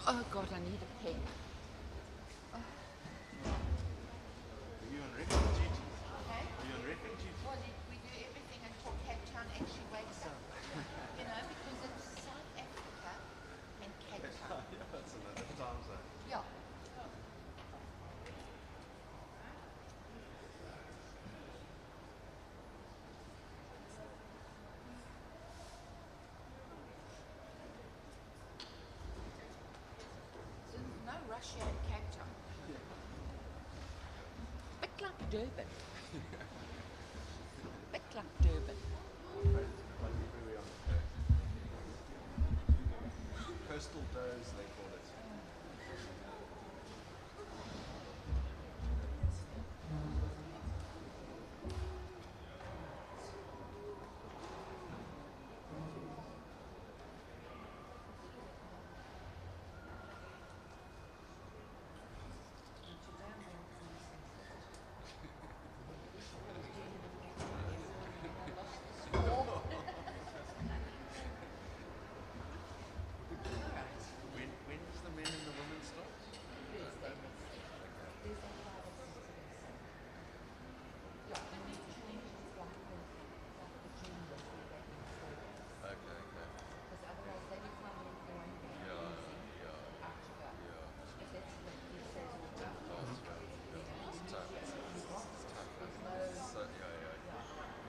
Oh God, I need a pen. Are you on record duty? Okay? Are you on record duty? Well, we do everything until Cape Town actually wakes up. You know, because it's South Africa and Cape Town. Yeah, that's another time zone. Yeah. So there's no rush here in Cape Town. Bit like Durban. Bit like Durban. Like everywhere on the coast. Coastal doze, they call it. When does the men and the women start? Okay, okay. Because otherwise they will come in their own way. Yeah, Easy. yeah, Out you go. yeah. But that's what he says all the time. Oh, it's tough. Yeah, it's tough. It's tough. So, yeah, yeah.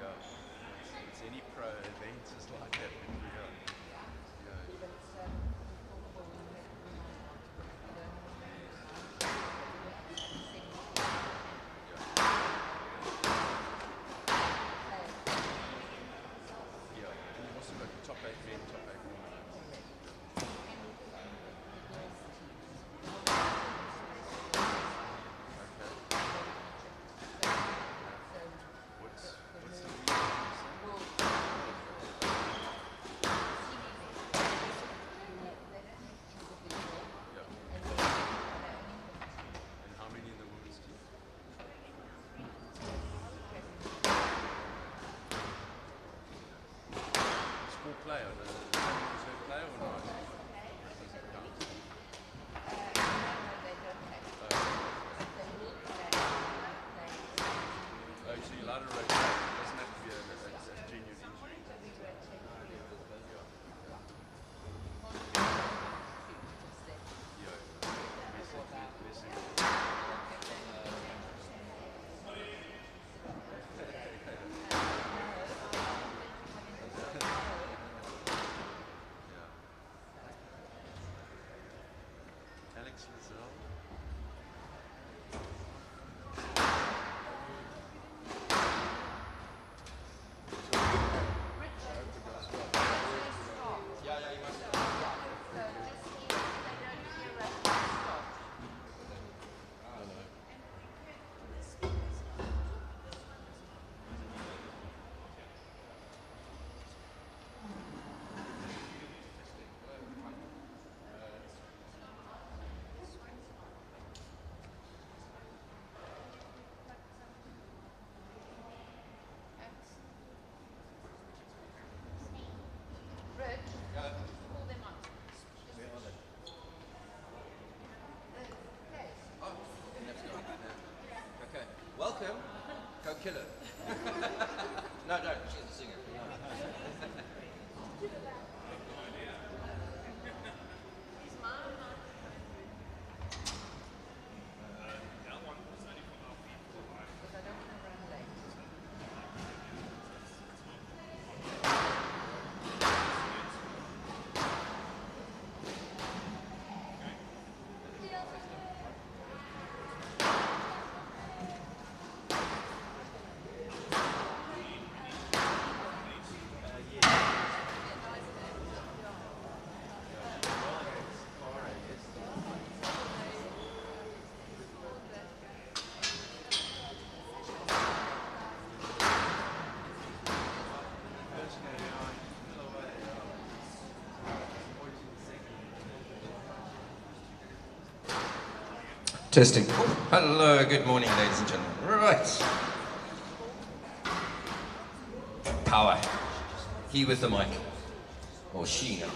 Yeah. It's any pro event is like that. Yeah. Yeah. But it's uncomfortable when you have to remind them. You don't want to Yeah. And you've also got top 8 men, top 8 women. What's the Yeah. And how many in the women's team? School player, does it play or not? Does it count? Oh, so you allowed to rotate. It doesn't have to be a genuine injury. Yeah. Alex Lizelle. Okay, welcome. Go kill her. No, she's a singer. Testing. Hello, good morning, ladies and gentlemen. Right. Power. He with the mic. Or she now.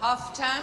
Half time.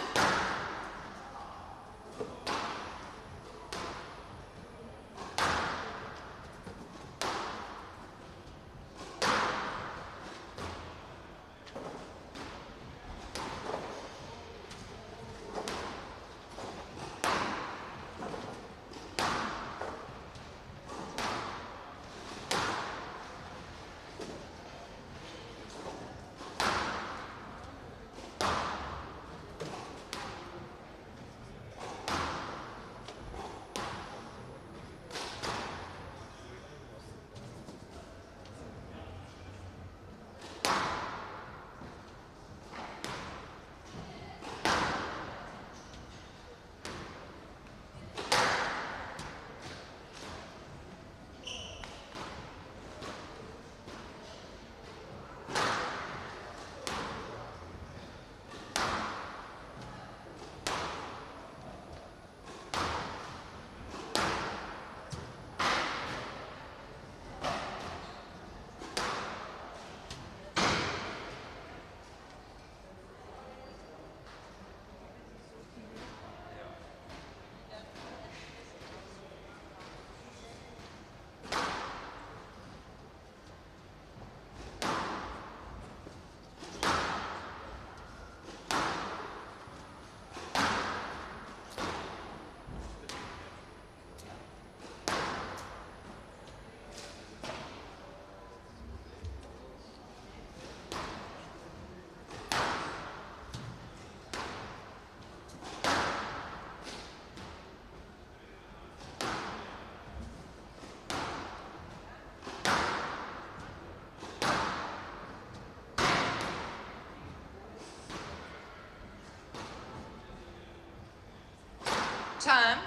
Time.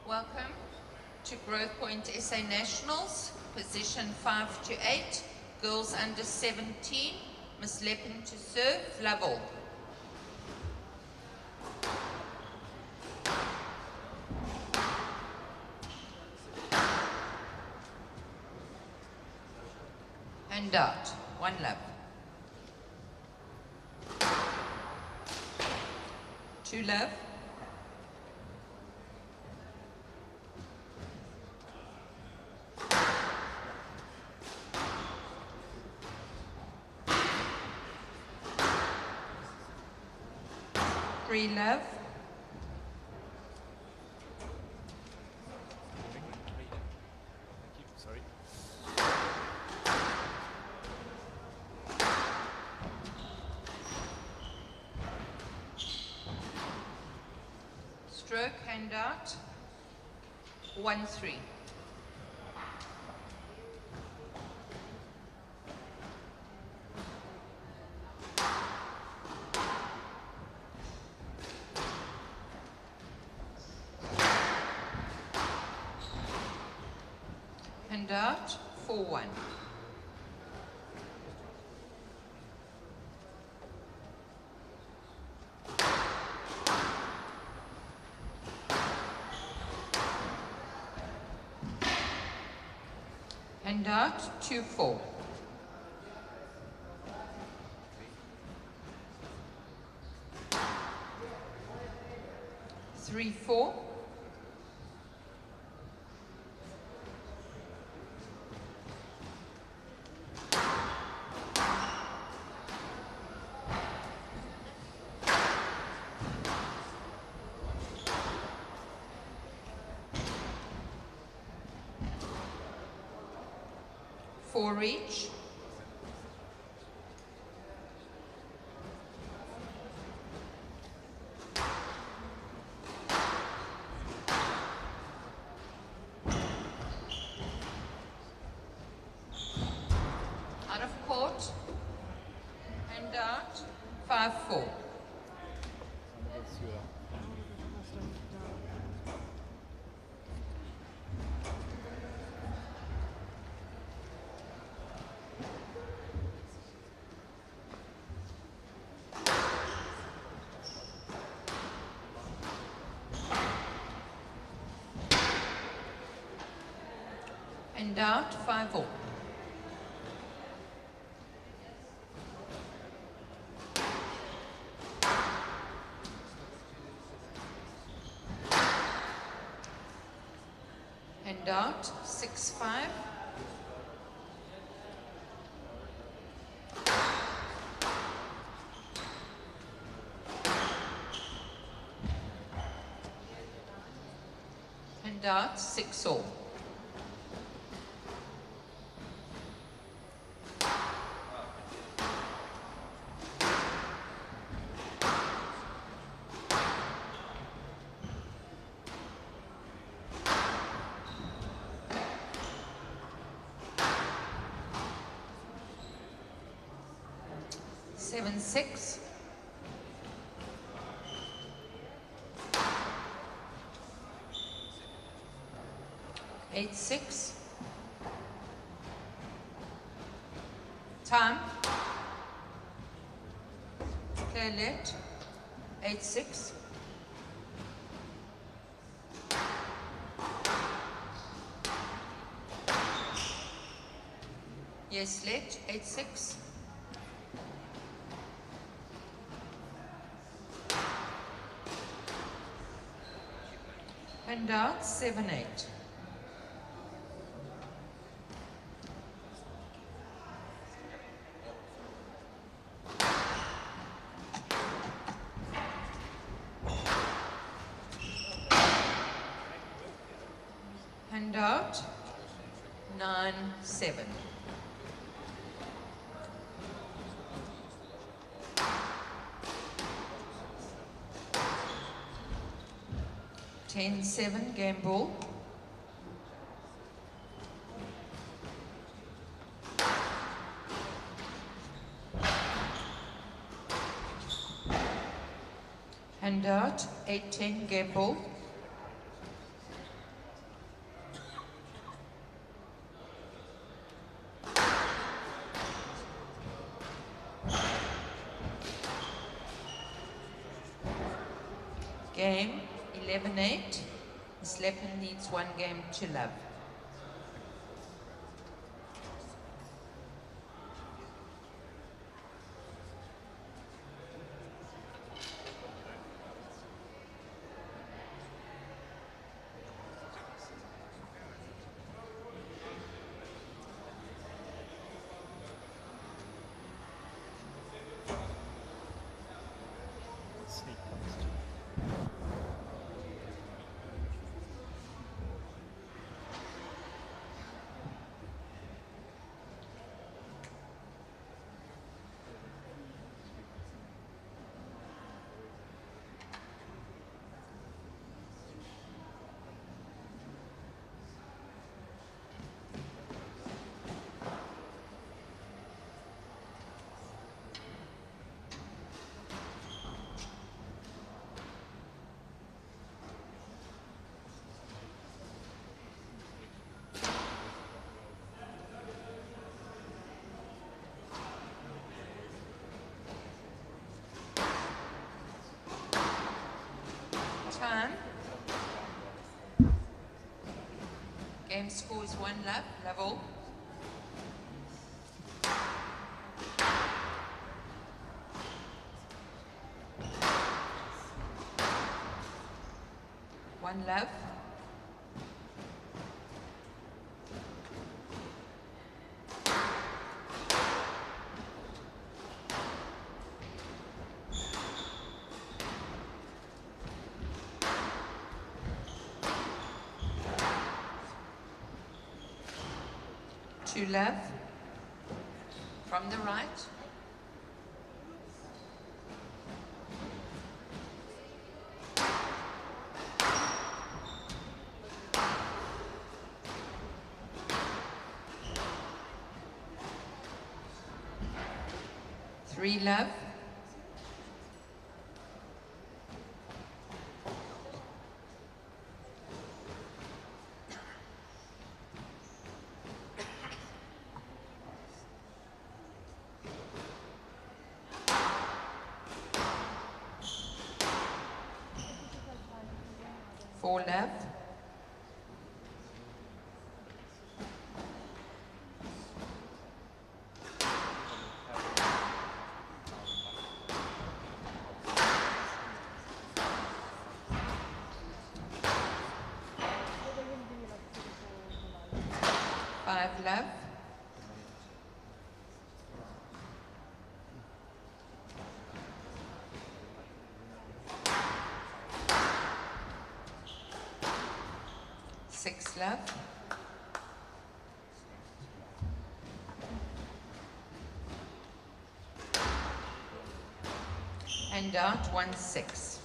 Welcome to Growthpoint SA Nationals, position 5 to 8, girls under 17, Miss Leppin to serve, level. And out, 1 love. 2 love. 3 love. 'Stroke, hand out, 1-3. Hand out, 4-1. Hand out, 2-4. Three, 4. 4 each. Out of court. Hand out. 5-4. And out, 5-all. And out, 6-5. And out, 6-all. Seven, 6. Eight, 6. Time. Clear left. 8, 6. Yes, let. 8, 6. And out, 7, 8. And out, 9, 7. Ten, 7, game ball. And out, 8, 10, game ball. Game 11-8. Miss Leppin needs 1 game to love. Time. Game score is 1 love, level. One love. Two love. From the right. Three love. Four love. 5 love. Six love. And out 1-6.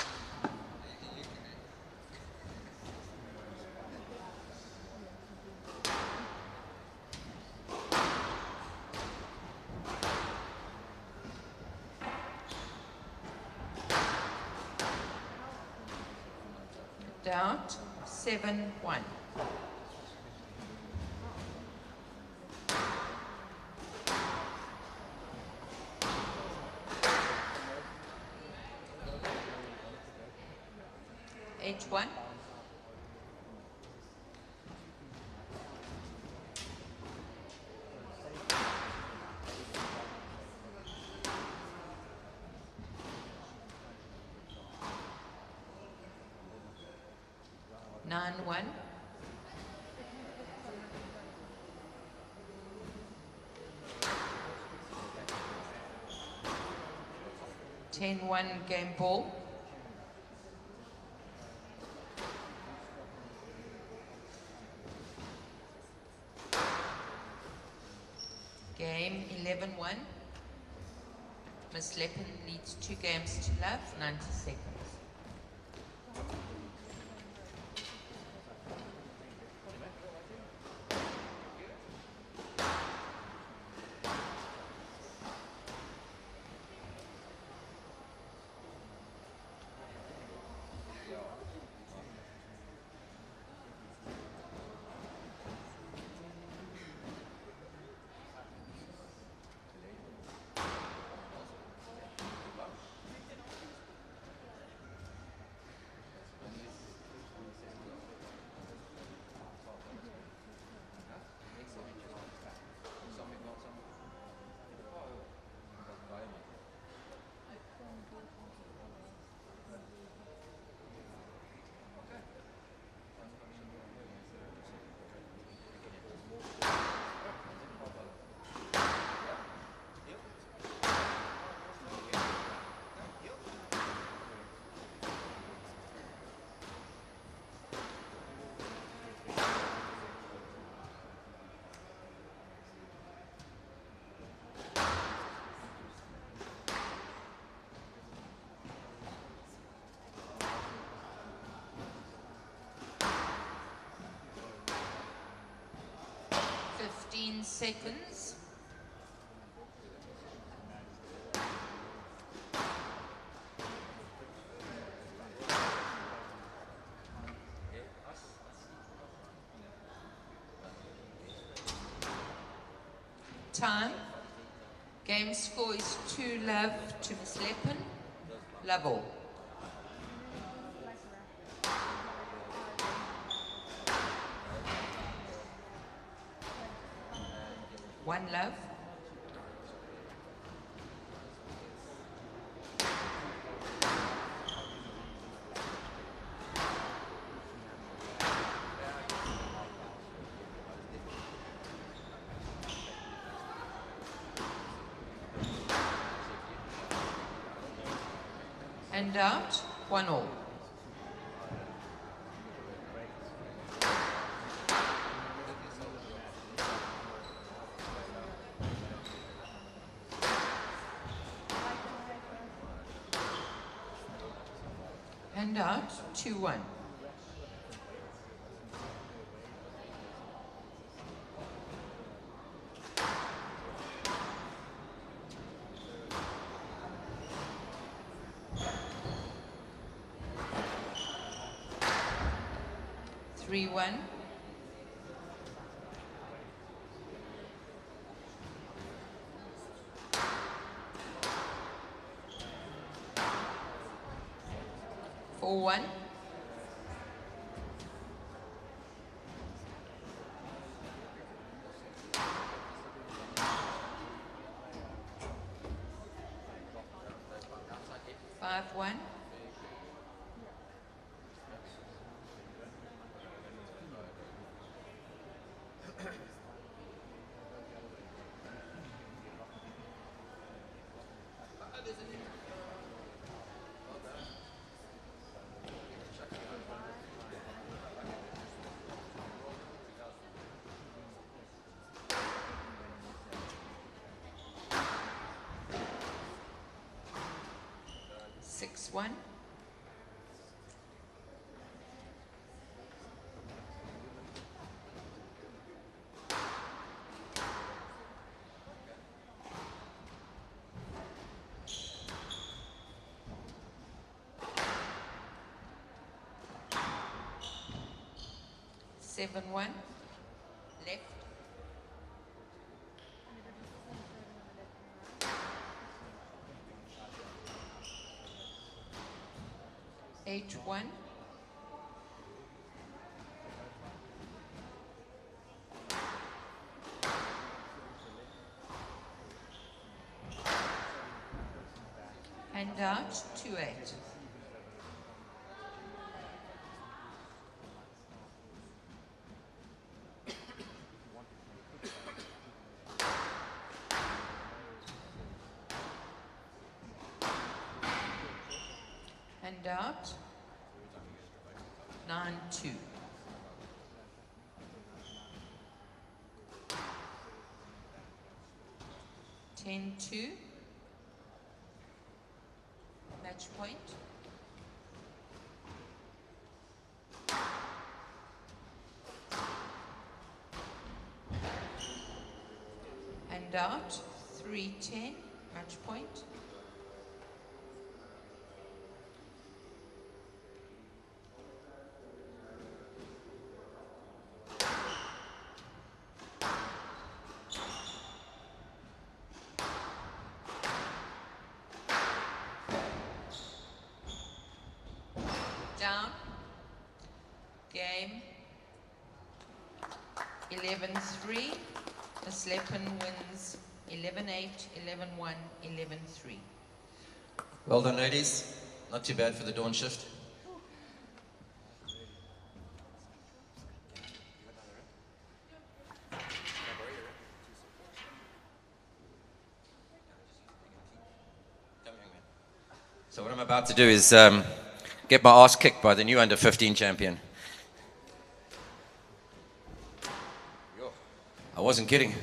Out 7-1. H1. Nine one. Ten one game ball. Game 11-1. Miss Leppin leads 2 games to love, 90 seconds. Seconds. Time. Game score is 2 love to Miss Leppin. Level. One love. And out, 1-all. And out, 2-1. Three one. Four one. 5-1. 6-1. Seven one, left. Eight one. And out 2-8. And out 9-2. Ten two. Match point. And out 3-10. Match point. Down. Game 11-3. Miss Leppin wins 11-8, 11-1, 11-3. Well done, ladies. Not too bad for the dawn shift. So what I'm about to do is get my ass kicked by the new under-15 champion. I wasn't kidding.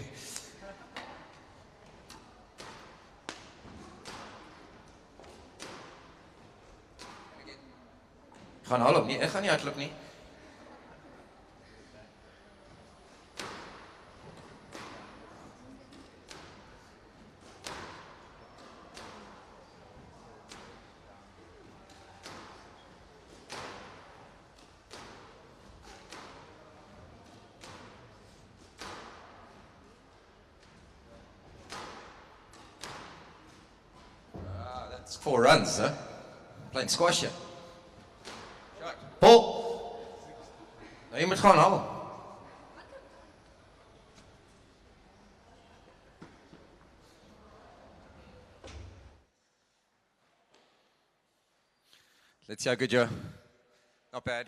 Gaan halen nie, ek gaan nie hardloop nie. That's 4 runs, huh? Playing squash here. Paul! Nou, jy moet gaan haal. Let's see how good you're. Not bad.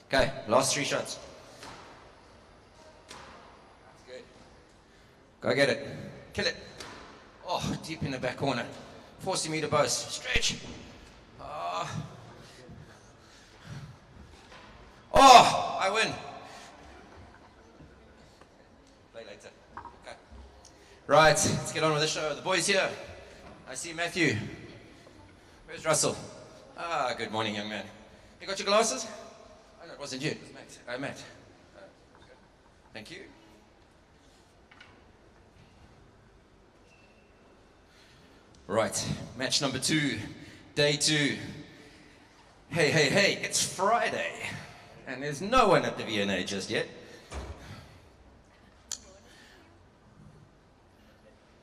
Okay, last 3 shots. That's good. Go get it. Kill it. Oh, deep in the back corner. Forcing me to boast. Stretch. Oh, I win. Play later. Okay. Right, let's get on with the show. The boys here. I see Matthew. Where's Russell? Ah, good morning, young man. You got your glasses? Oh, no, it wasn't you. It was Matt. Oh, Matt. Thank you. Right, match number 2, day 2. Hey, it's Friday. And there's no one at the V&A just yet.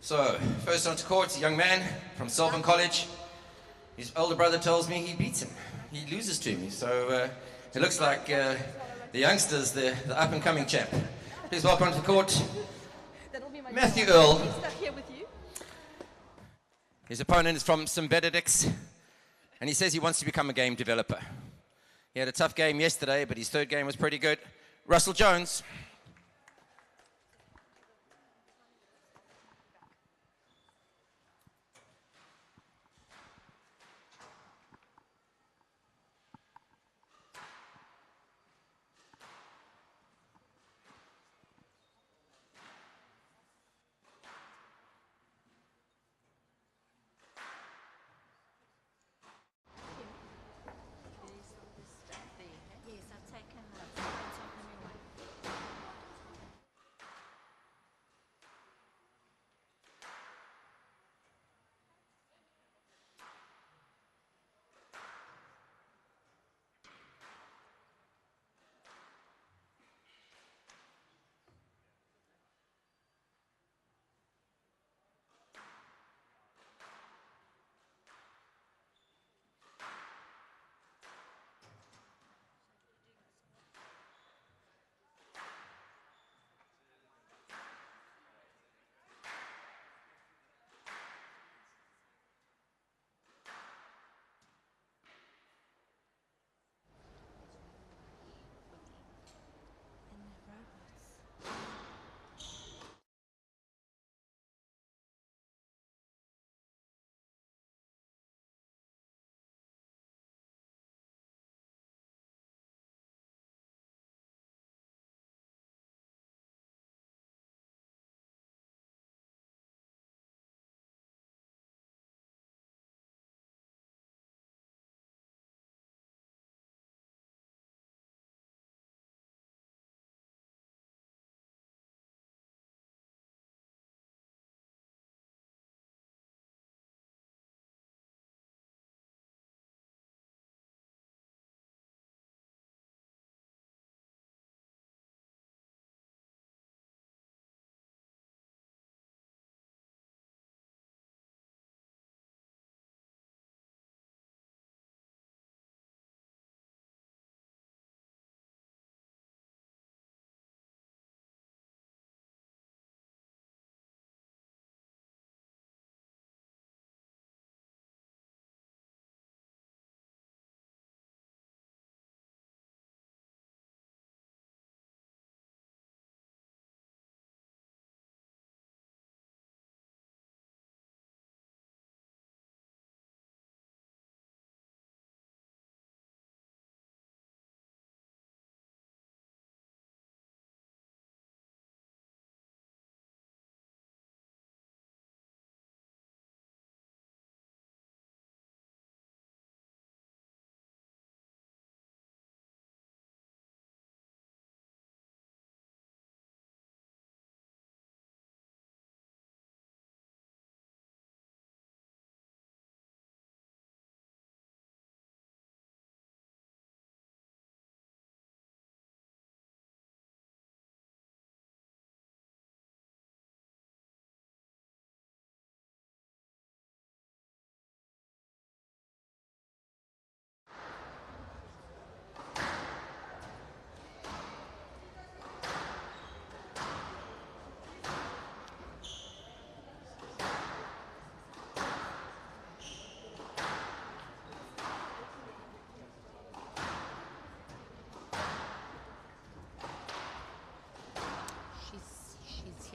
So, first onto court, a young man from Selborne College. His older brother tells me he beats him. He loses to me. So, it looks like the youngster's the up-and-coming champ. Please welcome to the court, Matthew Earl. His opponent is from St. Benedict's, and he says he wants to become a game developer. He had a tough game yesterday, but his third game was pretty good. Russell Jones.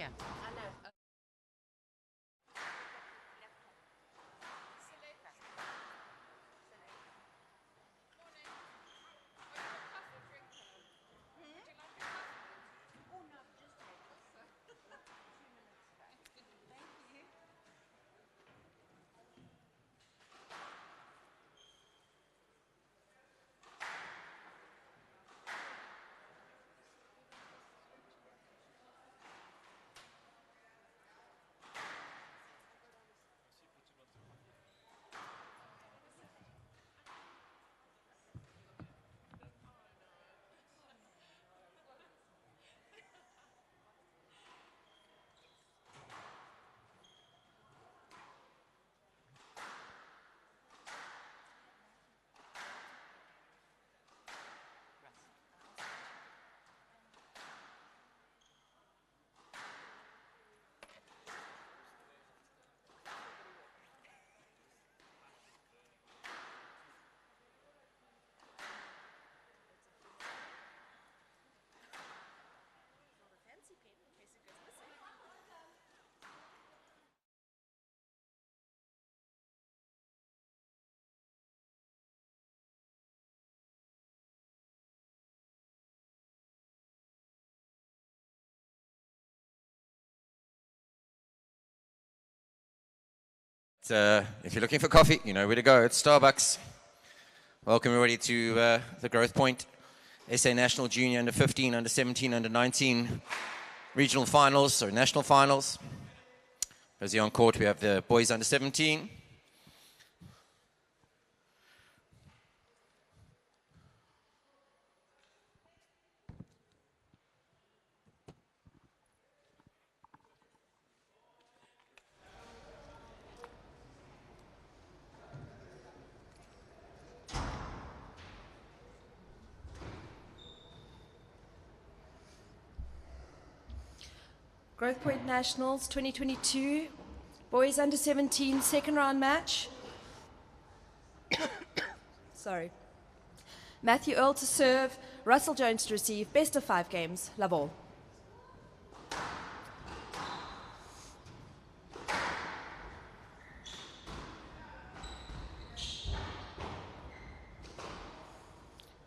here. If you're looking for coffee, you know where to go. It's Starbucks. Welcome everybody to the Growthpoint SA National Junior Under 15, Under 17, Under 19 regional finals, or national finals. As here on court, we have the boys under 17. Growthpoint Nationals 2022, boys under 17, second round match. Sorry. Matthew Earl to serve, Russell Jones to receive, best of 5 games, love all.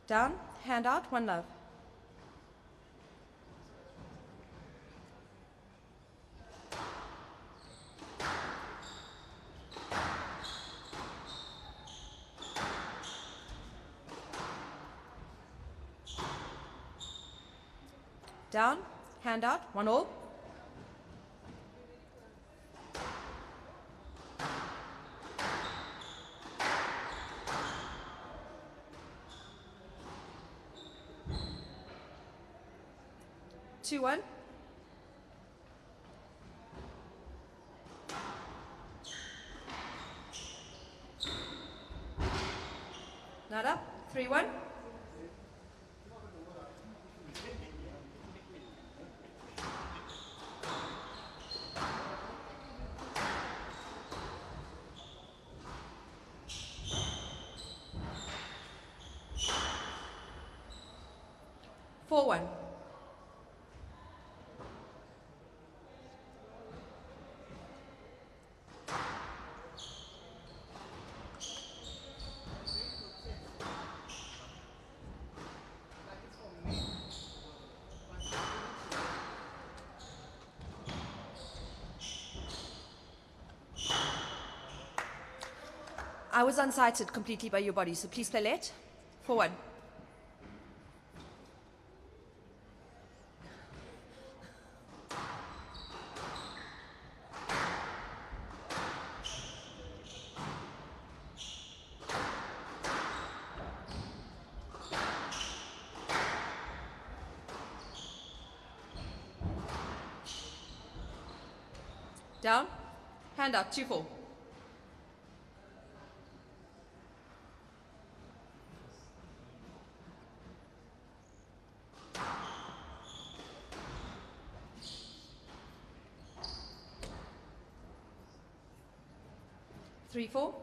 Down, hand out, one love. Down, hand out, one all. Two, one. Not up, 3-1. Four, one. I was unsighted completely by your body, so please play let. 4-1. Down, hand up, 2-4. Three, 4.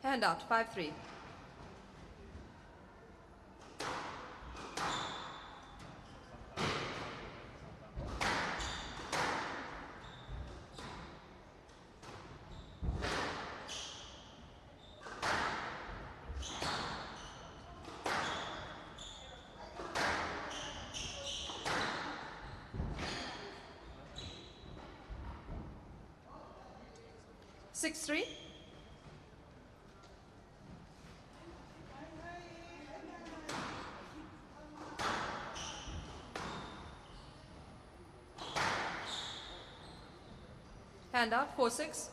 Hand out, 5-3. 6-3. Hand out, 4-6.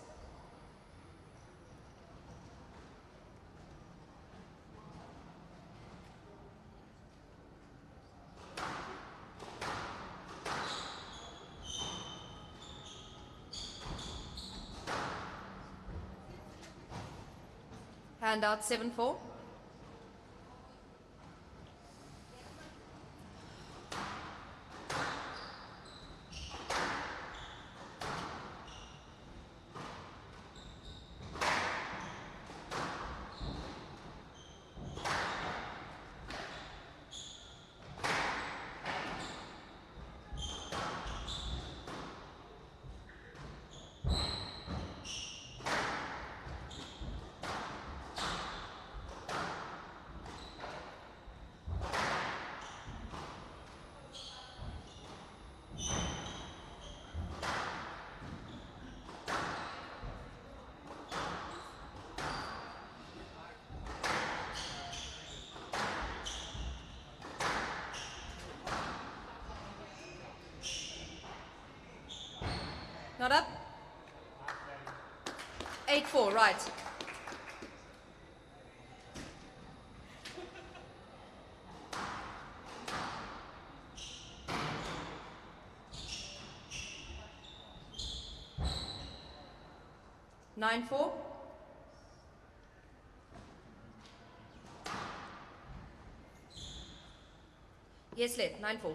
Hand out, 7-4. Not up. 8-4, right. Nine four. Yes, let 9-4.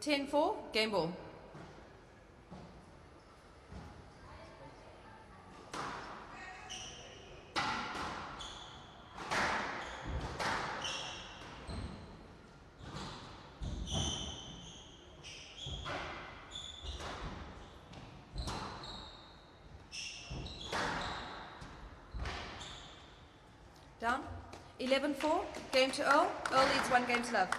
Ten four. Game ball. Down. 11-4. Game to Earl. Earl leads 1 game to love.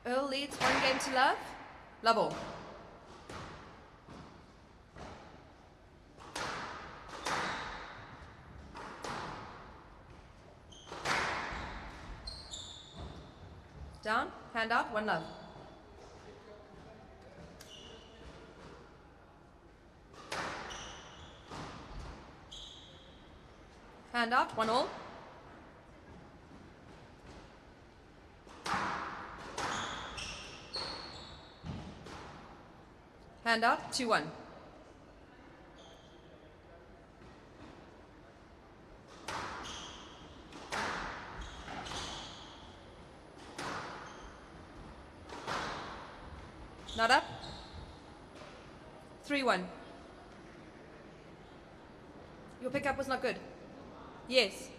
Earl leads 1 game to love. Love all. Down. Hand out. 1 love. Hand out. 1 all. Hand out, 2-1. Not up. 3-1. Your pickup was not good. Yes.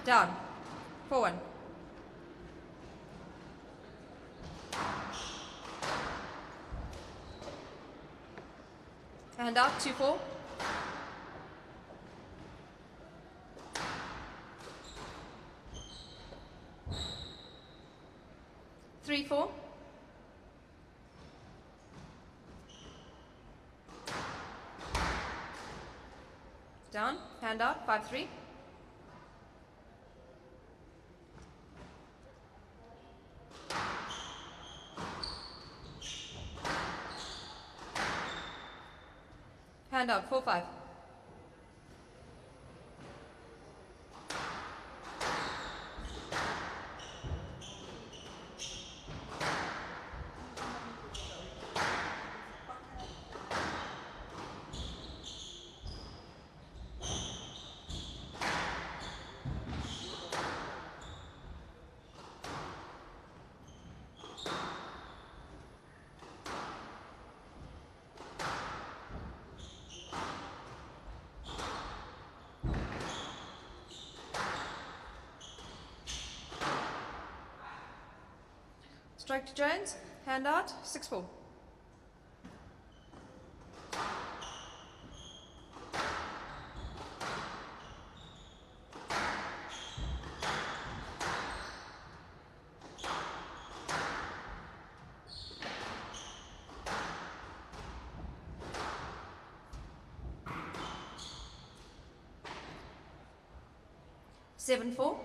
Down. 4-1. Hand out, 2-4. Three, 4. Down, hand out, 5-3. Hand out, 4-5. Strike to Jones, hand out, 6-4. Seven, 4.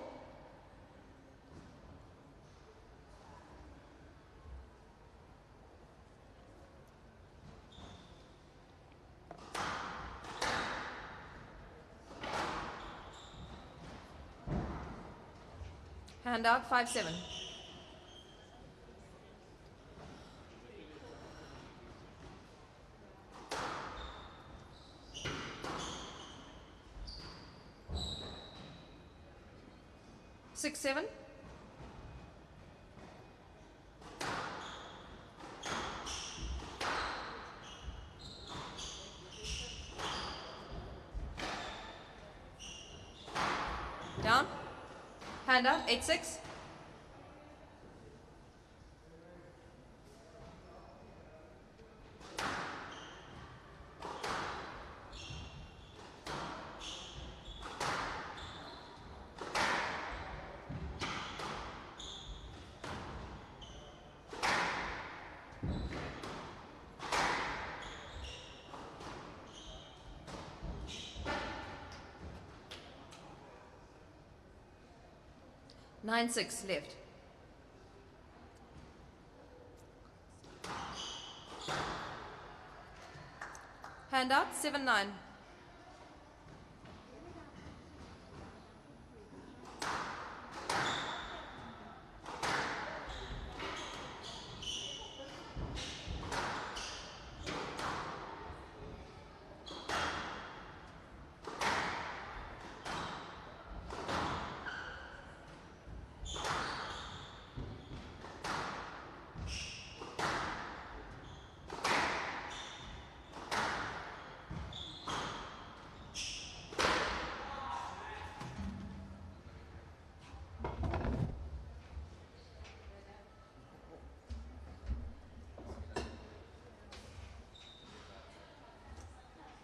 Hand out, 5-7. Six, 7. Down. Hand up, 8-6. Nine, 6 left. Hand out, 7-9.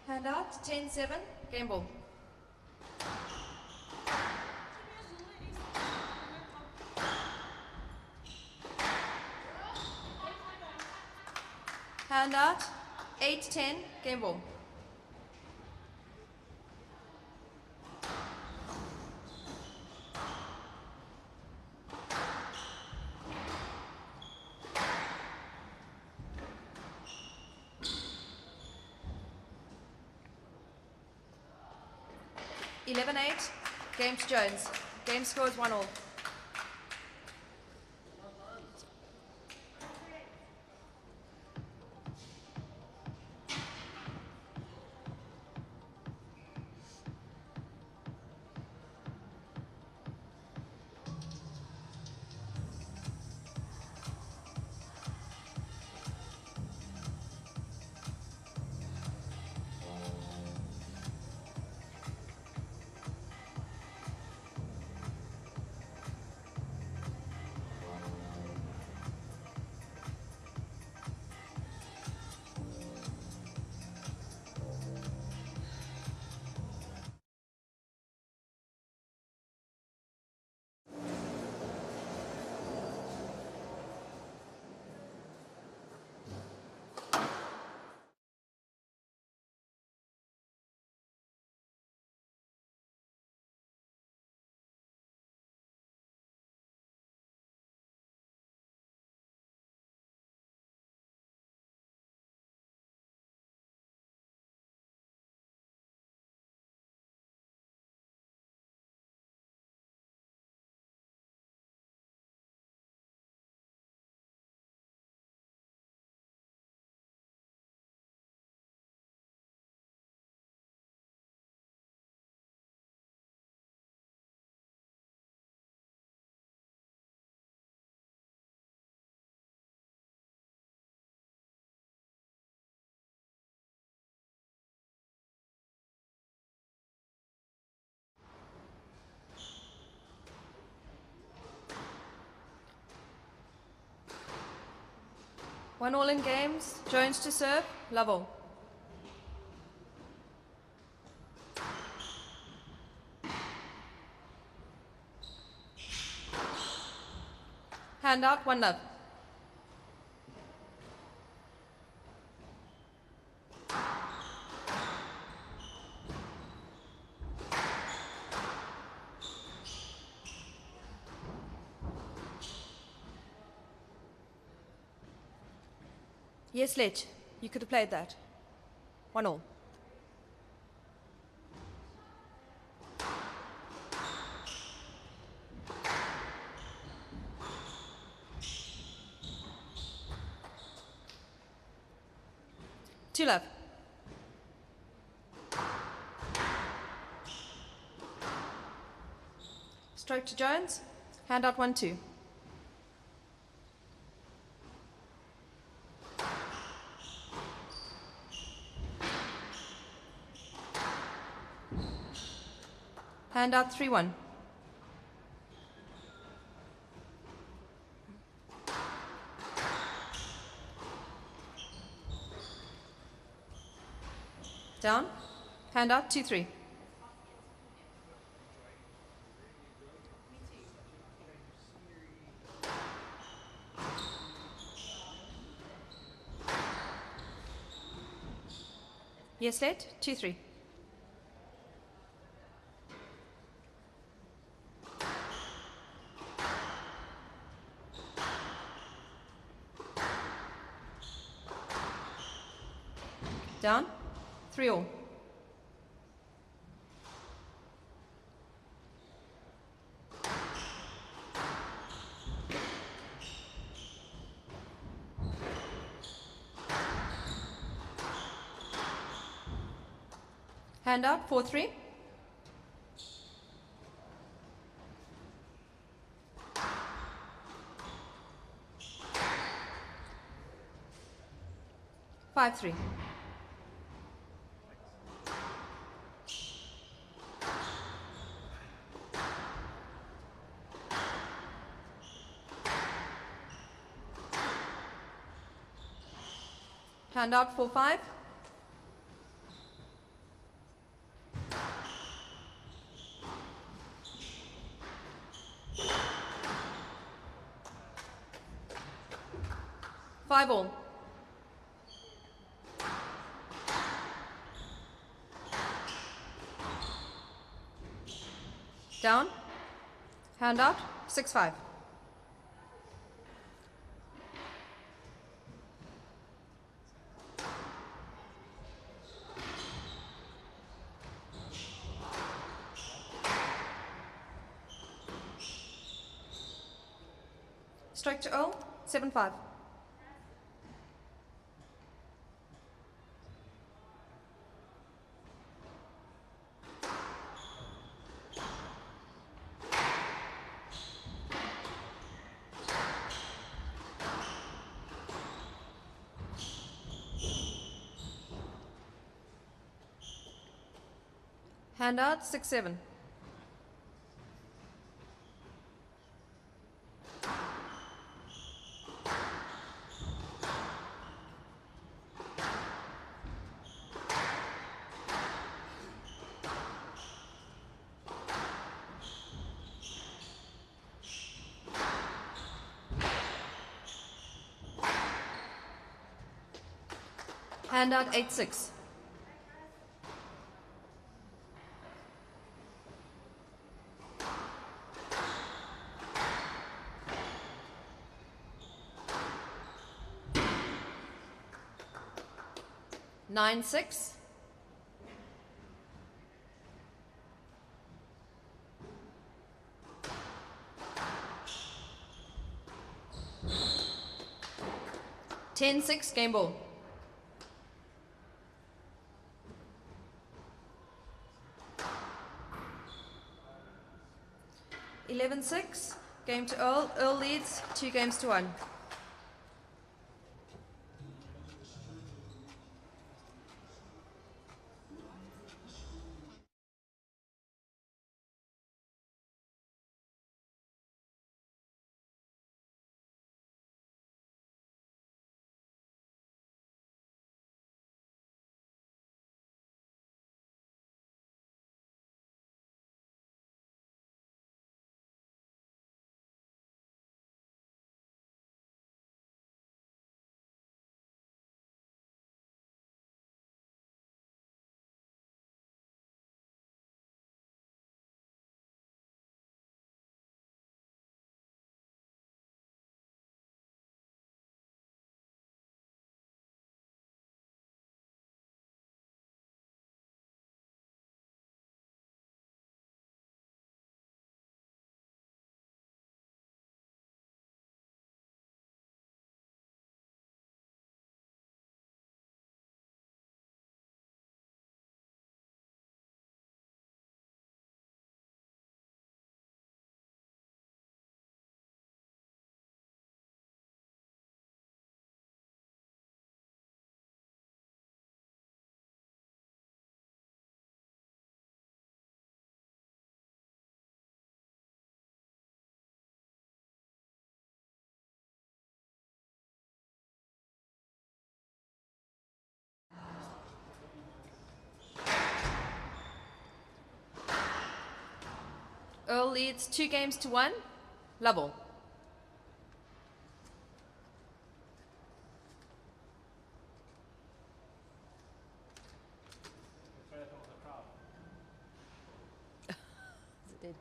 Hand out, 10-7, game ball. Hand out, 8-10, game ball. (11-8), game to Jones. Game scores 1-all. 1 all in games. Jones to serve. Love all. Hand out. 1 love. Yes, Let. You could have played that. 1 all. Two love. Stroke to Jones. Hand out 1-2. Hand out 3-1. Down. Hand out 2-3. Yes, Let. 2-3. Down. 3 all. Hand out 4-3. Five, 3. Hand out 4-5. Five all. Down. Hand out 6-5. Strike to Earl 7-5. Hand out 6-7. Hand out 8-6. Nine, 6. Ten, 6, game ball. 11-6, game to Earl. Earl leads 2 games to 1. Earl leads 2 games to 1. Level. Is it dead?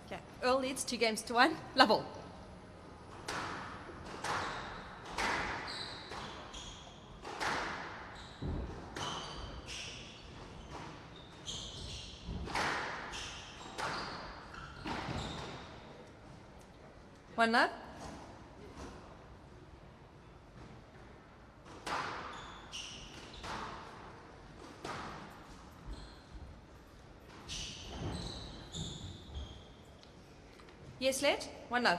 Okay. Earl leads 2 games to 1. Level. One love. Yes, let. One love.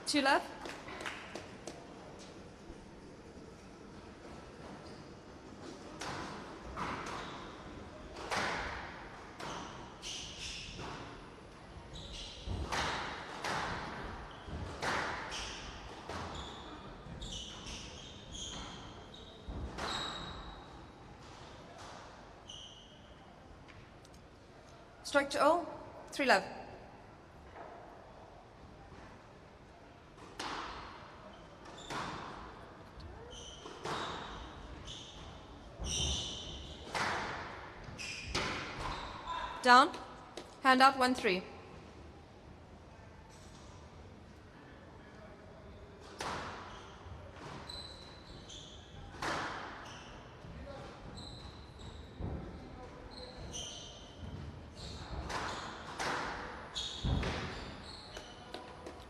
Two love. Strike to Earl. 3 love. Down. Hand out 1-3.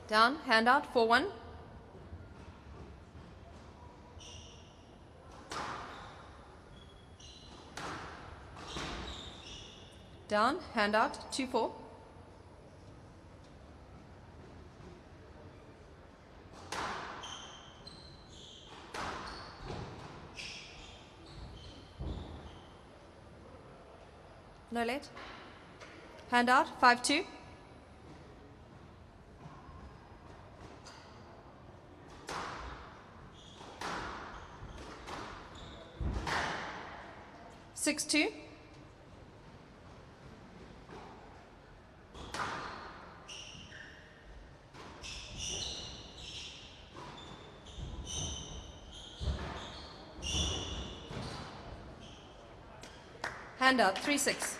Down. Hand out 4-1. Down. Hand out 2-4. No let. Hand out 5-2. Six two. Hand out 3-6.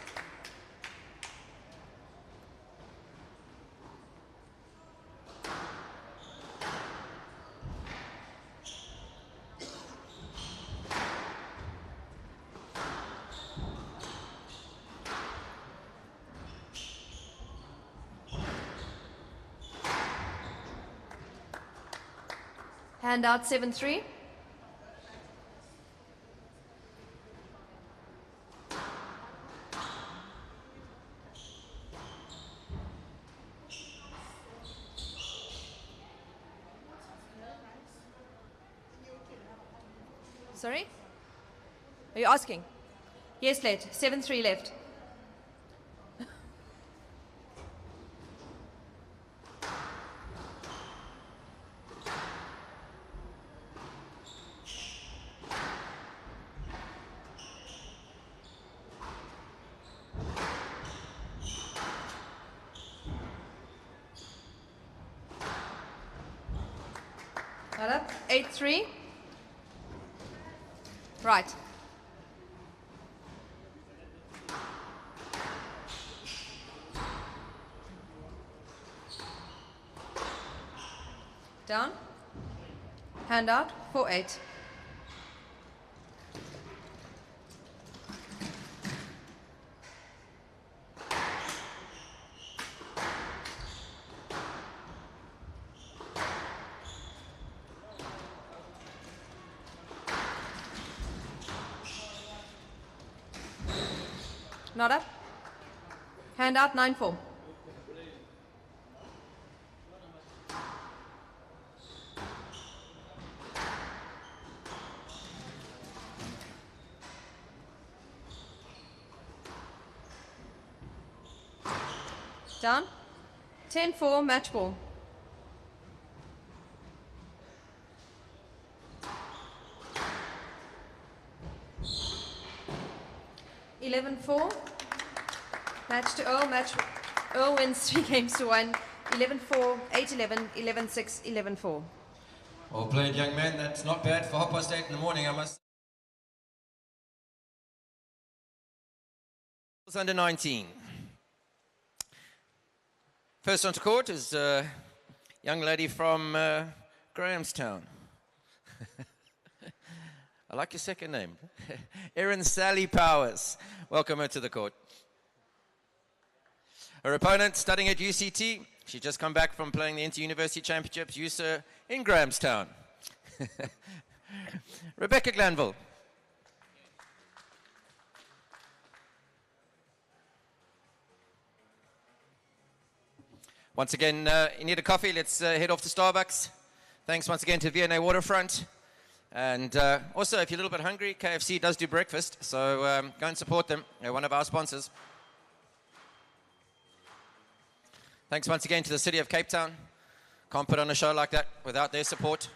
Hand out 7-3. Sorry? Are you asking? Yes, led. 7-3 left. Right up. 8-3. Right. Down. Hand out. 4-8. Not up. Hand out. 9-4. Down. 10-4, match ball. (11-4). Match to Earl. Earl wins 3 games to 1. 11-4, 8-11, 11-6, 11-4. Well played, young man. That's not bad for 8:30 in the morning, I must. Under 19. First onto court is a young lady from Grahamstown. I like your second name. Erin Sally Powers. Welcome her to the court. Her opponent, studying at UCT. She just come back from playing the Inter-University Championships, USA in Grahamstown. Rebecca Glanville. Once again, you need a coffee, let's head off to Starbucks. Thanks once again to V&A Waterfront. And also, if you're a little bit hungry, KFC does do breakfast, so go and support them. They're one of our sponsors. Thanks once again to the City of Cape Town. Can't put on a show like that without their support.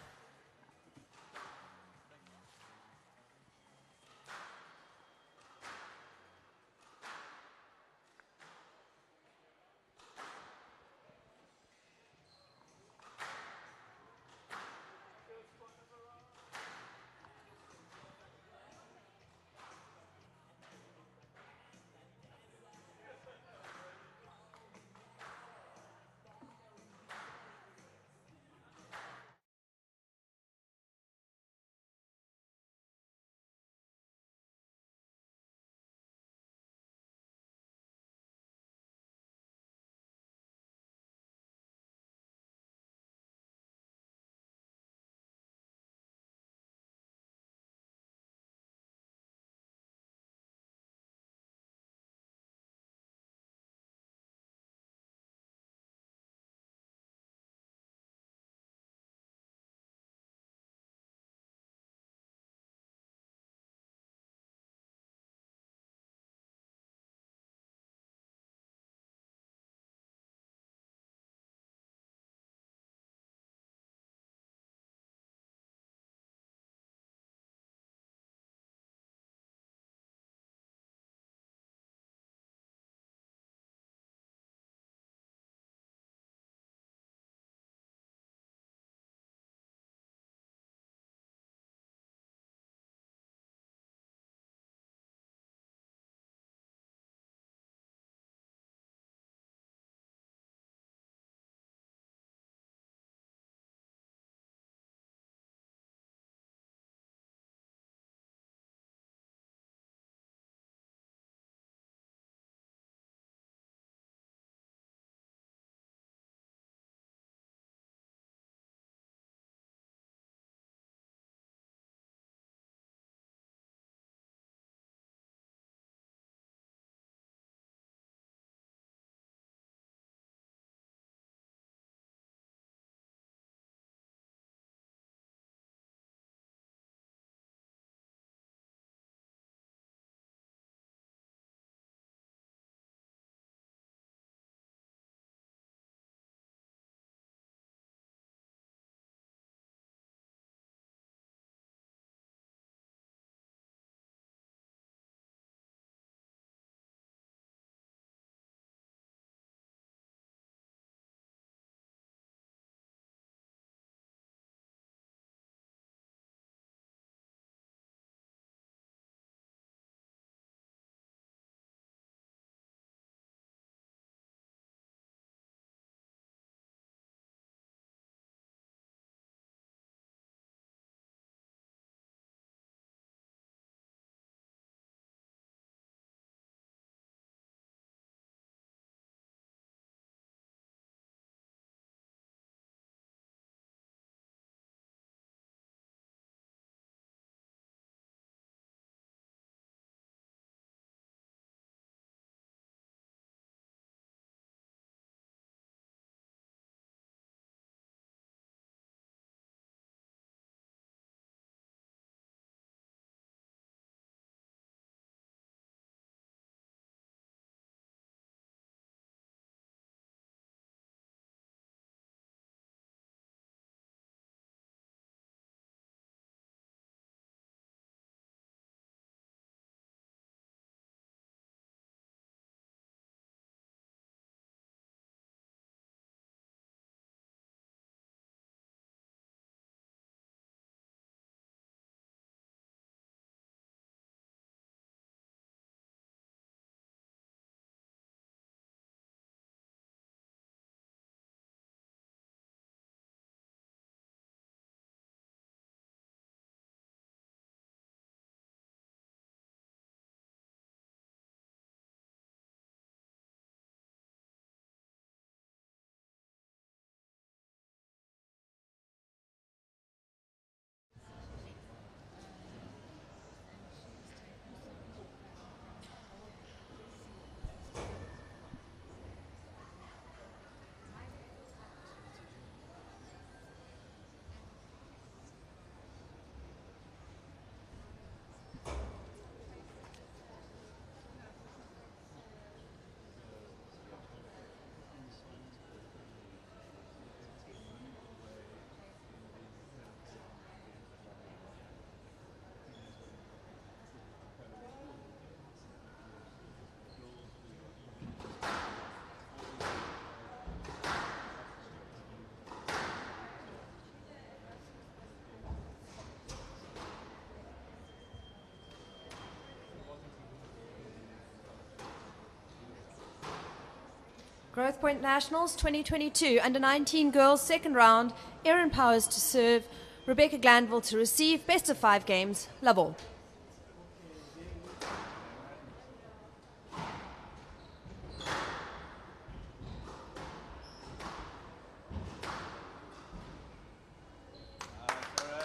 Growthpoint Nationals 2022 Under-19 Girls Second Round. Erin Powers to serve. Rebecca Glanville to receive. Best of 5 games. Love all.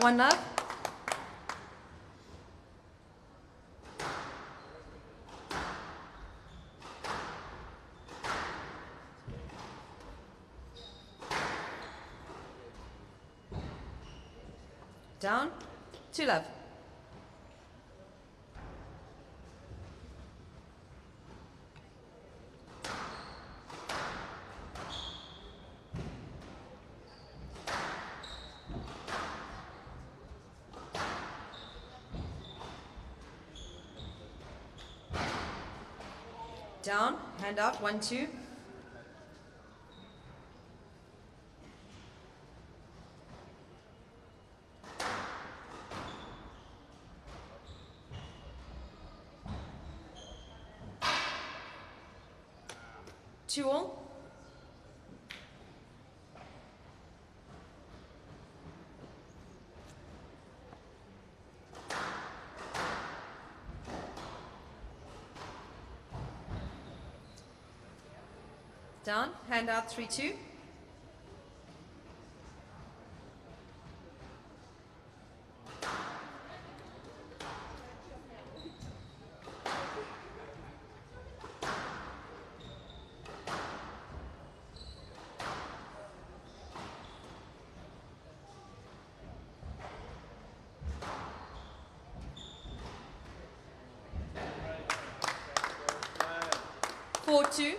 One love. Down. 2 love. Down, hand out, 1, 2. Two all. Down, hand out, 3, 2. Four, 2.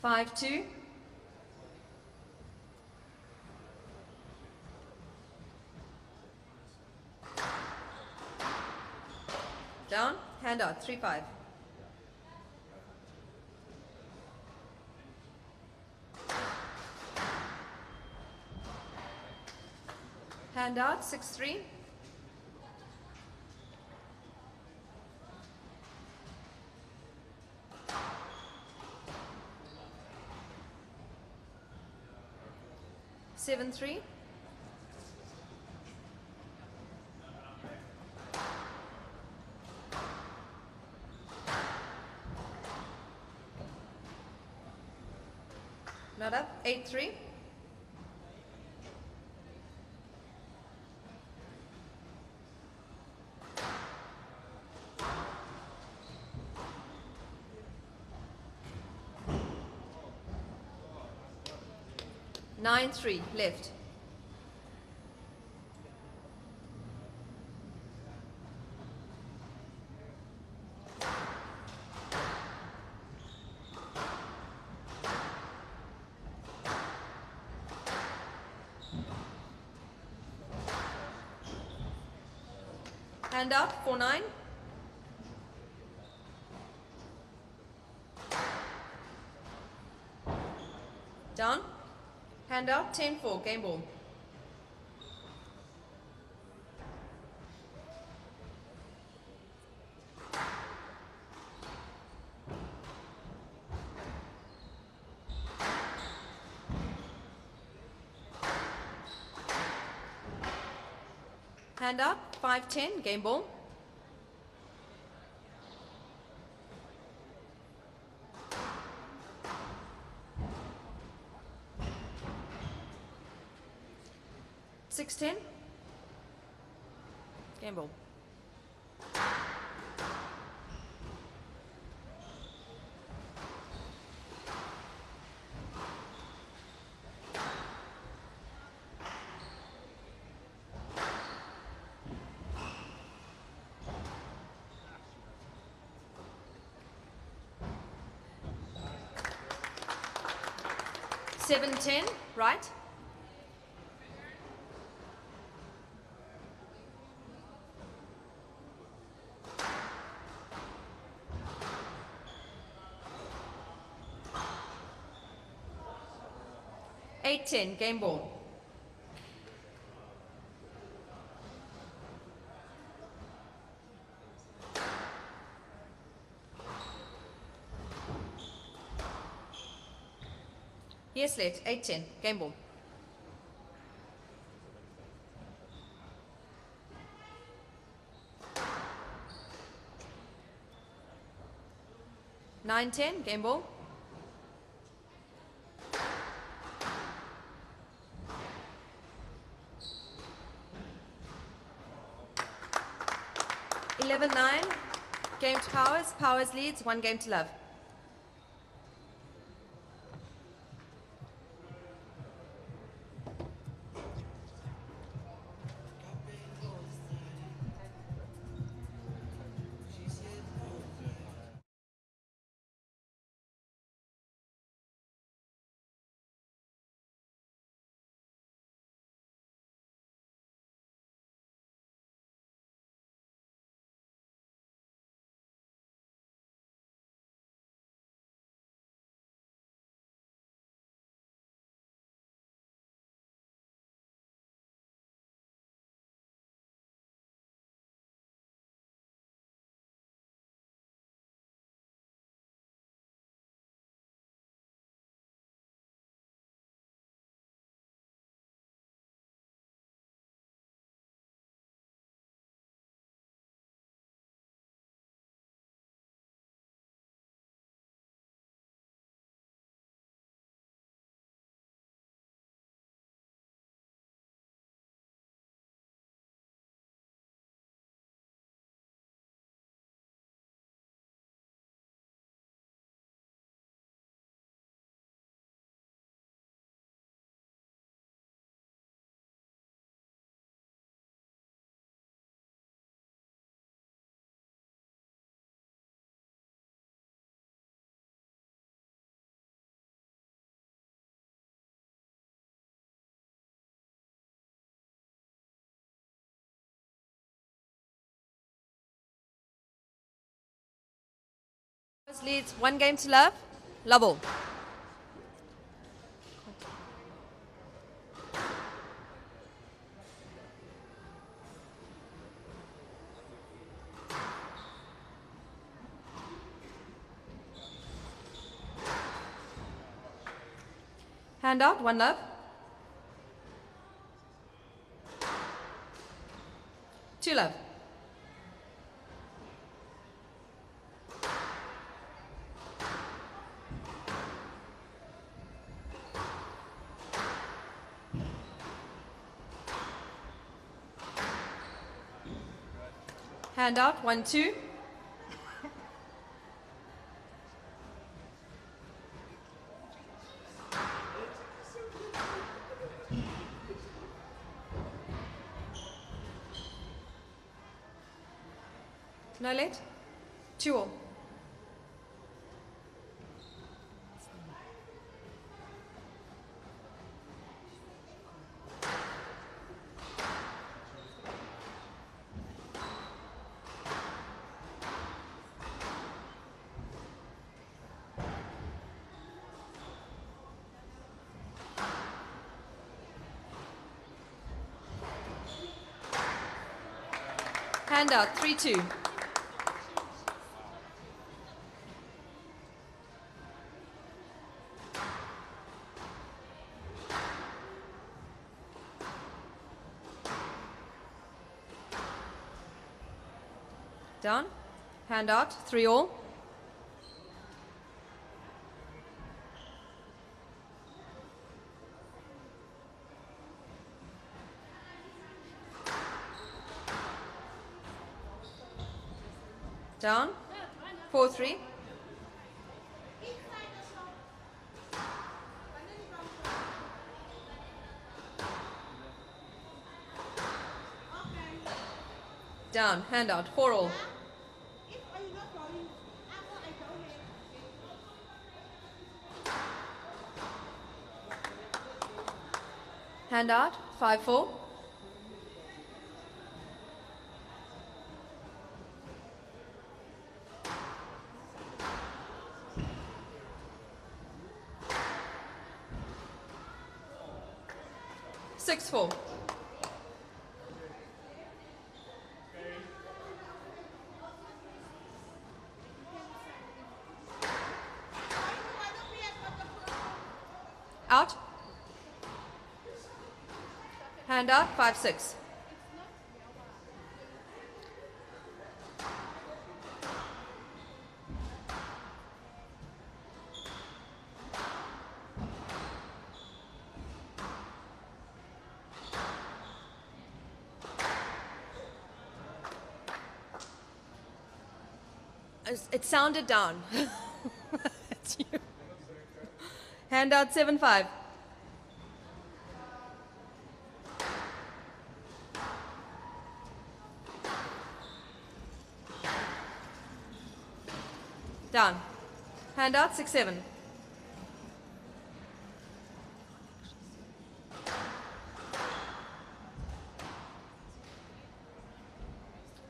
Five, 2. Down, hand out, 3, 5. Hand out, 6, 3. Seven, 3. Not up, 8, 3. Nine, 3, left. Hand up, 4, 9. Down. Hand up, 10, 4, game ball. Hand up, 5, 10, game ball. Six, 10, game ball. Seven, 10, right. 8-10, game ball. Yes, let 8-10, game ball. Nine, 10, game ball. Eleven, 9, game to Powers. Powers leads, 1 game to love. Powers leads, 1 game to love. Lovell. Hand out, 1 love. 2 love. Hand out, 1, 2. No let. 2 all. Hand out, 3, 2. Down. Hand out, 3 all. Down. 4, 3. Down. Hand out, 4 all. Hand out, 5, 4. 6-4. Out. Hand out, 5-6. It sounded down. It's you. Hand out, 7-5. Down. Hand out, 6-7.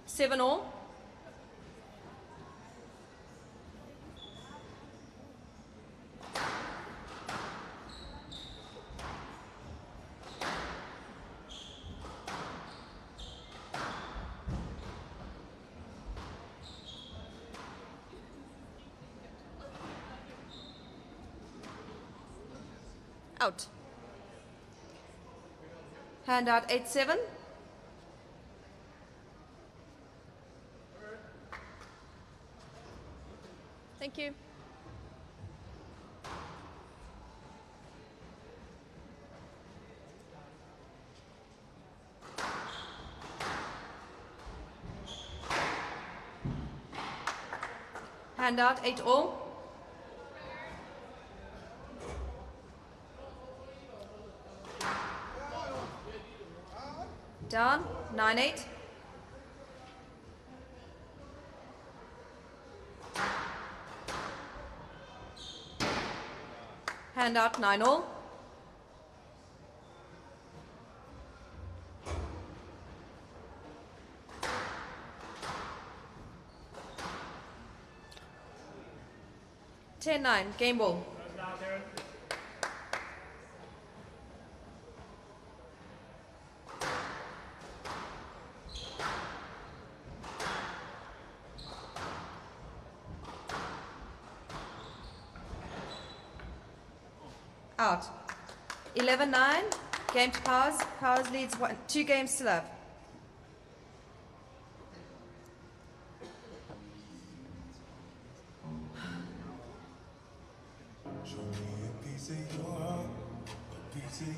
Seven all. Out. Hand out, 8-7. Thank you. Hand out, 8 all. Down, 9-8. Hand out, 9 all. Ten nine, game ball. Out. 11-9, game to Powers. Powers leads 2 games to love. Show me a piece of your heart, a piece of you.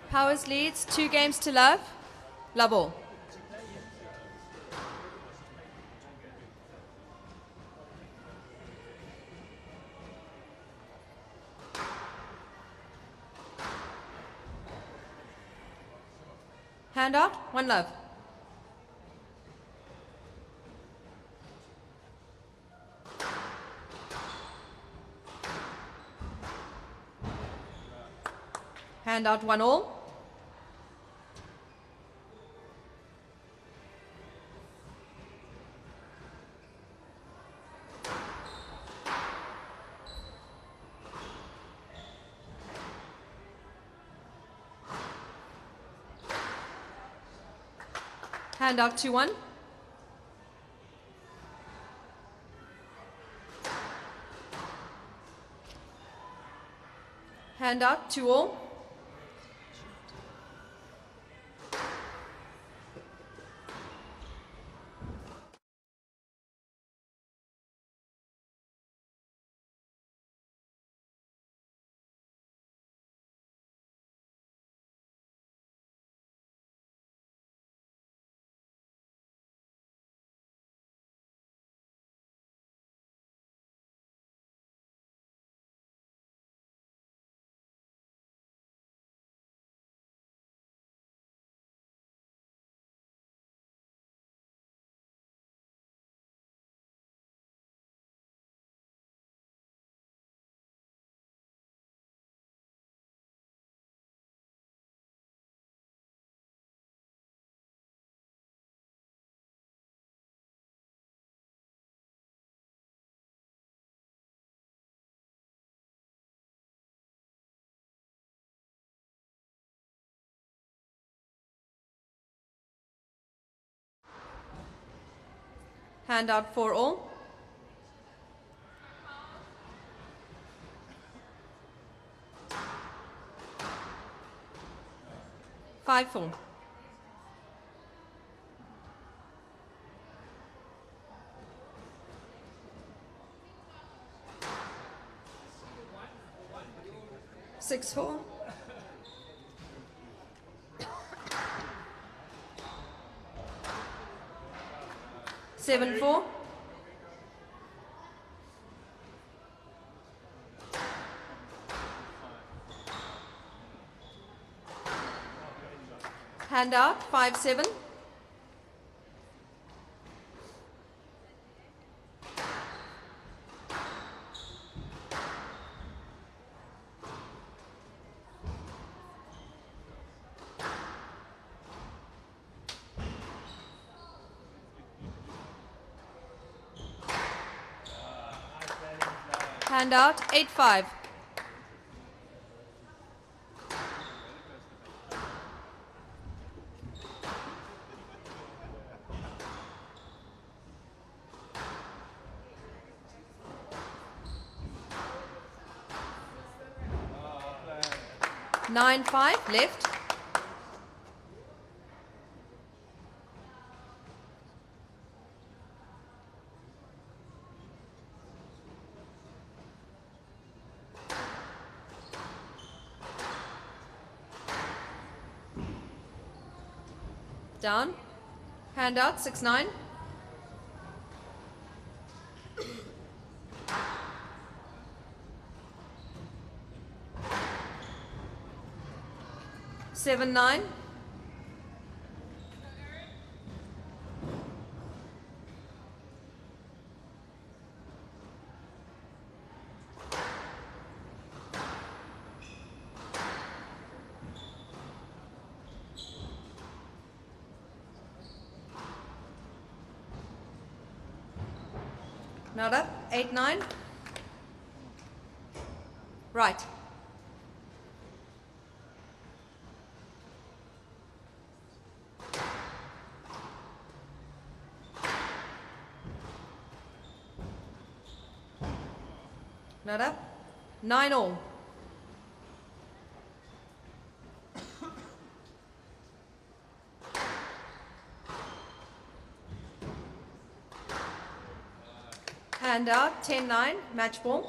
Powers leads 2 games to love. Love all. Hand out, 1 love. Hand out 1 all. Hand out 2-1. Hand out 2 all. Hand out 4 all. Five full. Six full. Seven full. Hand out 5-7. Hand out 8-5. Nine, 5 left. Down. Hand out 6-9. Seven, 9. Not up. 8-9. Right. Not up. 9 all. Hand out 10-9. Match ball.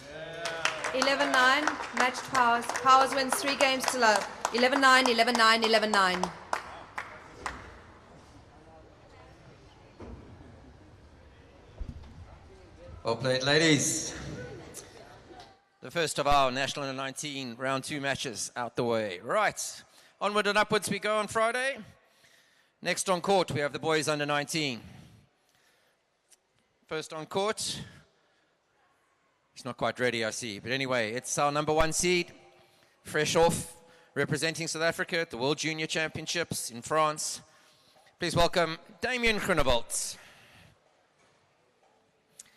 Yeah. 11-9. Matched Powers. Powers wins 3 games to love. 11-9, 11-9, 11-9. Well played, ladies. the first of our National Under 19 round 2 matches out the way. Right, onward and upwards we go on Friday. Next on court, we have the boys under 19. First on court, he's not quite ready, I see. But anyway, it's our number 1 seed, fresh off, representing South Africa at the World Junior Championships in France. Please welcome Damien Groenewald.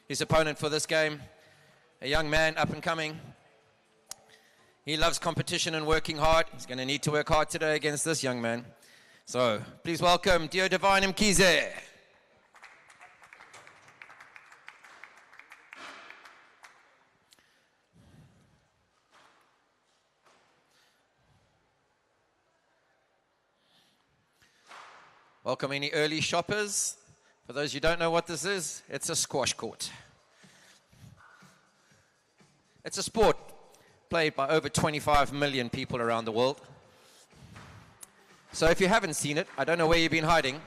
His opponent for this game, a young man, up and coming. He loves competition and working hard. He's going to need to work hard today against this young man. So, please welcome Dio Divine Mkhize. Welcome any early shoppers. For those who don't know what this is, it's a squash court. It's a sport played by over 25 million people around the world. So if you haven't seen it, I don't know where you've been hiding.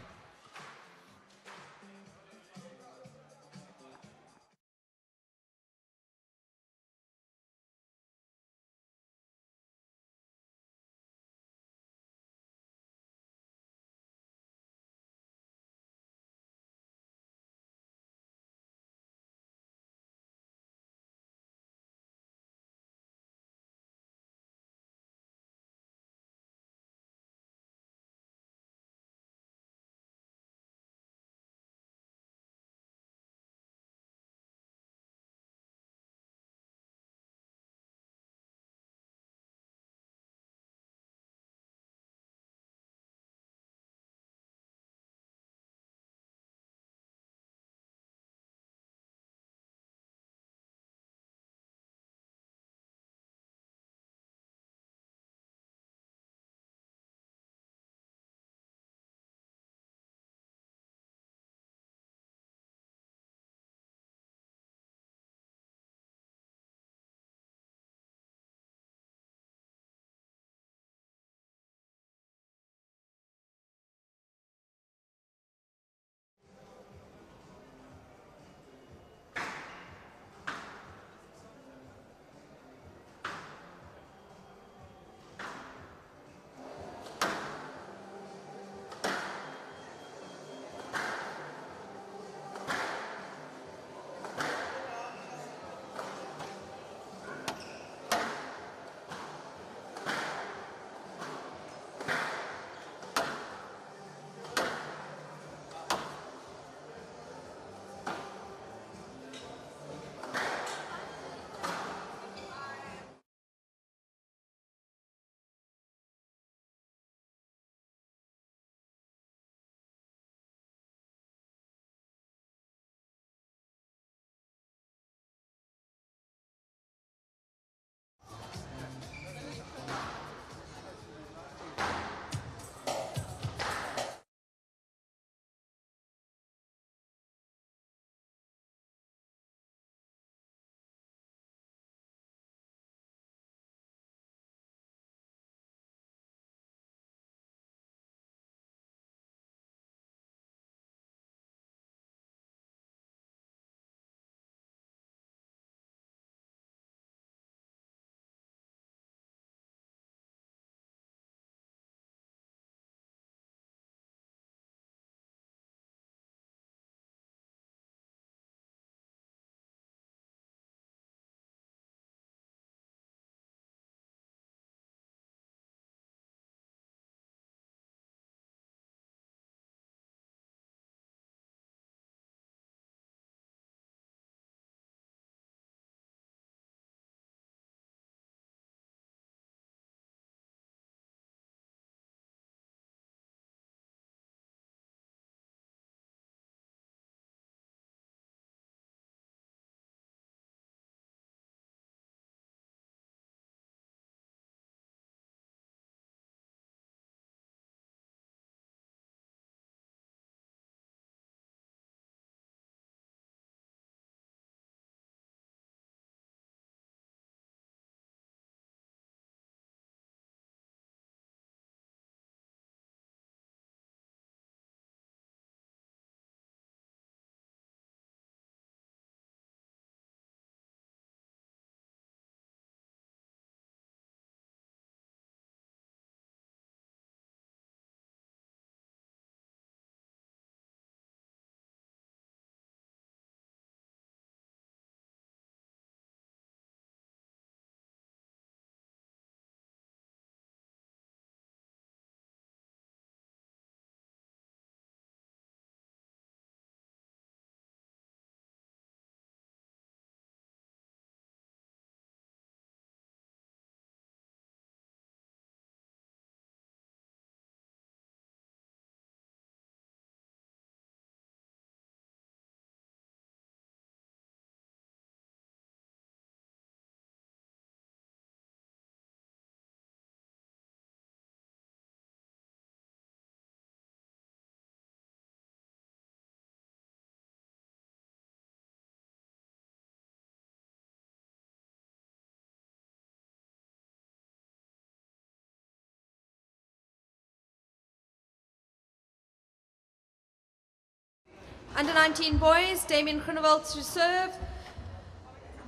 Under 19 boys, Damien Groenewald to serve,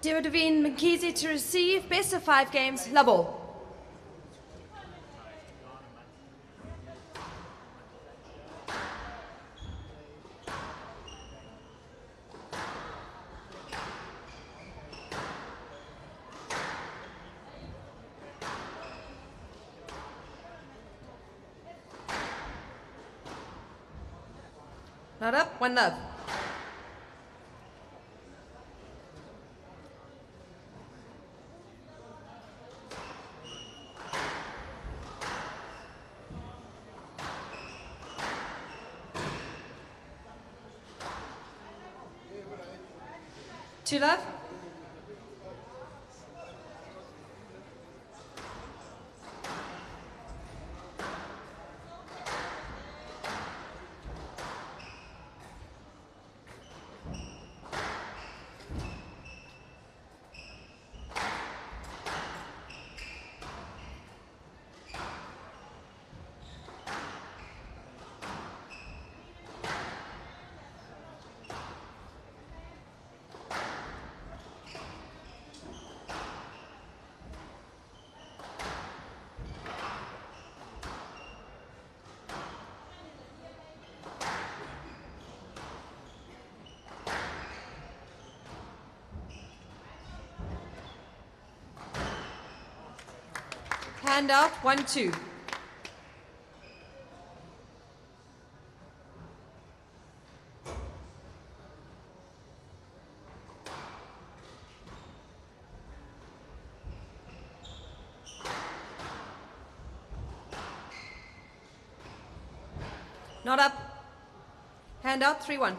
Devin Mkhize to receive. Best of 5 games, love all. Not up, 1 love. Two love. Hand up, 1, 2. Not up. Hand up, 3, 1.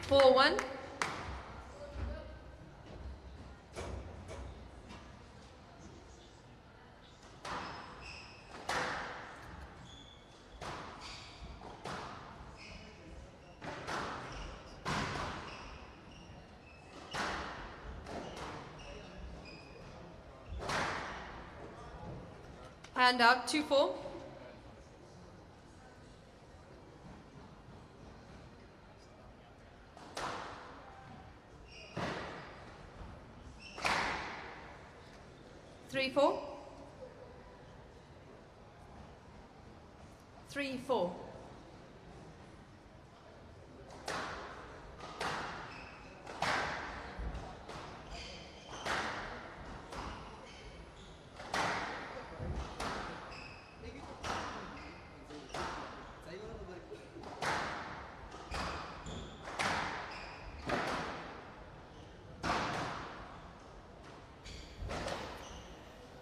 Four, 1. Hand up, 2, 4. Three, 4. 3, 4.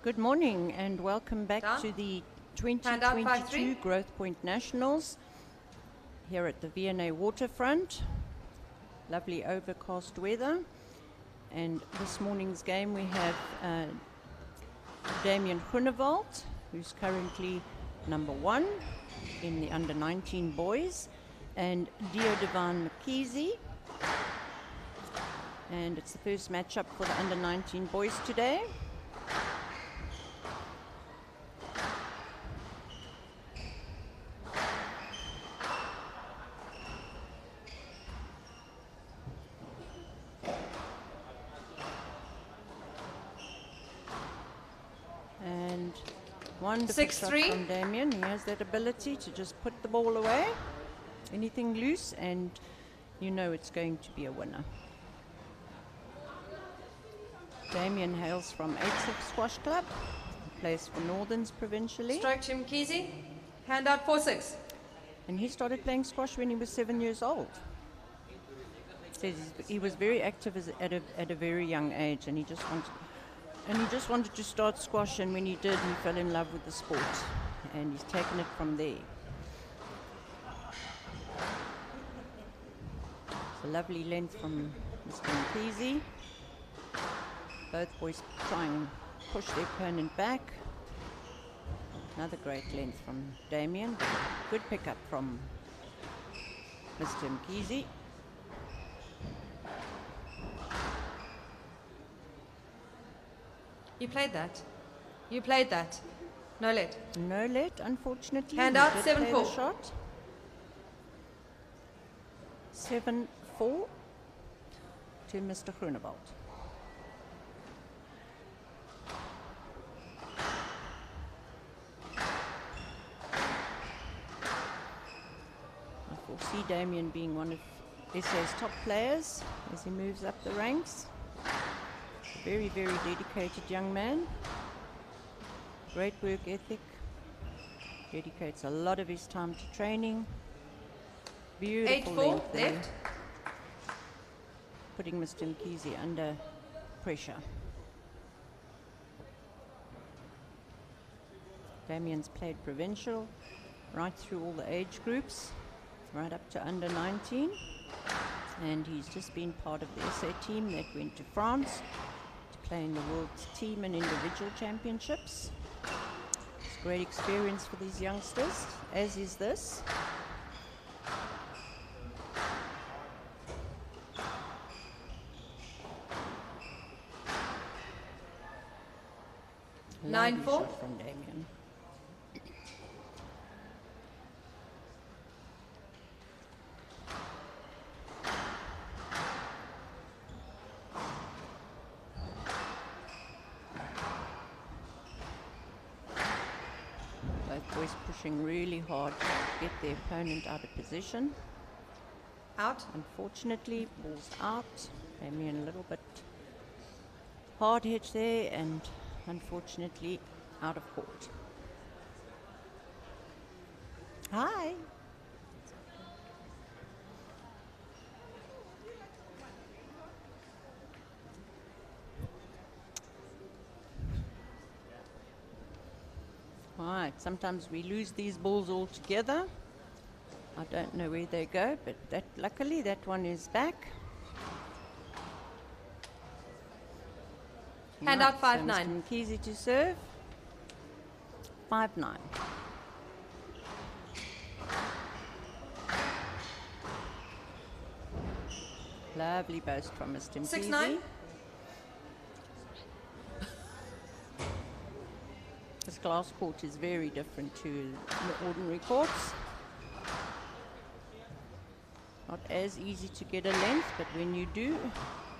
Good morning and welcome back Done. to the Hand up, 5, 3. 2022 Growthpoint Nationals here at the V&A waterfront. Lovely overcast weather, and this morning's game we have Damien Groenewald, who's currently number 1 in the under 19 boys, and Devin Mkhize, and it's the first matchup for the under 19 boys today. Wonderful 6, shot 3. from Damien. He has that ability to just put the ball away, anything loose, and you know it's going to be a winner. Damien hails from 8-6 Squash Club, plays for Northerns provincially, Stroke to Mkhize. Hand out, 4, 6. and he started playing squash when he was 7 years old. Says he was very active at a very young age, and he just wanted to start squash, and when he did, he fell in love with the sport, and he's taken it from there. It's a lovely length from Mr. Mkhize. Both boys trying push the opponent back. Another great length from Damien. Good pickup from Mr. Mkhize. You played that. You played that. No let. No let, unfortunately. Hand He out, did 7-4. play the shot. 7-4 to Mr. Groenewald. I foresee Damien being one of SA's top players as he moves up the ranks. Very, very dedicated young man. Great work ethic. Dedicates a lot of his time to training. Beautiful 8-4 length there, left. putting Mr. Mkhize under pressure. Damien's played provincial right through all the age groups, right up to under 19. And he's just been part of the SA team that went to France to play in the World Team and Individual Championships. It's a great experience for these youngsters, as is this. Lovely 9-4. shot from Damien. Both boys pushing really hard to get their opponent out of position. Out. Unfortunately, ball's out. Damien a little bit hard hit there, and unfortunately out of court. Hi. All right, sometimes we lose these balls altogether. I don't know where they go, but luckily that one is back. Hand out Right, so 5-9. Mr. Mkhize to serve. 5-9. Lovely boast from Mr. Mkhize. 6-9. This glass court is very different to the ordinary courts. Not as easy to get a length, but when you do,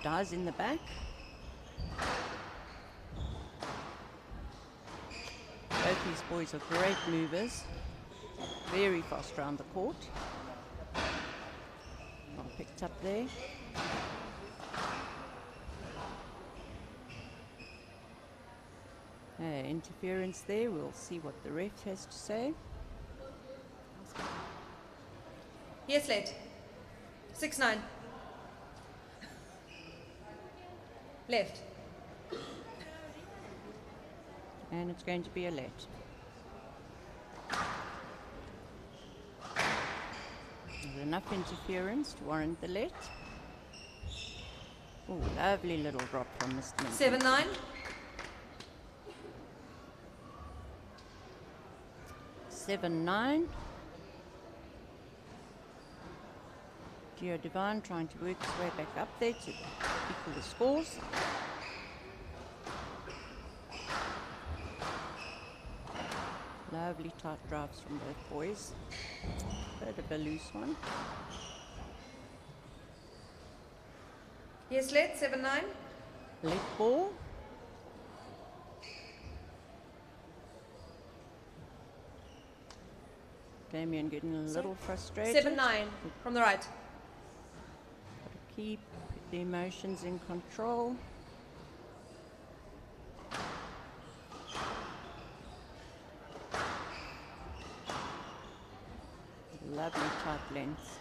dies in the back. Both these boys are great movers, very fast round the court. Well picked up there. Interference there, we'll see what the ref has to say. Yes, let. 6-9. Left. And it's going to be a let. There's enough interference to warrant the let. Oh, lovely little drop from Mr. Minton. 7-9. 7-9. Gio Devine trying to work his way back up there to equal the scores. Lovely tight drives from both boys. Bit of a loose one. Yes, let. 7-9. Let ball. Damien getting a little frustrated. 7-9 from the right. Got to keep the emotions in control. Lovely tight lengths.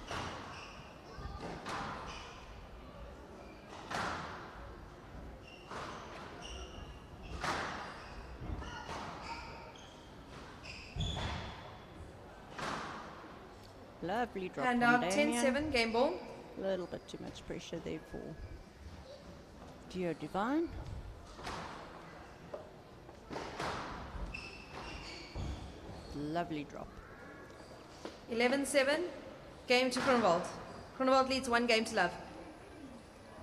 Lovely drop Hand from out Damien. 10-7, game ball. A little bit too much pressure there for Gio Devine. Lovely drop. 11-7, game to Groenewald. Groenewald leads 1 game to love.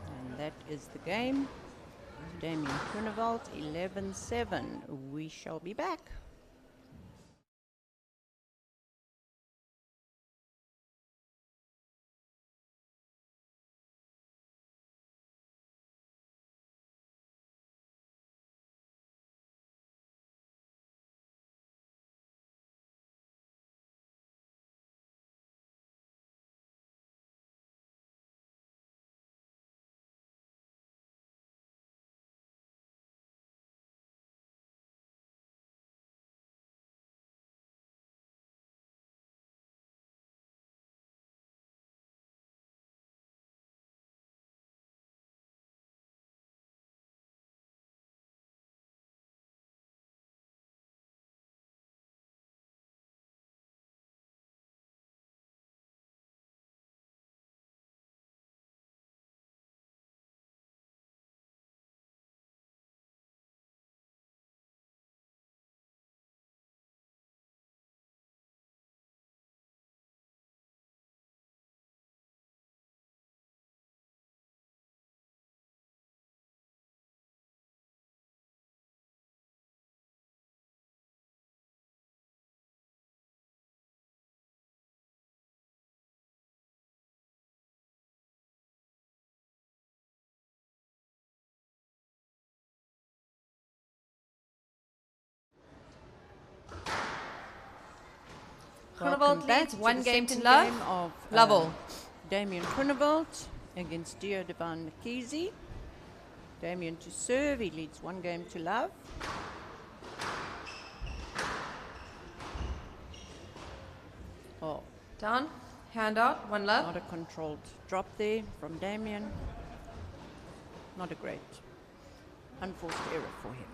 And that is the game. Damien Groenewald, 11-7. We shall be back. Groenewald back leads 1 the game to second love. game of Lovell. Damien Groenewald against Dio Devan Mckeezy. Damien to serve. He leads 1 game to love. Oh, Down, hand out, 1 love. not a controlled drop there from Damien. Not a great unforced error for him.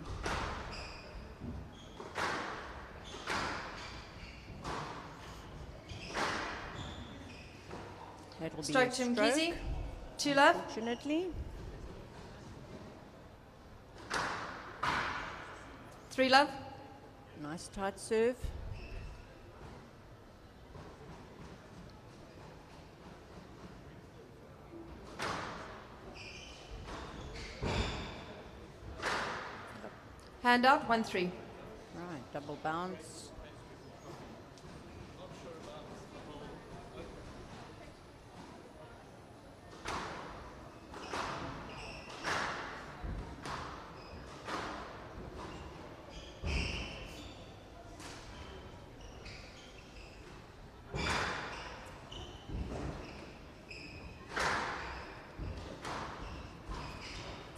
That will Stroke be to a Mkhize. stroke, 2 love. fortunately. 3 love. Nice tight serve. Hand out, 1-3. Right, double bounce.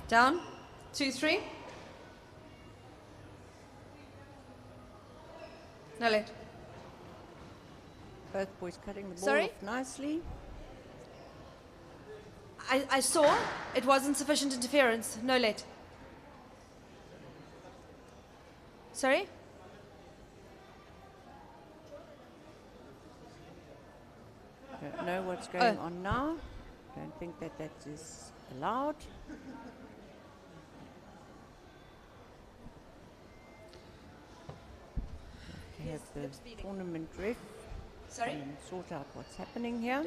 Down, 2-3. No let. Both boys cutting the ball Sorry? off nicely. I saw it wasn't sufficient interference. No let. Sorry? Don't know what's going on now. Don't think that that is allowed. To have the tournament ref Sorry? come and sort out what's happening here.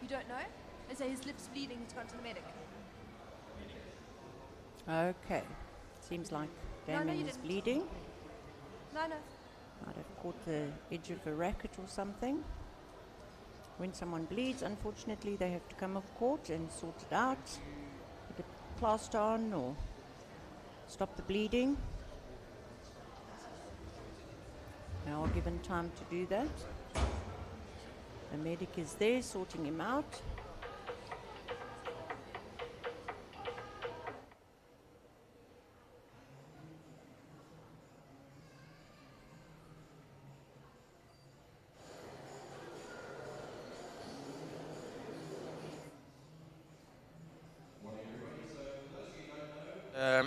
You don't know? They say his lip's bleeding, he's gone to the medic. Okay. Seems like No, Damien you is didn't. bleeding. No. Might have caught the edge of a racket or something. When someone bleeds, unfortunately, they have to come off court and sort it out. Put a plaster on or stop the bleeding. Now given time to do that. The medic is there sorting him out.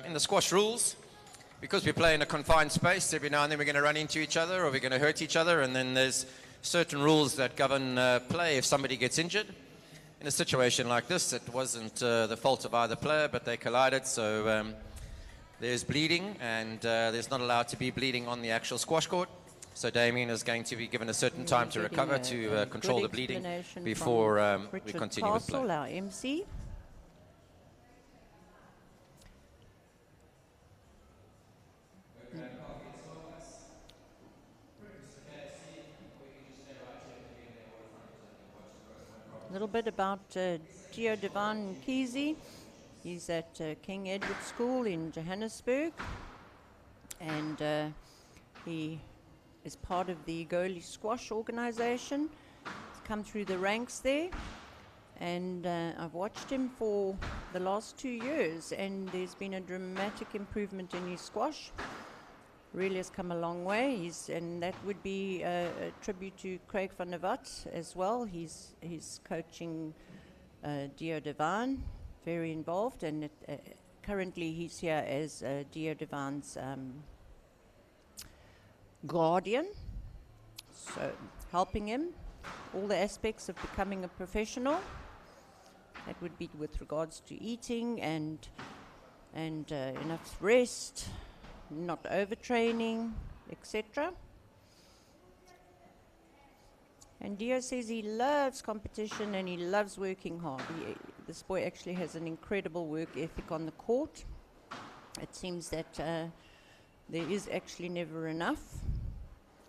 In the squash rules, because we play in a confined space, every now and then we're going to run into each other or we're going to hurt each other, and then there's certain rules that govern play if somebody gets injured. In a situation like this, it wasn't the fault of either player, but they collided, so there's bleeding, and there's not allowed to be bleeding on the actual squash court. So Damien is going to be given a certain time to recover to control the bleeding before we Richard continue with Castle, play. our MC. A little bit about Gio Devan Kesey. He's at King Edward School in Johannesburg, and he is part of the Goli Squash organization. He's come through the ranks there, and I've watched him for the last 2 years, and there's been a dramatic improvement in his squash. Really has come a long way, and that would be a tribute to Craig van der Walt as well. He's coaching Dio Devan, very involved, and currently he's here as Dio Devan's guardian, so helping him all the aspects of becoming a professional. That would be with regards to eating and enough rest, not overtraining, etc. And Dio says he loves competition and he loves working hard. This boy actually has an incredible work ethic on the court. It seems that there is actually never enough,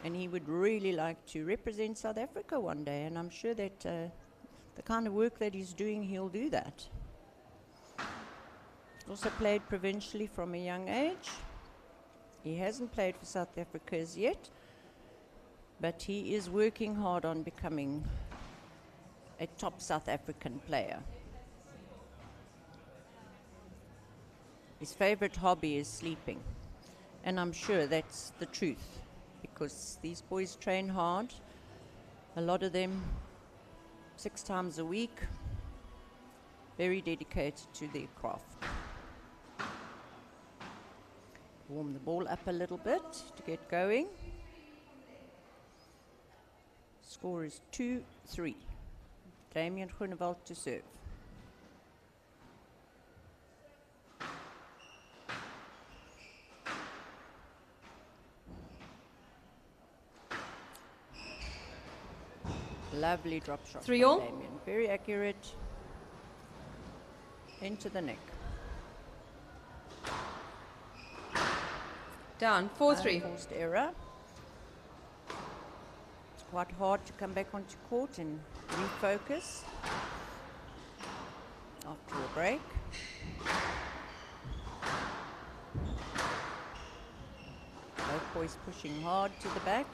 and he would really like to represent South Africa one day, and I'm sure that the kind of work that he's doing, he'll do that. Also played provincially from a young age. He hasn't played for South Africa as yet, but he is working hard on becoming a top South African player. His favorite hobby is sleeping, and I'm sure that's the truth, because these boys train hard, a lot of them 6 times a week, very dedicated to their craft. Warm the ball up a little bit to get going. Score is 2-3. Damien Groenewald to serve. Lovely drop shot. 3-all. Damien. Very accurate. Into the neck. Down, 4-3. Forced error. Quite hard to come back onto court and refocus after a break. Both boys pushing hard to the back.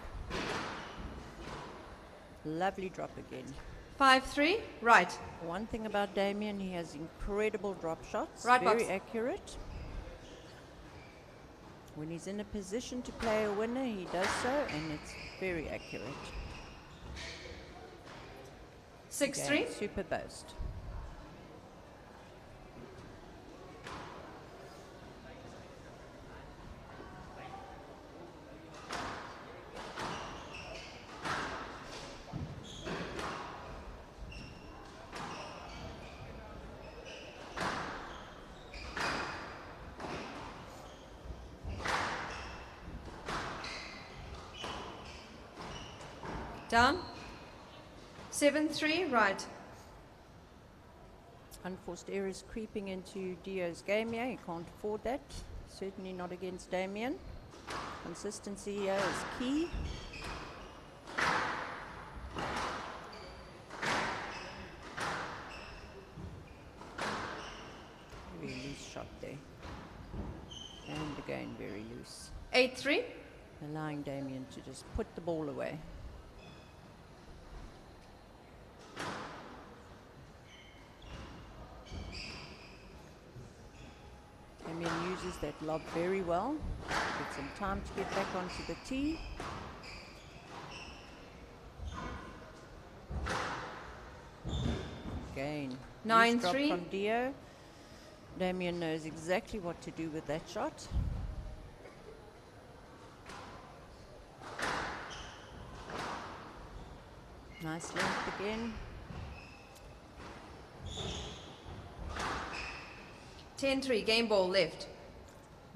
Lovely drop again. 5-3, right. One thing about Damien, he has incredible drop shots. Right very box. accurate. When he's in a position to play a winner, he does so, and it's very accurate. 6-3. Again, super boast. Down. 7-3, right. Unforced errors creeping into Dio's game here. He can't afford that. Certainly not against Damien. Consistency here is key. Very loose shot there. And again, very loose. 8-3. Allowing Damien to just put the ball away. Damien uses that lob very well. Gives him time to get back onto the tee. Again, loose drop 9-3. from Dio. Damien knows exactly what to do with that shot. Nice length again. 10-3, game ball left.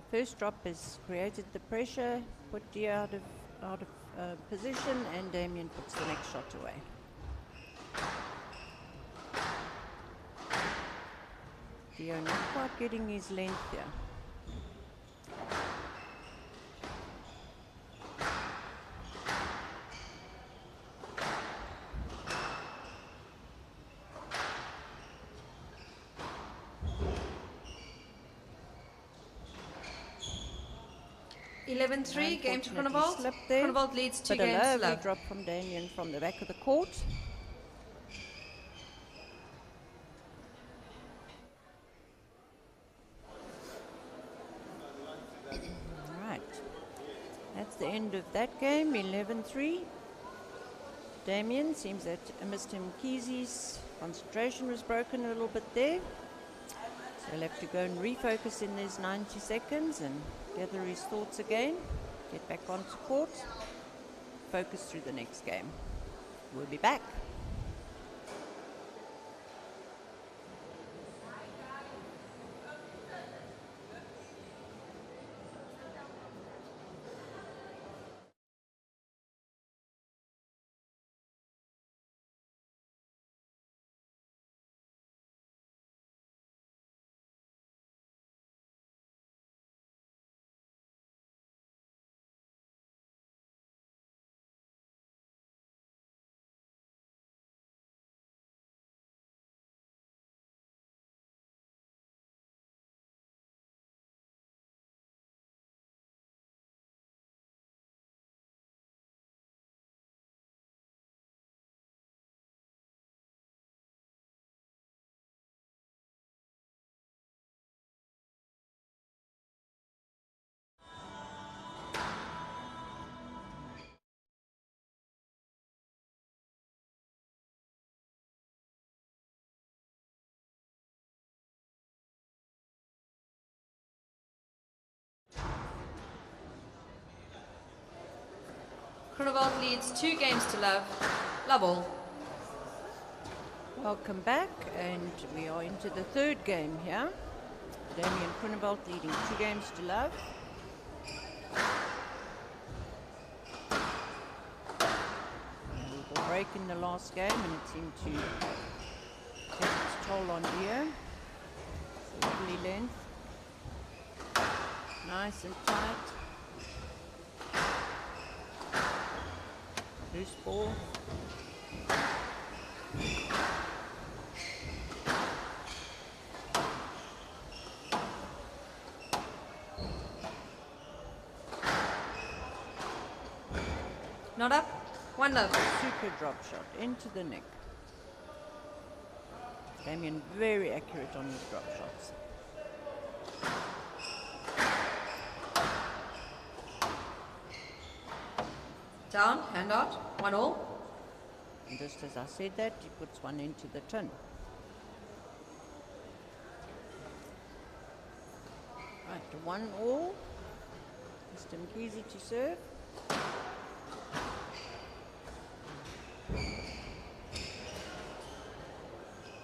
First drop has created the pressure, put Dio out of position, and Damien puts the next shot away. Dio not quite getting his length here. (11-3), game to Unfortunately Groenewald. slipped there, Groenewald leads 2 but a games to lovely love. drop from Damien from the back of the court. Right, that's the end of that game, 11-3. Damien seems that Mr. Mkhizi's concentration was broken a little bit there. So he'll have to go and refocus in these 90 seconds and gather his thoughts again, get back onto court, focus through the next game. We'll be back. Groenewald leads 2 games to love. Love all. Welcome back, and we are into the third game here. Damien Groenewald leading 2 games to love. A little break in the last game, and it seemed to take its toll on Dio. Lovely length. Nice and tight. Loose ball. Not up. 1 love. Super drop shot into the neck. Damien very accurate on his drop shots. Down, hand out. 1 all. And just as I said that, he puts one into the tin. Right, 1 all. Mr. Mkhizi to serve.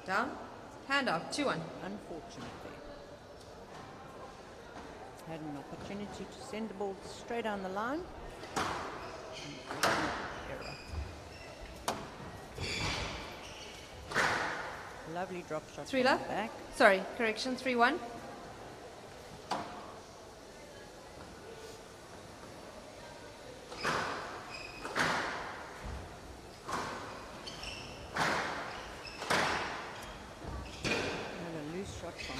Down, hand out. 2-1. Unfortunately. Had an opportunity to send the ball straight down the line. Error. Lovely drop shot 3 from love. the back. Sorry, correction. 3-1. Another loose shot from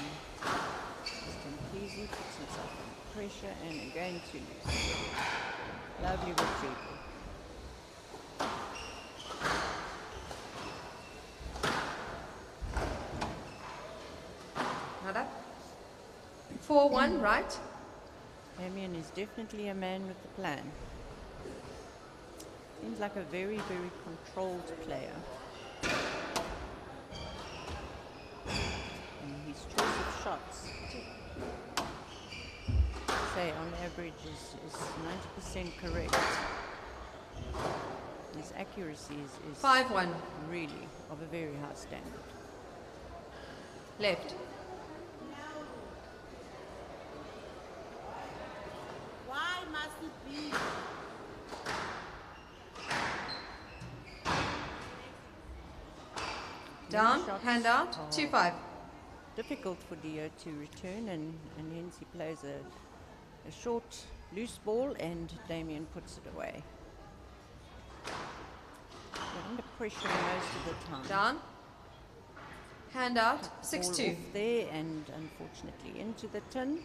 Mr. Mkhizi, puts himself under pressure, and again too loose. Lovely retrieval. Not up. 4-1, right? Damien is definitely a man with a plan. Seems like a very, very controlled player. And his choice of shots, say on average, is 90% correct. His accuracy is 5-1. really of a very high standard. Left. Down, shots hand out, are 2-5. difficult for Dio to return, and hence he plays a short, loose ball, and Damien puts it away. They're under pressure most of the time. Down, hand out, Ball 6-2. off there, and unfortunately into the tin.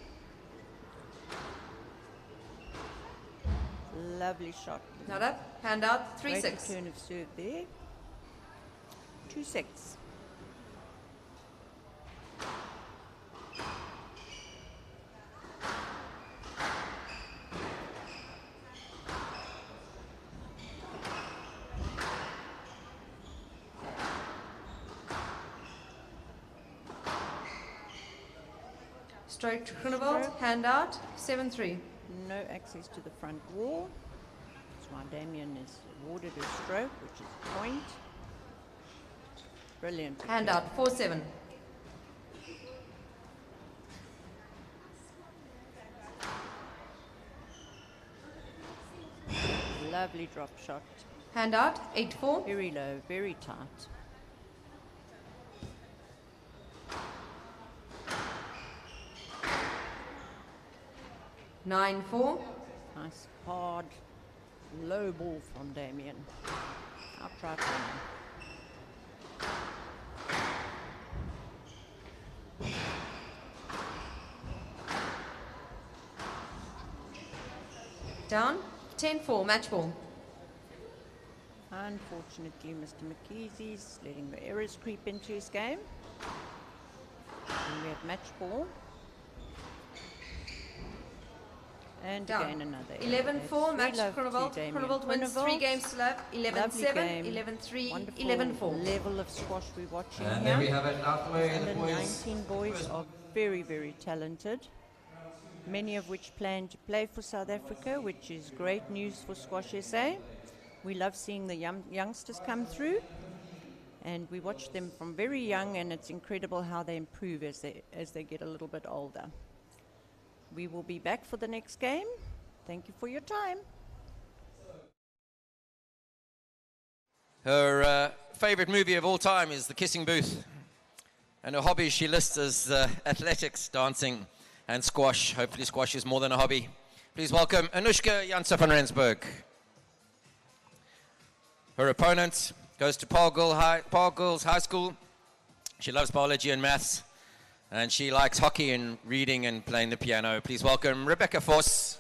Lovely shot. Not up, hand out, Great 3-6. return of serve there. 2-6. Stroke to Groenewald, hand out, 7-3. No access to the front wall. That's why Damien is awarded a stroke, which is point. Brilliant. Hand out, 4-7. Lovely drop shot. Hand out, 8-4. Very low, very tight. Nine, 4. Nice, hard, low ball from Damien. Upright runner. Down, 10-4, match ball. Unfortunately, Mr. McKeesy's letting the errors creep into his game. And we have match ball. And Down. again another error. 11-4, match Three love to Groenewald. Damien Groenewald wins 3 Groenewald. games to love. 11-7, Lovely game. 11-3, Wonderful 11-4. level of squash we're watching And here. there we have it, out the way, the Under boys. 19 boys are very, very talented. Many of which plan to play for South Africa, which is great news for Squash SA. We love seeing the youngsters come through, and we watch them from very young, and it's incredible how they improve as they get a little bit older. We will be back for the next game. Thank you for your time. Her favorite movie of all time is The Kissing Booth. And her hobbies she lists as athletics, dancing, and squash. Hopefully squash is more than a hobby. Please welcome Anushka Janse van Rensburg. Her opponent goes to Paul Girls High School. She loves biology and maths. And she likes hockey and reading and playing the piano. Please welcome Rebecca Voss.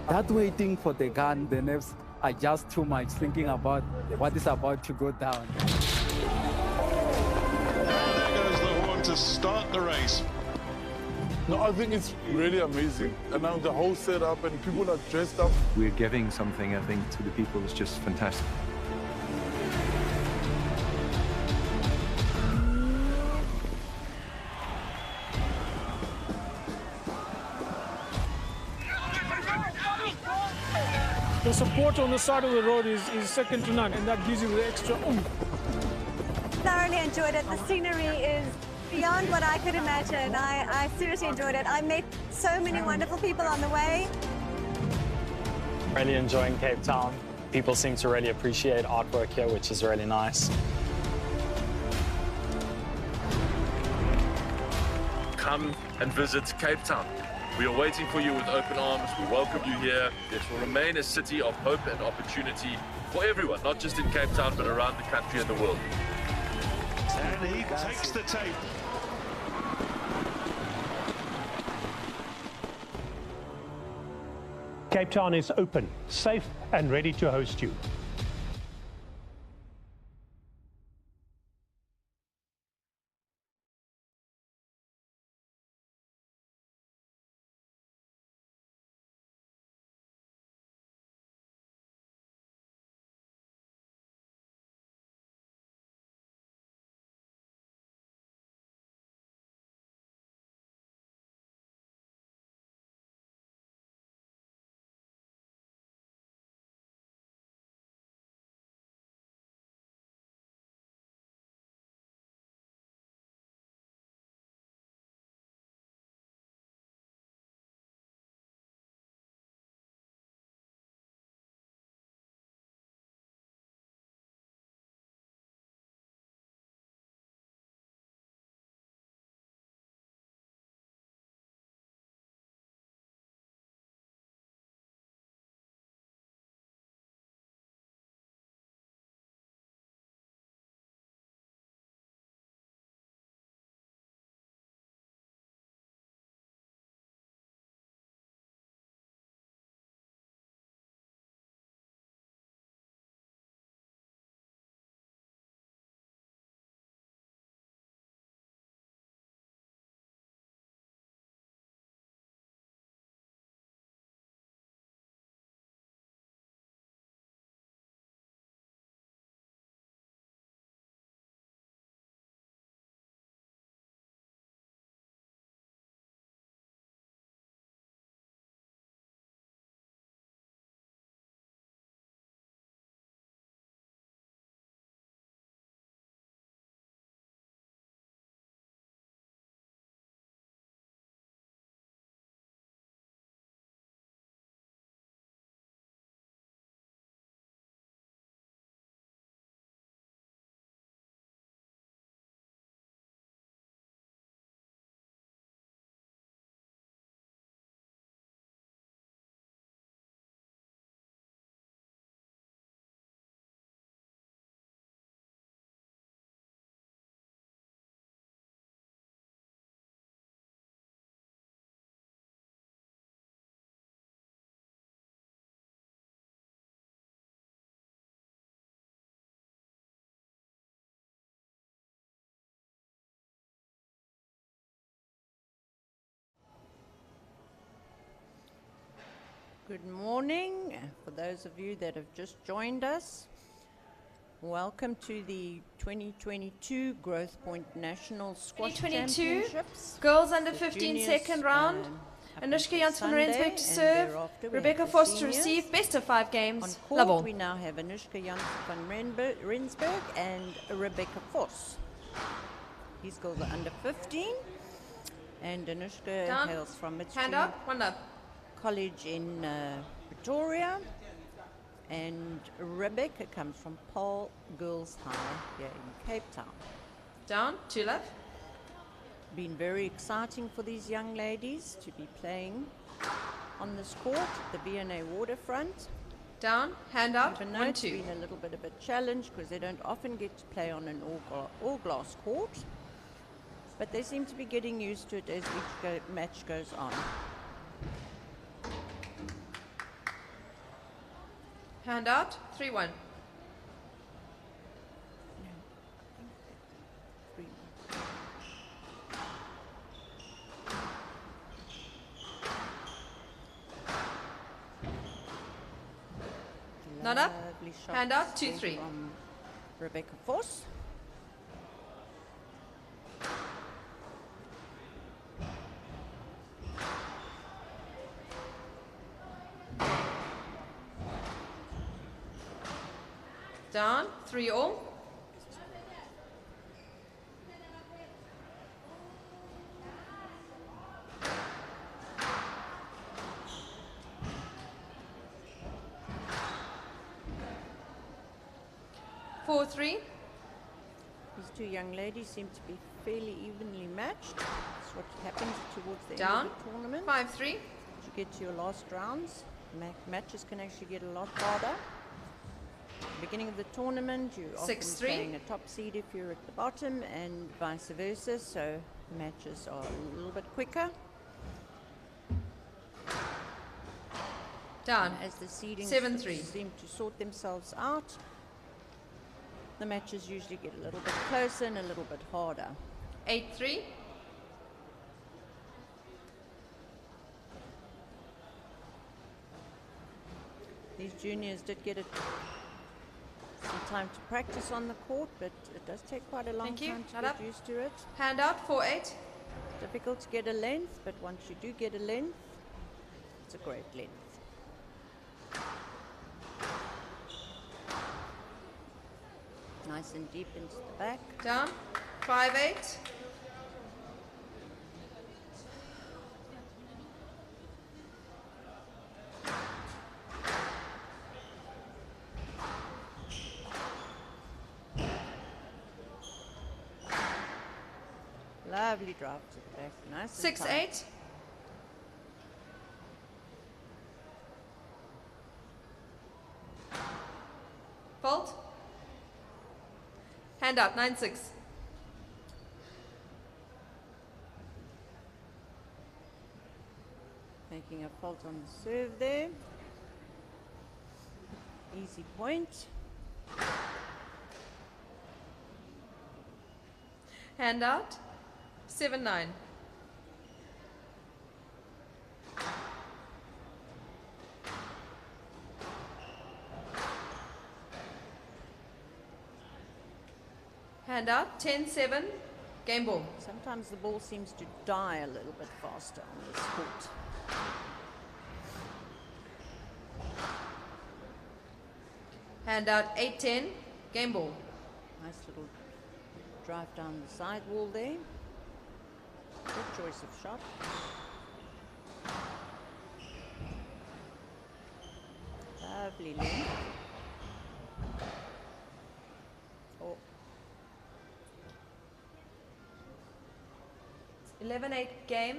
That waiting for the gun, the nerves are just too much, thinking about what is about to go down. There goes the horn to start the race. No, I think it's really amazing. And now the whole setup and people are dressed up. We're giving something, I think, to the people. It's just fantastic. The support on the side of the road is second to none, and that gives you the extra Thoroughly enjoyed it. The scenery is beyond what I could imagine. I seriously enjoyed it. I met so many wonderful people on the way. Really enjoying Cape Town. People seem to really appreciate artwork here, which is really nice. Come and visit Cape Town. We are waiting for you with open arms. We welcome you here. This will remain a city of hope and opportunity for everyone, not just in Cape Town, but around the country and the world. And he takes the tape. Cape Town is open, safe, and ready to host you. Good morning. For those of you that have just joined us, welcome to the 2022 Growthpoint National Squash 2022 Championships. girls under The 15 juniors, second round. up Anushka until Jans van Sunday, Rensburg to and serve. thereafter we Rebecca have the Voss to seniors. receive. Best of 5 On games. court, Level. we now have Anushka Jans van Rensburg and Rebecca Voss. These girls are under 15, and Anushka Down. hails from its Hand up. One up. college in Pretoria, and Rebecca comes from Paul Girls High here in Cape Town. Down. 2 love. Been very exciting for these young ladies to be playing on this court, the V&A waterfront. Down. Hand up. Even though 1 it's 2. been a little bit of a challenge because they don't often get to play on an all-glass court, but they seem to be getting used to it as each match goes on. Hand out. 3 1. Not up. Lovely shot Hand out. 2 there 3. from Rebecca Voss. Down. 3 all. Four 3. These two young ladies seem to be fairly evenly matched. That's what happens towards the Down. end of the tournament. 5 3. As you get to your last rounds, matches can actually get a lot harder. Beginning of the tournament, you're often 6-3. playing a top seed if you're at the bottom, and vice versa, so matches are a little bit quicker. Down. As the seedings 7-3. seem to sort themselves out, the matches usually get a little bit closer and a little bit harder. 8 3. These juniors did get some time to practice on the court, but it does take quite a long Thank you. time to Shut get up. used to it. Hand out. 4 8. Difficult to get a length, but once you do get a length, it's a great length. Nice and deep into the back. Down. 5 8. Lovely drop to the back. Nice. 6 and tight. 8. Fault. Hand out. 9 6. Making a fault on the serve there. Easy point. Hand out. 7 9. Hand out. 10 7. Game ball. Sometimes the ball seems to die a little bit faster on this court. Hand out. 8 10. Game ball. Nice little drive down the side wall there. Good choice of shot. Lovely length. Oh, 11 8 game.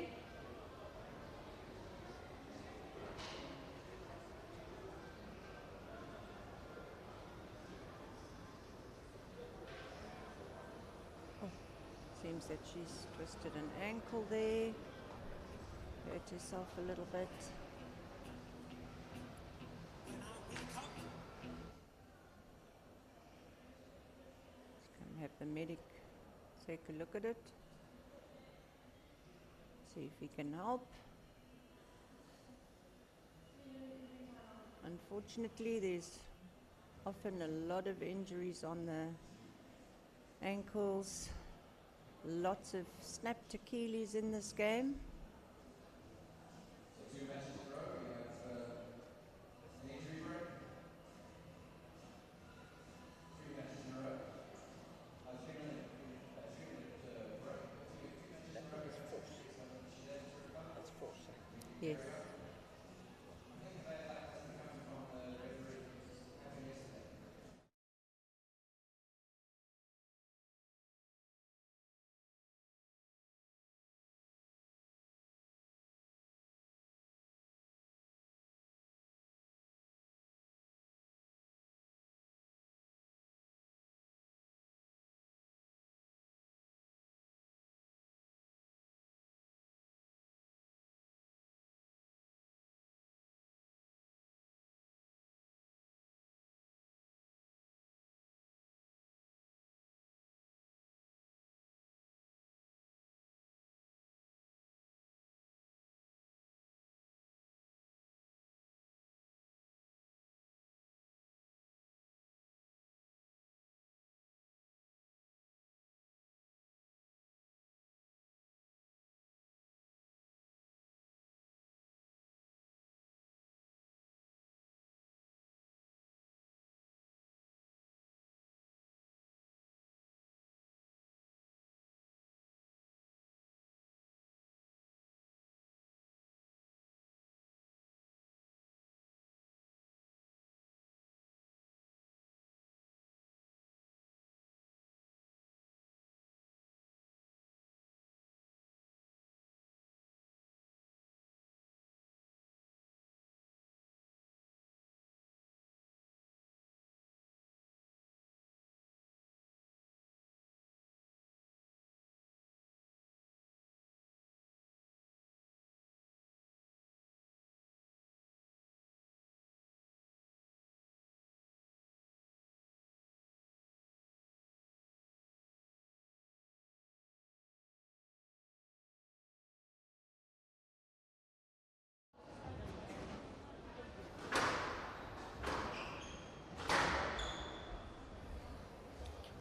seems that she's twisted an ankle there. Hurt herself a little bit. Come have the medic take a look at it. See if he can help. Unfortunately, there's often a lot of injuries on the ankles. Lots of snapped Achilles in this game. So 2 matches in a row, we have an injury break. 3 matches in a row. 3-minute break. Two matches in a row. That's four. Yes.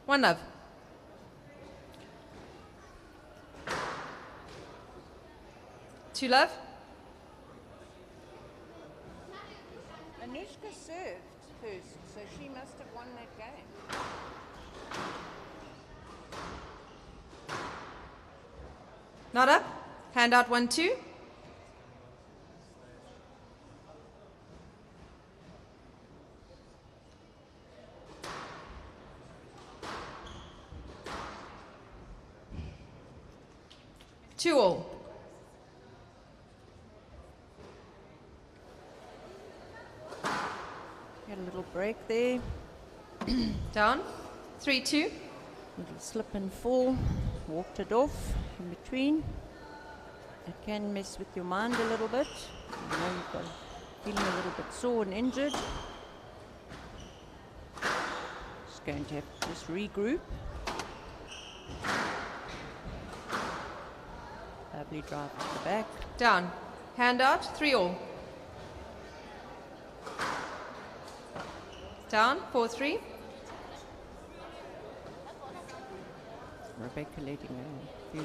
One love. Two love. Anushka served first, so she must have won that game. Not up. Hand out 1-2. Two all. Got a little break there. Down. 3-2. Little slip and fall. Walked it off in between. It can mess with your mind a little bit. You know you've got feeling a little bit sore and injured. Just going to have to just regroup. Lovely drive to the back. Down. Hand out. 3 all. Down. 4-3. Rebecca letting a few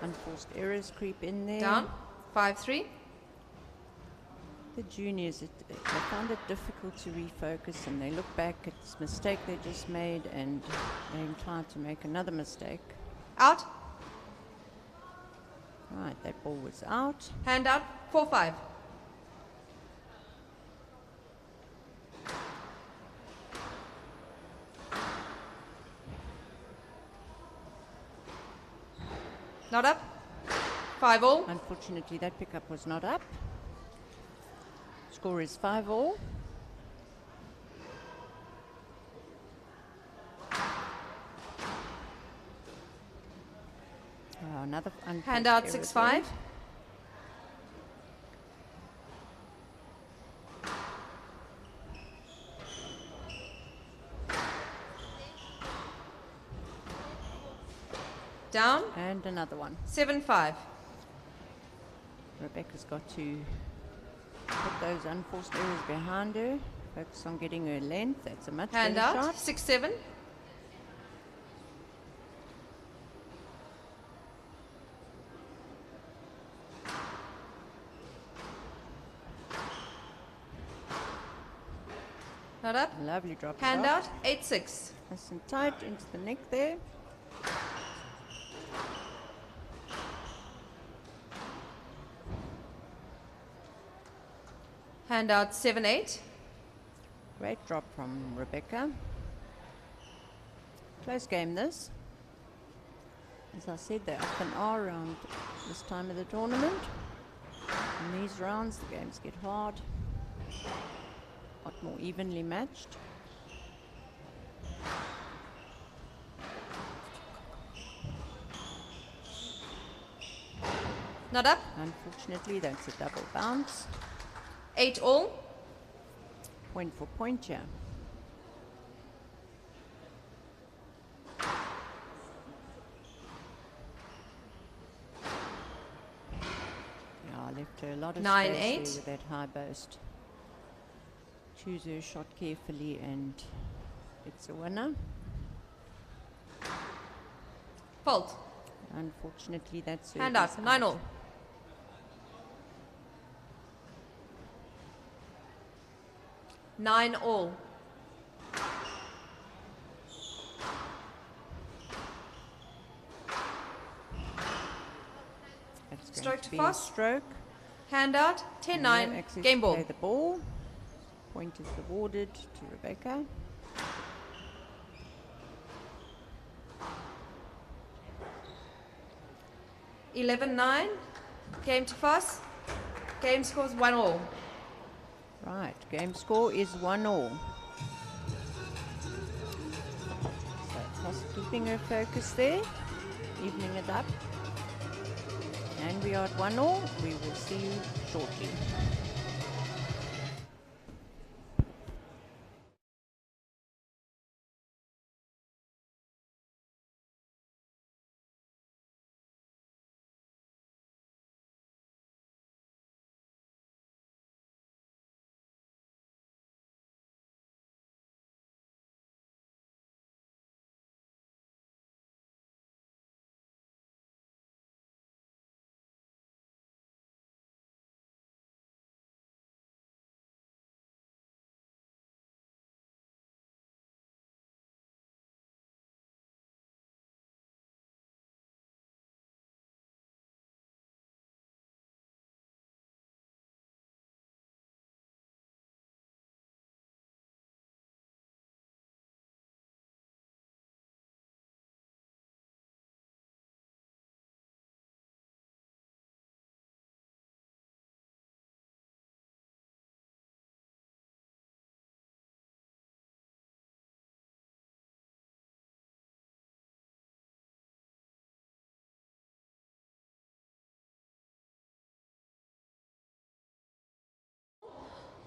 unforced errors creep in there. Down. 5-3. The juniors, they find it difficult to refocus, and they look back at this mistake they just made and they're inclined to make another mistake. Out. Right, that ball was out. Hand out. 4-5. Not up. 5 all. Unfortunately, that pickup was not up. Score is 5 all. Another hand out 6-5. Down. And another one. 7-5. Rebecca's got to Put those unforced errors behind her. Focus on getting her length. That's a much Hand better out, shot. 6-7. Not up. Lovely drop. Hand shot. out, 8-6. Nice and tight into the neck there. Hand out, 7-8. Great drop from Rebecca. Close game this. As I said, they often are around this time of the tournament. In these rounds, the games get hard. A lot more evenly matched. Not up. Unfortunately, that's a double bounce. 8 all. Point for point here. Yeah, I left her a lot of 9-8. space there with that high boast. Choose her shot carefully and it's a winner. Fault. Unfortunately, that's her. Hand out, 9 all. Nine all. Stroke to fast. Stroke. Hand out, 10-9. Game ball. Play the ball. Point is awarded to Rebecca. $11-9. Game to fast. Game scores 1 all. Right, game score is 1-all. So Foss keeping her focus there, evening it up. And we are at 1-all. We will see you shortly.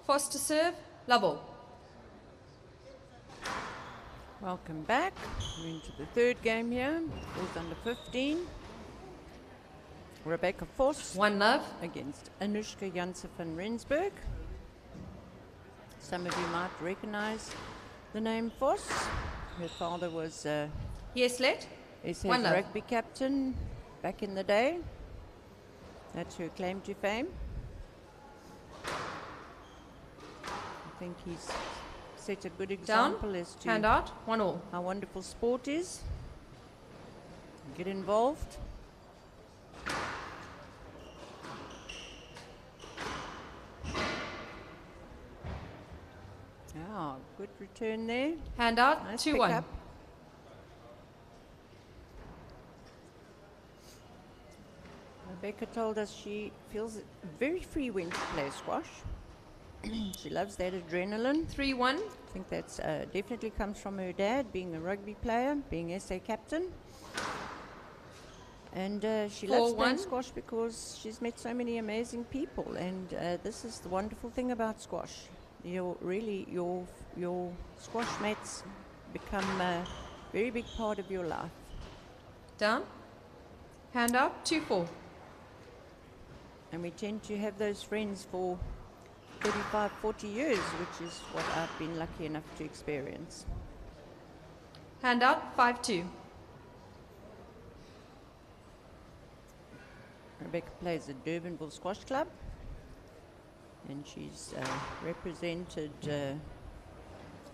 Foster serve, Lovell. Welcome back. We're into the third game here. Boys under 15. Rebecca Voss. 1-love. Against Anushka Janse van Rensburg. Some of you might recognize the name Voss. Her father was yes, let. SA 1-love. rugby captain back in the day. That's her claim to fame. I think he's set a good example as to hand out, 1-all. how wonderful sport is. Get involved. Ah, good return there. Hand out, Nice 2-1. pickup. Rebecca told us she feels very free when she plays squash. She loves that adrenaline. 3-1. I think that's definitely comes from her dad, being a rugby player, being SA captain. And she loves playing 4-1. squash because she's met so many amazing people. And this is the wonderful thing about squash. Your squash mates become a very big part of your life. Down. Hand out, 2-4. And we tend to have those friends for 35, 40 years, which is what I've been lucky enough to experience. Handout 5-2. Rebecca plays at Durbanville Squash Club, and she's represented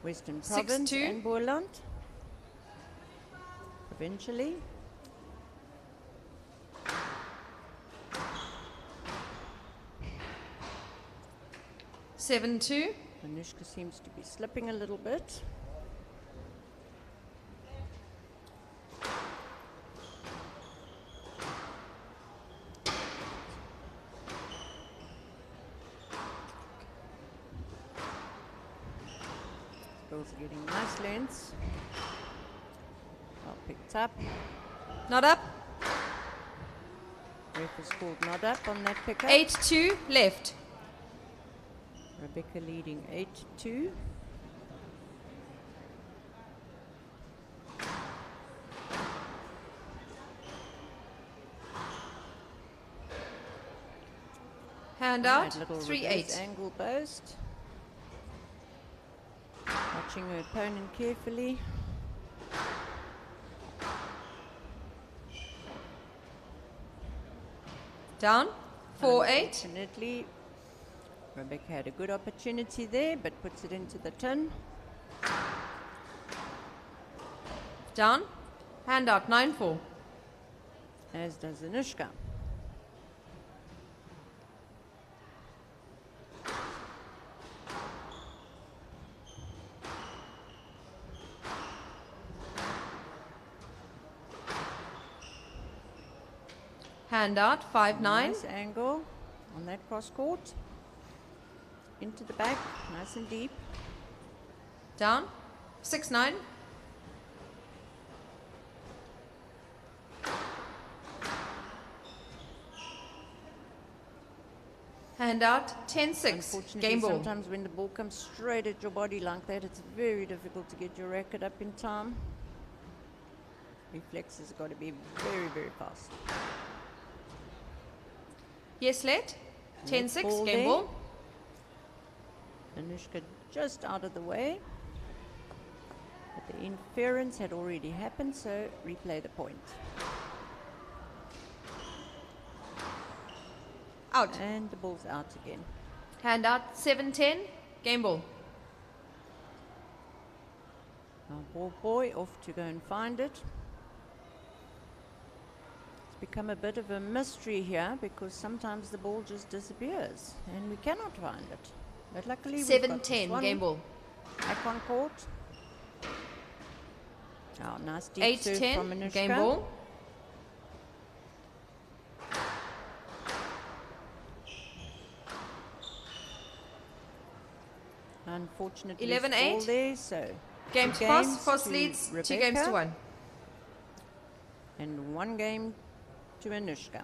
Western Province 6-2. and Boerland provincially. Seven two. Anushka seems to be slipping a little bit. Girls are getting nice lengths. Well picked up. Not up. Ref has called not up on that pickup. 8-2 left. Rebecca leading 8-2. Handout Little 3-8. angle post. Watching her opponent carefully. Down 4-8. Unfortunately, Rebecca had a good opportunity there, but puts it into the tin. Down. Handout 9-4. As does Anushka. Handout 5-9. Nice angle on that cross court. Into the back, nice and deep. Down 6-9. Handout 10-6. Unfortunately, Game ball. sometimes when the ball comes straight at your body like that, it's very difficult to get your racket up in time. Reflexes got to be very, very fast. Yes, let. 10-6. Ball Game there. ball. Anushka just out of the way. But the interference had already happened, so replay the point. Out. And the ball's out again. Handout 7-10. Game ball. Now ball boy off to go and find it. It's become a bit of a mystery here because sometimes the ball just disappears and we cannot find it. But luckily we've got this 7-10. one Game ball. back on court. Oh, nice deep serve from 8-10. Anushka. Game ball. Unfortunately, 11-8. ball there, so Game two to pass. games Fast to leads. 2 Rebecca games to 1. and 1 game to Anushka.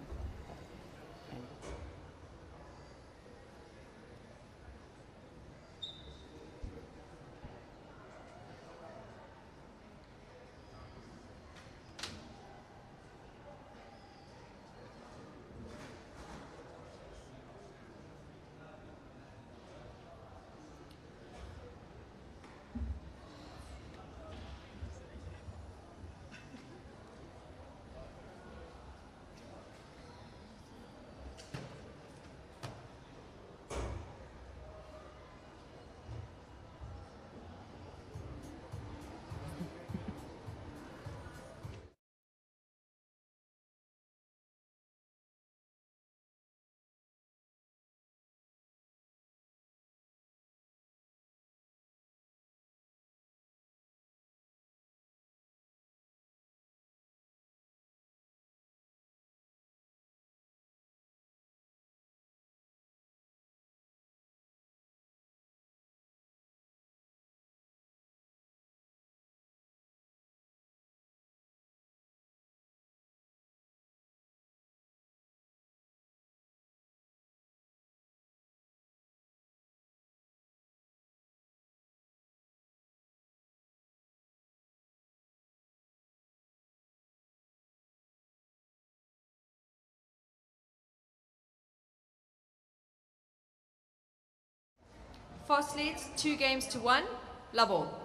Fast leads 2 games to 1. Love all.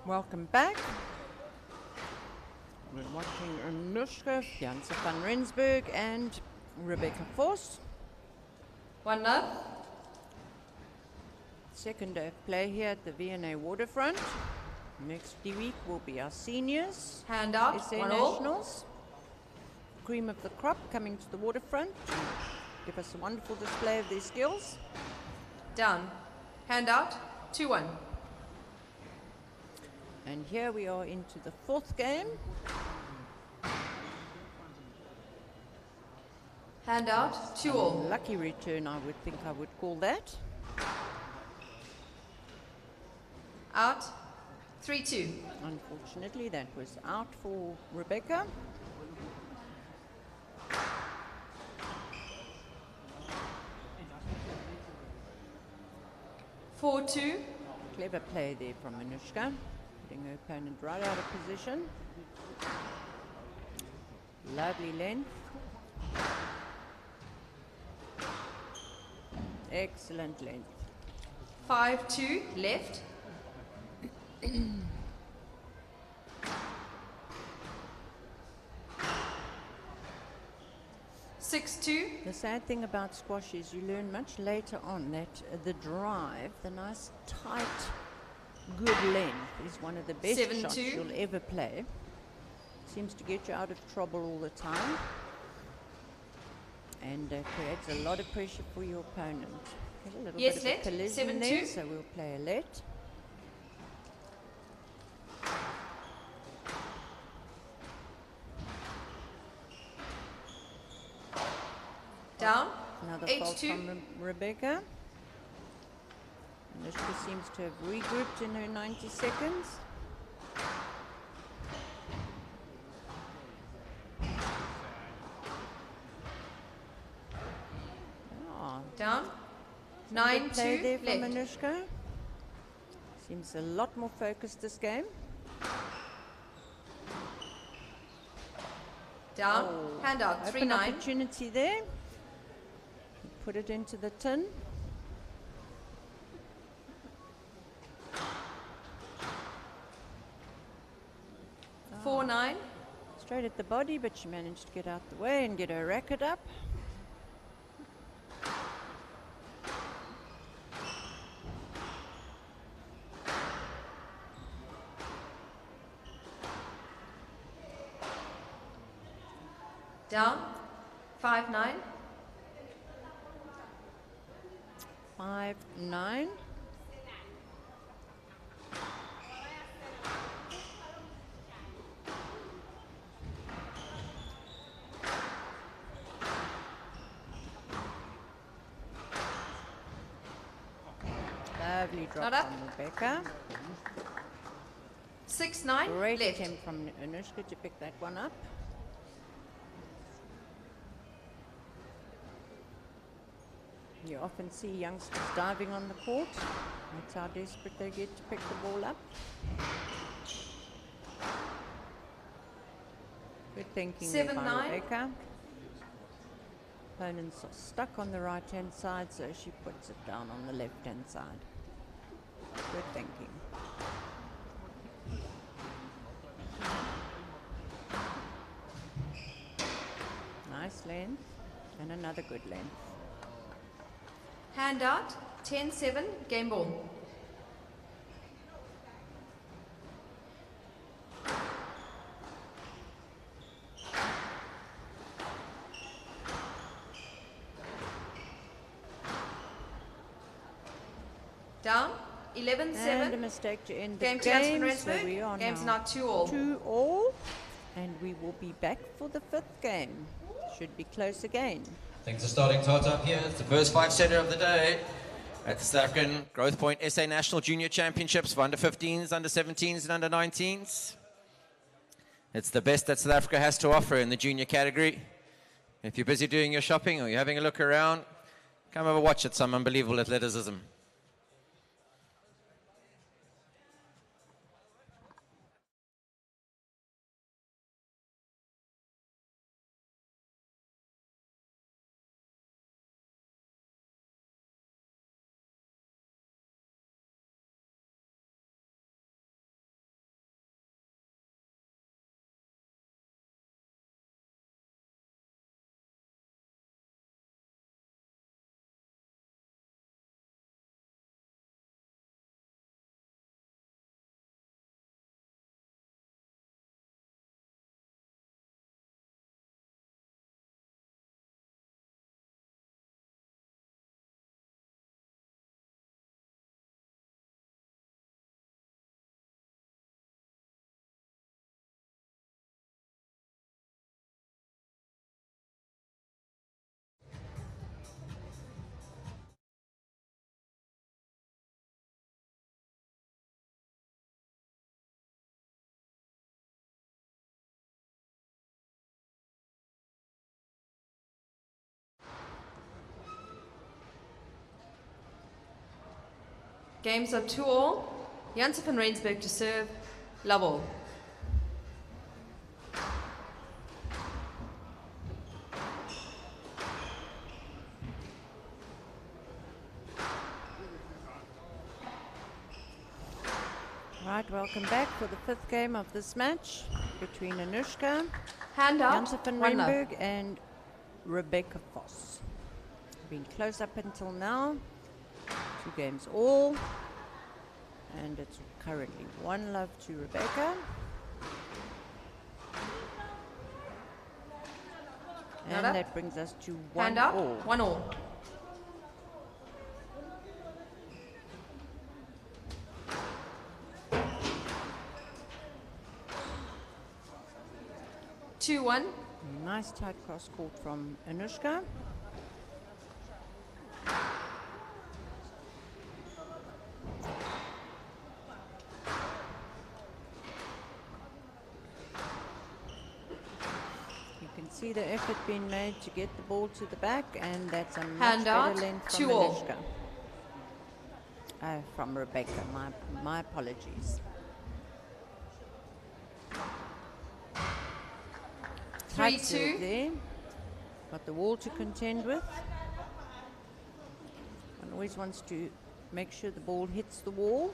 Welcome back. We're watching Anushka, Janse van Rensburg, and Rebecca Force. 1 love. Second day of play here at the V&A Waterfront. Next week will be our seniors. Hand out, SA 1 all. Nationals. Cream of the crop coming to the waterfront to give us a wonderful display of their skills. Down. Hand out, 2-1. And here we are into the 4th game. Hand out, 2 all. Lucky return, I would think I would call that. Out, 3-2. Unfortunately, that was out for Rebecca. Four, 2. Clever play there from Anushka, putting her opponent right out of position. Lovely length. Excellent length. 5-2 left. 6-2. The sad thing about squash is you learn much later on that the drive, the nice tight, good length is one of the best 7-2. shots you'll ever play. Seems to get you out of trouble all the time. And creates a lot of pressure for your opponent. Get a little Yes, bit let. of a collision 7-2. there, so we'll play a let. Down. Another 8-2. fault from Rebecca. Anushka seems to have regrouped in her 90 seconds. Oh, Down. good play 9-2 there from left. Anushka. Seems a lot more focused this game. Down. Hand out. Open 3-9. opportunity there. Put it into the tin. Ah. 4-9. Straight at the body, but she managed to get out the way and get her racket up. Down. 5-9. 5-9. Lovely drop Not up. from Rebecca. 6-9 Great left. attempt from Anushka to pick that one up. You often see youngsters diving on the court. That's how desperate they get to pick the ball up. Good thinking there by 7-9. Rebecca. Opponents are stuck on the right-hand side, so she puts it down on the left-hand side. Good thinking. Nice length, and another good length. Hand out. 10-7 game ball. Down. 11-7. And a mistake to end the Game game. to So we are Game's now not 2-all. 2-all, and we will be back for the 5th game. Should be close again. Things are starting to hot up here. It's the first 5-setter of the day at the South African Growthpoint SA National Junior Championships for under 15s, under 17s, and under 19s. It's the best that South Africa has to offer in the junior category. If you're busy doing your shopping or you're having a look around, come have a watch at some unbelievable athleticism. Games are 2-all. Janssen van Rensburg to serve. Love all. Right, welcome back for the 5th game of this match between Anushka, Hand out, Janssen van one love. Rensburg and Rebecca Voss. Been close up until now. 2 games all. And it's currently 1 love to Rebecca. And Nada. that brings us to 1 Hand out, all. 1-all. Two-one. Nice tight cross court from Anushka. You can see the effort being made to get the ball to the back, and that's a much Hand better out, length from 2-all. Anushka. From Rebecca, my apologies. Tight serve 3-2. there. Got the wall to contend with. One always wants to make sure the ball hits the wall.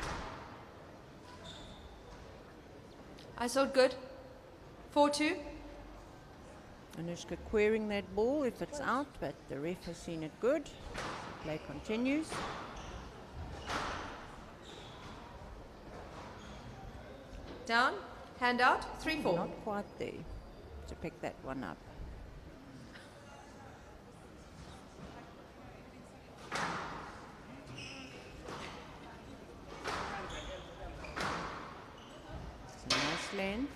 I saw it good. 4-2. Anushka querying that ball if it's out, but the ref has seen it good. Play continues. Down. Hand out. 3-4. Not quite there to pick that one up. It's a nice length.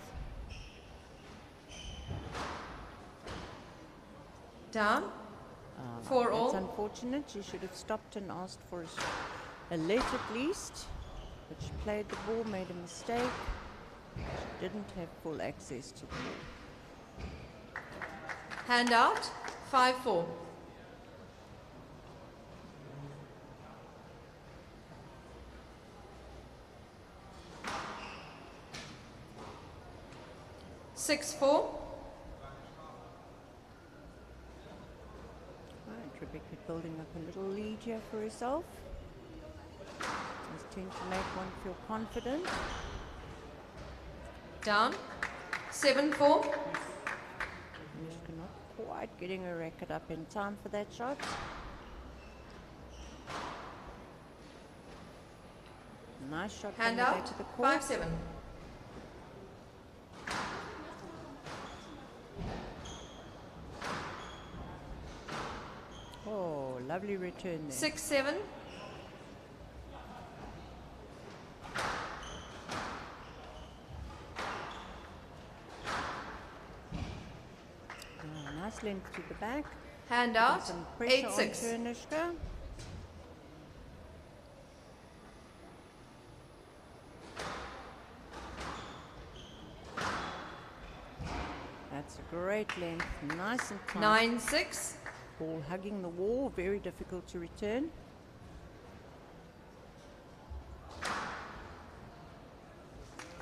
Down. 4-all. That's unfortunate. She should have stopped and asked for a let at least. But she played the ball, made a mistake. She didn't have full access to the ball. Hand out. 5-4. Six-4. Right, Rebecca building up a little lead here for herself. Does tend to make one feel confident. Down. 7-4. Anushka not quite getting her racket up in time for that shot. Nice shot from Hand the back out. of the court. 5-7. Oh, lovely return there. 6-7. Nice length to the back. Hand Putting out. some pressure 8-6. onto Anushka. That's a great length, nice and tight. 9-6. Ball hugging the wall, very difficult to return.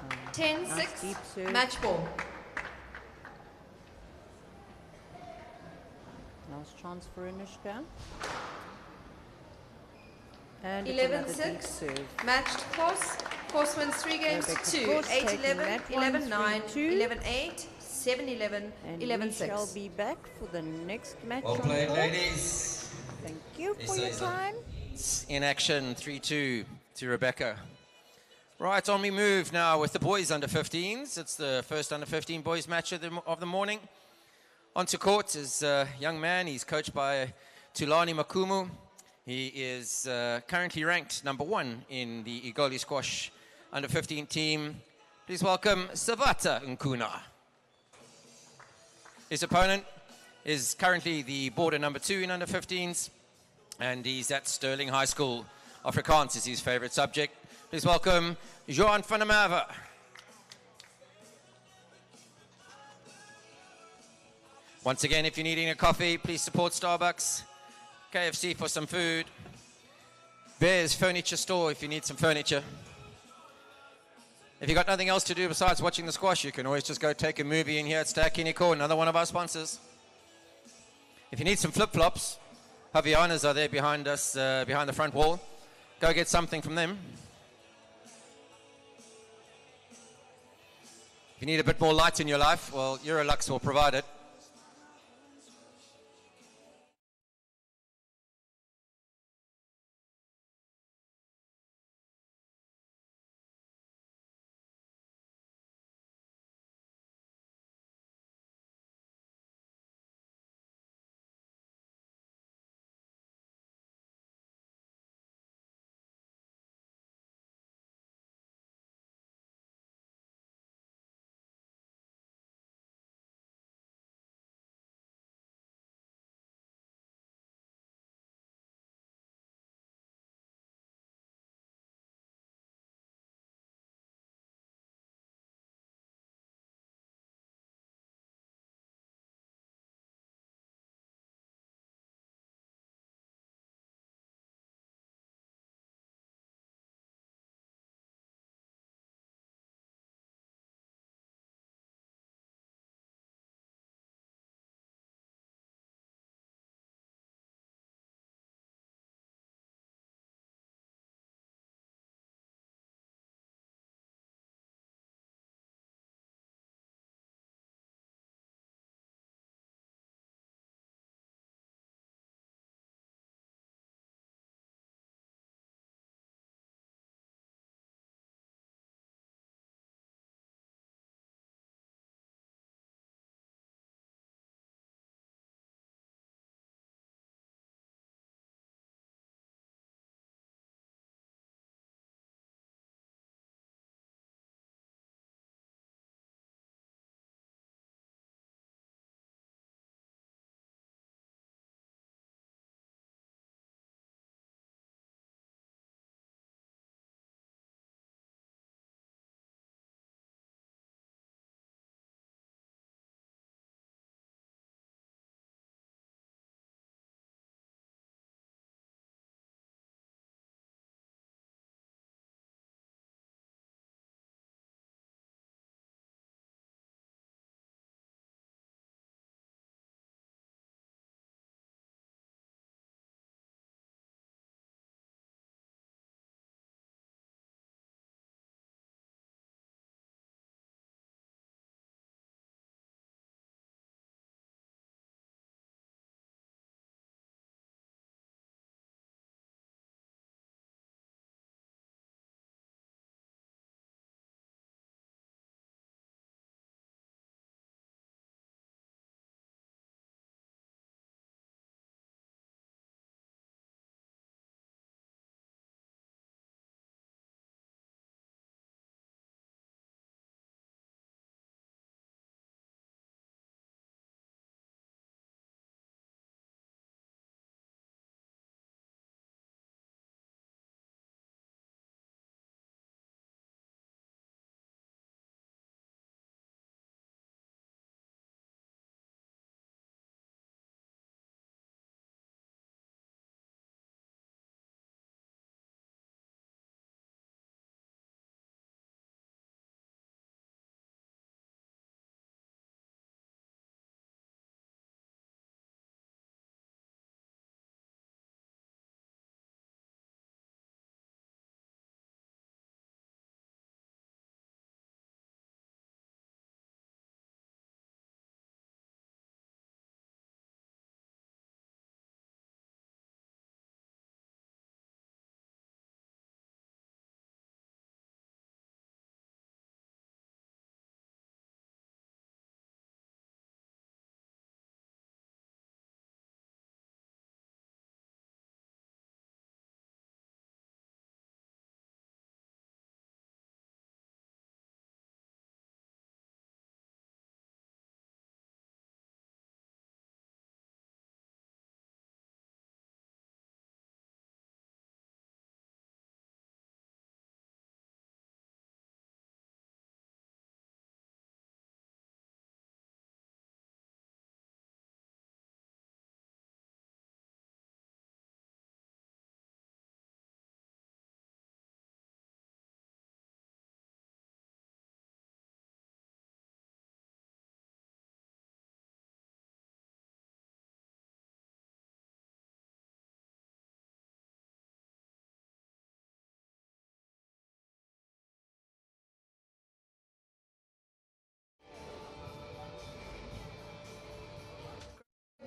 Nice 10-6. deep serve. Match ball. Last chance for Anushka. And it's another deep 11-6. serve. Matched Voss. Voss wins 3 games to Rebecca 2. Voss taking 8-11, that one, 11-9, 3-2. 11-8, 7-11, And we 11-6. shall be back for the next match. Well on played, court. ladies. Thank you Yes, for your sir. time. In action, 3-2 to Rebecca. Right, on we move now with the boys under 15s. It's the first under 15 boys match of the morning. Onto court is a young man. He's coached by Tulani Makumu. He is currently ranked number 1 in the Igoli Squash under 15 team. Please welcome Savata Nkuna. His opponent is currently the border number 2 in under 15s, and he's at Sterling High School. Afrikaans is his favorite subject. Please welcome Johan van der Merwe. Once again, if you're needing a coffee, please support Starbucks, KFC for some food. Bear's Furniture Store if you need some furniture. If you've got nothing else to do besides watching the squash, you can always just go take a movie in here at Stakini Court, another one of our sponsors. If you need some flip-flops, Havianas are there behind us, behind the front wall. Go get something from them. If you need a bit more light in your life, well, Eurolux will provide it.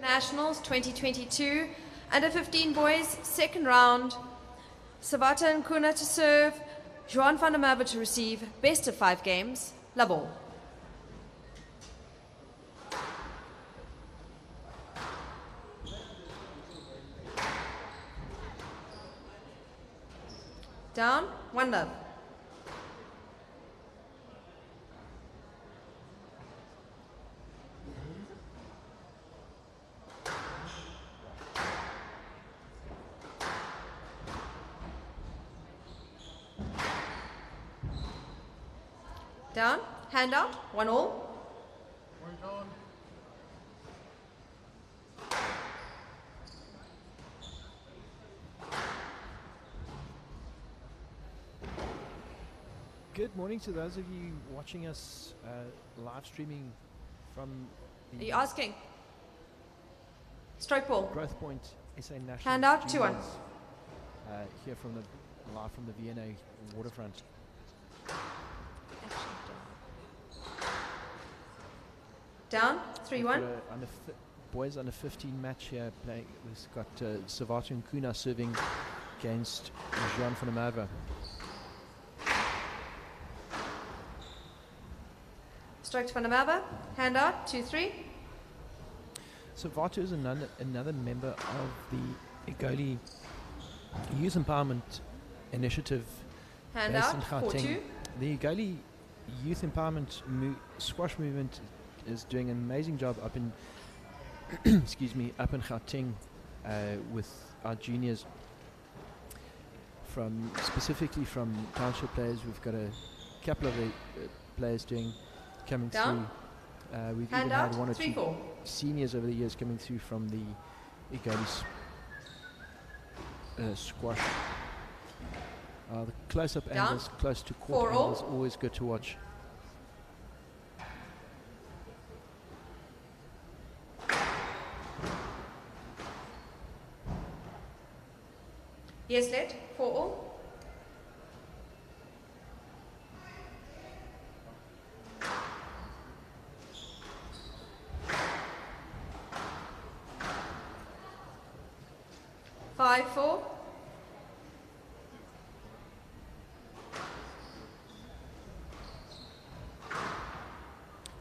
Nationals 2022. Under 15 boys, second round. Savata and Kuna to serve. Joan van der Merwe to receive. Best of 5 games. Love all. Down, 1 love. Down, hand out, 1 all. Good morning to those of you watching us live streaming from the Are you asking? Stroke ball. Growthpoint SA National. Hand out, 2-1. Here from the live from the V&A waterfront. Down, 3-1. Boys under 15 match here playing. We've got Savata and Kuna serving against Joan van der Merwe. Stroke to van der Merwe. Hand out, 2-3. Savata is another member of the Egoli Youth Empowerment Initiative Hand based out, in Gauteng. 4-2. The Egoli Youth Empowerment squash movement is doing an amazing job up in excuse me, up in Gauteng with our juniors, specifically from township players. We've got a couple of the players coming Down. through. We've Hand even out, had 1 or 2 3-4. seniors over the years coming through from the Egoli squash. The close-up Down. angles close to 4 court all. angles, always good to watch. Yes, let, 4 all. Five, 4.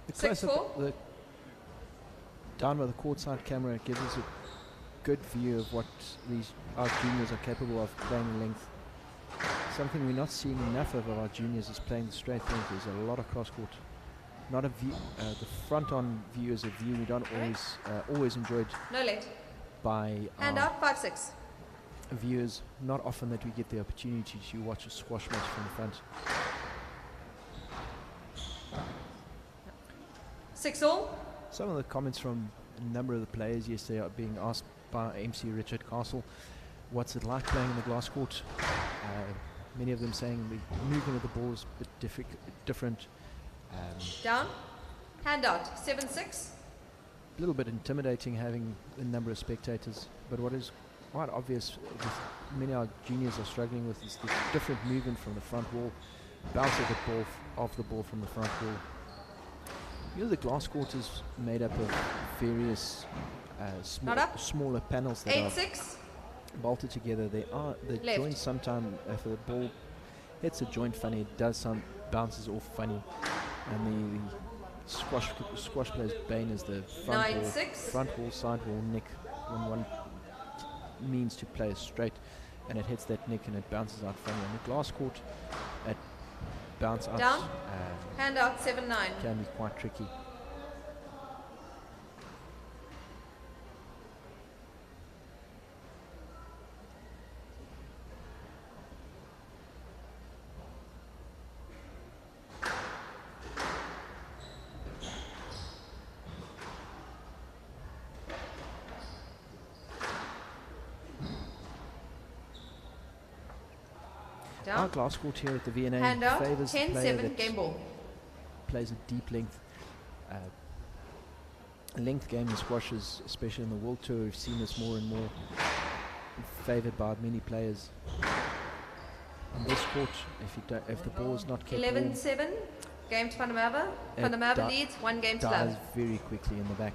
The 6, close-up, 4. down by the courtside camera gives us a good view of what our juniors are capable of playing length. Something we're not seeing enough of our juniors is playing the straight length. There's a lot of cross court. Not a view. The front-on view is a view we don't always enjoyed No let. by Hand our out, 5-6. viewers. Not often that we get the opportunity to watch a squash match from the front. 6 all. Some of the comments from a number of the players yesterday are being asked by MC Richard Castle, what's it like playing in the glass court? Many of them saying the movement of the ball is a bit different. Down. Hand out, 7-6. A little bit intimidating having a number of spectators, but what is quite obvious with many of our juniors are struggling with is the different movement from the front wall, bounce of the ball off the ball from the front wall. You know, the glass court is made up of various smaller panels that are 8-6. bolted together. The Left. joint sometimes, if the ball hits a joint funny, it does bounces off funny, and the squash player's bane is the front wall, side wall, nick. When one means to play straight, and it hits that nick and it bounces out funny. On the glass court, it bounce out. Down. Hand out, 7-9. Can be quite tricky. Down. Our glass court here at the V&A Hand out, favours the player 10-7, that game ball. plays a deep length. Length game in squashes, especially in the World Tour, we've seen this more and more favoured by many players. On this court, if the ball is not kept warm, 11-7, game to Van der Merwe. Van der Merwe leads, 1 game to dies love. very quickly in the back.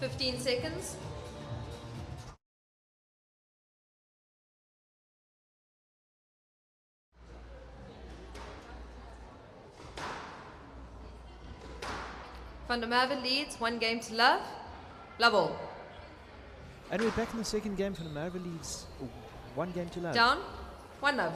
15 seconds. Van der Merwe leads 1 game to love. Love all. And we're back in the second game for the Merwe leads 1 game to love. Down, 1 love.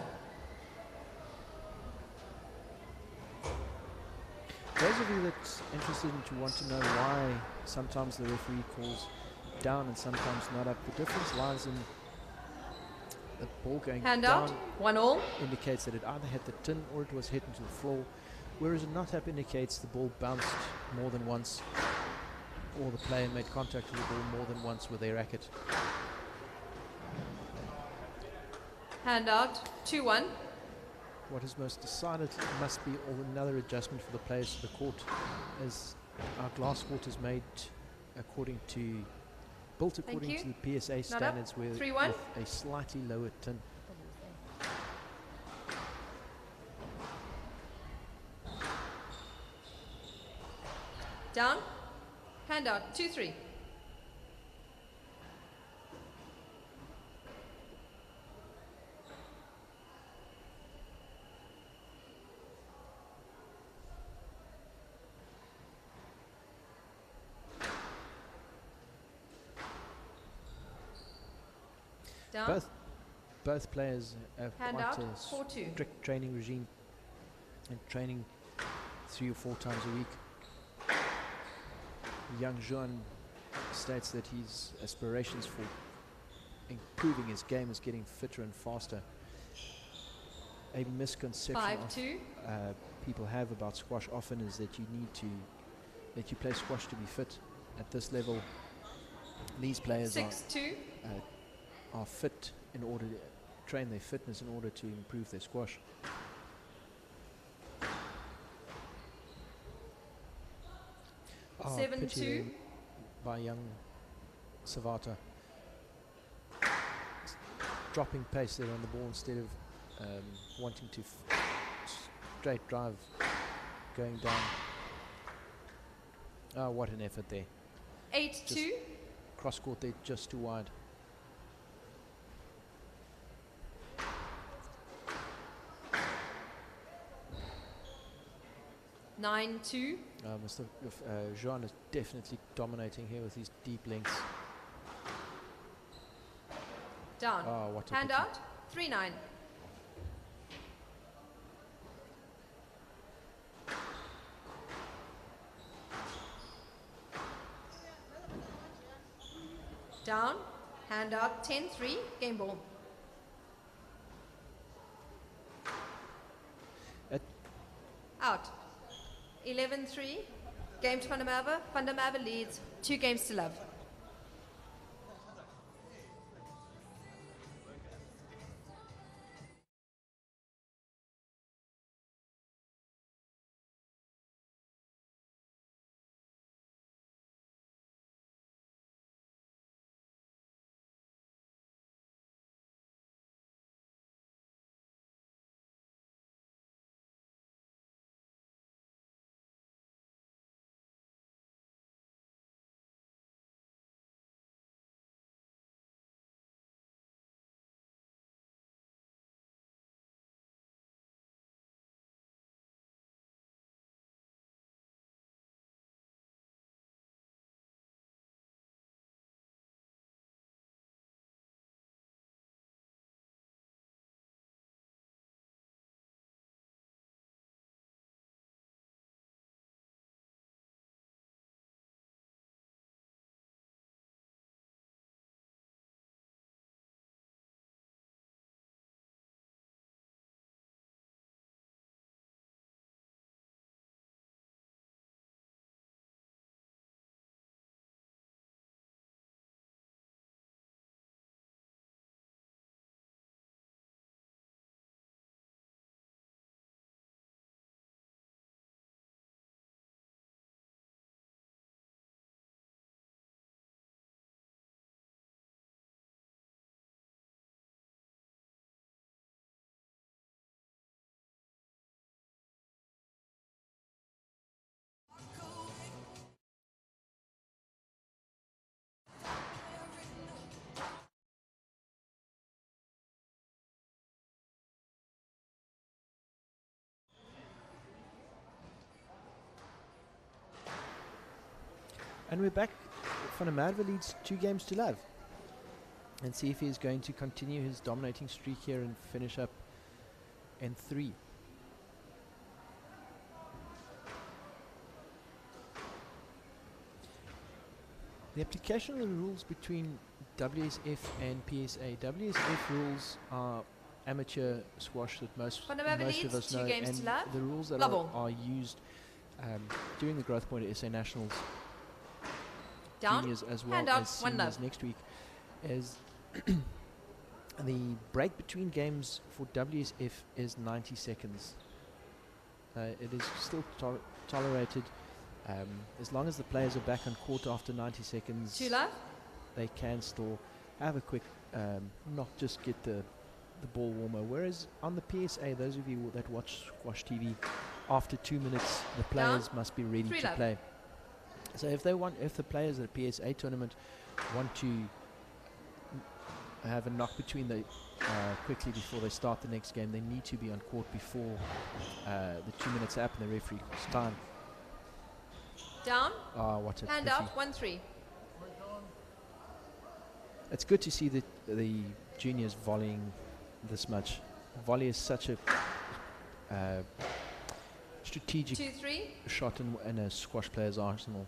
Those of you that's interested and to want to know why sometimes the referee calls down and sometimes not up, the difference lies in the ball going Hand down. out, 1 all. Indicates that it either hit the tin or it was hit into the floor, whereas a not up indicates the ball bounced more than once, or the player made contact with the ball more than once with their racket. Hand out, 2-1. What is most decided must be another adjustment for the players to the court, as our glass court is made built according to the PSA standards, with a slightly lower tin. Down, hand out, 2-3. Down. Both players have Hand quite out, a 4-2. strict training regime and training 3 or 4 times a week. Young Jean states that his aspirations for improving his game is getting fitter and faster. A misconception people have about squash often is that you play squash to be fit. At this level, these players are fit in order to train their fitness in order to improve their squash. Oh, 7-2 by young Savata. Dropping pace there on the ball instead of wanting to straight drive going down. Oh, what an effort there. 8-2. Cross court there, just too wide. Jean is definitely dominating here with his deep lengths. Down. Oh, what a hand pity. out, 3-9. Down, hand out, 10-3, game ball. Out. 11-3, game to Van der Merwe. Van der Merwe leads 2 games to love. And we're back. Van der Merwe leads 2-0. And see if he's going to continue his dominating streak here and finish up in 3. The application of the rules between WSF and PSA. WSF rules are amateur squash that most of us know, and the rules that are used during the Growthpoint SA Nationals juniors as well as seniors next week is the break between games for WSF is 90 seconds. It is still tolerated as long as the players are back on court after 90 seconds. They can still have a quick knock, just get the ball warmer. Whereas on the PSA, those of you that watch Squash TV, after 2 minutes, the players must be ready to play. So if the players at a PSA tournament want to have a knock between the quickly before they start the next game, they need to be on court before the 2 minutes up and the referee calls time. Down. Oh, what a hand pity. out. 1-3. It's good to see the juniors volleying this much. Volley is such a strategic 2-3. shot in a squash player's arsenal.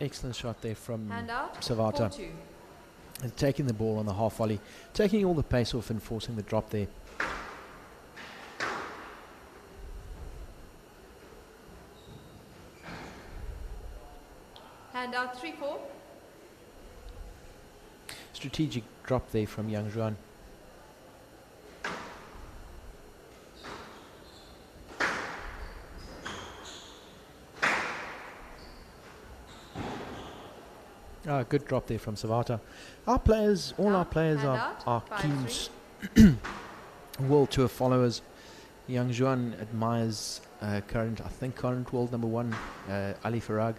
Excellent shot there from Savata. 4-2. And taking the ball on the half volley, taking all the pace off and forcing the drop there. Hand out 3-4. Strategic drop there from Yang Zhuan. Good drop there from Savata. Our players, all our players are keen World Tour followers. Yang Zhuan admires current world number 1, Ali Farag.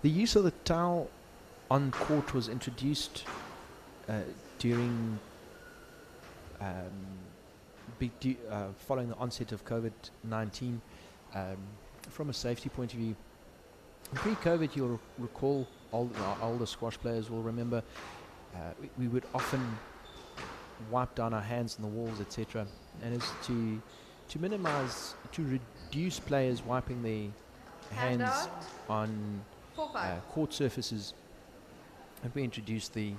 The use of the towel on court was introduced during following the onset of COVID-19 from a safety point of view. Pre-COVID, you'll recall, our older squash players will remember, we would often wipe down our hands on the walls, etc. And it's to minimize, to reduce players wiping their hands on court surfaces. And we introduced the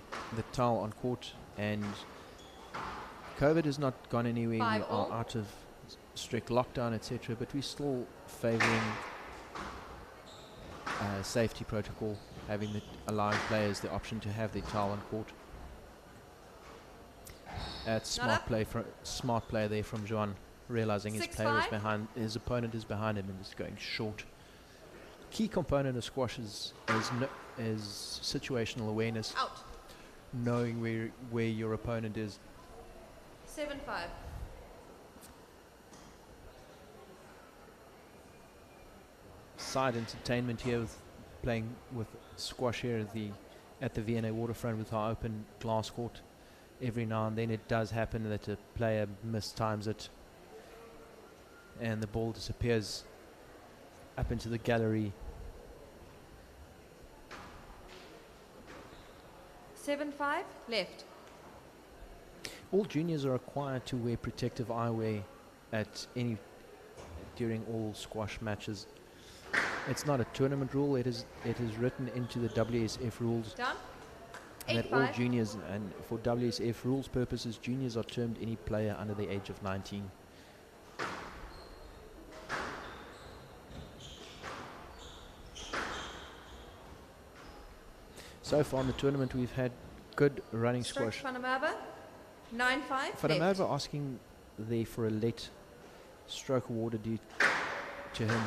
towel on court, and COVID has not gone anywhere. We are out of strict lockdown, etc. But we're still favouring safety protocol, allowing players the option to have their towel on court. That's smart play there from Zhuan, realizing his opponent is behind him and is going short. Key component of squash is situational awareness. Out. Knowing where your opponent is. 7-5. Side entertainment here with playing with squash here at the V&A waterfront with our open glass court. Every now and then it does happen that a player mistimes it and the ball disappears up into the gallery. 7-5 left. All juniors are required to wear protective eyewear during all squash matches. It's not a tournament rule. It is written into the WSF rules. Done. That all juniors, and for WSF rules purposes, juniors are termed any player under the age of 19. So far in the tournament, we've had good running squash. Van der Merwe, 9-5. Van der Merwe asking there for a late stroke awarded due to him.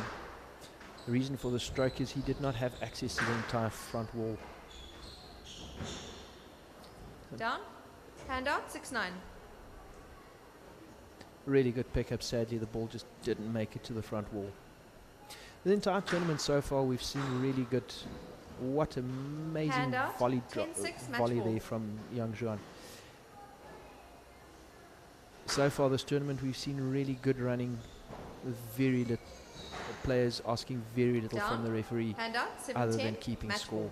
The reason for the stroke is he did not have access to the entire front wall. Down. Hand out. 6-9. Really good pickup. Sadly, the ball just didn't make it to the front wall. The entire tournament so far, we've seen really good What amazing Handout, volley, 10-6 match volley ball. there from young Juan. So far this tournament, we've seen really good running with very little players asking very little Down. from the referee Handout, other 7-10, than keeping match score. ball.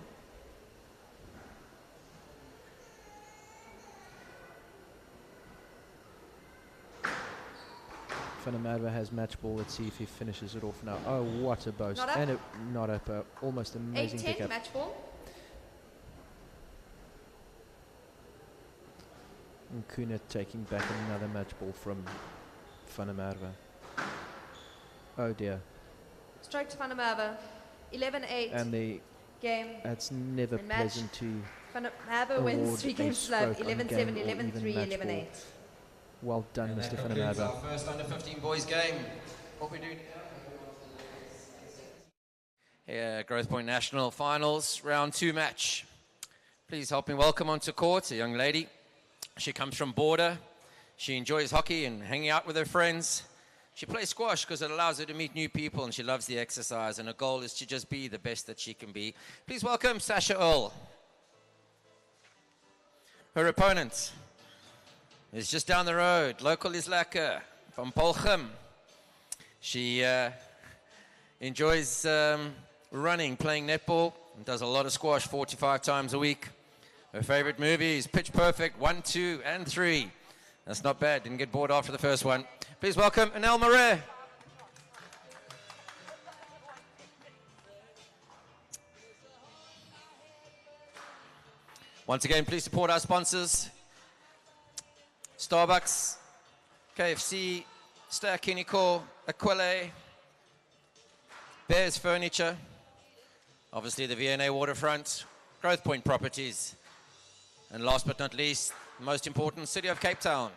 Van der Merwe has match ball. Let's see if he finishes it off now. Oh, what a boast. Not up. And not up. Almost amazing 8-10, pickup. match ball. And Kuna taking back another match ball from Van der Merwe. Oh dear. Stroke to Van der Merwe. 11-8. And game. It's never and match. pleasant to Van der Merwe wins 3 games to love. 11-7, 11-3, 11-8. Well done, And Mr. that Van der concludes Merwe. our first under 15 boys game. What we do here, Growthpoint National Finals, round 2 match. Please help me welcome onto court a young lady. She comes from Border. She enjoys hockey and hanging out with her friends. She plays squash because it allows her to meet new people, and she loves the exercise, and her goal is to just be the best that she can be. Please welcome Sasha Earl. Her opponent is just down the road, local Islaka from Polchum. She enjoys running, playing netball, and does a lot of squash 45 times a week. Her favorite movie is Pitch Perfect 1, 2, and 3. That's not bad, didn't get bored after the first one. Please welcome Anel Marais. Once again, please support our sponsors. Starbucks, KFC, Ster-Kinekor, Aquile, Bears Furniture, obviously the V&A Waterfront, Growthpoint Properties, and last but not least, the most important, City of Cape Town.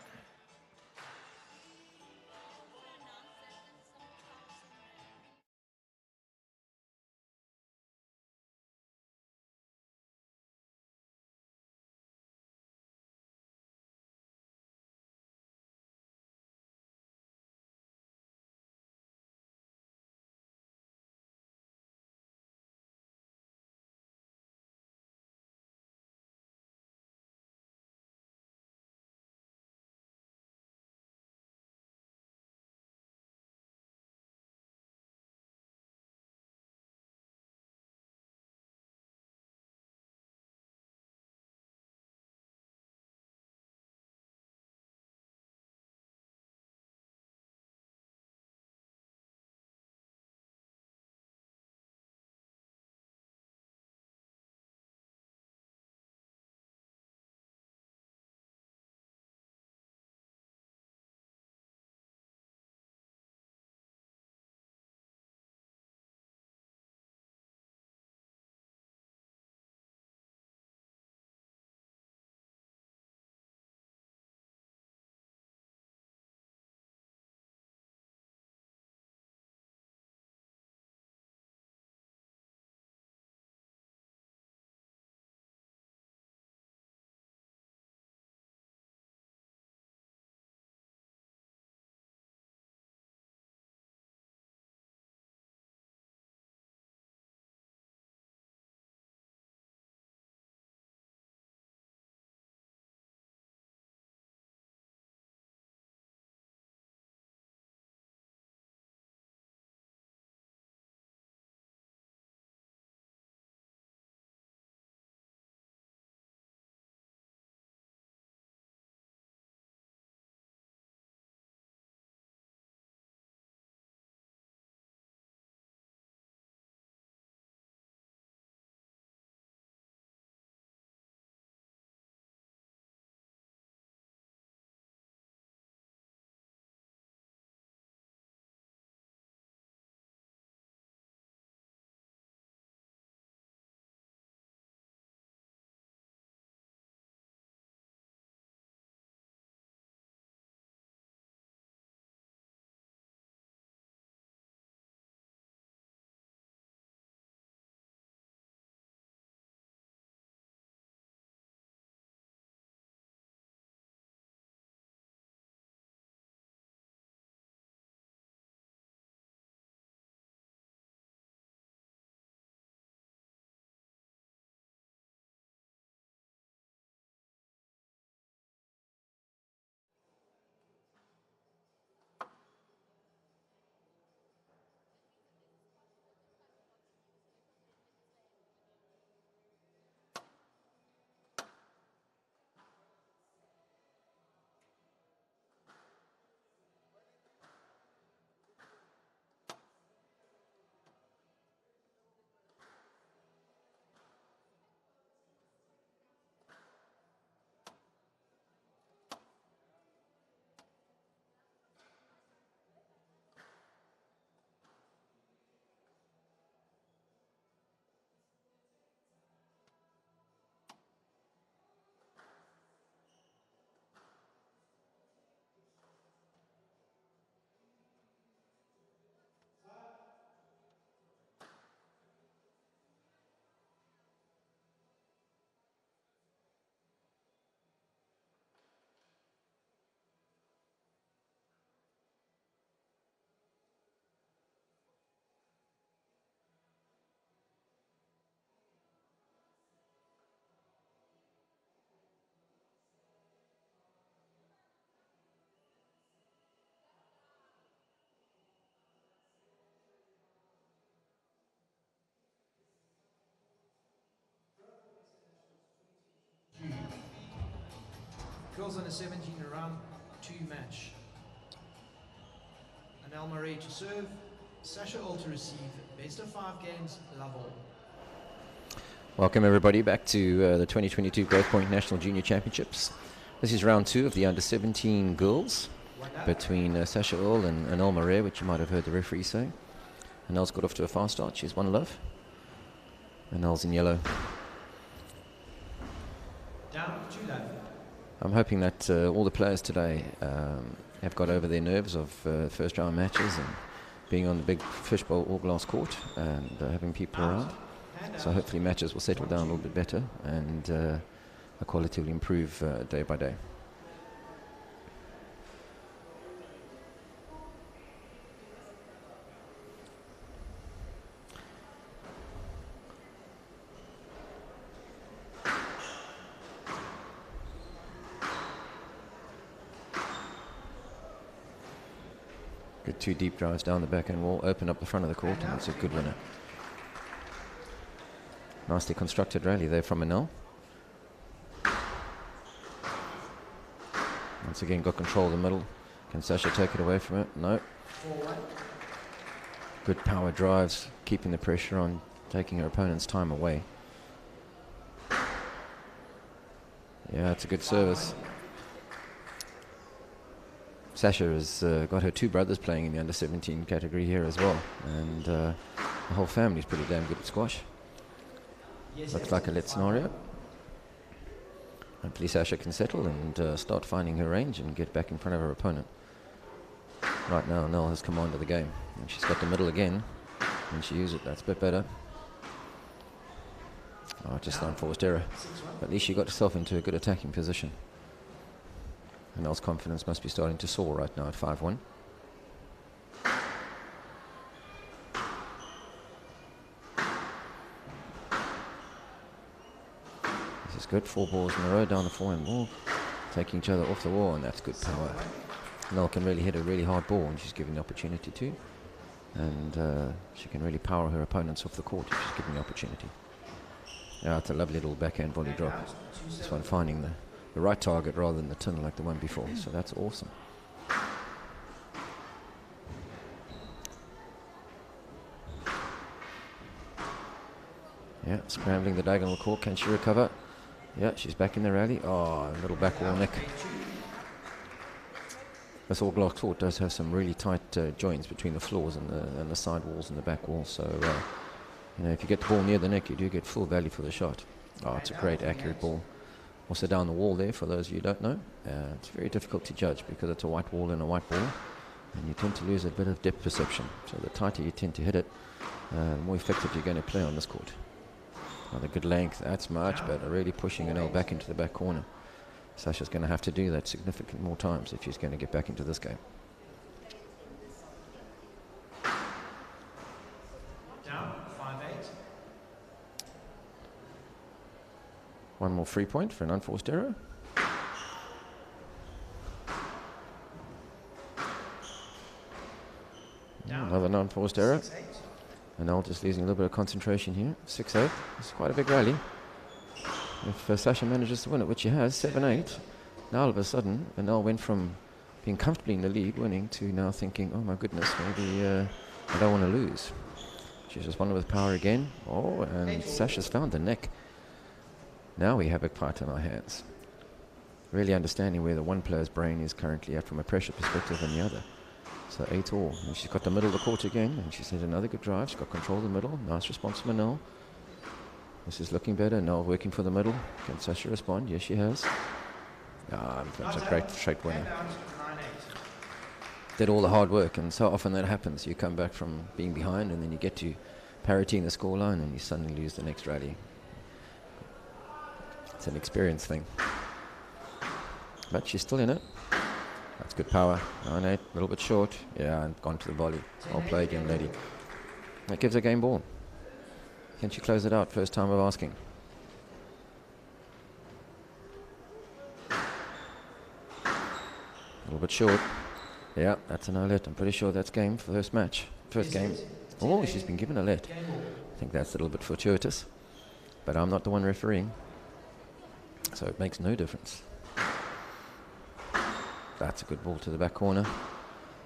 Girls under 17 round 2 match. Anel Murray to serve, Sasha Earl to receive. Best of 5 games, love all. Welcome everybody back to the 2022 Growthpoint National Junior Championships. This is round 2 of the under 17 girls between Sasha Earl and Anel Murray, which you might have heard the referee say. Anel's got off to a fast start. She's 1-love. Anel's in yellow. Down 2-love. I'm hoping that all the players today have got over their nerves of first round matches and being on the big fishbowl all glass court and having people around. So hopefully matches will settle down a little bit better and the quality will improve day by day. Good 2 deep drives down the back end wall, open up the front of the court, and it's a good winner. Nicely constructed rally there from Anel. Once again, got control of the middle. Can Sasha take it away from it? No. Good power drives, keeping the pressure on, taking her opponent's time away. Yeah, it's a good service. Sasha has got her 2 brothers playing in the under 17 category here as well, and the whole family's pretty damn good at squash. Looks like a lit scenario. Hopefully Sasha can settle and start finding her range and get back in front of her opponent. Right now Anel has command of the game, and she's got the middle again, and she uses it. That's a bit better. Oh, just an unforced error. At least she got herself into a good attacking position. Anel's confidence must be starting to soar right now at 5-1. This is good. 4 balls in a row down the forehand wall, taking each other off the wall, and that's good power. Anel can really hit a really hard ball, and she's given the opportunity to. And she can really power her opponents off the court if she's given the opportunity. Yeah, it's a lovely little backhand volley drop. This one finding the right target rather than the tin like the one before, so that's awesome. Yeah, scrambling the diagonal court. Can she recover? Yeah, she's back in the rally. Oh, a little back wall nick. This all glass court does have some really tight joints between the floors and the side walls and the back wall, so you know, if you get the ball near the neck, you do get full value for the shot. Oh, it's a great accurate ball. Also down the wall there, for those of you who don't know, it's very difficult to judge because it's a white wall and a white ball, and you tend to lose a bit of depth perception. So the tighter you tend to hit it, the more effective you're going to play on this court. Another good length, that's much better, really pushing Anel back into the back corner. Sasha's going to have to do that significant more times if she's going to get back into this game. Down 5-8. One more free point for an unforced error. Another unforced error. Anel just losing a little bit of concentration here. 6-8. It's quite a big rally. If Sasha manages to win it, which she has, 7-8, now all of a sudden, Anel went from being comfortably in the lead, winning, to now thinking, oh my goodness, maybe I don't want to lose. She's responded with power again. Oh, and Sasha's found the neck. Now we have a fight in our hands. Really understanding where the one player's brain is currently at from a pressure perspective than the other. So 8-all. And she's got the middle of the court again, and she's hit another good drive. She's got control of the middle. Nice response from Anel. This is looking better. Anel working for the middle. Can Sasha respond? Yes, she has. That's a great straight winner. Did all the hard work, and so often that happens. You come back from being behind, and then you get to parity the scoreline, and you suddenly lose the next rally. It's an experience thing. But she's still in it. That's good power. 9-8, a little bit short. Yeah, and gone to the volley. I'll play again, lady. That gives her game ball. Can she close it out? First time of asking. A little bit short. Yeah, that's an let. I'm pretty sure that's game for first match. First game. Oh, she's been given a let. I think that's a little bit fortuitous. But I'm not the one refereeing. So it makes no difference. That's a good ball to the back corner.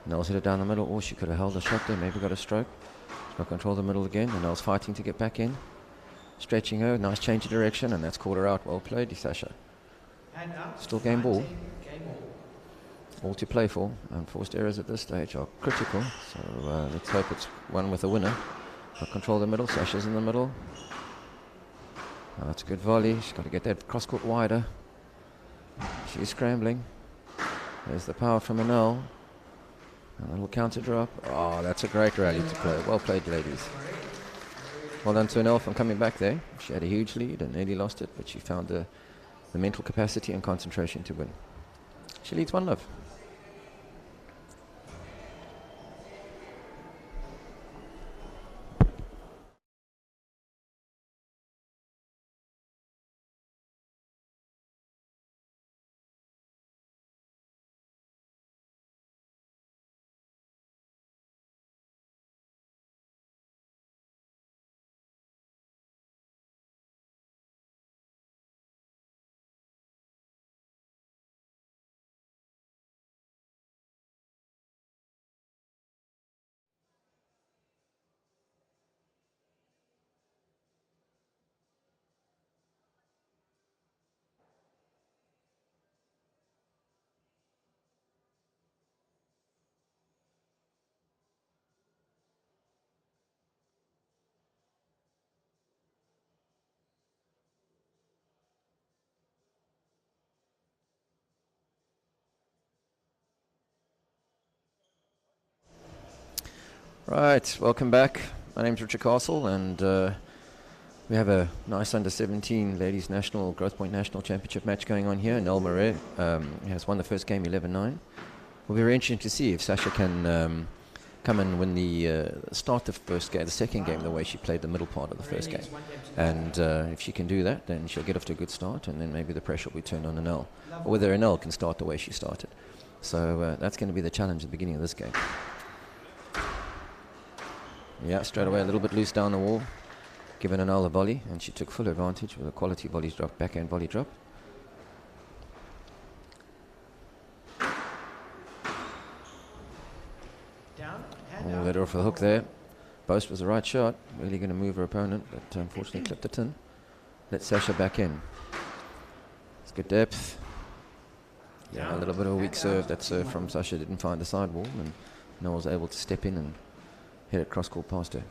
Nell's hit it down the middle. Oh, she could have held the shot there. Maybe got a stroke. She's got control of the middle again. And Nell's fighting to get back in. Stretching her. Nice change of direction. And that's caught her out. Well played, Sasha. Still game ball. All to play for. Unforced errors at this stage are critical. So let's hope it's one with a winner. Got control of the middle. Sasha's in the middle. Oh, that's a good volley. She's got to get that cross court wider. She's scrambling. There's the power from Anel. A little counter drop. Oh, that's a great rally to play. Well played, ladies. Well done to Anel from coming back there. She had a huge lead and nearly lost it, but she found the mental capacity and concentration to win. She leads 1-love. Right, welcome back. My name's Richard Castle, and we have a nice under-17 ladies national, Growthpoint national championship match going on here. Nell Murray has won the first game 11-9. Will be very interesting to see if Sasha can come and win the start the first game, the second game, the way she played the middle part of the first game. And if she can do that, then she'll get off to a good start, and then maybe the pressure will be turned on Anel, or whether Anel can start the way she started. So that's going to be the challenge at the beginning of this game. Yeah, straight away a little bit loose down the wall, giving Anel a volley, and she took full advantage with a quality volley drop, backhand volley drop. Oh, let her off the hook there. Boast was the right shot, really going to move her opponent, but unfortunately clipped it in. Let Sasha back in. It's good depth. Yeah, a little bit of a weak serve. That serve from Sasha didn't find the sidewall, and Noel was able to step in and hit it cross court past her.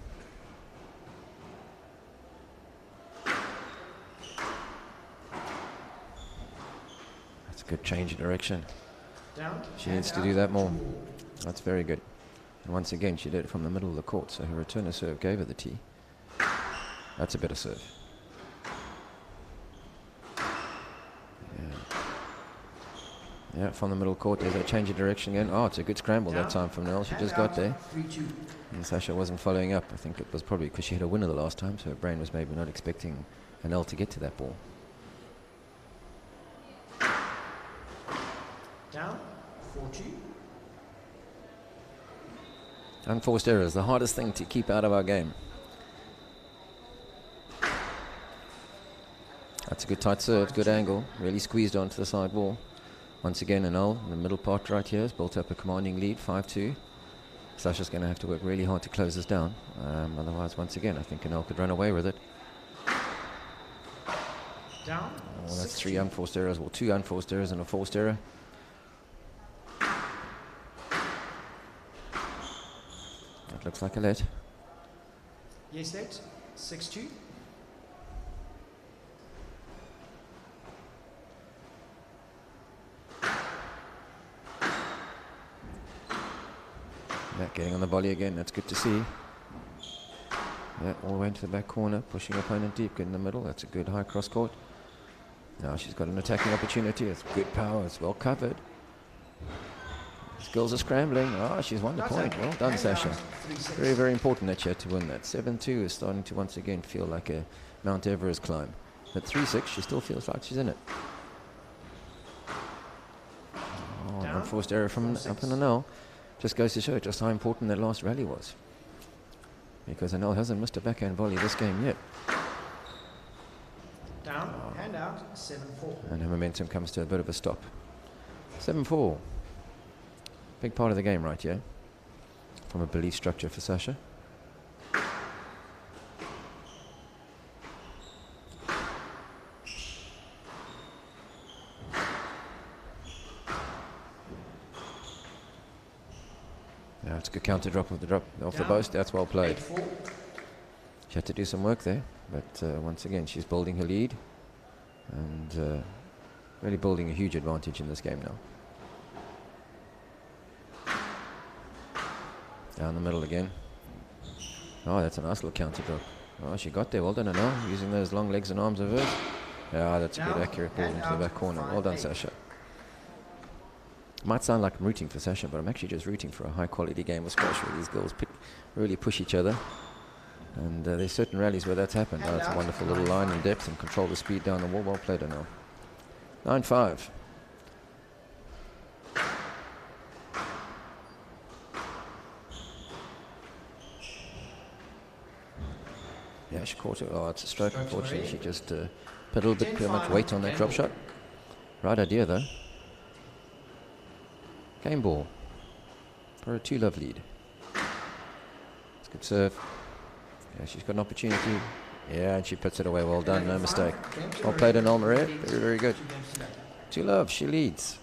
That's a good change of direction. She needs to do that more. That's very good. And once again, she did it from the middle of the court, so her returner serve gave her the tee. That's a better serve. Yeah, from the middle court, there's a change of direction again. Oh, it's a good scramble that time from Nell. She just got there. And Sasha wasn't following up. I think it was probably because she hit a winner the last time, so her brain was maybe not expecting Nell to get to that ball. Down, 4-2. Unforced errors, the hardest thing to keep out of our game. That's a good tight serve, good angle. Really squeezed onto the side wall. Once again, Anel in the middle part right here has built up a commanding lead, 5-2. Sasha's going to have to work really hard to close this down. Otherwise, once again, I think Anel could run away with it. Down. Oh, that's 3 unforced errors, well, 2 unforced errors and a forced error. That looks like a let. Yes, let. 6-2. Yeah, getting on the volley again, that's good to see. Yeah, all the way into the back corner, pushing opponent deep, good in the middle, that's a good high cross court. Now she's got an attacking opportunity, it's good power, it's well covered. These girls are scrambling, she's won the point, well done Sasha. Very, very important that she had to win that. 7-2 is starting to once again feel like a Mount Everest climb. At 3-6, she still feels like she's in it. Oh, an unforced error from up in the Anel. Just goes to show just how important that last rally was. Because Anel hasn't missed a backhand volley this game yet. Down, hand out, 7-4. And her momentum comes to a bit of a stop. 7-4. Big part of the game right here. From a belief structure for Sasha. Yeah, it's a good counter drop of the off the post. That's well played. She had to do some work there, but once again she's building her lead and really building a huge advantage in this game now. Down the middle again. Oh, that's a nice little counter drop. Oh, she got there. Well done, Anil, using those long legs and arms of hers. Yeah, that's a good accurate ball into the back corner. Well done, Sasha. Might sound like I'm rooting for Sasha, but I'm actually just rooting for a high-quality game of squash where these girls really push each other. And there's certain rallies where that's happened. Oh, it's a wonderful little line and depth and control the speed down the wall. Well played, Anil. 9-5. Yeah, she caught it. Oh, it's a stroke. Unfortunately, she just put a little bit too much weight on that drop shot. Right idea, though. Game ball for a 2-love lead. It's a good serve. Yeah, she's got an opportunity. Yeah, and she puts it away. Well done. No mistake. Well played, Anil Marais. Very, very good. 2-love. She leads.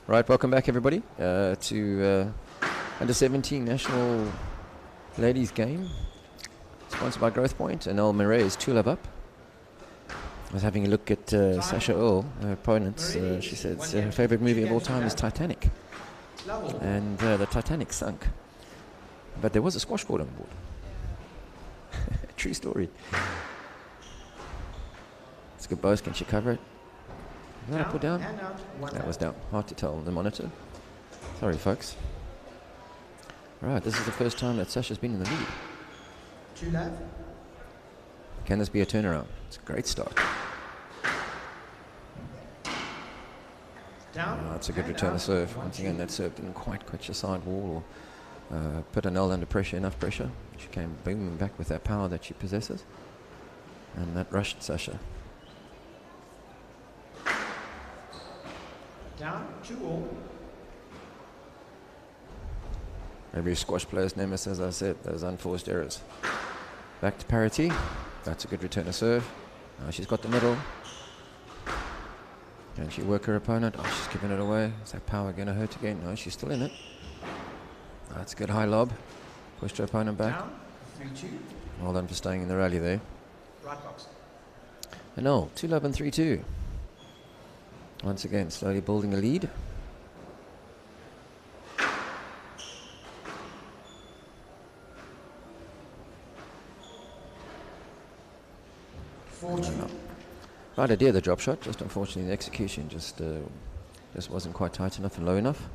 Right, welcome back, everybody, to Under 17 National Ladies Game, sponsored by Growthpoint. And Anil Marais is 2-love up. I was having a look at Sasha Earl, her opponent. She says her favorite movie of all time is Titanic. And the Titanic sunk. But there was a squash court on board. True story. It's a good boast. Can she cover it? Is that up or down? That was down. Hard to tell on the monitor. Sorry, folks. Right, this is the first time that Sasha's been in the lead. 2-love. Can this be a turnaround? It's a great start. Down. Oh, that's a good return of serve. Once again, that serve didn't quite catch the side wall or put Anil under pressure, enough pressure. She came booming back with that power that she possesses. And that rushed Sasha. Down, 2-all. Every squash player's nemesis, as I said, those unforced errors. Back to parity. That's a good return of serve. Now she's got the middle. Can she work her opponent? Oh, she's giving it away. Is that power going to hurt again? No, she's still in it. That's a good high lob. Pushed her opponent back. Down, 3-2. Well done for staying in the rally there. Right box. And no, 2-love and 3-2. Once again, slowly building a lead. Right idea, the drop shot. Just unfortunately, the execution just wasn't quite tight enough and low enough.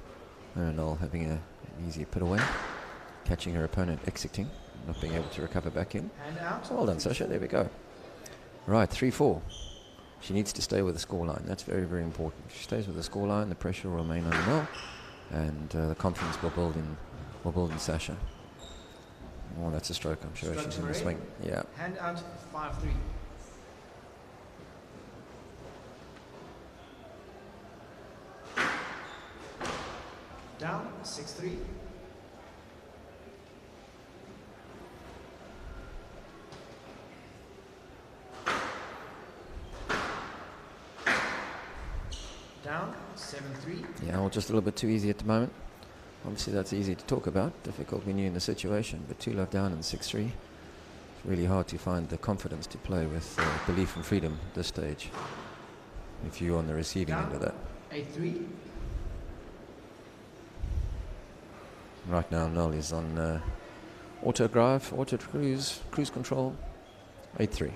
And Anil having an easy put away, catching her opponent exiting, not being able to recover back in. And out. Well done, Sasha. There we go. Right, 3-4. She needs to stay with the scoreline. That's very, very important. If she stays with the scoreline, the pressure will remain on Anil, and the confidence will build in Sasha. Oh, that's a stroke. I'm sure she's in the swing. Yeah. Hand out, 5-3. Down 6-3. Down 7-3. Yeah, well, just a little bit too easy at the moment. Obviously, that's easy to talk about. Difficult when you're in the situation, but 2 love down and 6-3. It's really hard to find the confidence to play with belief and freedom at this stage, if you're on the receiving end of that. 8-3. Right now, Noel is on auto drive, auto cruise control, 8-3.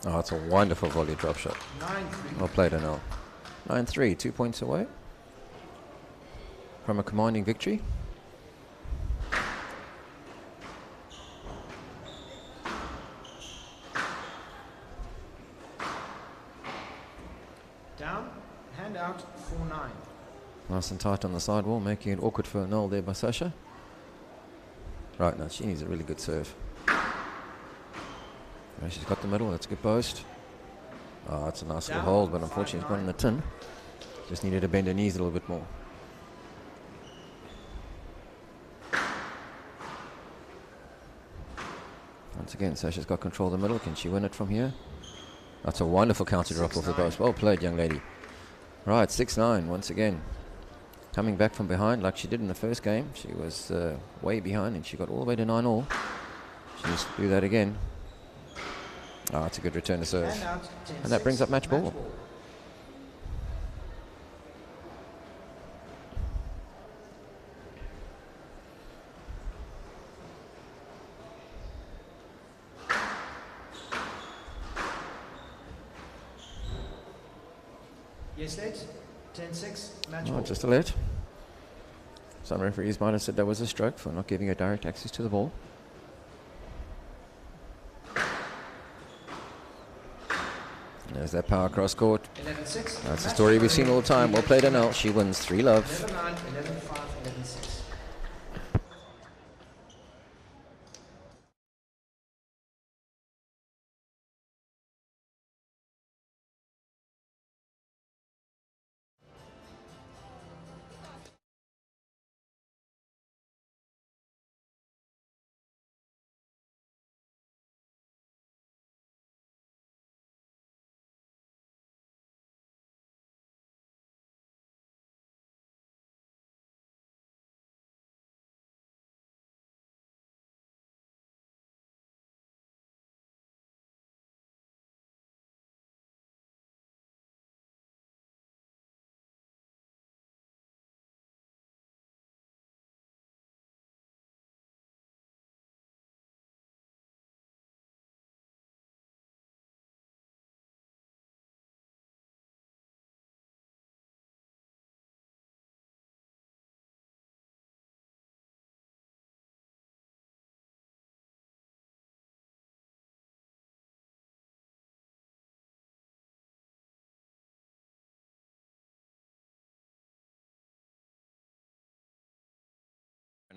Oh, it's a wonderful volley drop shot. 9-3. Well played, Noel. 9-3, 2 points away from a commanding victory. Down, hand out 4-9. Nice and tight on the sidewall, making it awkward for Noel there by Sasha. Right, now she needs a really good serve. Oh, she's got the middle, that's a good post. Oh, that's a nice little hold, but unfortunately it's gone in the tin. Just needed to bend her knees a little bit more. Once again, Sasha's got control of the middle. Can she win it from here? That's a wonderful counter drop off the post. Well played, young lady. Right, 6-9 once again. Coming back from behind like she did in the first game. She was way behind and she got all the way to 9-all. She needs to do that again. Oh, it's a good return to serve. And that brings up match ball. Yes, late. 10-6, match Oh, ball. just a let. Some referees might have said that was a stroke for not giving her direct access to the ball. There's that power cross court. 11-6. That's a story we've seen all the time. Well played, Anel. She wins 3 love. 11-9, 11-5, 11-6.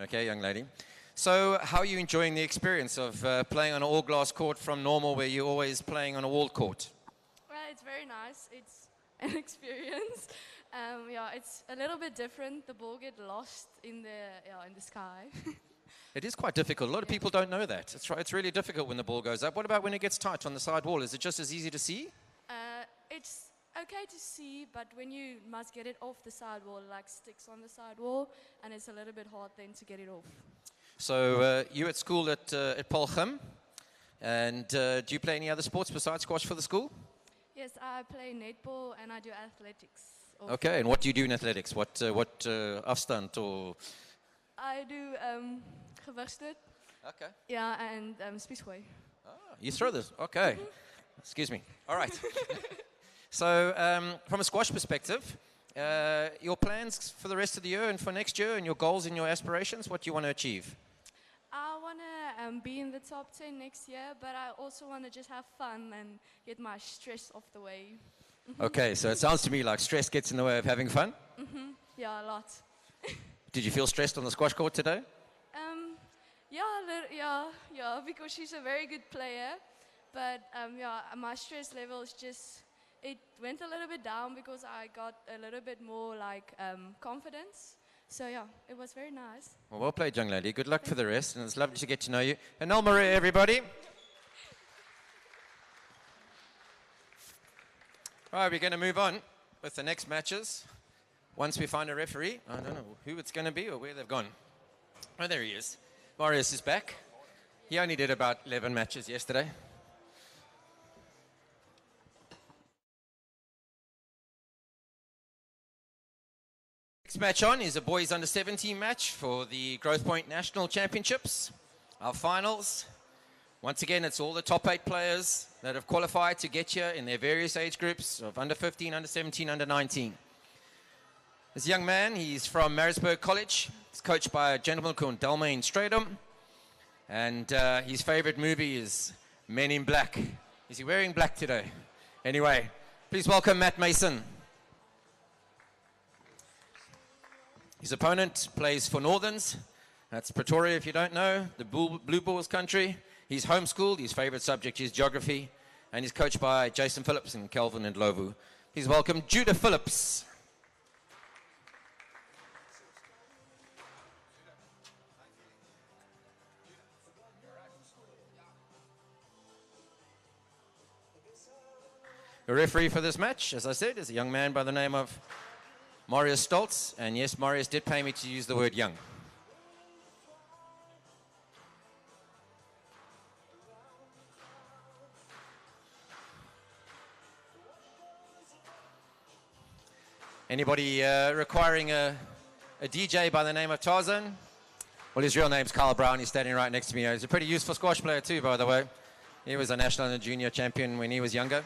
Okay, young lady. So how are you enjoying the experience of playing on an all-glass court from normal where you're always playing on a walled court? Well, it's very nice. It's an experience. Yeah, it's a little bit different. The ball gets lost in the sky. It is quite difficult. A lot of people don't know that. It's really difficult when the ball goes up. What about when it gets tight on the side wall? Is it just as easy to see? It's okay to see, but when you must get it off the sidewall, it like sticks on the sidewall, and it's a little bit hard then to get it off. So you're at school at Polcham, and do you play any other sports besides squash for the school? Yes, I play netball and I do athletics. Okay, and what do you do in athletics? What afstand or? I do gewichten. Okay. Yeah, and spiesgooi. You throw this? Okay. Excuse me. All right. So from a squash perspective, your plans for the rest of the year and for next year and your goals and your aspirations, what do you want to achieve? I want to be in the top 10 next year, but I also want to just have fun and get my stress off the way. Okay, so it sounds to me like stress gets in the way of having fun. Yeah, a lot. Did you feel stressed on the squash court today? Yeah, because she's a very good player. But yeah, my stress level is just, it went a little bit down because I got a little bit more like confidence. So yeah, it was very nice. Well played, young lady. Good luck for the rest, and it's lovely to get to know you. And Marie, everybody. All right, we're going to move on with the next matches. Once we find a referee, I don't know who it's going to be or where they've gone. Oh, there he is. Marius is back. He only did about 11 matches yesterday. Next match on is a boys under 17 match for the Growthpoint National Championships, our finals. Once again, it's all the top 8 players that have qualified to get here in their various age groups of under 15, under 17, under 19. This young man, he's from Maritzburg College. He's coached by a gentleman called Dalmain Stradom. And his favorite movie is Men in Black. Is he wearing black today? Anyway, please welcome Matt Mason. His opponent plays for Northerns. That's Pretoria, if you don't know, the Blue Bulls country. He's homeschooled. His favorite subject is geography. And he's coached by Jason Phillips and Kelvin and Lovu. Please welcome Judah Phillips. The referee for this match, as I said, is a young man by the name of Marius Stoltz. And yes, Marius did pay me to use the word young. Anybody requiring a DJ by the name of Tarzan? Well, his real name's Carl Brown. He's standing right next to me. He's a pretty useful squash player too, by the way. He was a national and a junior champion when he was younger.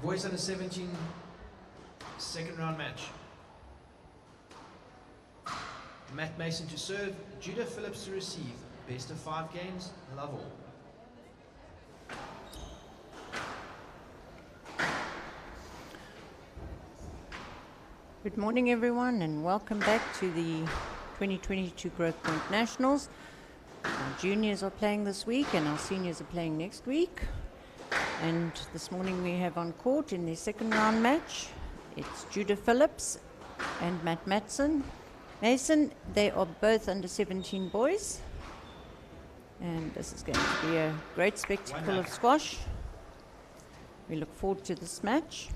Boys under 17 second round match. Matt Mason to serve, Judah Phillips to receive. Best of 5 games, love all. Good morning, everyone, and welcome back to the 2022 Growthpoint Nationals. Our juniors are playing this week and our seniors are playing next week. And this morning we have on court in their second round match, it's Judah Phillips and Matt Mason. They are both under 17 boys. And this is going to be a great spectacle of squash. We look forward to this match.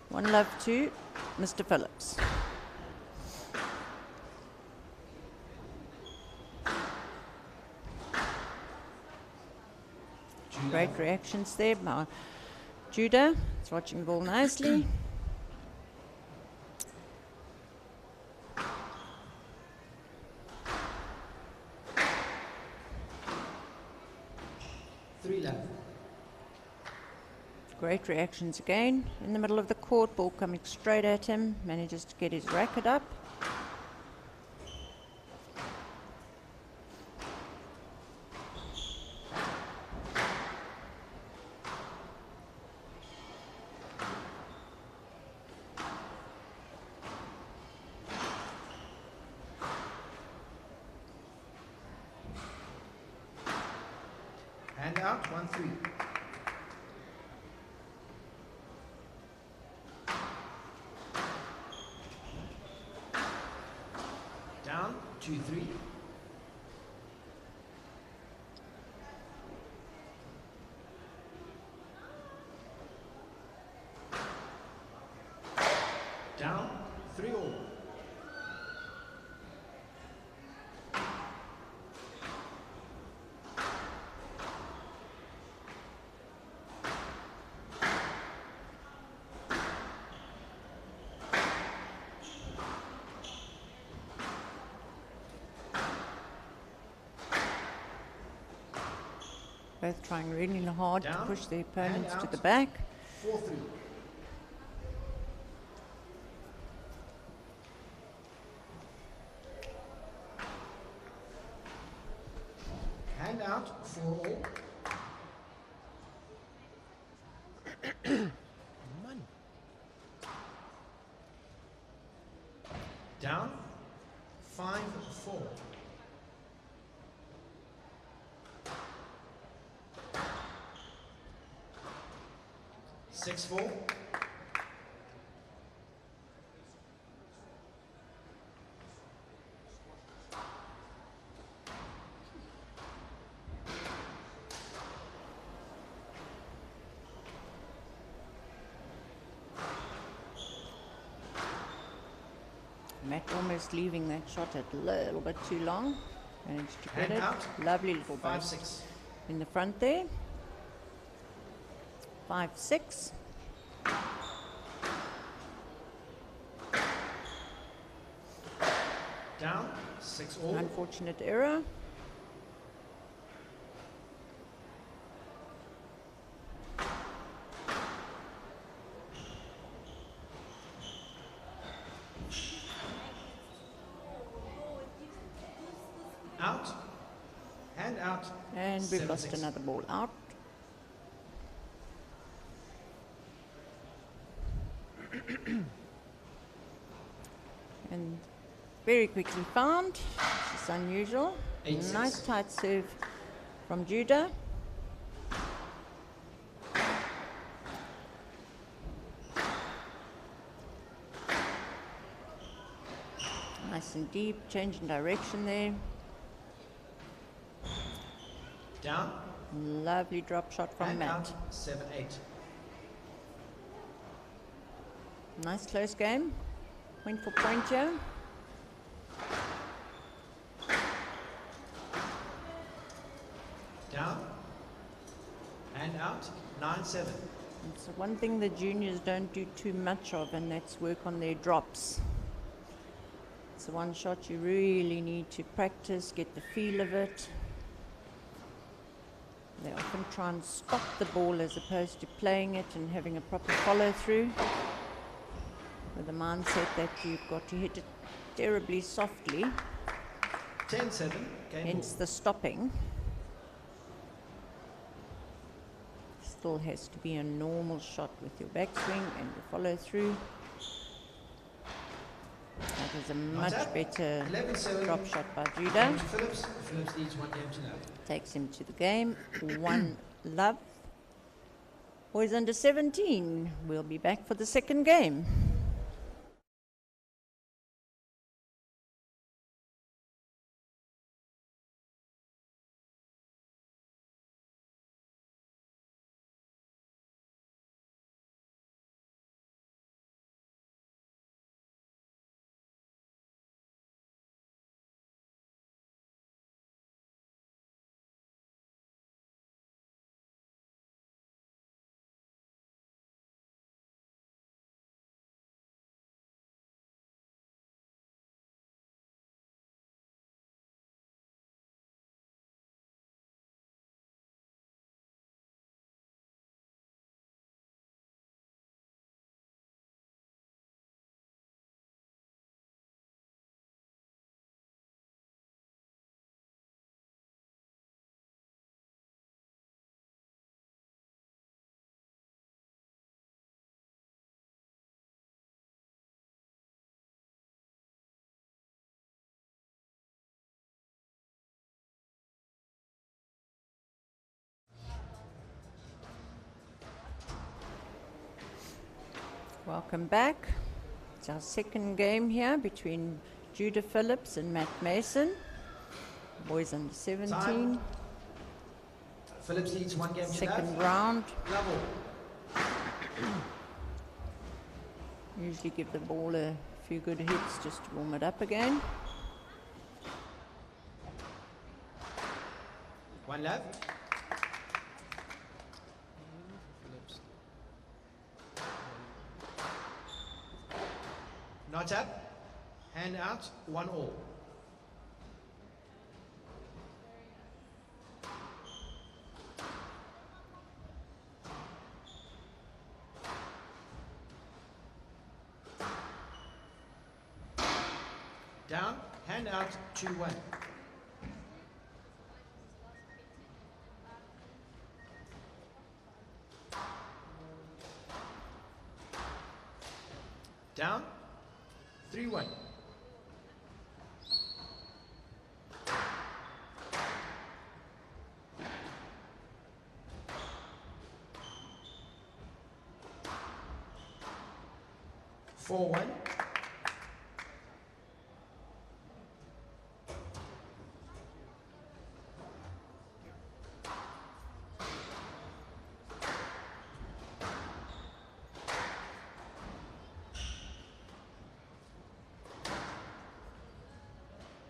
One love to Mr. Phillips. Great reactions there by Judah. He's watching the ball nicely. Great reactions again. In the middle of the court, ball coming straight at him. Manages to get his racket up. Hand out, 1-3. Down, 2-3. Down, 3-all. Both trying really hard Down, to push their opponents and to out. the back. 4-3. Hand out, 4-all. Down, 5-4. Six, 4. Matt almost leaving that shot a little bit too long. Managed to get Hand it. out. Lovely little ball 5-6. in the front there. 5-6. Down, 6-all. Unfortunate error. Out. Hand out. And we've 7-6. lost another ball out. And very quickly found. This is unusual. 8-6. Nice tight serve from Judah. Nice and deep, change in direction there. Down. Lovely drop shot from Hand Matt. out. 7-8. Nice close game. Point for point here. Down. Hand out. 9-7. It's one thing the juniors don't do too much of, and that's work on their drops. It's the one shot you really need to practice, get the feel of it. They often try and stop the ball as opposed to playing it and having a proper follow through, with the mindset that you've got to hit it terribly softly. 10-7, game hence ball. the stopping. Still has to be a normal shot with your backswing and your follow through. That is a much better 11-7, drop shot by Judah. Phillips. Phillips leads 1 game to 0. Takes him to the game. 1 love. Boys under 17. We'll be back for the second game. Welcome back. It's our second game here between Judah Phillips and Matt Mason. Boys under 17. Time. Phillips leads 1 game to 0. Second round. Level. Usually give the ball a few good hits just to warm it up again. 1 love. Not up. Hand out. 1 all. Down. Hand out. 2-1. Down. 3-1. Four one.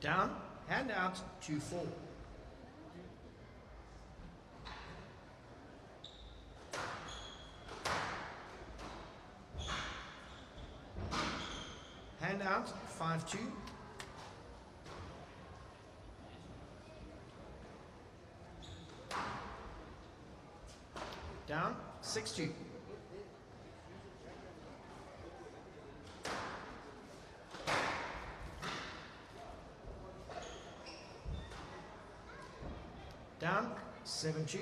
Down, hand out, 2-4. Hand out, 5-2. Down, 6-2. Down, 7-2.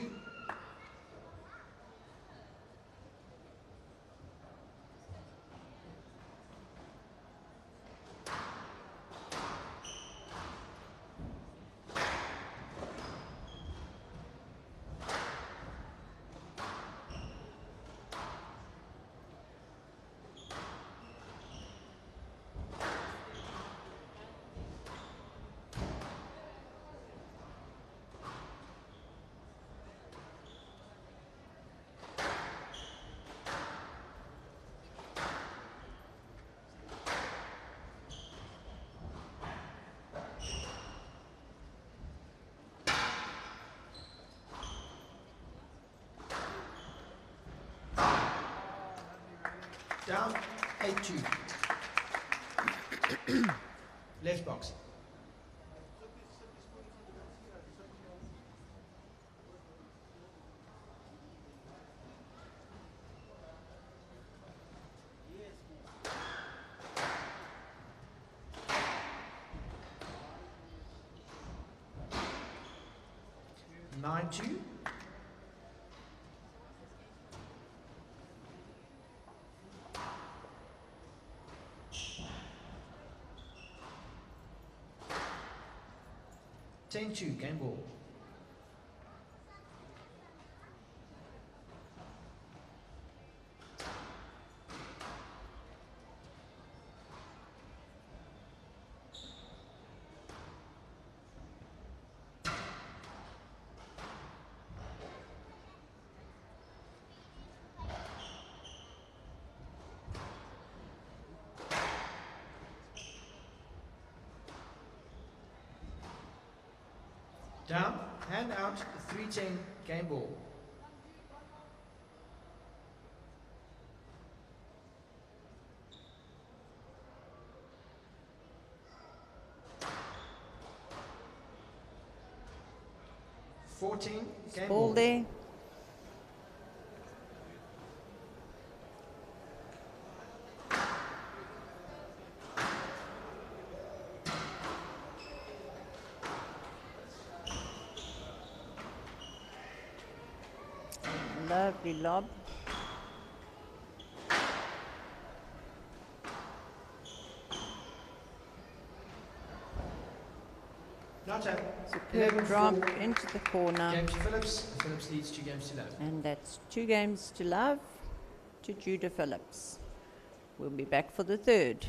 Down, 8-2. Left box. 9-2. Game ball. Down, hand out, 3-10 game ball. Game Ball there. Lovely lob. Superb drop into the corner. Game to Phillips. Phillips leads 2 games to love. And that's 2 games to love to Judah Phillips. We'll be back for the third.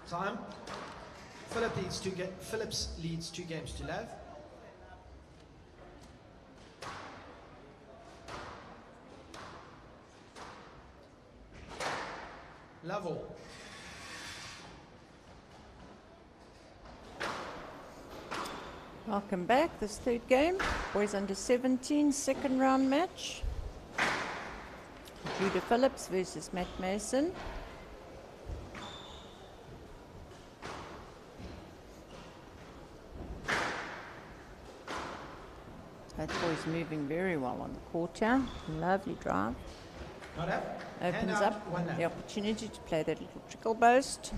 Time. Phillips leads 2 games to love. Level. Welcome back. This third game, boys under 17, second round match. Judah Phillips versus Matt Mason. That boy's moving very well on the court here. Lovely drive. Opens up the opportunity to play that little trickle boast.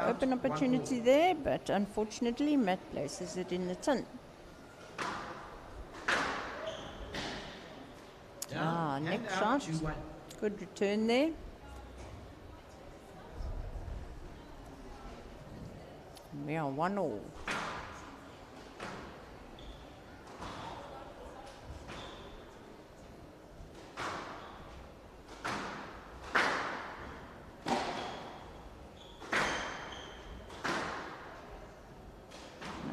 Open opportunity there, but unfortunately Matt places it in the tin. Next shot. Good return there. We are 1-1.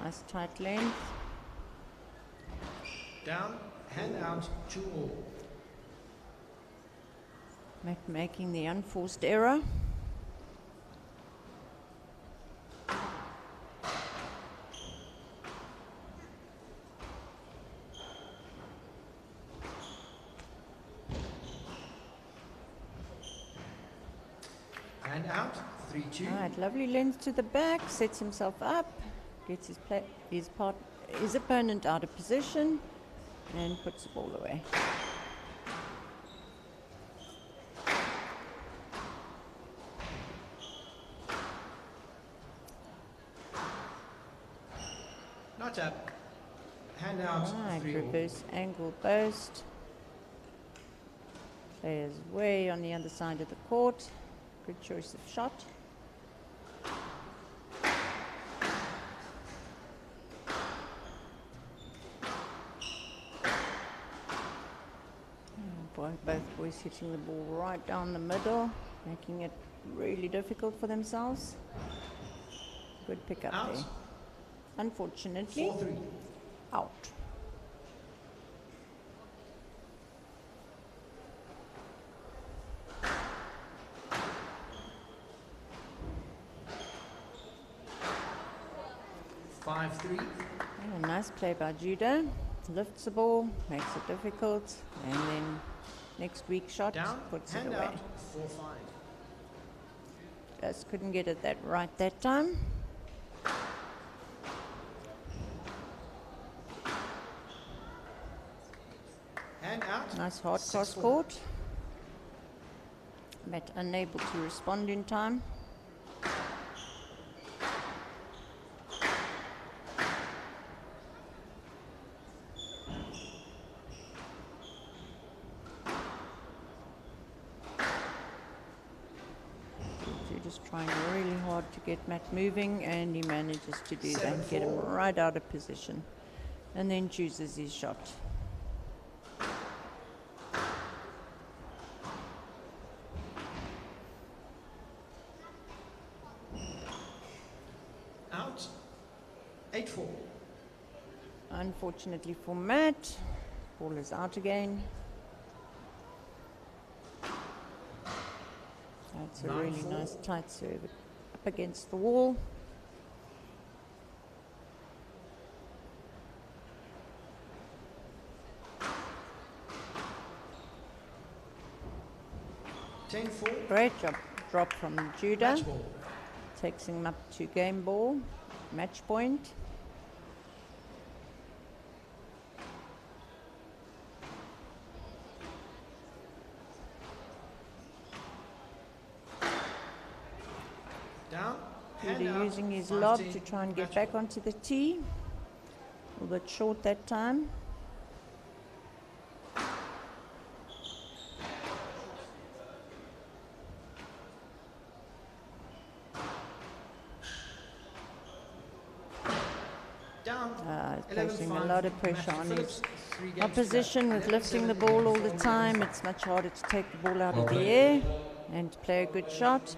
Nice tight length. Down, hand out, 2-all. Matt making the unforced error. Hand out, 3-2. Right, lovely length to the back, sets himself up. gets his opponent out of position and puts the ball away. Not up. Hand out. Right, 3-all. reverse angle post. Players way on the other side of the court. Good choice of shot. Both boys hitting the ball right down the middle, making it really difficult for themselves. Good pickup Out. there. Unfortunately, 4-3. out. A nice play by Judah. Lifts the ball, makes it difficult, and then next week shot Down, puts it hand away. out, 4-5. Just couldn't get it that right that time. Hand out. Nice hard 6-4. cross court. But unable to respond in time. Just trying really hard to get Matt moving, and he manages to do that, get him right out of position, and then chooses his shot. Out. 8-4. Unfortunately for Matt, ball is out again. That's a really 9-4. nice tight serve up against the wall. Great job, drop from Judah. Match ball. Takes him up to game ball, match point. Down. Judah Hand out, using his lob 5-10. to try and get Match back ball. onto the tee. A little bit short that time. Down. Placing a 11-5. lot of pressure Matthew on Phillips, his 3 games to go. opposition with lifting the 11-7 ball all in the form time. uniform. It's much harder to take the ball out of the air and to play a good shot.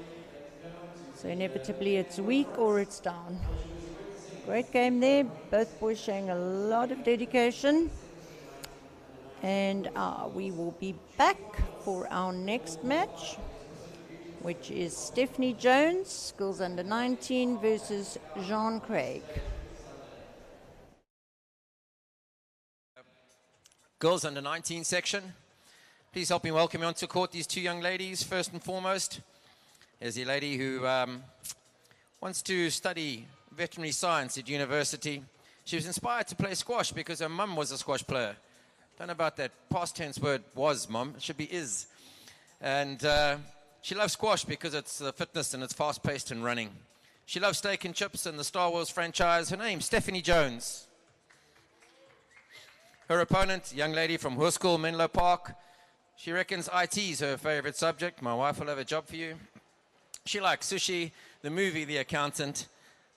So inevitably it's weak or it's down. Great game there. Both boys showing a lot of dedication. And we will be back for our next match, which is Stephanie Jones, Girls Under 19 versus Jean Craig. Girls under 19 section. Please help me welcome onto court these two young ladies. First and foremost, there's a lady who wants to study veterinary science at university. She was inspired to play squash because her mum was a squash player. Don't know about that past tense word was, mum. It should be is. And she loves squash because it's fitness and it's fast-paced and running. She loves steak and chips and the Star Wars franchise. Her name's Stephanie Jones. Her opponent, young lady from Hoërskool Menlo Park. She reckons IT is her favorite subject. My wife will have a job for you. She likes sushi, the movie The Accountant.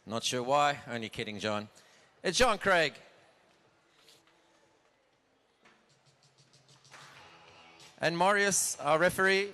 Not sure why, only kidding, John. It's John Craig. And Marius, our referee.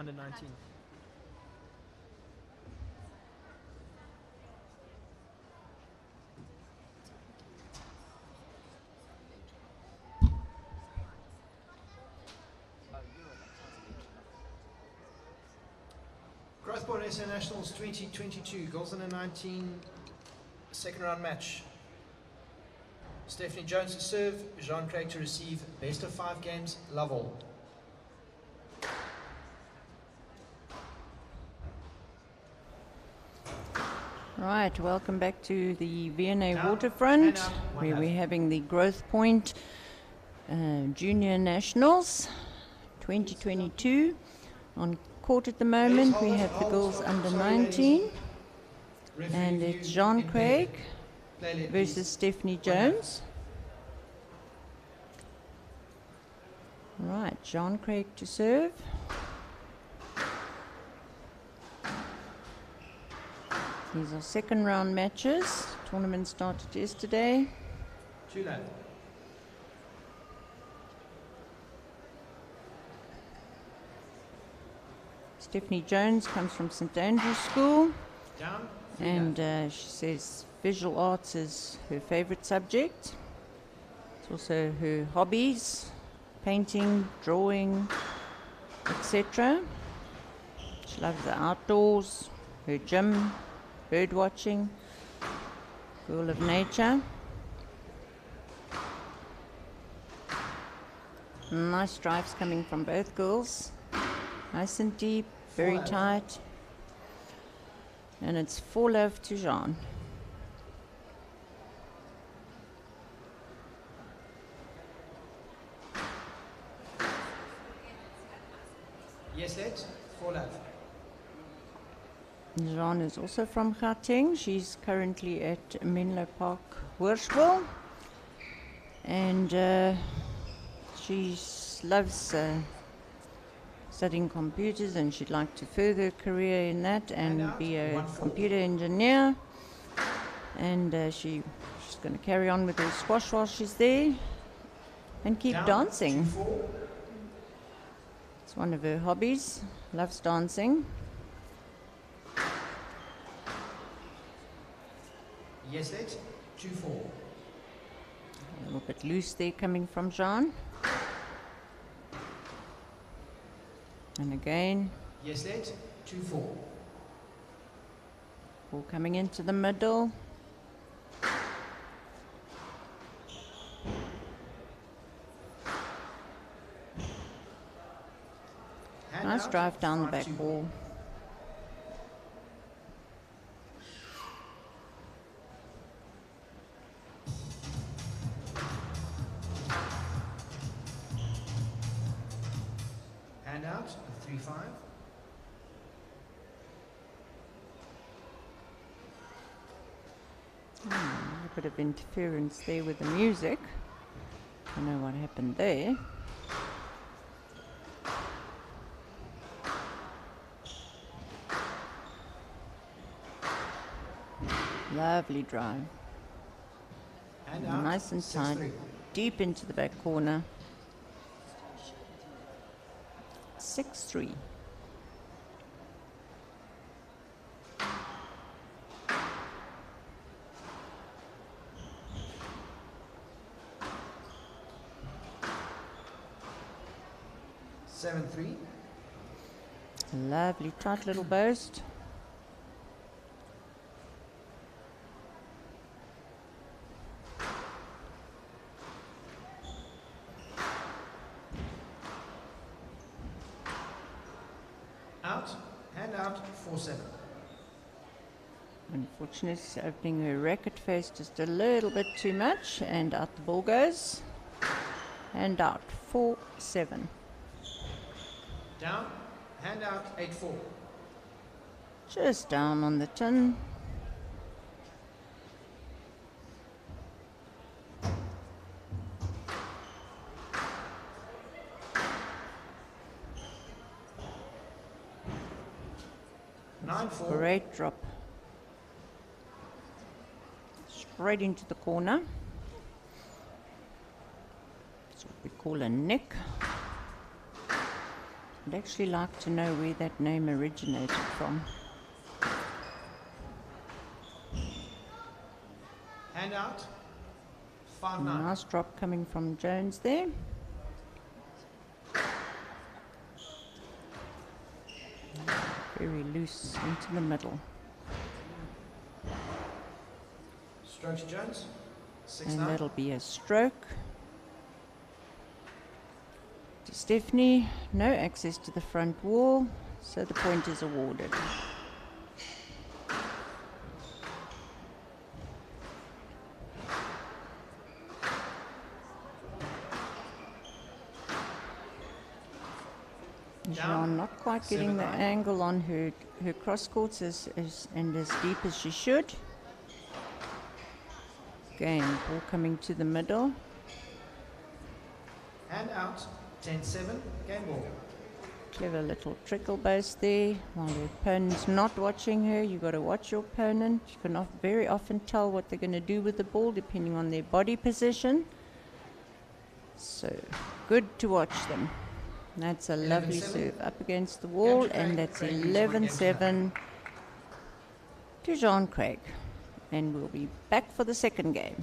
under 19. Growthpoint SA Nationals 2022, girls under 19, second round match. Stephanie Jones to serve, Jean Craig to receive, best of 5 games, love all. Right, welcome back to the V&A Waterfront, where we're having the Growthpoint Junior Nationals 2022. On court at the moment, we have the girls under 19, and it's Jean Craig versus Stephanie Jones. Right, Jean Craig to serve. These are second round matches. Tournament started yesterday. Two left. Stephanie Jones comes from St Andrew's School, Down. and she says visual arts is her favorite subject. It's also her hobbies, painting, drawing, etc. She loves the outdoors, her gym, bird watching, girl of nature. Nice drives coming from both girls. Nice and deep, very tight. And it's 4-love to Jean. Yes, let 4-love. Jean is also from Gauteng. She's currently at Menlo Park, Hoërskool. And she loves studying computers, and she'd like to further her career in that and be a computer engineer. And she's going to carry on with her squash while she's there and keep dancing. It's one of her hobbies, loves dancing. Yes, let 2-4. A little bit loose there coming from Jean. And again. Yes, let 2-4. Ball coming into the middle. Nice drive down the back ball. Hand out, 3-5. A bit of interference there with the music. I know what happened there. Lovely drive. Nice and tight, deep into the back corner. 6-3. Lovely tight little burst. Out, hand out, 4-7. Unfortunately, she's opening her racket face just a little bit too much, and out the ball goes. And out, 4-7. Down, hand out, 8-4. Just down on the tin. Great drop. Straight into the corner. That's what we call a nick. I'd actually like to know where that name originated from. Hand out. 5-9. Nice drop coming from Jones there. Very loose into the middle. Stroke to Jones. 6-9. And that'll be a stroke. To Stephanie, no access to the front wall, so the point is awarded. Jean not quite getting the angle on her cross courts and as deep as she should. Game, ball coming to the middle. Hand out. 10-7. Game ball. Clever little trickle base there. While the opponent's not watching her, you've got to watch your opponent. You can very often tell what they're going to do with the ball depending on their body position. So, good to watch them. That's a lovely serve up against the wall, and that's 11-7 to Jean Craig. And we'll be back for the second game.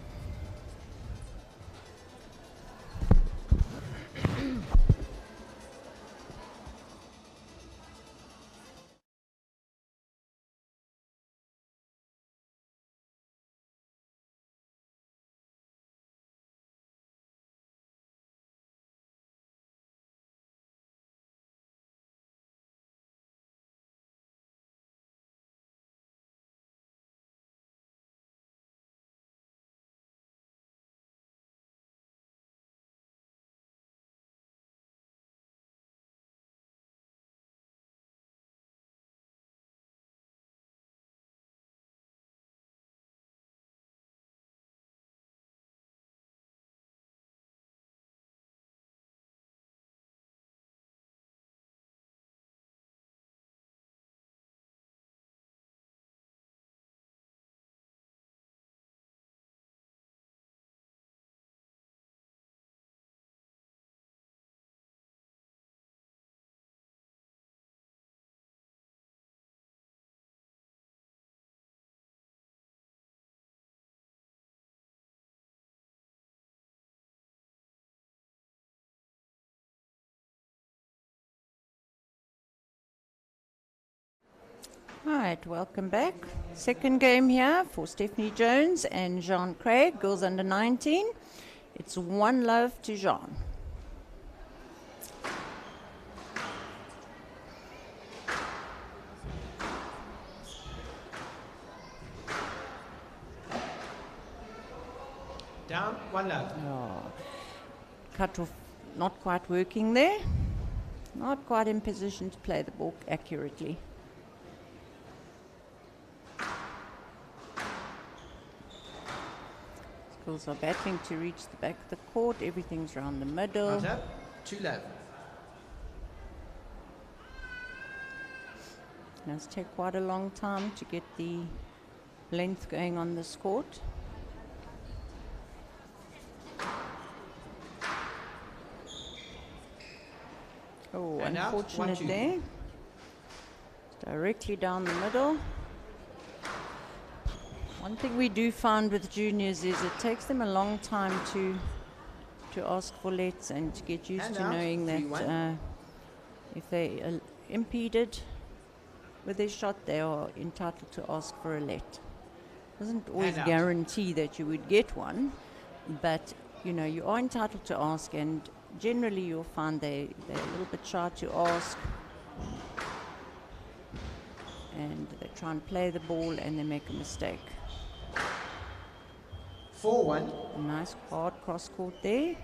Right, welcome back. Second game here for Stephanie Jones and Jean Craig, girls under 19. It's 1-love to Jean. Down, 1-love. Oh, cut off, not quite working there. Not quite in position to play the ball accurately. Girls are battling to reach the back of the court. Everything's around the middle. Not up, 2-love. It does take quite a long time to get the length going on this court. Oh, And out, unfortunate 1-2. there. Directly down the middle. One thing we do find with juniors is it takes them a long time to ask for lets and to get used And to out, knowing that 3-1. if they are impeded with their shot, they are entitled to ask for a let. Doesn't always And out. guarantee that you would get one, but you know you are entitled to ask, and generally you'll find they're a little bit shy to ask, and they try and play the ball and they make a mistake. 4-1. A nice hard cross court there.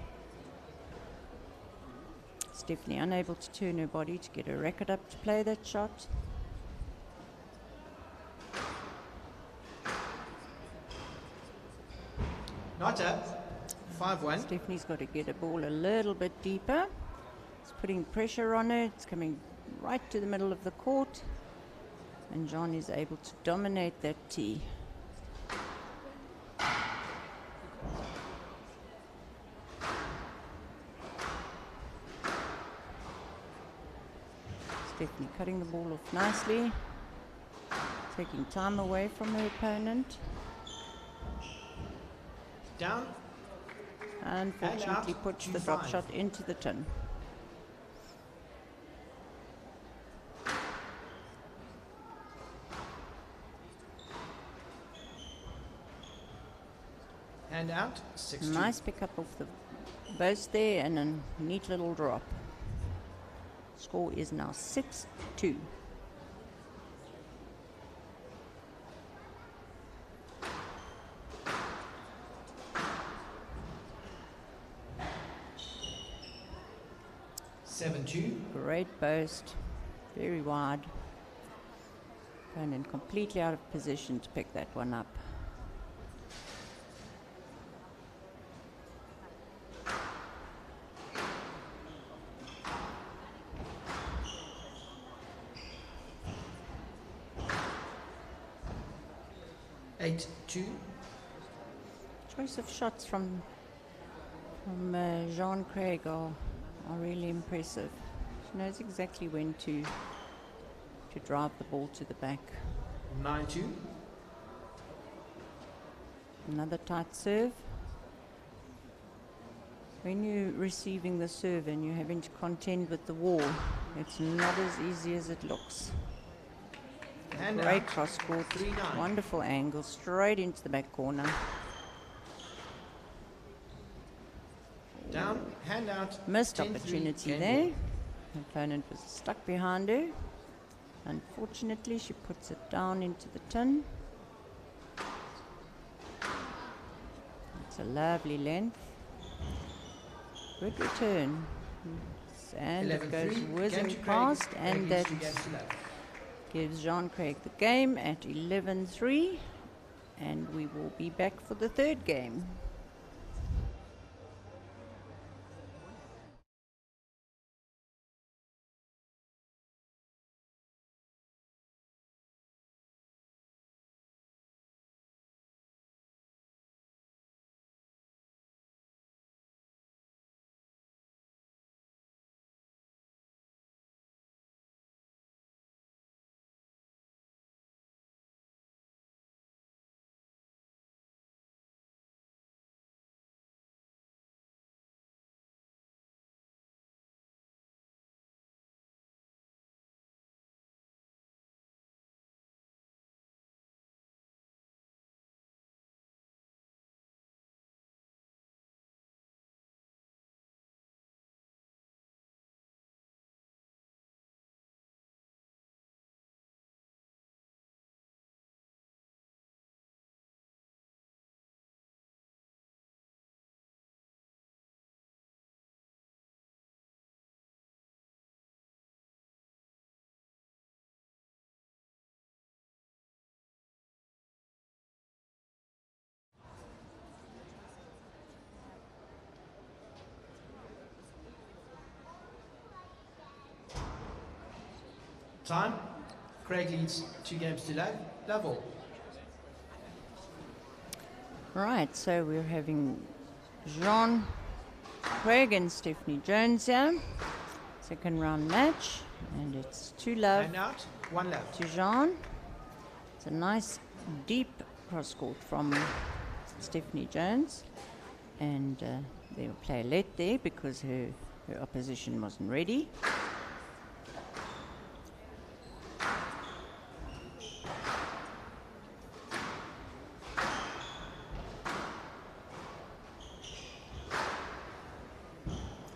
Stephanie unable to turn her body to get her racket up to play that shot. Not up, 5-1. Stephanie's got to get a ball a little bit deeper. It's putting pressure on her. It's coming right to the middle of the court. And John is able to dominate that tee. Stephanie cutting the ball off nicely, taking time away from her opponent. Down. Unfortunately puts the drop 2-5. shot into the tin. And out, 6-2. Nice pick up off the boast there and a neat little drop. Score is now 6-2. Great boast, very wide. And completely out of position to pick that one up. Choice of shots from Jean Craig are really impressive. She knows exactly when to drive the ball to the back. 9-2. Another tight serve. When you're receiving the serve and you're having to contend with the wall, it's not as easy as it looks. And great out. cross court, 3-9. wonderful angle, straight into the back corner. Down, hand out. Missed 10-3 opportunity game there. ball. The opponent was stuck behind her. Unfortunately, she puts it down into the tin. It's a lovely length. Good return. And it goes 11-3, whizzing game to past, Craig. and Craig that leads 2 games to love. gives Jean Craig the game at 11-3. And we will be back for the third game. Time. Craig leads 2 games to level. Right, so we're having Jean Craig and Stephanie Jones here. Second round match, and it's 2-love And out, 1 love. to Jean. It's a nice deep cross court from Stephanie Jones, and they will play late there because her opposition wasn't ready.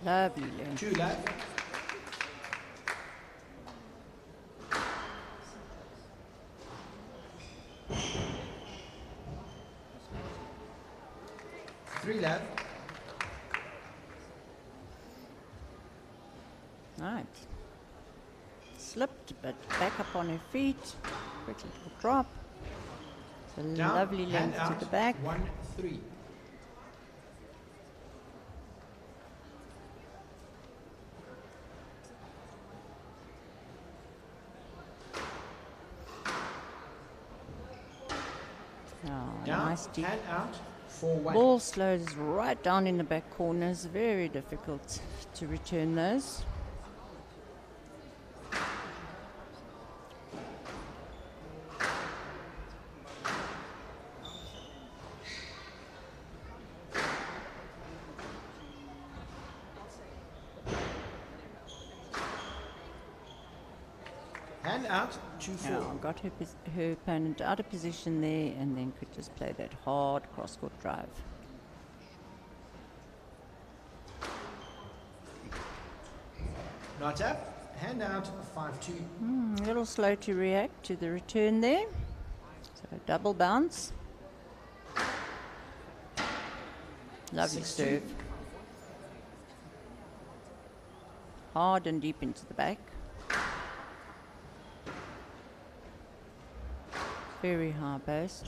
Lovely length. 2 love. Three love. Right. Slipped, but back up on her feet. Quick little drop. It's a Down, lovely hand length to out, the back. 1-3. Oh, Down, nice deep. hand out, 4-1. Ball slows right down in the back corners. Very difficult to return those. Hand out, 2-4. Yeah, got her opponent out of position there and then could just play that hard cross-court drive. Not up. Hand out, 5-2. A little slow to react to the return there. So double bounce. Lovely 6-2. serve. Hard and deep into the back. Very high burst.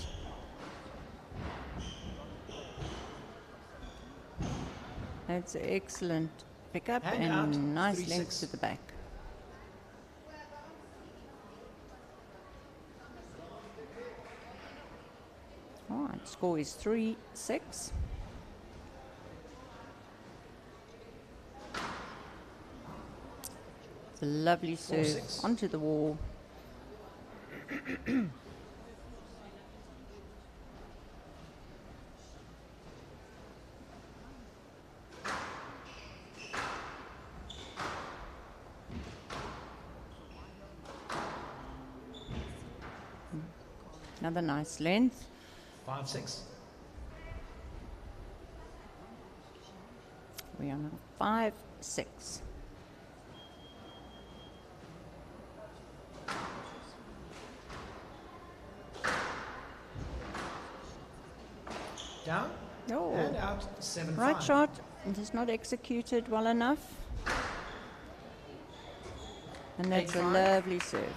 That's an excellent pickup Hand out, and nice 3-6. length to the back. All right, score is 3-6. It's a lovely serve 4-6. onto the wall. Another nice length. 5-6. We are now 5-6. Down. Oh. Hand out, 7-5. Right shot, just not executed well enough. And that's a 8-5. lovely serve.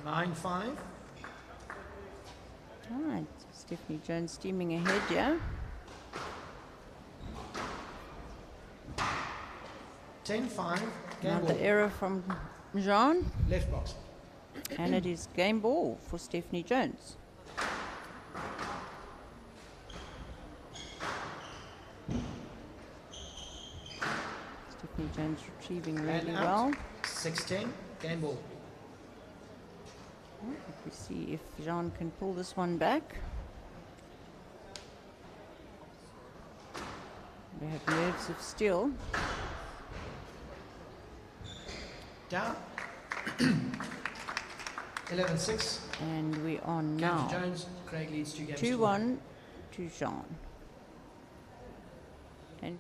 9-5. All right, Stephanie Jones steaming ahead, yeah? 10-5. Game Another ball. error from Jean. Left box. And it is game ball for Stephanie Jones. Stephanie Jones retrieving really And well. out. 6-10. Game ball. We see if Jean can pull this one back. They have nerves of steel. Down. 11-6. And we are now Jones. Craig leads 2 games to 2-1 to Jean. And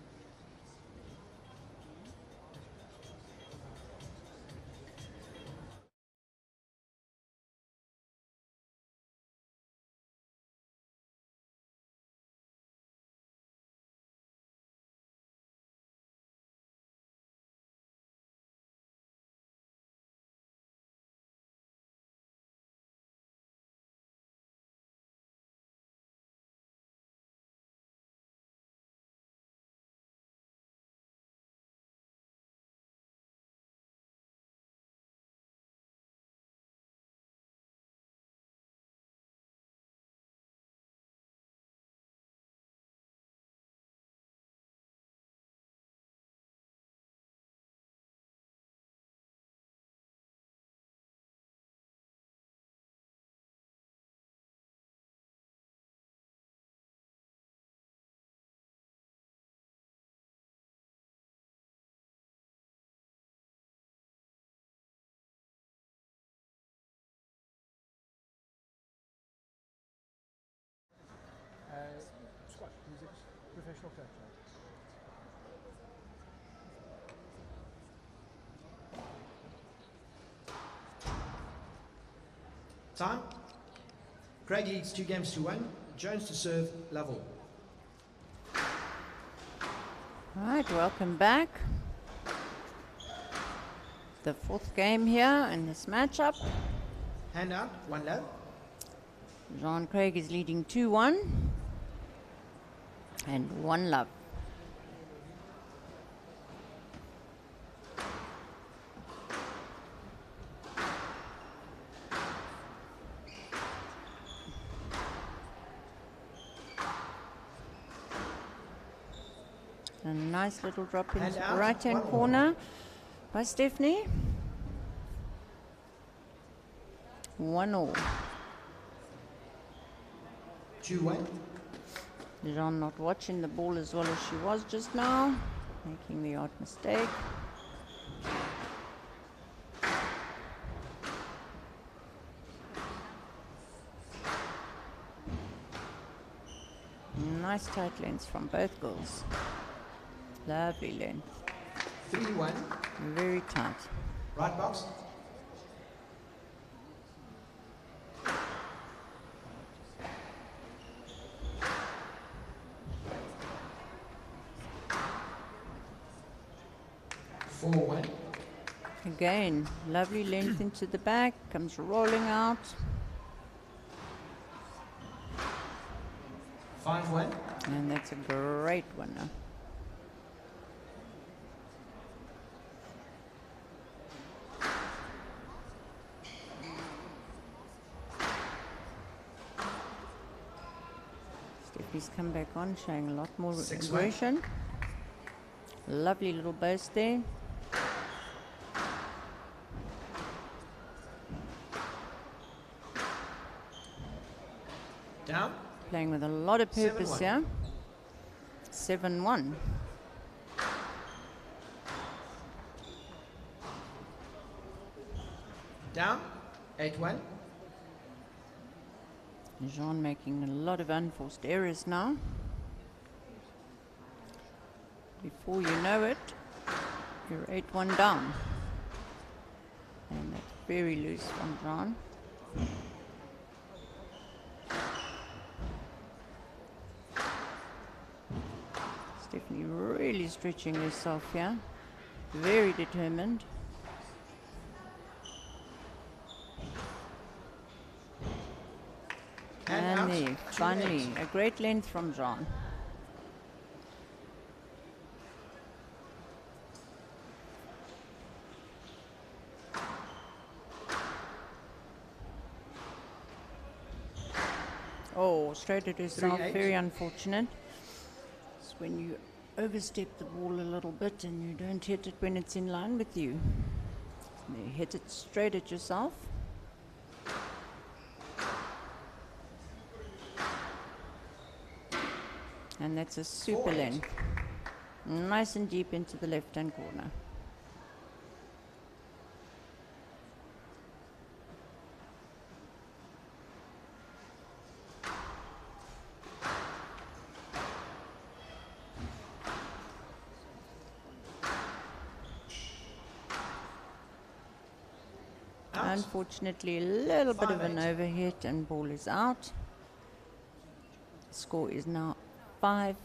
Squash, he's a professional coach. Time. Craig leads 2 games to 1. Jones to serve, level. all right, welcome back. The 4th game here in this matchup. Hand out, 1 low. Jean Craig is leading 2-1 and 1 love. A nice little drop into Hand the out, right-hand 1 corner by Stephanie. 1-1. 2-1. Jean not watching the ball as well as she was just now, making the odd mistake. Nice tight lengths from both girls. Lovely length. 3-1. Very tight. Right box. Four-one. Again, lovely length into the back, comes rolling out. 5-1. And that's a great winner. Stephanie's come back on, showing a lot more aggression. Lovely little burst there. Down. Playing with a lot of purpose 7-1. here. 7-1. Down. 8-1. Jean making a lot of unforced errors now. Before you know it, you're 8-1 down. And that's very loose from Jean. Stephanie really stretching herself here. Very determined. And there, finally, a great length from Jean. Oh, straight at herself, 3-8. very unfortunate. It's when you overstep the ball a little bit and you don't hit it when it's in line with you. You hit it straight at yourself. And that's a super 4-8. length. Nice and deep into the left-hand corner. Unfortunately, a little bit of an overhit and ball is out. Score is now 5-8.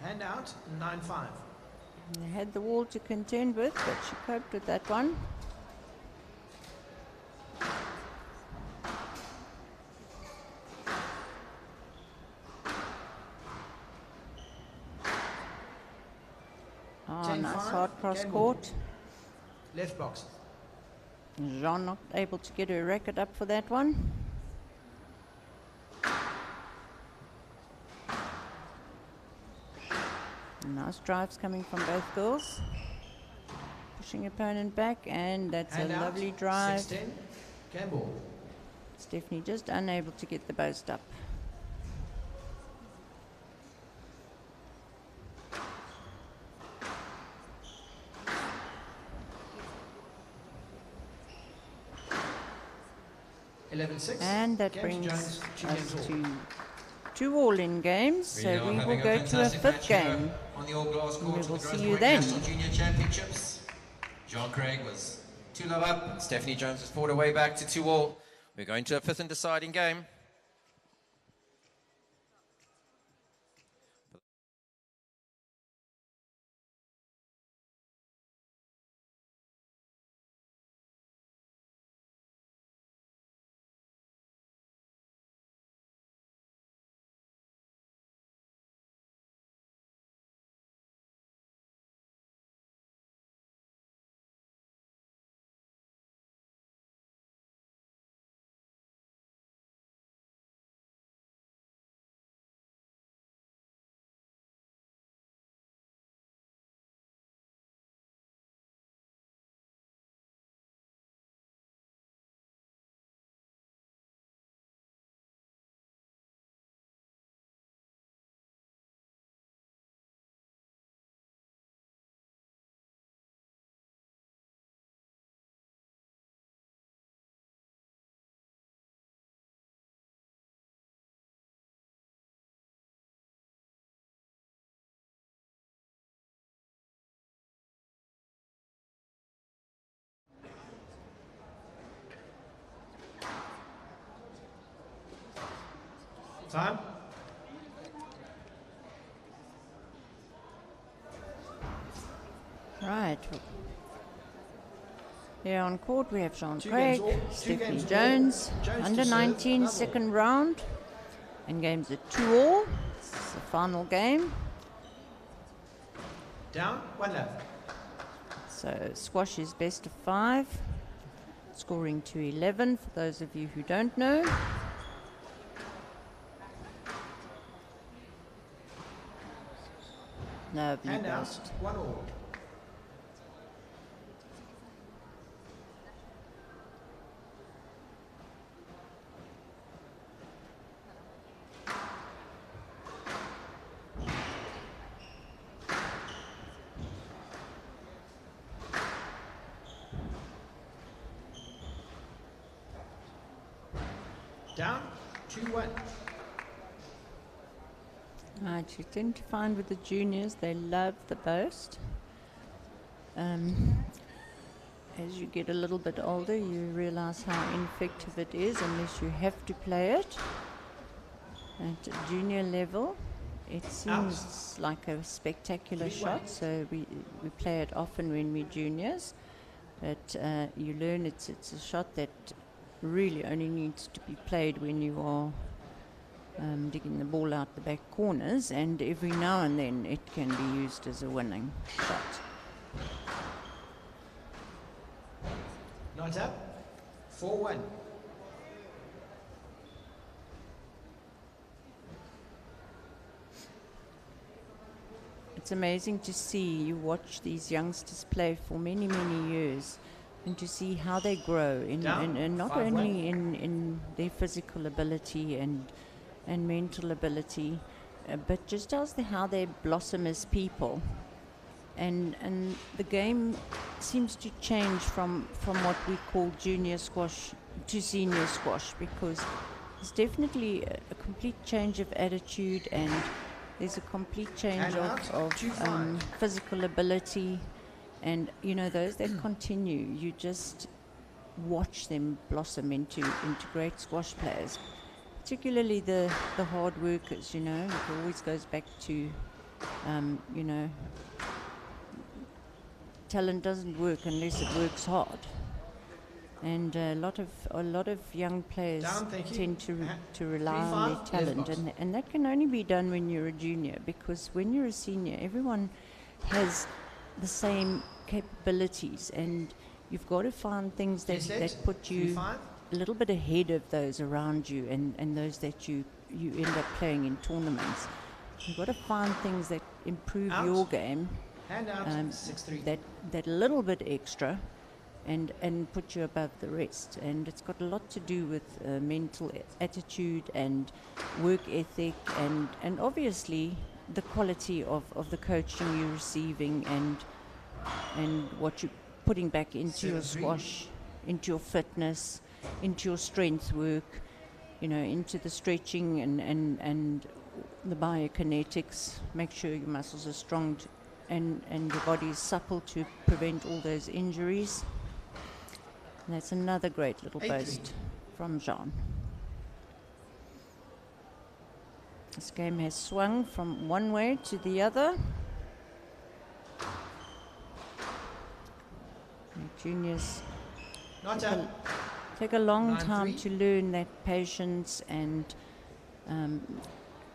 Hand out. 9-5. They had the wall to contend with, but she coped with that one. Oh, nice hard cross court. Left box. Jean not able to get her racket up for that one. Nice drives coming from both girls. Pushing opponent back, and that's Hand a out. lovely drive. 6-10. Game ball. Stephanie just unable to get the boast up. And that brings us to 2 all-in games, so we will go to a 5th game. On the all-glass We court will of the see you Growthpoint then. National Junior Championships. John Craig was 2-love up, and Stephanie Jones has fought her way back to 2-all. We're going to a 5th and deciding game. Time. Right. Here on court we have Jean Two Craig, games all, two Stephanie games all. Jones, Jones under to serve, 19 double. second round, and games at 2-all. It's the final game. Down, 1 love. So squash is best of 5, scoring to 11 for those of you who don't know. Lovely Hand out, burst. 1-all. Down, 2-1. Right, you tend to find with the juniors, they love the burst. As you get a little bit older, you realize how ineffective it is unless you have to play it. At junior level, it seems like a spectacular shot, so we play it often when we're juniors. But you learn it's a shot that really only needs to be played when you are digging the ball out the back corners, and every now and then it can be used as a winning shot. Not up, 4-1. It's amazing to see, you watch these youngsters play for many, many years, and to see how they grow, in not 5-1. only in their physical ability and mental ability, but just how they blossom as people. And the game seems to change from what we call junior squash to senior squash, because there's definitely a complete change of attitude, and there's a complete change of physical ability. And you know, those that continue, you just watch them blossom into great squash players. Particularly the hard workers, you know. It always goes back to, you know, talent doesn't work unless it works hard. And a lot of young players tend to rely on their talent, and that can only be done when you're a junior, because when you're a senior, everyone has the same capabilities, and you've got to find things that put you a little bit ahead of those around you, and those that you end up playing in tournaments. You've got to find things that improve your game, Hand out, 6-3. that little bit extra, and put you above the rest. And it's got a lot to do with mental attitude and work ethic, and obviously the quality of the coaching you're receiving, and what you're putting back into your squash, into your fitness, into your strength work, you know, into the stretching and the biokinetics. Make sure your muscles are strong and your body is supple to prevent all those injuries. And that's another great little boast from Jean. This game has swung from one way to the other. The juniors take a long time to learn that patience and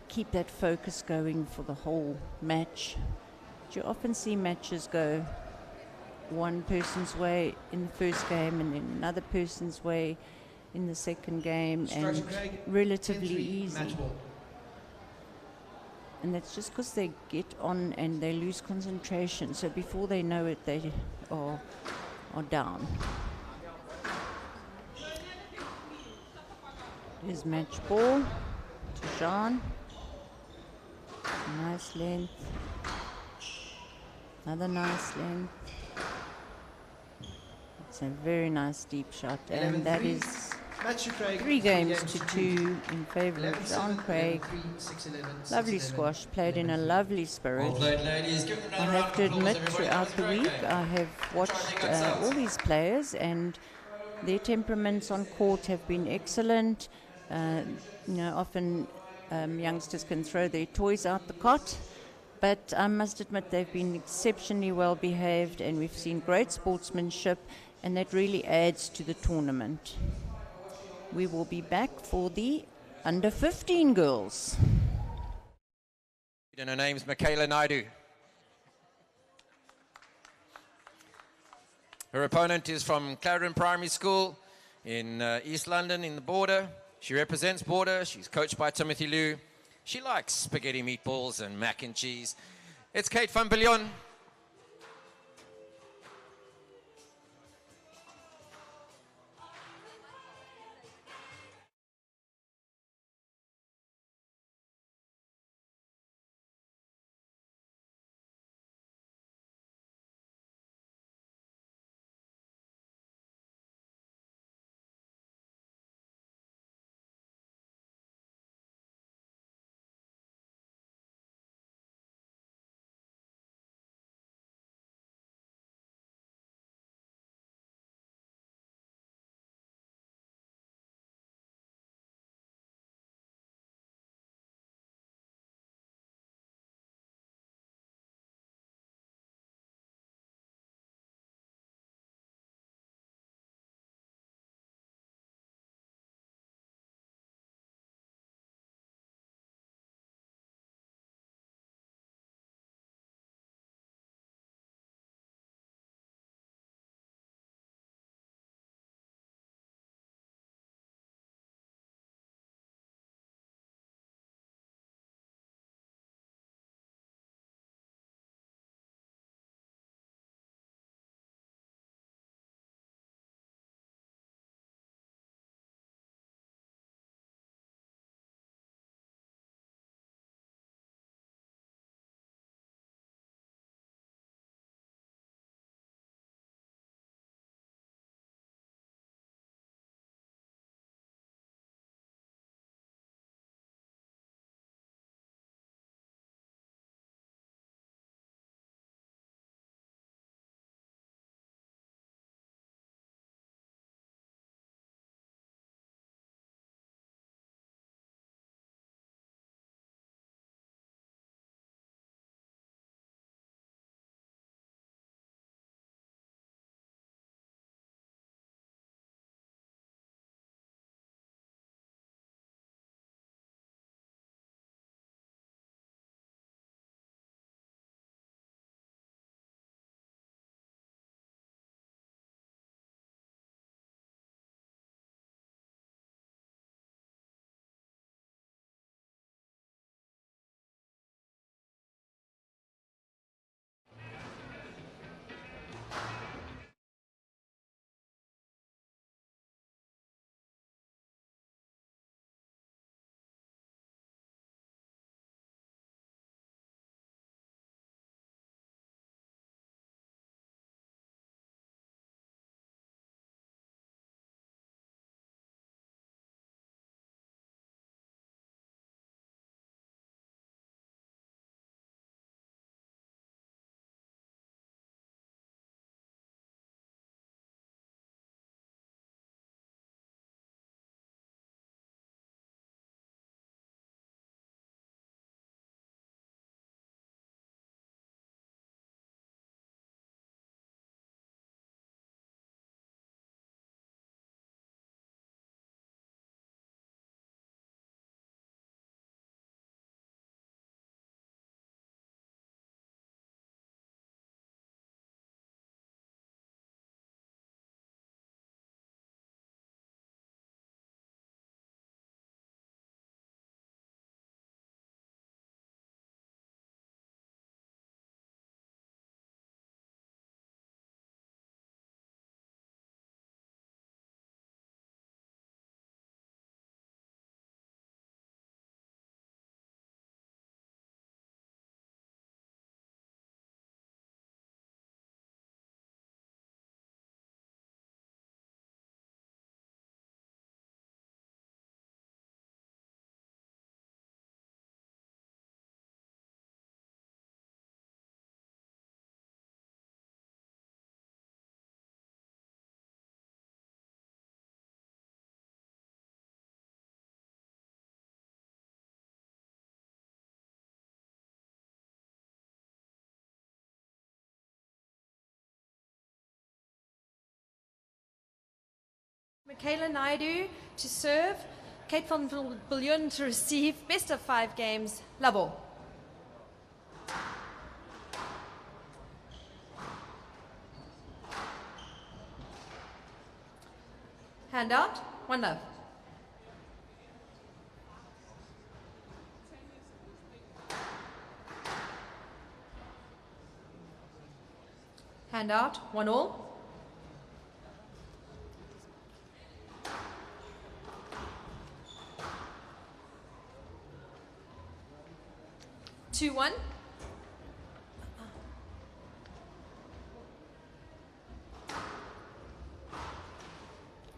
keep that focus going for the whole match. But you often see matches go one person's way in the first game and then another person's way in the second game, and relatively easy. And that's just because they get on and they lose concentration. So before they know it, they are down. Here's match ball to Jean. Nice length. Another nice length. It's a very nice deep shot, and that is 3 games to 2 in favour of Jean Craig. Lovely squash, played in a lovely spirit. I have to admit, throughout the week, I have watched all these players, and their temperaments on court have been excellent. You know, often youngsters can throw their toys out the cot. But I must admit they've been exceptionally well behaved, and we've seen great sportsmanship, and that really adds to the tournament. We will be back for the under 15 girls. And her name's Michaela Naidu. Her opponent is from Clarendon Primary School in East London in the Border. She represents Border. She's coached by Timothy Liu. She likes spaghetti meatballs and mac and cheese. It's Kate van Billion. Michaela Naidu to serve. Kate van Biljon to receive. Best of 5 games. Love all. Hand out. One love. Hand out. One all. Two, one.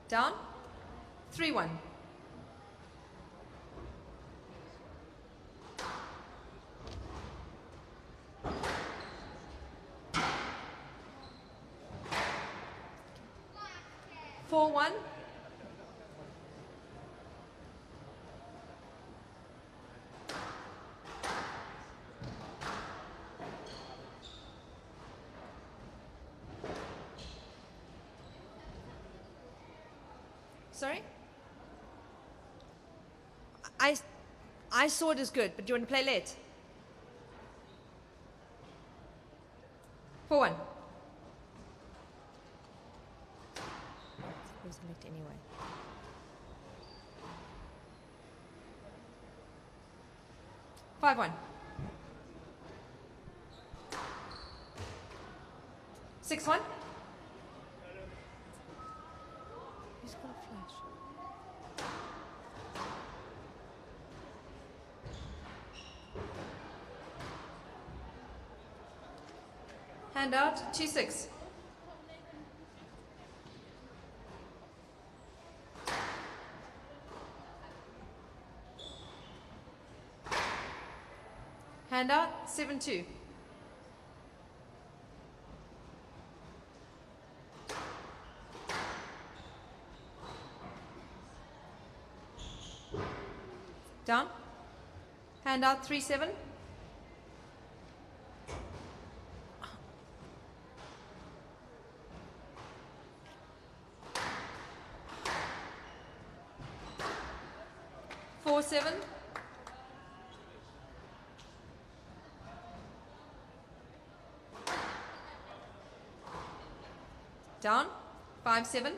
Down. 3-1. Four, one. Sorry? I saw it as good, but do you want to play late? 4-1. It was late anyway. Five, 1. 6-1. Who's got a flash? Hand out, 2-6. Hand out, 7-2. Down. Hand out, 3-7. Four, 7. Down. 5-7.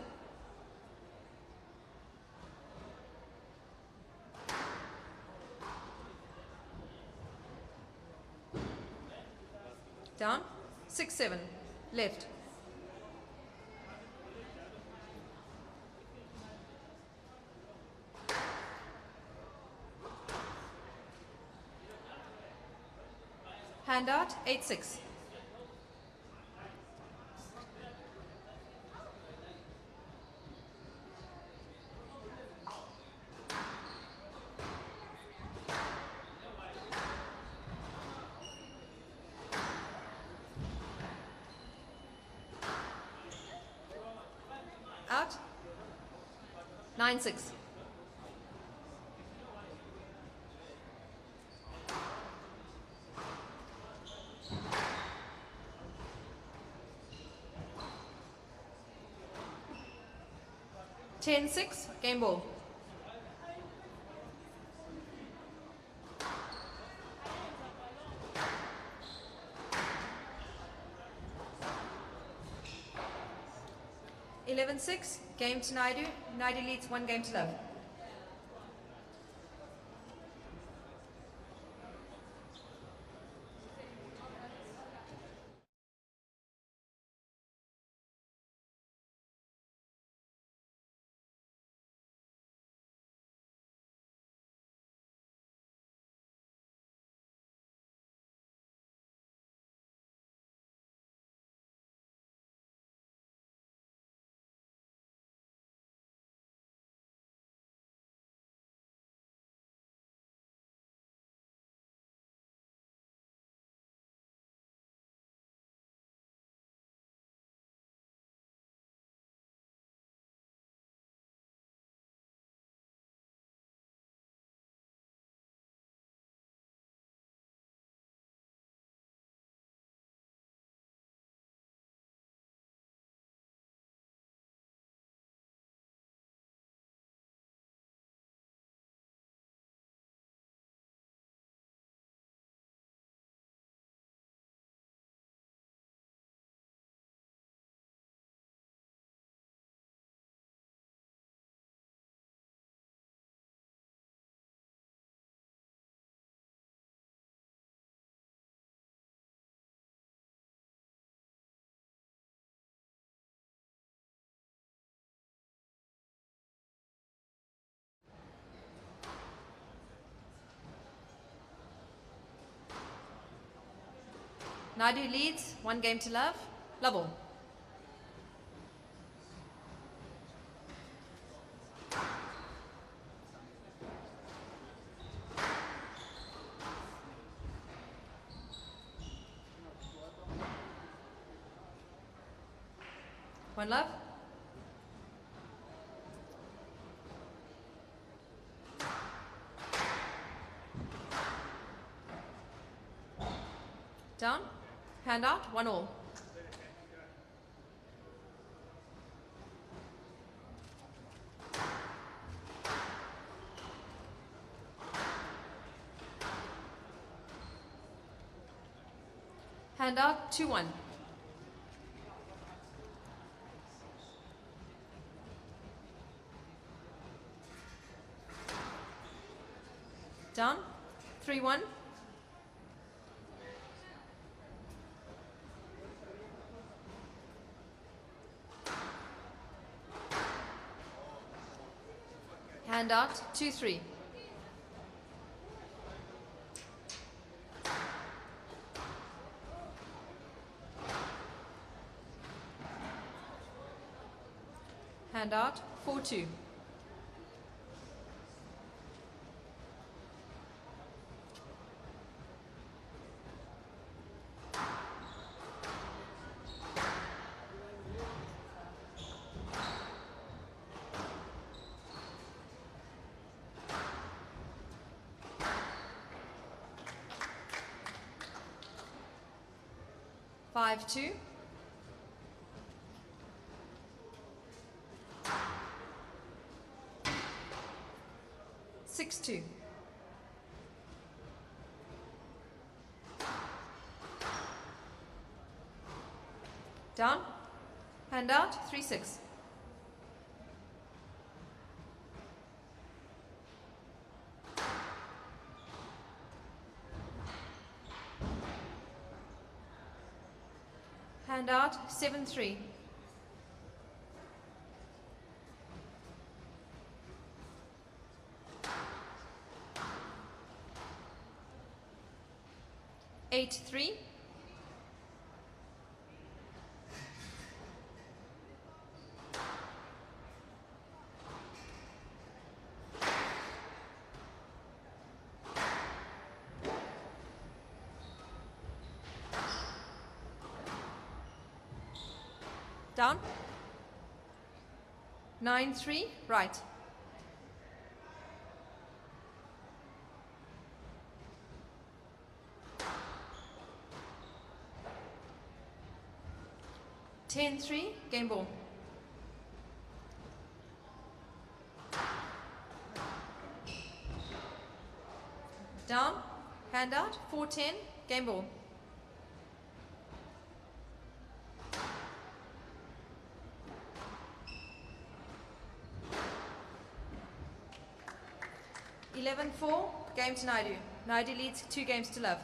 Down. 6-7. Left. Hand out, 8-6. Out. 9-6. Ten, 6. Game ball. Eleven, 6. Game to Naidu. Naidu leads 1 game to love. Naidu leads, 1 game to love. Love all. One love. Down. Hand out. 1 all. Hand out. 2-1. Down. 3-1. Hand out. 2-3. Hand out. 4-2. Five, 2. Six, 2. Down. Hand out. 3-6. Hand out. 7-3. Eight, 3. Down. 9-3. Right. Ten, 3. Game ball. Down. Hand out. 4-10. Game ball. Eleven, 4. Game to Naidu. Naidu leads 2 games to love.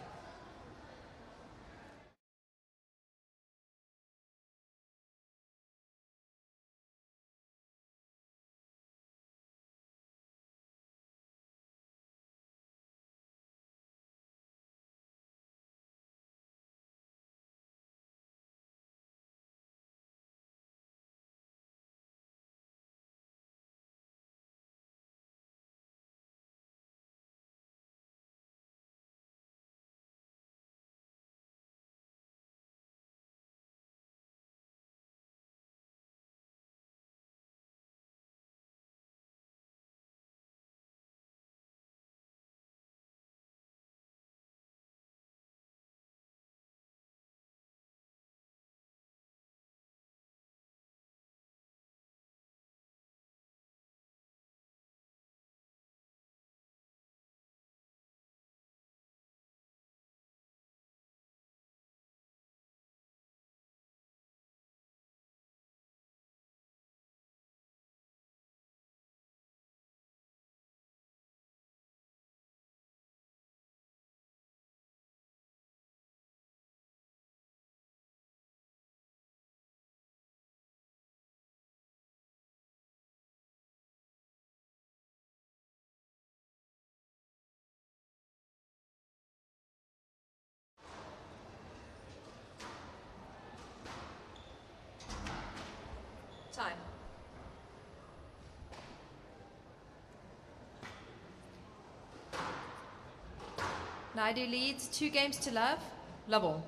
Naidu leads 2 games to love. Love all.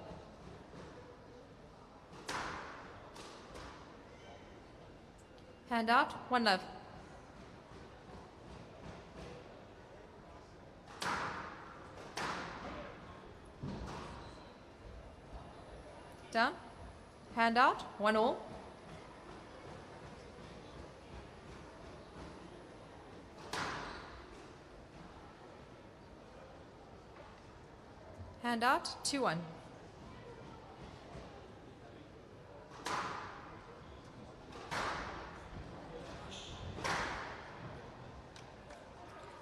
Hand out, 1 love. Down. Hand out, 1 all. Hand out, 2-1.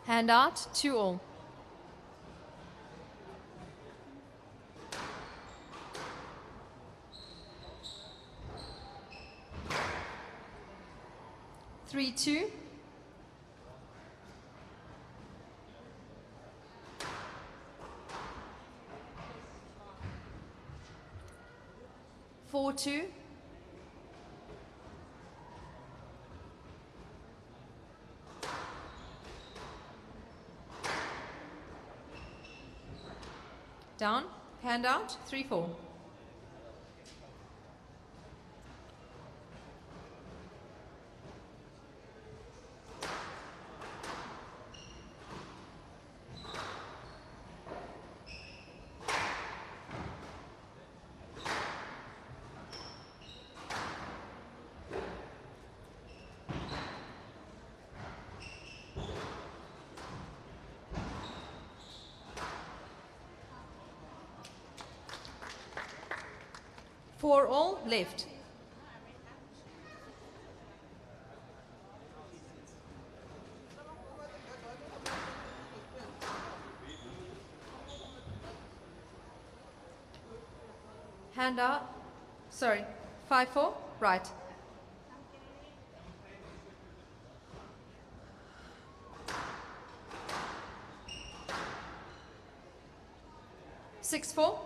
Hand out, 2 all. Three, 2. Four, 2. Down, hand out, 3-4. Four all, left. Hand out, sorry, 5-4, right. Six, 4.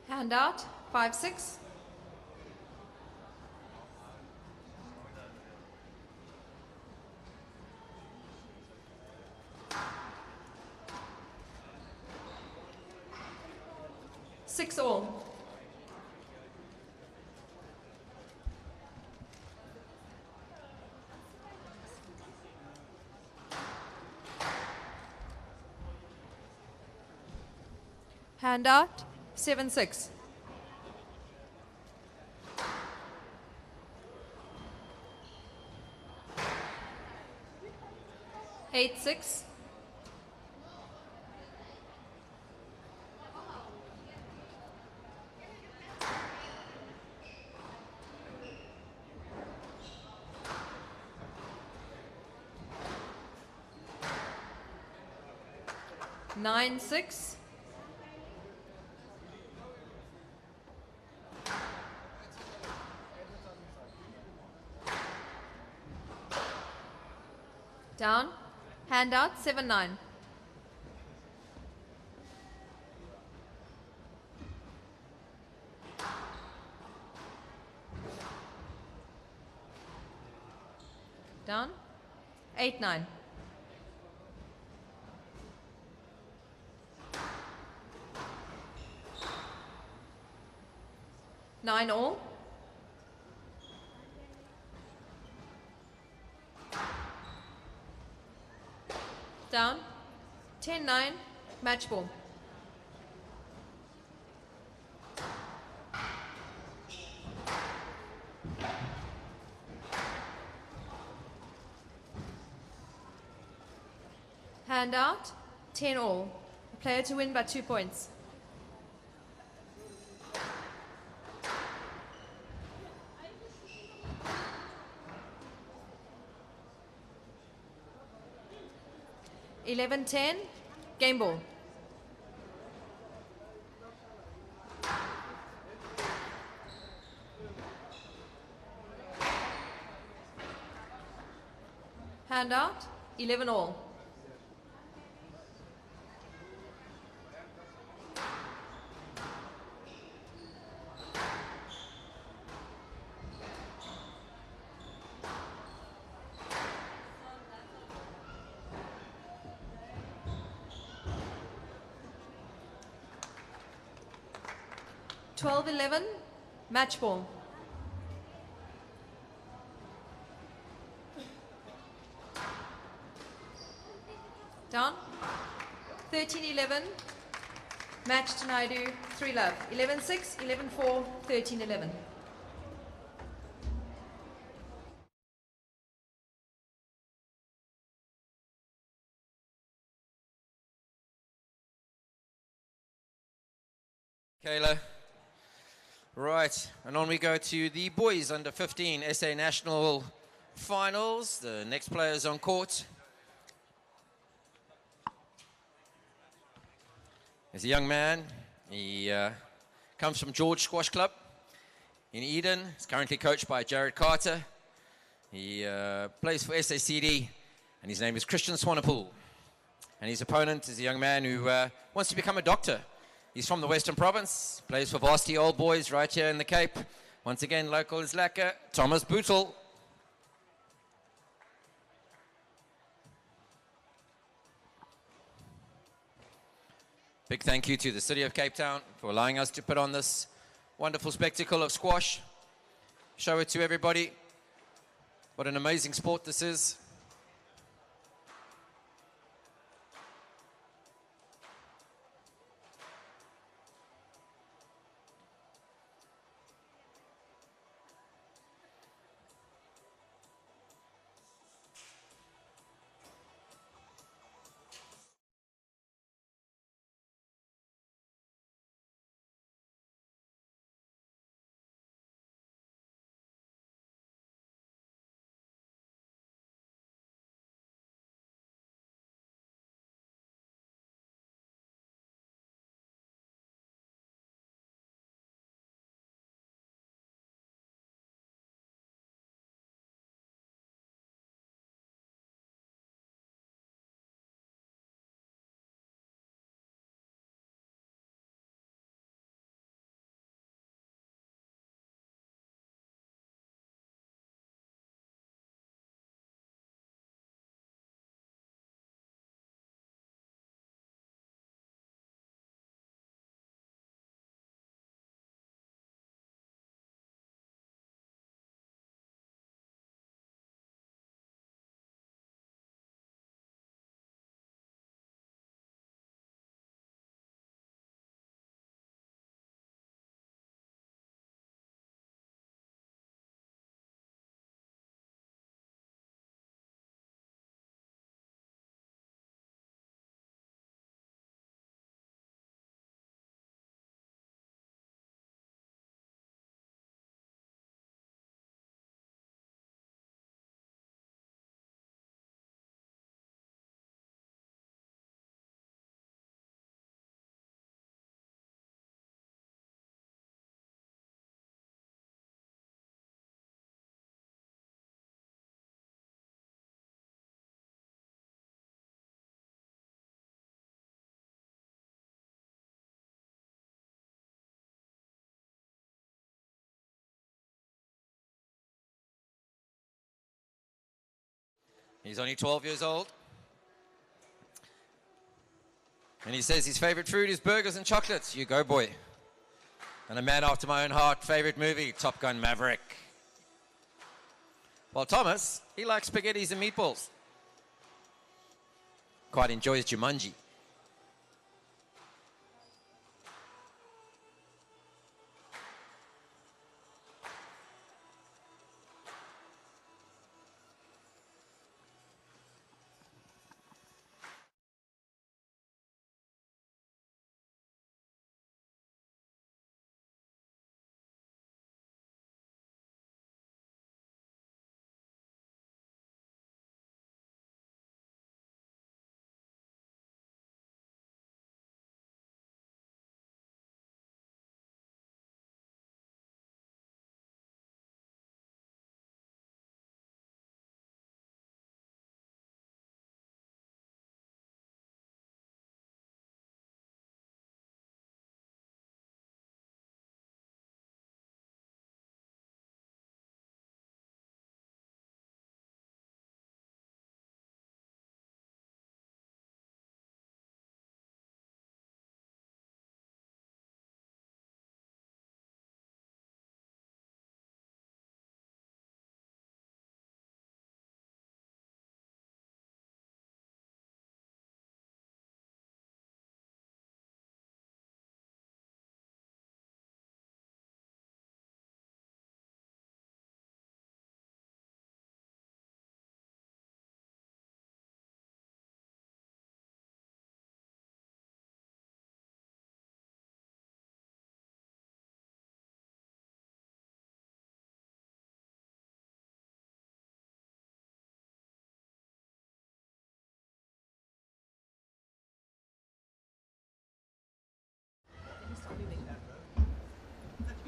Hand out, 5-6. Six all. Hand out, 7-6. Eight, 6. Nine, 6. Down. Hand out, 7-9. Down. 8-9. Nine all. Down. 10-9. Match ball. Hand out. 10 all. A player to win by 2 points. $11-10, game ball. Hand out, 11 all. 12-11, match ball. Down. 13-11, match to Naidu, 3-love. 11-6, 11-4, 13-11. Kayla. Right, and on we go to the boys under 15 SA National Finals. The next players on court. There's a young man. He comes from George Squash Club in Eden. He's currently coached by Jared Carter. He plays for SACD, and his name is Christian Swanepoel. And his opponent is a young man who wants to become a doctor. He's from the Western Province, plays for Varsity Old Boys right here in the Cape. Once again, local is Lekker, Thomas Bootle. Big thank you to the City of Cape Town for allowing us to put on this wonderful spectacle of squash. Show it to everybody. What an amazing sport this is. He's only 12 years old. And he says his favorite food is burgers and chocolates. You go, boy. And a man after my own heart, favorite movie, Top Gun Maverick. Well, Thomas, he likes spaghettis and meatballs. Quite enjoys Jumanji.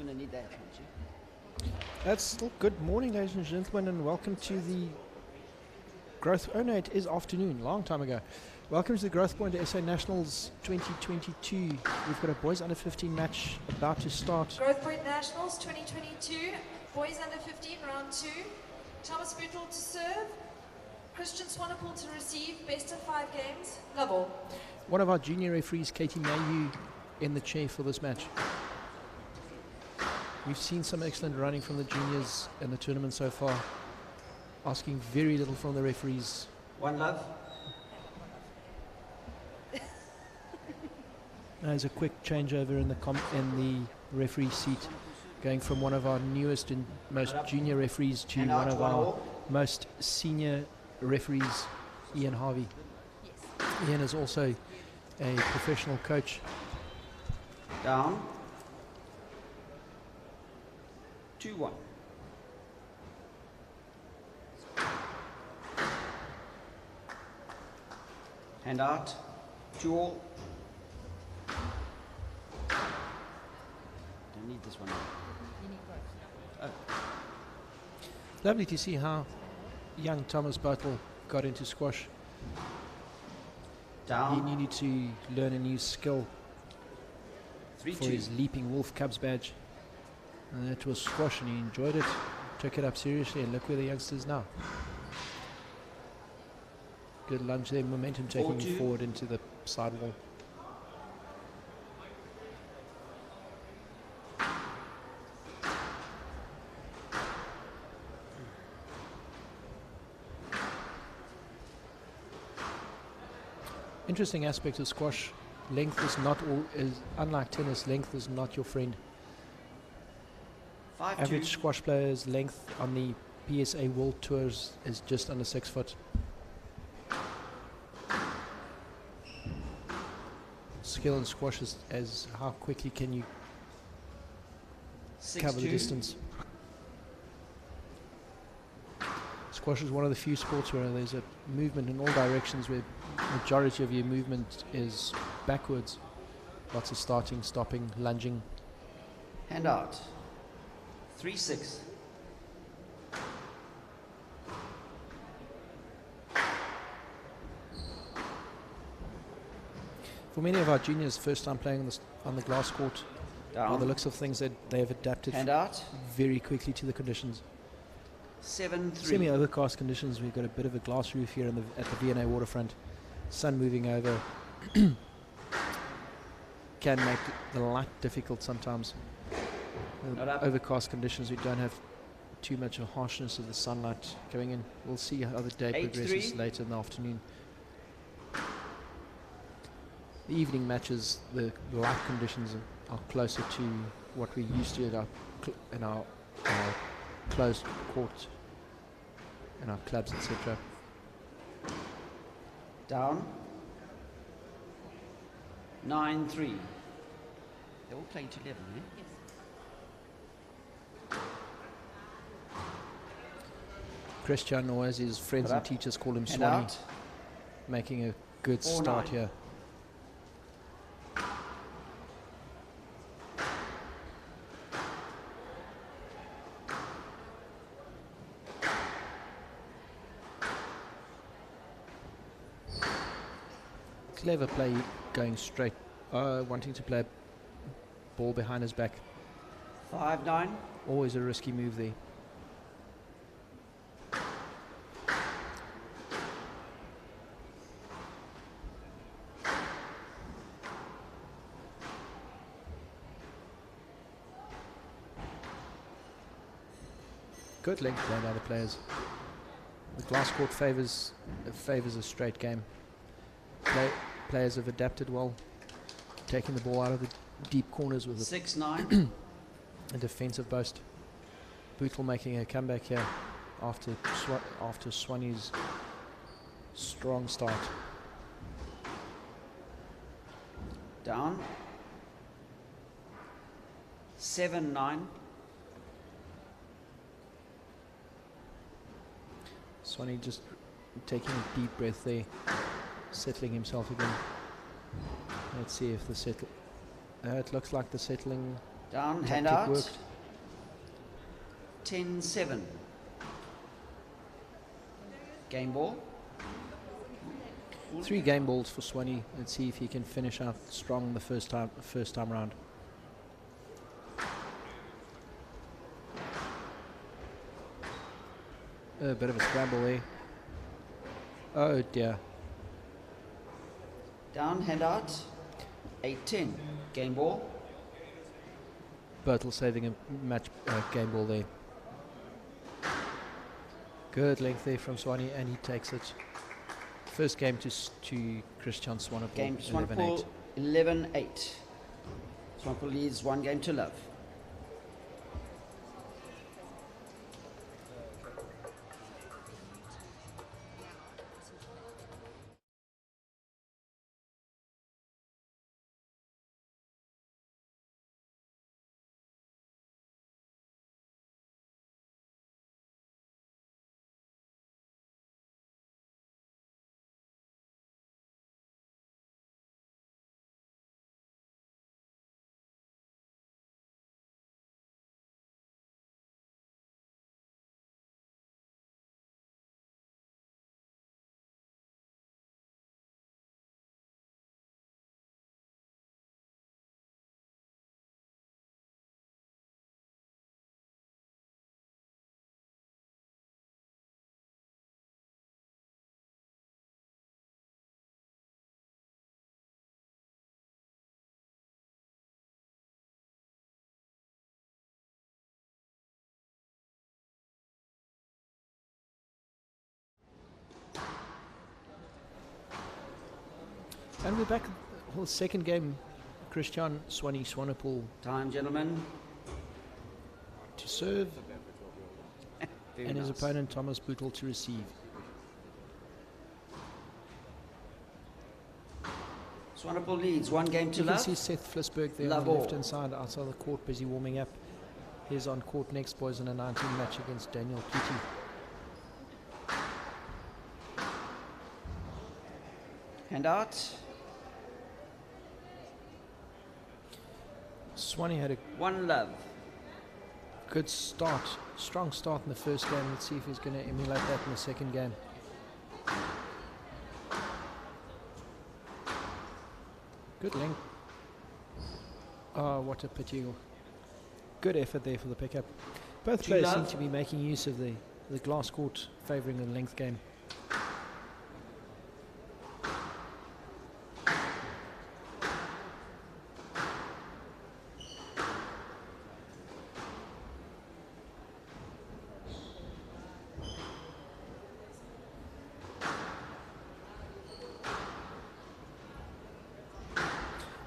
gonna need that, aren't you? That's still good morning, ladies and gentlemen, and welcome to the Growth. Oh no, it is afternoon, long time ago. Welcome to the Growthpoint SA Nationals 2022. We've got a boys under 15 match about to start. Growthpoint Nationals 2022, boys under 15, round 2. Thomas Bootle to serve, Christian Swanepoel to receive, best of 5 games, Lovell. One of our junior referees, Katie Mayhew, in the chair for this match. We've seen some excellent running from the juniors in the tournament so far, asking very little from the referees. One love. There's a quick changeover in the referee seat, going from one of our newest and most junior referees to one of our most senior referees, Ian Harvey. Yes. Ian is also a professional coach. Down. 2-1. Hand out. 2-all. Don't need this one. Oh. Lovely to see how young Thomas Bootle got into squash. Down. He needed to learn a new skill 3-2. for his Leaping Wolf Cubs badge. And it was squash, and he enjoyed it, took it up seriously, and look where the youngster's now. Good lunge there, momentum taking him forward into the sidewall. Interesting aspect of squash, length is not all, unlike tennis, length is not your friend. 5-2. Average squash player's length on the PSA World Tours is just under 6 foot. Skill in squash is as how quickly can you cover the distance. Squash is one of the few sports where there's a movement in all directions, where majority of your movement is backwards. Lots of starting, stopping, lunging. Hand out. 3-6. For many of our juniors, first time playing on the glass court, by the looks of things, they have adapted very quickly to the conditions. 7-3. Semi-overcast conditions. We've got a bit of a glass roof here at the V&A waterfront. Sun moving over can make the light difficult sometimes. Overcast conditions, we don't have too much of a harshness of the sunlight going in. We'll see how the day progresses later in the afternoon. The evening matches, the light conditions are closer to what we're used to in our closed court, in our clubs, etc. Down. 9-3. They're all playing to 11, eh? Yes. Christian, or as his friends and teachers call him, Swanee, making a good start here. Clever play, going straight, wanting to play a ball behind his back. 5-9. Always a risky move there. Good length play by the players. The glass court favors a straight game. Players have adapted well, taking the ball out of the deep corners with 6-9. A defensive boast. Bootle making a comeback here after Swanee's strong start. Down. 7-9. Swanee just taking a deep breath there, settling himself again. Let's see if the settle. It looks like the settling Down, Tactic hand out. worked. 10-7. Game ball. 3 game balls for Swanee. Let's see if he can finish out strong the first time round. A bit of a scramble there. Oh dear. Down, hand out. 8-10. Game ball. Bertel saving a match game ball there. Good length there from Swanee, and he takes it. First game to Christian Swanepoel. Game Swanepoel 11-8. Swanepoel leads 1 game to love. And we're back. Well, second game, Christian Swanepoel. Time, gentlemen. To serve. Very and his nice. opponent, Thomas Bootle, to receive. Swanepoel leads 1 game to You can love. see Seth Flisberg there Love on the all. left-hand side, outside the court, busy warming up. He's on court next, boys, in a 19 match against Daniel Keaty. Hand out. Swanee had a 1 love. good start, strong start in the first game. Let's see if he's going to emulate that in the second game. Good length. Oh, what a pity. Good effort there for the pickup. Both Two players love. seem to be making use of the glass court, favouring the length game.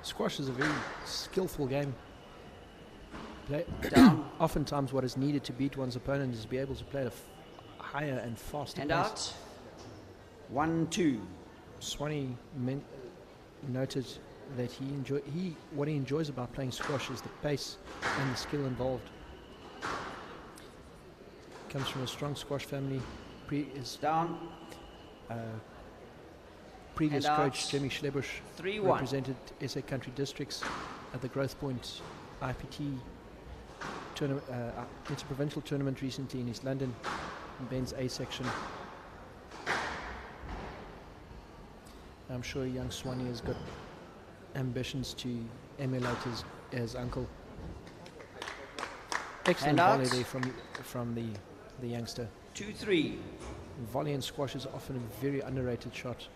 Squash is a very skillful game. Oftentimes what is needed to beat one's opponent is to be able to play at a higher and faster Hand pace. out. 1-2. Swanee noted that what he enjoys about playing squash is the pace and the skill involved. Comes from a strong squash family. Down. Previous And coach out. Jimmy Schlebusch 3-1. represented SA Country Districts at the Growthpoint IPT interprovincial tournament recently in East London, in Ben's A section. I'm sure young Swanee has got ambitions to emulate his uncle. Excellent Hand volley out. there from the youngster. 2-3. Volley and squash is often a very underrated shot.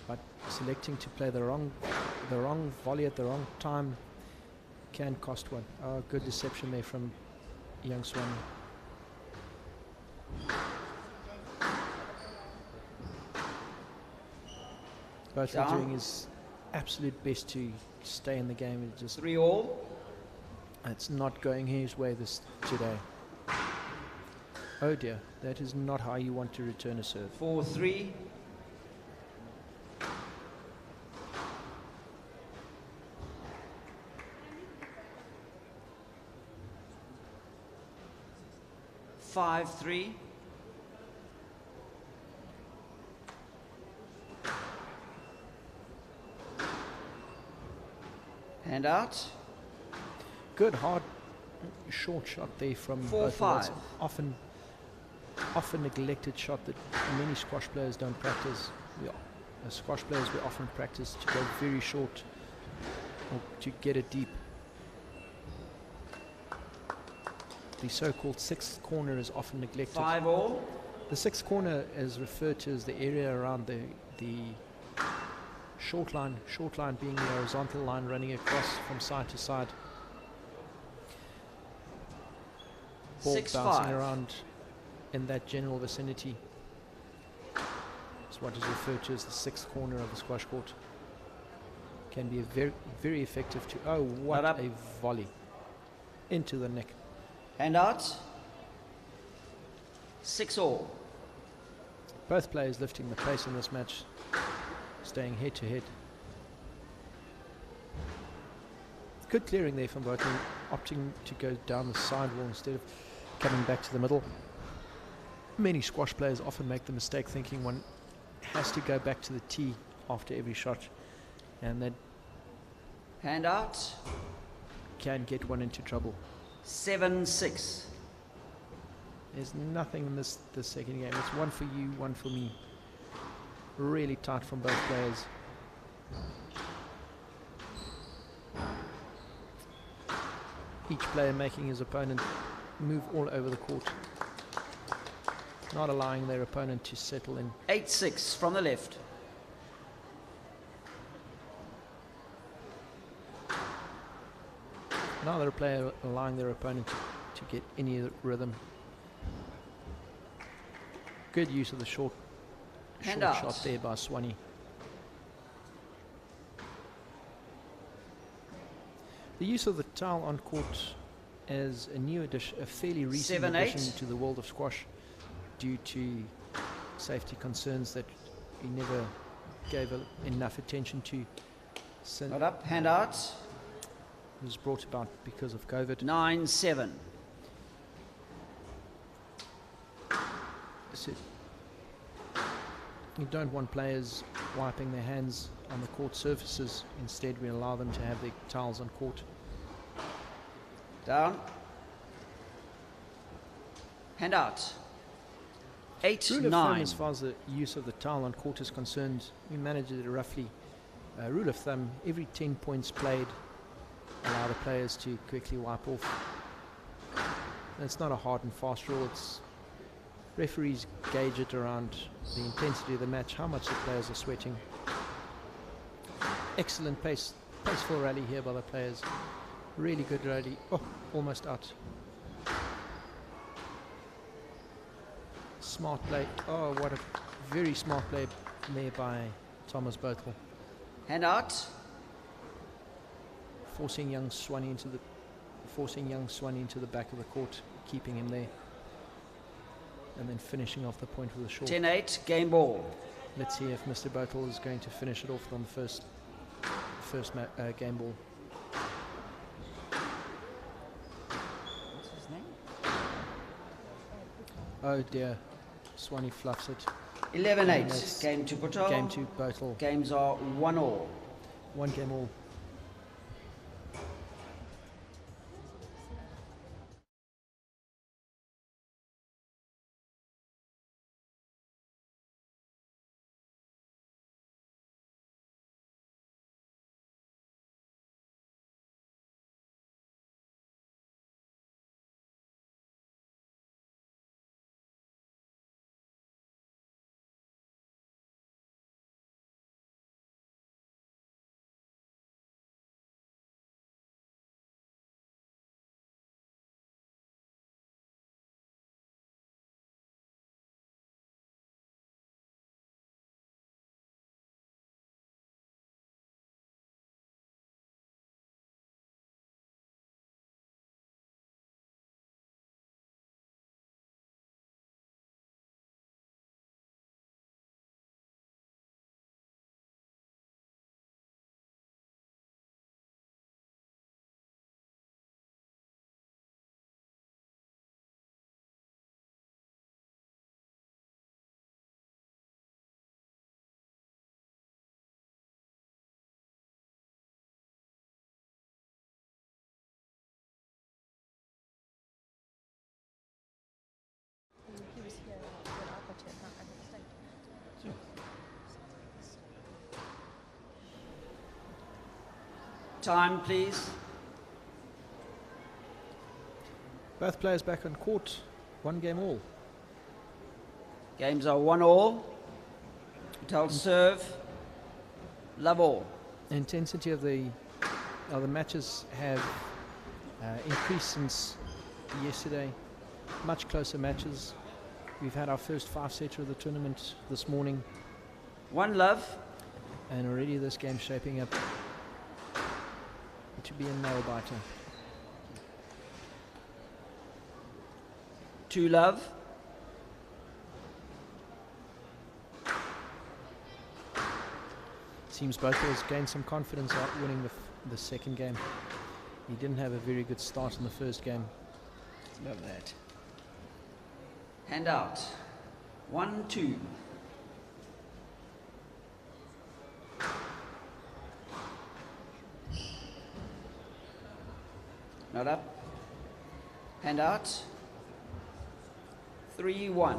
But selecting to play the wrong volley at the wrong time can cost one. Oh, good deception there from young Swanee. Both are Down. doing his absolute best to stay in the game. It's just 3-all. It's not going his way today. Oh dear, that is not how you want to return a serve. 4-3. Five, 3. Hand out. Good, hard, short shot there from 4-5. Often neglected shot that many squash players don't practice. As squash players, we often practice to go very short or to get it deep. The so-called sixth corner is often neglected. 5-all. The sixth corner is referred to as the area around the short line being the horizontal line running across from side to side. Ball 6-5. bouncing around in that general vicinity. It's what is referred to as the sixth corner of the squash court. Can be very, very effective to, oh, what a volley. Into the neck. Hand out. 6-all. Both players lifting the pace in this match, staying head to head. Good clearing there from both, opting to go down the sidewall instead of coming back to the middle. Many squash players often make the mistake thinking one has to go back to the tee after every shot, and that hand out can get one into trouble. 7-6. There's nothing in this second game. It's one for you, one for me. Really tight from both players. Each player making his opponent move all over the court, not allowing their opponent to settle in. 8-6 from the left. Neither player allowing their opponent to get any rhythm. Good use of the short shot there by Swanee. The use of the towel on court as a new addition, a fairly recent addition to the world of squash, due to safety concerns that we never gave enough attention to. Not up, hand out. It was brought about because of COVID. 9-7. So you don't want players wiping their hands on the court surfaces. Instead, we allow them to have their towels on court. Down. Hand out. 8-9. Rule of thumb, as far as the use of the towel on court is concerned, we manage it roughly. Rule of thumb, every 10 points played, allow the players to quickly wipe off. And it's not a hard and fast rule. It's referees gauge it around the intensity of the match, how much the players are sweating. Excellent paceful rally here by the players. Really good rally. Oh, almost out. Smart play. Oh, what a very smart play there by Thomas Botel. Hand out. Forcing young Swanee into the back of the court, keeping him there, and then finishing off the point with a short. 10-8, game ball. Let's see if Mr. Botel is going to finish it off on the first game ball. What's his name? Oh dear, Swanee fluffs it. 11-8, game to Botel. Game to Botel. Games are 1-all. 1 game all. Time, please. Both players back on court, 1 game all. Games are 1-all. Patel serve. Love all. The intensity of the matches have increased since yesterday. Much closer matches. We've had our first 5-setter of the tournament this morning. 1-love. And already this game shaping up to be a nail-biter. 2-love. Seems both players gained some confidence out winning the second game. He didn't have a very good start in the first game. Love that. Hand out. 1-2. Not up. Hand out. 3-1.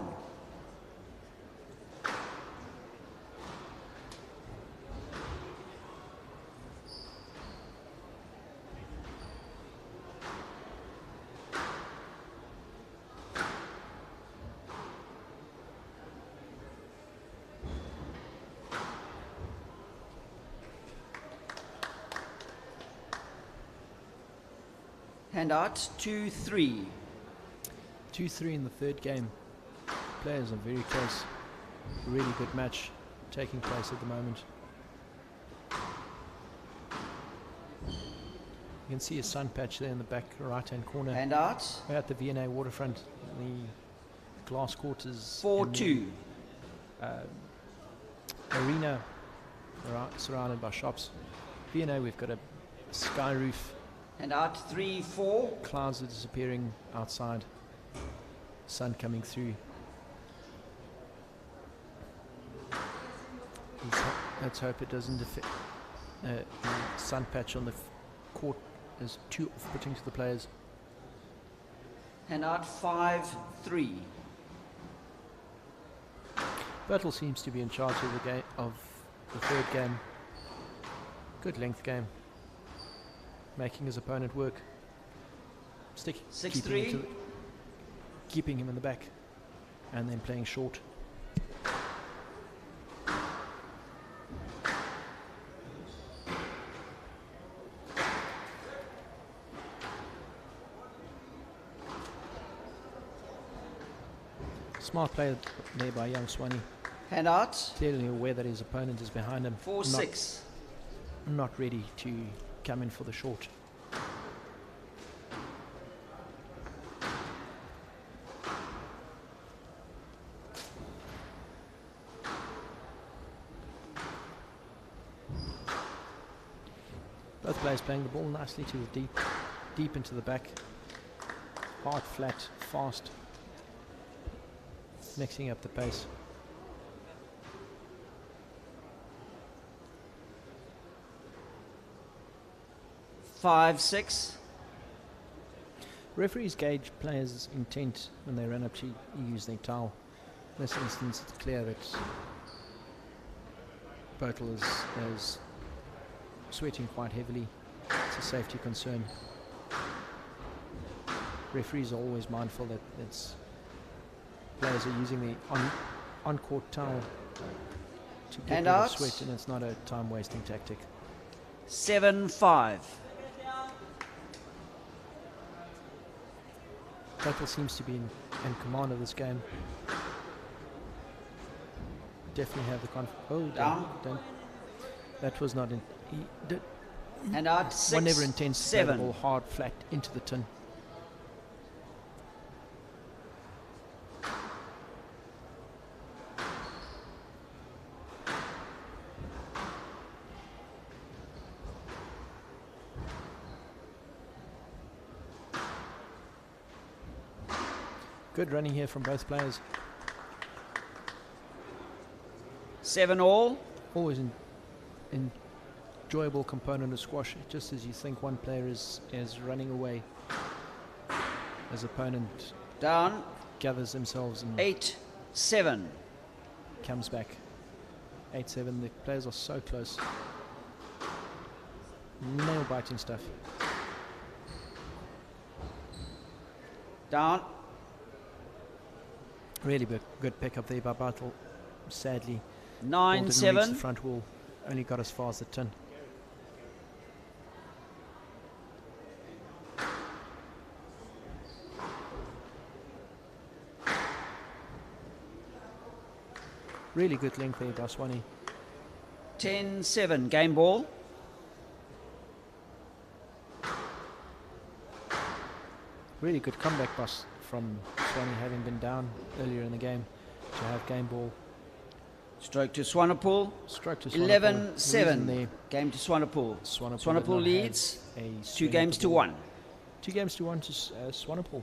Hand out. 2-3. 2-3 in the third game. Players are very close. Really good match taking place at the moment. You can see a sun patch there in the back right-hand corner. Hand out. We're at the V&A waterfront. The glass court is 4-2. Arena surrounded by shops. V&A, we've got a sky roof. And out. 3-4. Clouds are disappearing outside. Sun coming through. Let's hope it doesn't affect the sun patch on the court is too off-putting to the players. And out. 5-3. Bertel seems to be in charge of the game of the third game. Good length game. Making his opponent work. 6-3. Keeping him in the back. And then playing short. Smart play there by young Swanee. Hand out. Clearly aware that his opponent is behind him. 4-6. Not ready to come in for the short. Both players playing the ball nicely to the deep into the back. Hard, flat, fast. Mixing up the pace. 5-6. Referees gauge players' intent when they run up to use their towel. In this instance, it's clear that Bertel is sweating quite heavily. It's a safety concern. Referees are always mindful that players are using the on-court towel to get rid of sweat, and it's not a time-wasting tactic. 7-5. Bertel seems to be in command of this game. Definitely have the down. That was not in. And out. 6-7. One never intends to play the ball hard, flat into the tin. Good running here from both players. 7-all. Always enjoyable component of squash, just as you think one player is running away. As opponent down gathers themselves and 8-7 comes back. 8-7. The players are so close. nail-biting stuff. Down. Really good pick up there by Bartel. Sadly, 9-7. Reach the front wall, only got as far as the tin. Really good length there by Swanee. 10-7. Game ball. Really good comeback bus from Swanee, having been down earlier in the game, to have game ball. Stroke to Swanepoel. Stroke to Swanepoel. 11-7. Game to Swanepoel. Swanepoel leads 2 games to 1. 2 games to 1 to Swanepoel.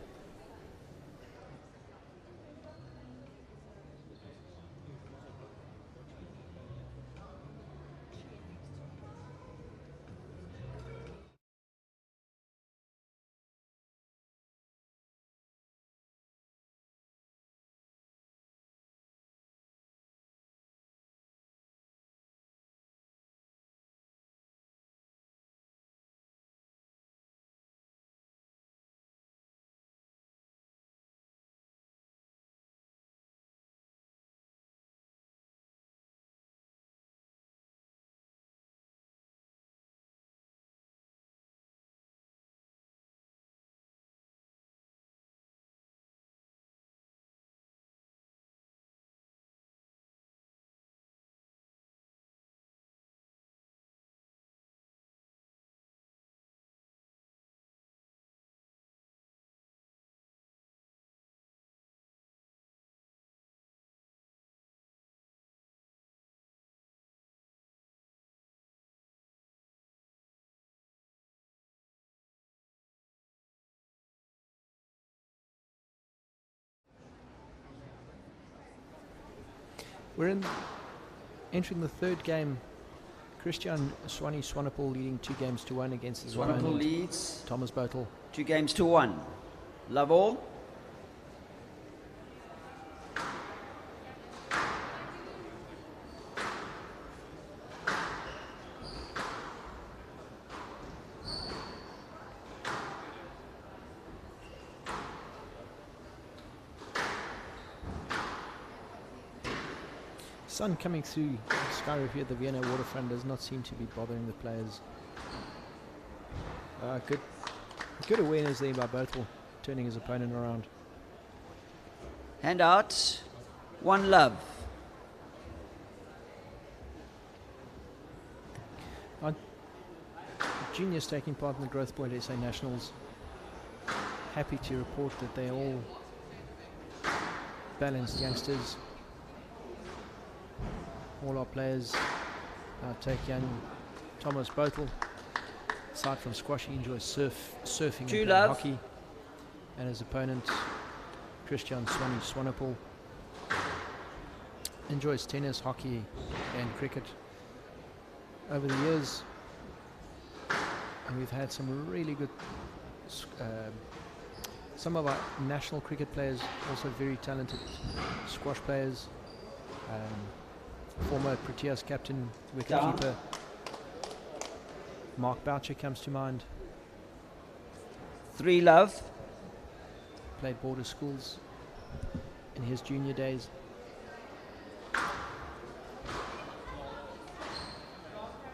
We're entering the third game. Christian Swanepoel leading 2 games to 1 against his opponent. Swanepoel leads Thomas Botel. 2 games to 1. Love all. Sun coming through Skyriff here at the Vienna waterfront does not seem to be bothering the players. Good awareness there by Botel, turning his opponent around. Hand out. 1 love. Our juniors taking part in the Growthpoint SA Nationals. Happy to report that they're all balanced youngsters. All our players take young Thomas Botel. Aside from squash, he enjoys surfing and playing hockey. And his opponent, Christian Swanepoel, enjoys tennis, hockey and cricket. Over the years, and we've had some really good, some of our national cricket players, also very talented squash players. Former Proteas captain, wicketkeeper Mark Boucher comes to mind. 3 love. Played border schools in his junior days.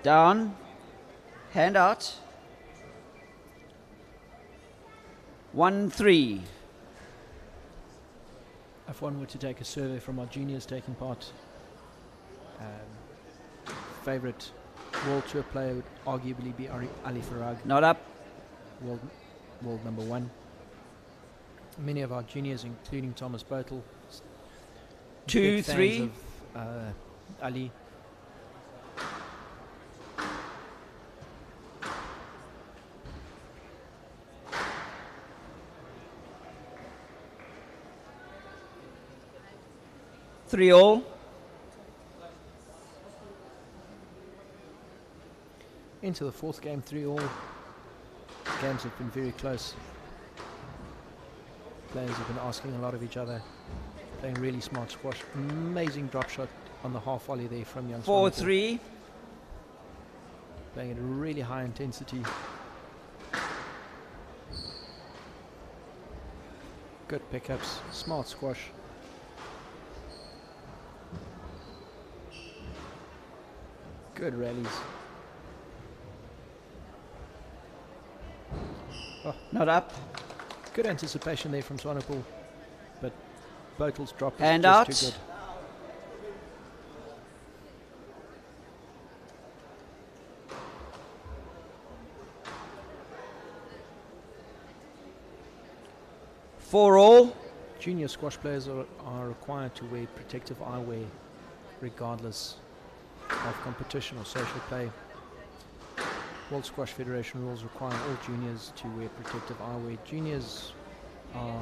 Down. Hand out. 1-3. If one were to take a survey from our juniors taking part, favourite World Tour player would arguably be Ali Farag. Not up. World number 1. Many of our juniors, including Thomas Botel, 2-3. Ali. Three all. Into the 4th game, 3 all. Games have been very close. Players have been asking a lot of each other, playing really smart squash. Amazing drop shot on the half volley there from young 4-3. playing at a really high intensity. Good pickups, smart squash. Good rallies. Oh, not up. Good anticipation there from Swanepoel, but Botel's drop is Hand just out. too good. For all. Junior squash players are required to wear protective eyewear regardless of competition or social play. World Squash Federation rules require all juniors to wear protective eyewear. Juniors are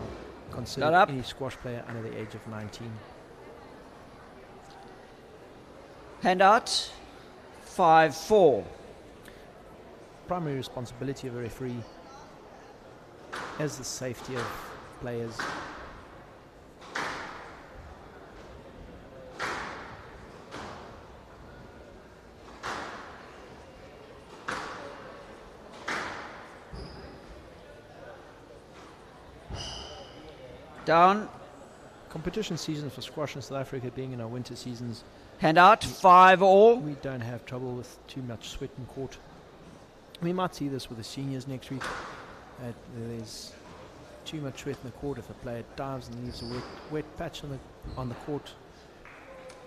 considered any squash player under the age of 19. Hand out. 5-4. Primary responsibility of a referee is the safety of players. Down. Competition season for squash in South Africa being in our winter seasons. Hand out. 5 all. We don't have trouble with too much sweat in court. We might see this with the seniors next week. There's too much sweat in the court. If a player dives and leaves a wet patch on the court,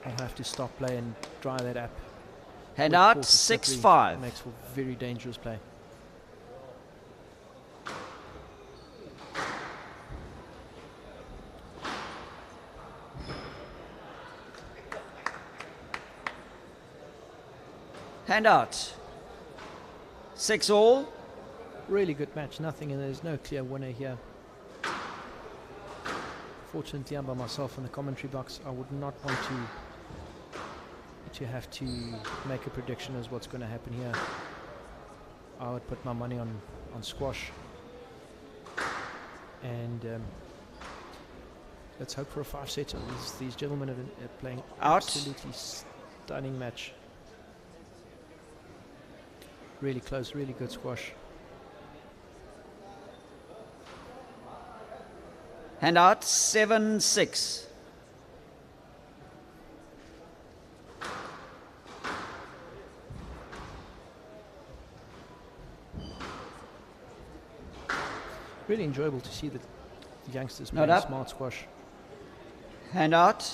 I'll have to stop play and dry that up. Hand Wet out. court is slippery. 6-5. Makes for very dangerous play. Hand out. 6 all. Really good match. Nothing, and there's no clear winner here. Fortunately, I'm by myself in the commentary box. I would not want to have to make a prediction as what's going to happen here. I would put my money on squash, and let's hope for a 5-setter. These gentlemen are playing absolutely stunning match. Really close, really good squash. Hand out. 7-6. Really enjoyable to see the youngsters Not playing up. smart squash. Hand out.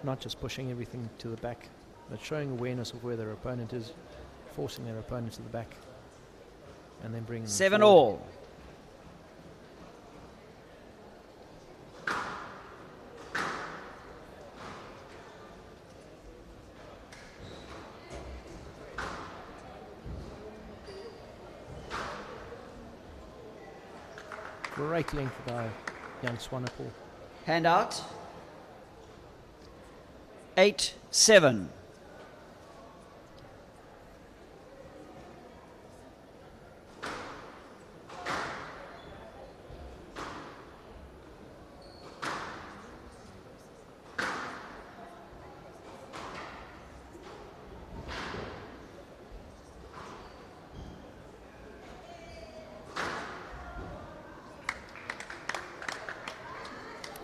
Not just pushing everything to the back, but showing awareness of where their opponent is, forcing their opponent to the back, and then bringing them 7 forward. all. Great length by young Swanepoel. Hand out. 8-7.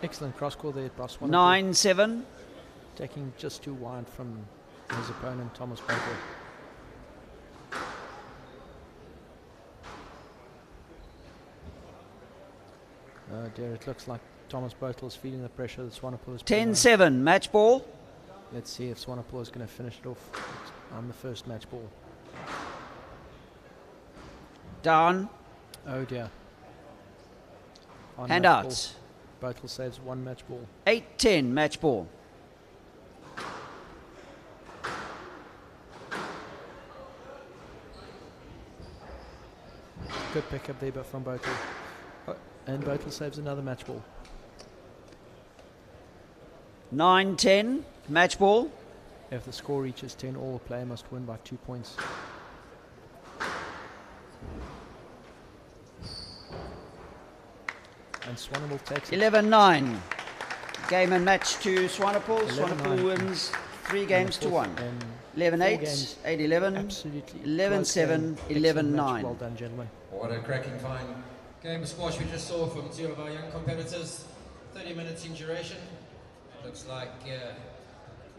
Excellent cross call there by Swanepoel. 9-7. Taking just too wide from his opponent, Thomas Botel. Oh dear, it looks like Thomas Botel is feeling the pressure that Swanepoel is putting on. 10-7. Match ball. Let's see if Swanepoel is going to finish it off on the first match ball. Down. Oh dear. On Hand match out. ball. Botel saves one match ball. 8-10. Match ball. Good pickup there, but from Botel. Oh, and Botel saves another match ball. 9-10. Match ball. If the score reaches 10, all the player must win by 2 points. And Swanepoel takes it. 11-9. Game and match to Swanepoel. 11-9. Swanepoel wins 3 games to 1. 11-8, 8-11, Absolutely 11-7, 11-9. Well done, gentlemen. What a cracking fine game of squash we just saw from two of our young competitors. 30 minutes in duration. Looks like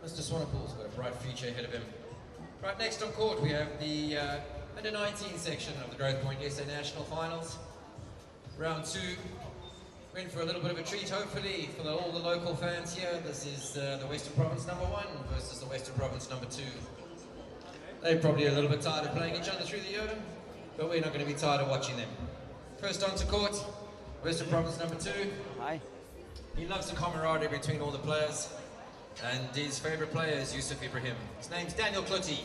Mr. Swanepoel's got a bright future ahead of him. Right, next on court we have the under 19 section of the Growthpoint SA National Finals. Round 2 went for a little bit of a treat, hopefully, for all the local fans here. This is the Western Province number 1 versus the Western Province number 2. They're probably a little bit tired of playing each other through the year, but we're not going to be tired of watching them. First onto court, Western Province number 2. Hi. He loves the camaraderie between all the players, and his favourite player is Yusuf Ibrahim. His name's Daniel Kluti.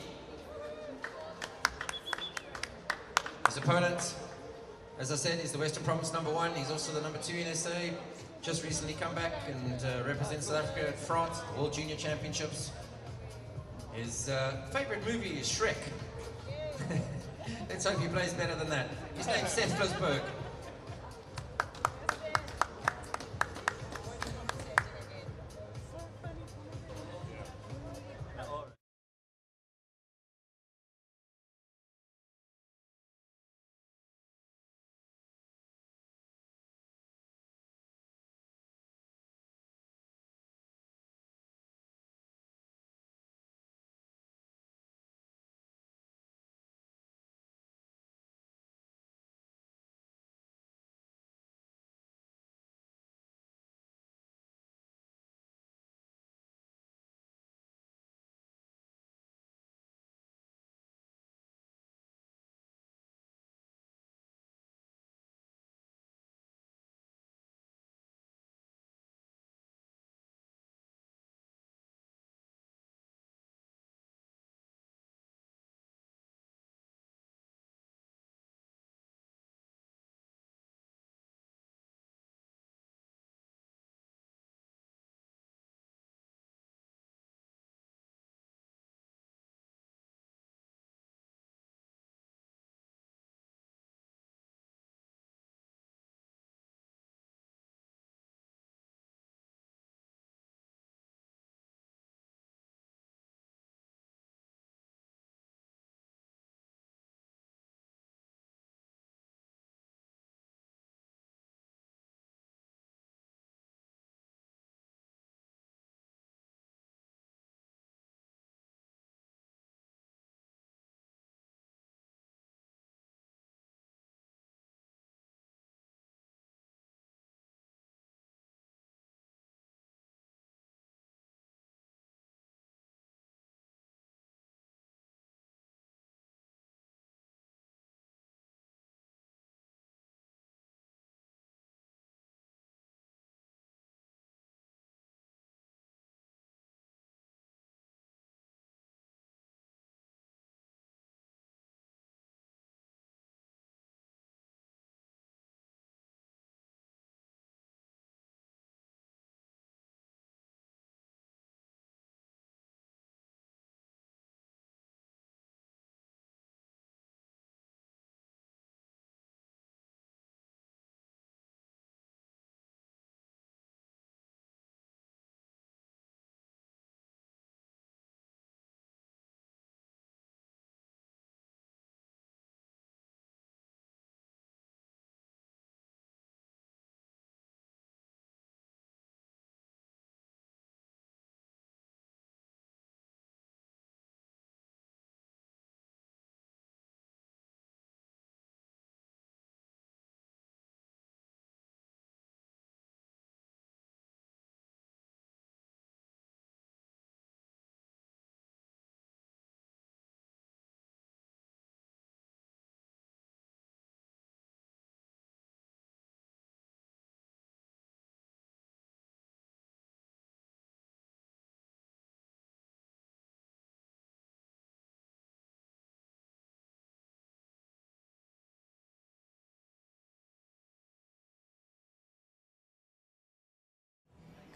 His opponent, as I said, is the Western Province number 1. He's also the number 2 in SA. Just recently come back and represents South Africa at France, World Junior Championships. His favourite movie is Shrek. Let's hope he plays better than that. His name's Seth Flisberg.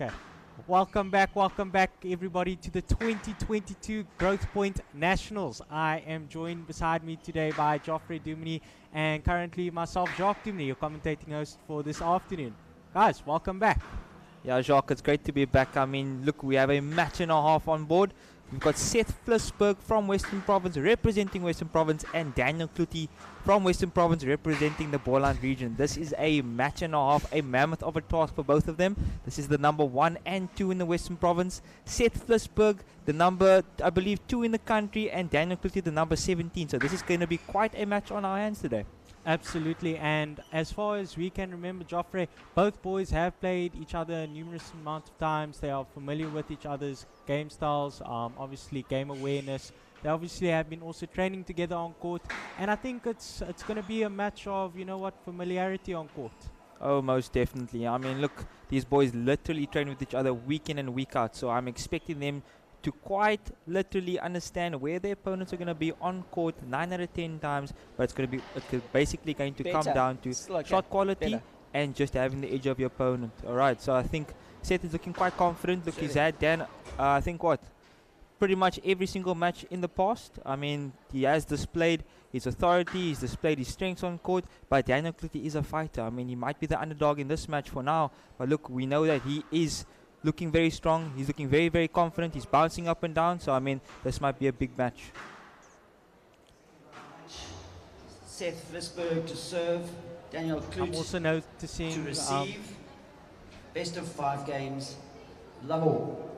Okay. Welcome back everybody to the 2022 Growthpoint Nationals. I am joined beside me today by Geoffrey Duminy and currently myself, Jacques Duminy, your commentating host for this afternoon. Guys, welcome back. Yeah, Jacques, it's great to be back. I mean, look, we have a match and a half on board. We've got Seth Flisberg from Western Province representing Western Province, and Daniel Kluti from Western Province representing the Boland region. This is a match and a half, a mammoth of a task for both of them. This is the number 1 and 2 in the Western Province. Seth Flisberg, the number, I believe, 2 in the country, and Daniel Kluti, the number 17. So this is going to be quite a match on our hands today. Absolutely, and as far as we can remember, Joffrey, both boys have played each other numerous amount of times. They are familiar with each other's game styles, obviously game awareness. They obviously have been also training together on court, and I think it's going to be a match of, you know what, familiarity on court. Oh, most definitely. I mean, look, these boys literally train with each other week in and week out, so I'm expecting them to quite literally understand where their opponents are going to be on court 9 out of 10 times, but it's basically going to come down to shot quality and just having the edge of your opponent. Alright, so I think Seth is looking quite confident. Look, he's had Dan, I think pretty much every single match in the past. I mean, he has displayed his authority, he's displayed his strengths on court, but Daniel Kluti is a fighter. I mean, he might be the underdog in this match for now, but look, we know that he is looking very strong. He's looking very, very confident. He's bouncing up and down. So, I mean, this might be a big match. Seth Flisberg to serve. Daniel Kluti I'm also noticing to receive. Best of 5 games. Love all.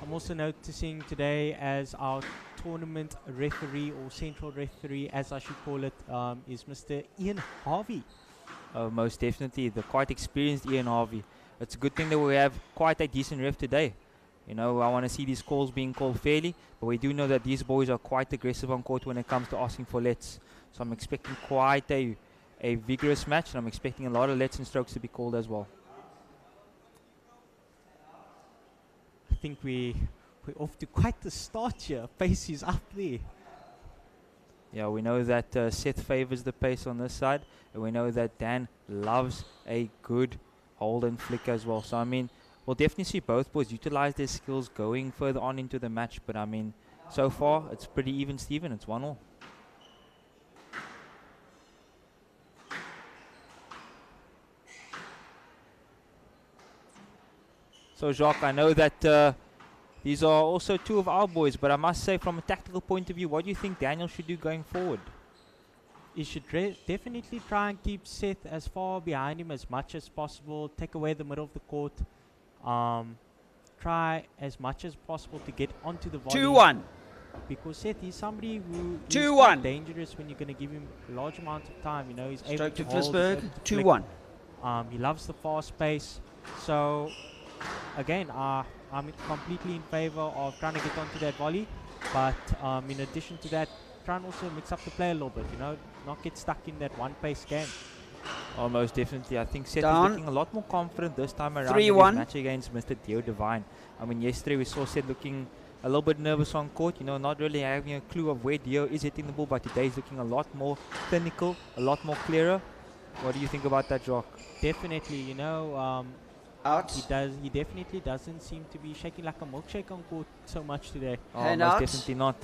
I'm also noticing today as our tournament referee, or central referee as I should call it, is Mr. Ian Harvey. Oh, most definitely. The quite experienced Ian Harvey. It's a good thing that we have quite a decent ref today. You know, I want to see these calls being called fairly, but we do know that these boys are quite aggressive on court when it comes to asking for lets. So I'm expecting quite a vigorous match, and I'm expecting a lot of lets and strokes to be called as well. I think we're off to quite the start here. Pace is up there. Yeah, we know that Seth favors the pace on this side, and we know that Dan loves a good hold and flick as well. So I mean, we'll definitely see both boys utilize their skills going further on into the match, but I mean, so far it's pretty even Steven. It's 1-1. So Jacques, I know that these are also 2 of our boys, but I must say, from a tactical point of view, what do you think Daniel should do going forward? He should definitely try and keep Seth as far behind him as much as possible, take away the middle of the court, try as much as possible to get onto the volley. 2-1. Because Seth is somebody who is 2-1. dangerous when you're going to give him a large amount of time. You know, he's able Stroke to to hold, Flisberg. 2-1. He loves the fast pace. So, again, I'm completely in favor of trying to get onto that volley. But in addition to that, try and also mix up the play a little bit, you know, not get stuck in that one-pace game. Oh, most definitely. I think Seth is looking a lot more confident this time around in his match against Mr. Dio Divine. I mean, yesterday we saw Seth looking a little bit nervous on court, you know, not really having a clue of where Dio is hitting the ball, but today he's looking a lot more clinical, a lot more clearer. What do you think about that, Jock? Definitely, you know, out. He definitely doesn't seem to be shaking like a milkshake on court so much today. Hand most out. Definitely not.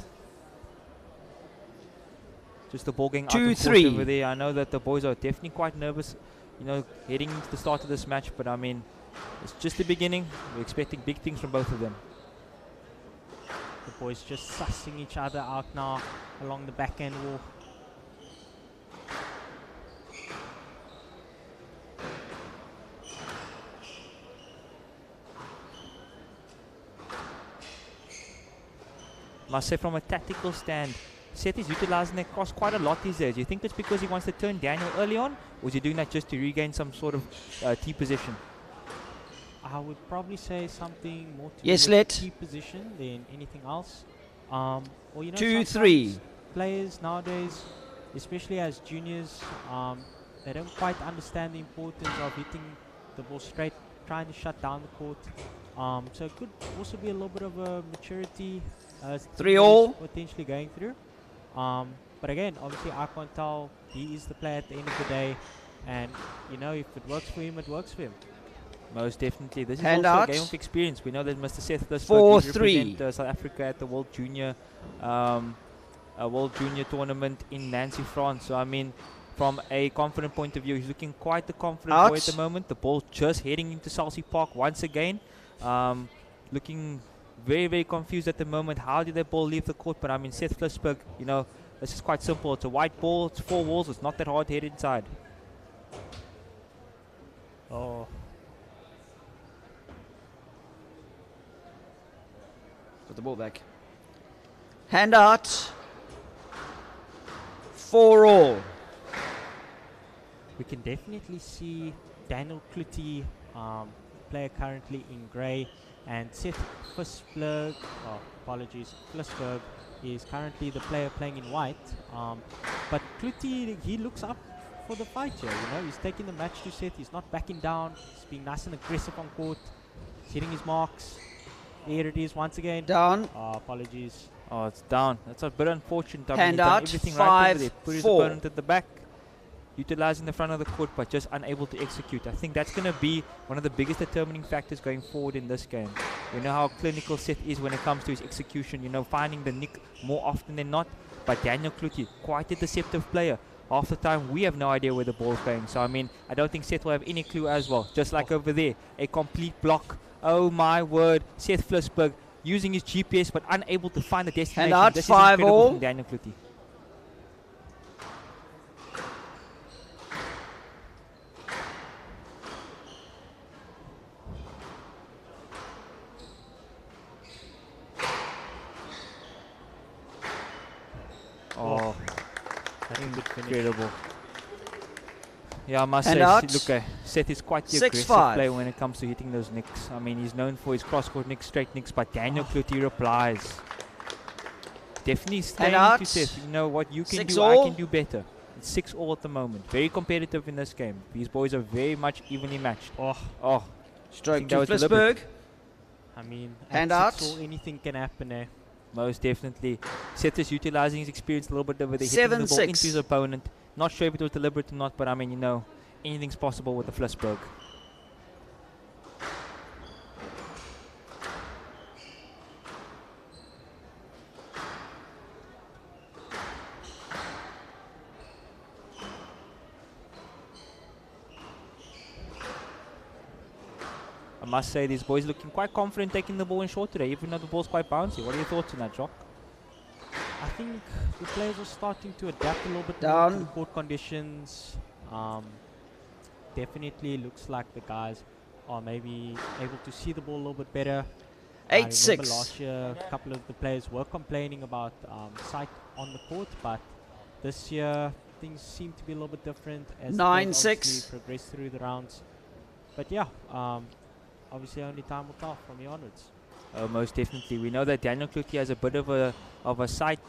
Just the ball going out 2-3 over there. I know that the boys are definitely quite nervous, you know, heading into the start of this match. But I mean, it's just the beginning. We're expecting big things from both of them. The boys just sussing each other out now along the backhand wall. Must say, from a tactical stand, Seth is utilizing the cross quite a lot these days. Do you think it's because he wants to turn Daniel early on, or is he doing that just to regain some sort of T position? I would probably say something more to do with T position than anything else. Or you know, 2-3 players nowadays, especially as juniors, they don't quite understand the importance of hitting the ball straight, trying to shut down the court. So it could also be a little bit of a maturity 3-all potentially going through. But again, obviously I can't tell. He is the player at the end of the day, and you know, if it works for him, it works for him. Most definitely. This is also a game of experience. We know that Mr. Seth Flisberg represent South Africa at the World Junior tournament in Nancy, France. So I mean, from a confident point of view, he's looking quite the confident boy at the moment. The ball just heading into Salsi Park once again. Looking very, very confused at the moment. How did that ball leave the court? But I mean, Seth Flisberg, you know, this is quite simple. It's a white ball, it's 4 walls, it's not that hard to hit inside. Oh. Put the ball back. Hand out. 4 all. We can definitely see Daniel Clutie, player currently in grey, and Seth Flisberg, Flisberg is currently the player playing in white. But Clutie, he looks up for the fight here. You know, he's taking the match to Seth. He's not backing down. He's being nice and aggressive on court. He's hitting his marks. There it is once again. Down. Apologies. Oh, it's down. That's a bit unfortunate. I mean, Hand he's done out. everything 5, right over there. Put his 4. opponent at the back, utilizing the front of the court, but just unable to execute. I think that's going to be one of the biggest determining factors going forward in this game. We know how clinical Seth is when it comes to his execution, you know, finding the nick more often than not. But Daniel Clutie, quite a deceptive player. Half the time, we have no idea where the ball's going. So, I mean, I don't think Seth will have any clue as well. Just like over there, a complete block. Oh, my word. Seth Flisberg using his GPS, but unable to find the destination. And out, this 5 is incredible all. from Daniel Clutie. Oh, that's a good finish. Incredible. Yeah, I must And say, out. look, Seth is quite the 6-5. aggressive player when it comes to hitting those nicks. I mean, he's known for his cross-court nicks, straight nicks, but Daniel Clutie replies. Definitely staying out. to Seth. You know what you can 6 do, all. I can do better. It's 6 all at the moment. Very competitive in this game. These boys are very much evenly matched. Oh. Stroke to Flisberg. I mean, Hand at out. 6 all, anything can happen there. Most definitely. Seth is utilizing his experience a little bit over there, hitting the ball 7-6. into his opponent. Not sure if it was deliberate or not, but I mean, you know, anything's possible with the Flisberg. I must say, these boys looking quite confident taking the ball in short today, even though the ball's quite bouncy. What are your thoughts on that, Jock? I think the players are starting to adapt a little bit more Down. to the court conditions. Definitely looks like the guys are maybe able to see the ball a little bit better. I 8-6. remember last year, a couple of the players were complaining about sight on the court, but this year things seem to be a little bit different as the players 9-6. obviously progress through the rounds. But yeah, obviously only time will tell from here onwards. Most definitely. We know that Daniel Clutie has a bit of a sight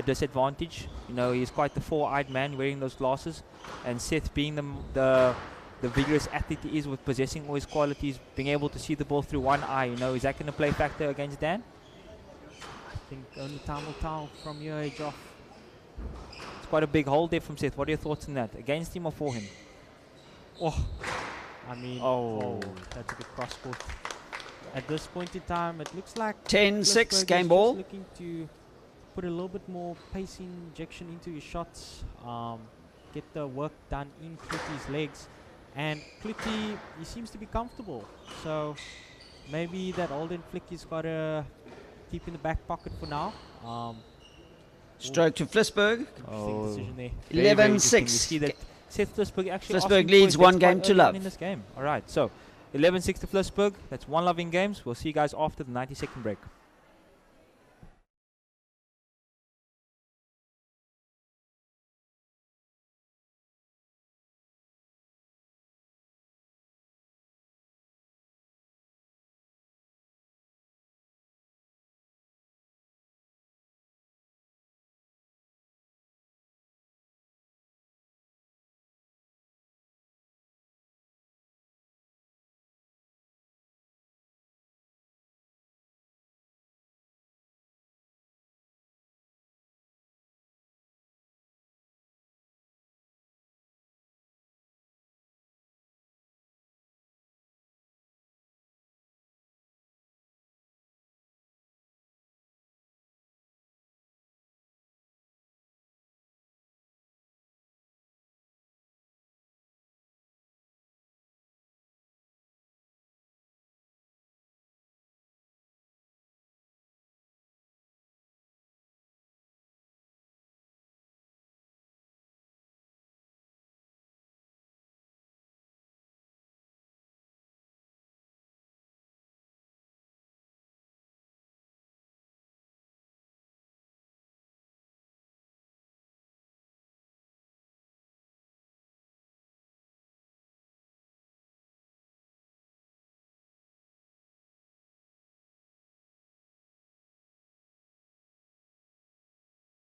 disadvantage. You know, he's quite the 4-eyed man wearing those glasses. And Seth, being the vigorous athlete he is with possessing all his qualities, being able to see the ball through one eye, you know, is that going to play a factor against Dan? I think only time will tell from your age off. It's quite a big hold there from Seth. What are your thoughts on that? Against him or for him? Oh, I mean, that's a good cross court. At this point in time, it looks like 10-6 Flisberg game is ball. just looking to put a little bit more pace injection into his shots, get the work done in Clutie's legs. And Clutie, he seems to be comfortable. So maybe that Alden flick he's got to keep in the back pocket for now. Stroke to Flisberg. Decision there. 11-6. We see that Seth Flisberg actually Flisberg leads 1 game to love. in this game. All right, so 11-6 to Flisberg. That's 1 love in games. We'll see you guys after the 90-second break.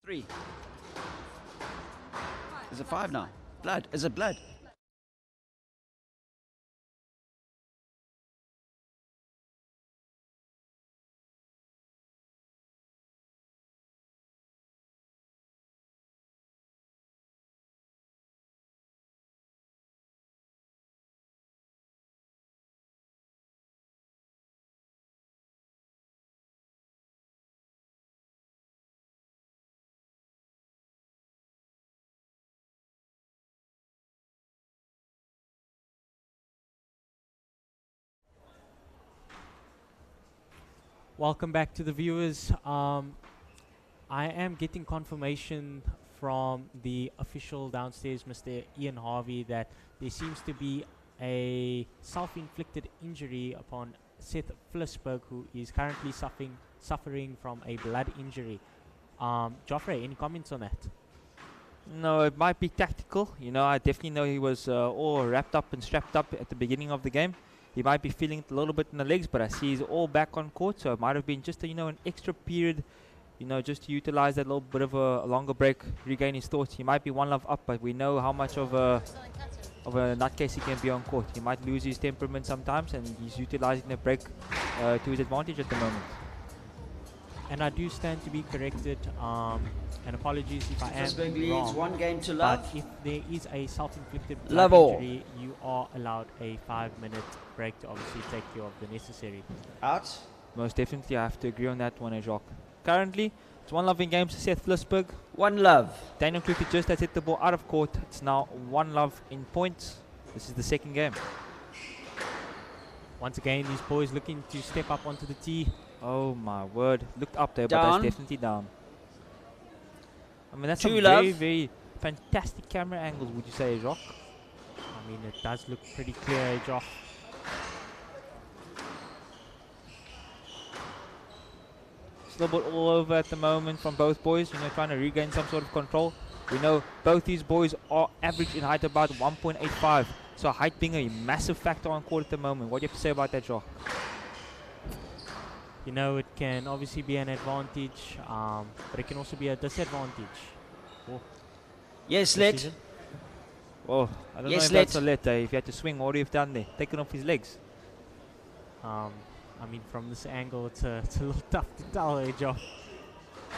3. Is it 5 now? Blood. Is it blood? Welcome back to the viewers. I am getting confirmation from the official downstairs, Mr. Ian Harvey, that there seems to be a self-inflicted injury upon Seth Flisberg, who is currently suffering from a blood injury. Joffrey, any comments on that? No, it might be tactical. You know, I definitely know he was all wrapped up and strapped up at the beginning of the game. He might be feeling it a little bit in the legs, but I see he's all back on court, so it might have been just a, an extra period, just to utilize that little bit of a longer break, regain his thoughts. He might be one love up, but we know how much of a nutcase he can be on court. He might lose his temperament sometimes, and he's utilizing the break to his advantage at the moment. And I do stand to be corrected, and apologies if I am leads wrong. 1 game to love. But if there is a self-inflicted Love blood all. injury, you are allowed a 5-minute break to obviously take care of the necessary. Out. Most definitely, I have to agree on that one, Jacques. Currently, it's 1 love in games to Seth Flisberg. 1 love. Daniel Kluter just has hit the ball out of court. It's now 1 love in points. This is the second game. Once again, these boys looking to step up onto the tee. Oh my word. Looked up there, Down. but that's definitely down. I mean, that's 2 some love. very, very fantastic camera angles, would you say, Jacques? I mean, it does look pretty clear, Jock. Still ball all over at the moment from both boys, trying to regain some sort of control. We know both these boys are average in height about 1.85. So height being a massive factor on court at the moment. What do you have to say about that, Jacques? It can obviously be an advantage, but it can also be a disadvantage. Oh. Yes, let. Oh, I don't know Yes, if that's a let. If you had to swing, what would you have done there? Taken off his legs? I mean, from this angle, it's a little tough to tell, Jock.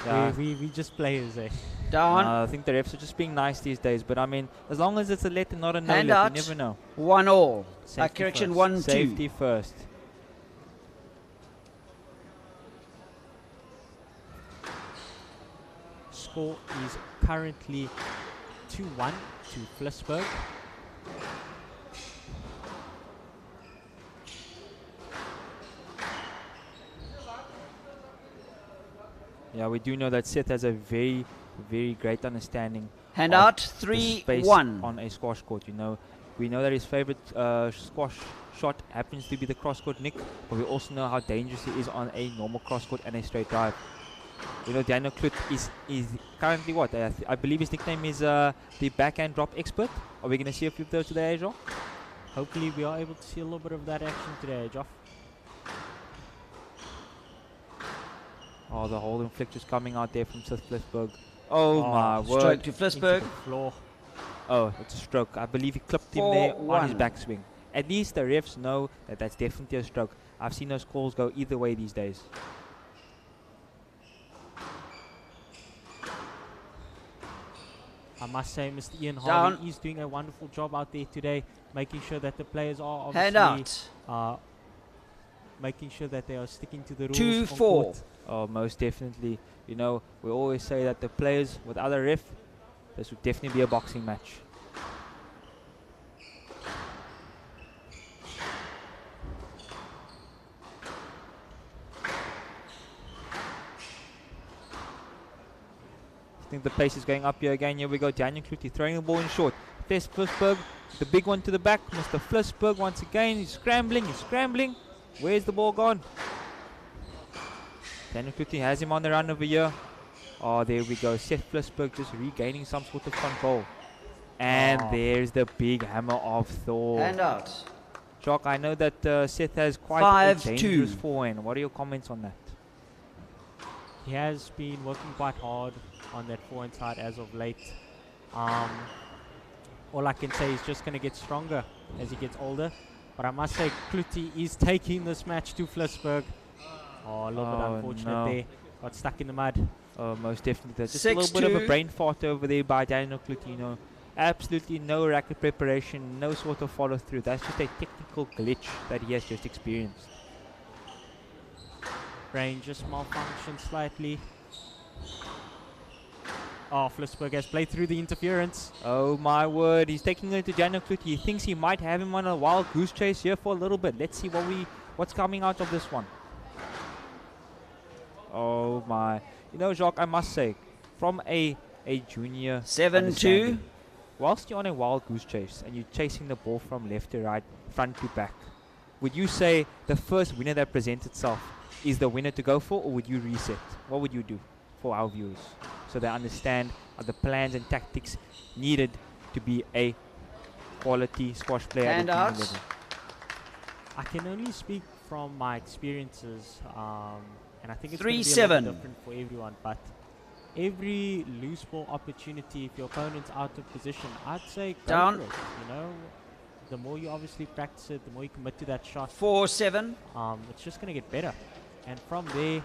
Yeah. We just players, Down. I think the refs are just being nice these days. But I mean, as long as it's a let and not a no Hand let, out. you never know. 1 all. Safety Correction, first. 1 2. Safety first. Score is currently 2-1 to Flisberg. Yeah, we do know that Seth has a very, very great understanding. Hand of out, the 3-1. space on a squash court. We know that his favorite squash shot happens to be the cross court nick, but we also know how dangerous he is on a normal cross court and a straight drive. Daniel Klut is currently what? I believe his nickname is the backhand drop expert. Are we going to see a few of those today, Joff? Hopefully we are able to see a little bit of that action today, Joff. Oh, the whole inflict is coming out there from Seth Flisberg. Oh my word. Stroke to Flisberg. Floor. Oh, it's a stroke. I believe he clipped him there on his backswing. At least the refs know that that's definitely a stroke. I've seen those calls go either way these days. I must say, Mr. Ian Harvey is doing a wonderful job out there today, making sure that the players are obviously making sure that they are sticking to the rules. 2-4. Oh, most definitely. We always say that the players without a ref, this would definitely be a boxing match. I think the pace is going up here again. Here we go. Daniel Kluti throwing the ball in short. There's Flisberg, the big one to the back. Mr. Flisberg once again. He's scrambling. Where's the ball gone? Daniel Kluti has him on the run over here. Oh, there we go. Seth Flisberg just regaining some sort of control. And there's the big hammer of Thor. Hand out. Jock, I know that Seth has quite a dangerous forehand. What are your comments on that? He has been working quite hard on that forehand side as of late. All I can say is just going to get stronger as he gets older. But I must say, Kluti is taking this match to Flipsburg. Oh, a little bit unfortunate there. Got stuck in the mud. Oh, most definitely. There's just a little bit of a brain fart over there by Daniel Kluti. Absolutely no racket preparation, no sort of follow through. That's just a technical glitch that he has just experienced. Brain just malfunctioned slightly. Oh, Flipsburg has played through the interference. Oh my word, he's taking it to Daniel Kluti. He thinks he might have him on a wild goose chase here for a little bit. Let's see what's coming out of this one. Oh my. Jacques, I must say, from a junior 7-2. Whilst you're on a wild goose chase and you're chasing the ball from left to right, front to back, would you say the first winner that presents itself is the winner to go for, or would you reset? What would you do for our viewers so they understand the plans and tactics needed to be a quality squash player at the junior level? I can only speak from my experiences, and I think it's 3-7 going to be a little different for everyone, but every loose ball opportunity, if your opponent's out of position, I'd say go down. For it. The more you obviously practice it, the more you commit to that shot. 4-7. It's just going to get better, and from there,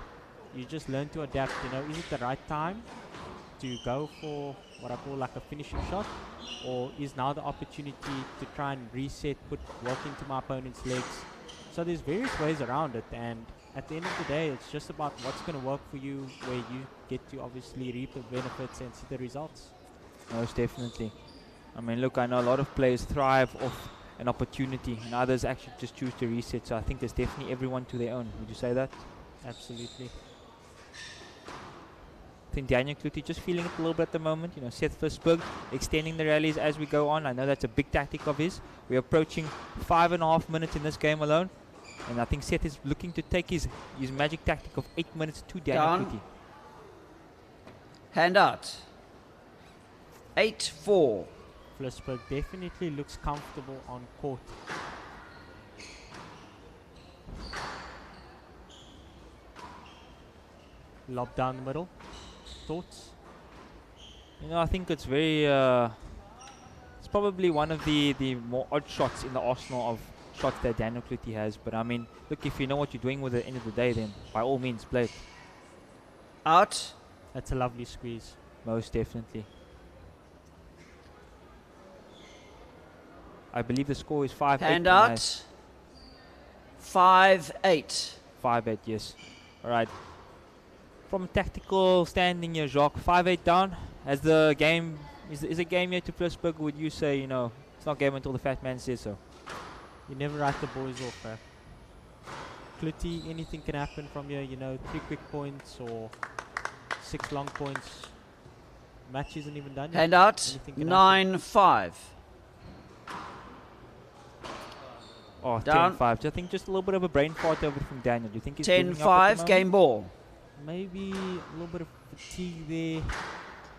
you just learn to adapt. Is it the right time to go for what I call like a finishing shot, or is now the opportunity to try and reset, put work into my opponent's legs? So there's various ways around it, and at the end of the day, it's just about what's going to work for you, where you get to obviously reap the benefits and see the results. Most definitely. I mean, look, I know a lot of players thrive off an opportunity, and others actually just choose to reset. So I think there's definitely everyone to their own. Would you say that? Absolutely. I think Daniel Kluti just feeling it a little bit at the moment. Seth Flipsburg extending the rallies as we go on. I know that's a big tactic of his. We're approaching 5.5 minutes in this game alone. And I think Seth is looking to take his magic tactic of 8 minutes to Daniel Kluti. Hand out. 8-4. Flipsburg definitely looks comfortable on court. Lob down the middle. Thoughts? I think it's very... it's probably one of the more odd shots in the arsenal of shots that Daniel Kluti has. But I mean, look, if you know what you're doing with it at the end of the day, then by all means, play it. Out. That's a lovely squeeze. Most definitely. I believe the score is 5-8. Hand out. 5-8. 5-8, yes. All right. From a tactical standing here, Jacques, 5-8 down. As the game is a game here to Flipsburg, would you say, it's not game until the fat man says so? You never write the boys off, Kluti, anything can happen from here, 3 quick points or 6 long points. Match isn't even done yet. Hand out. 9-5. Oh, down. 10-5. So I think just a little bit of a brain fart over from Daniel. Do you think he's 10-5 game ball? Maybe a little bit of fatigue there.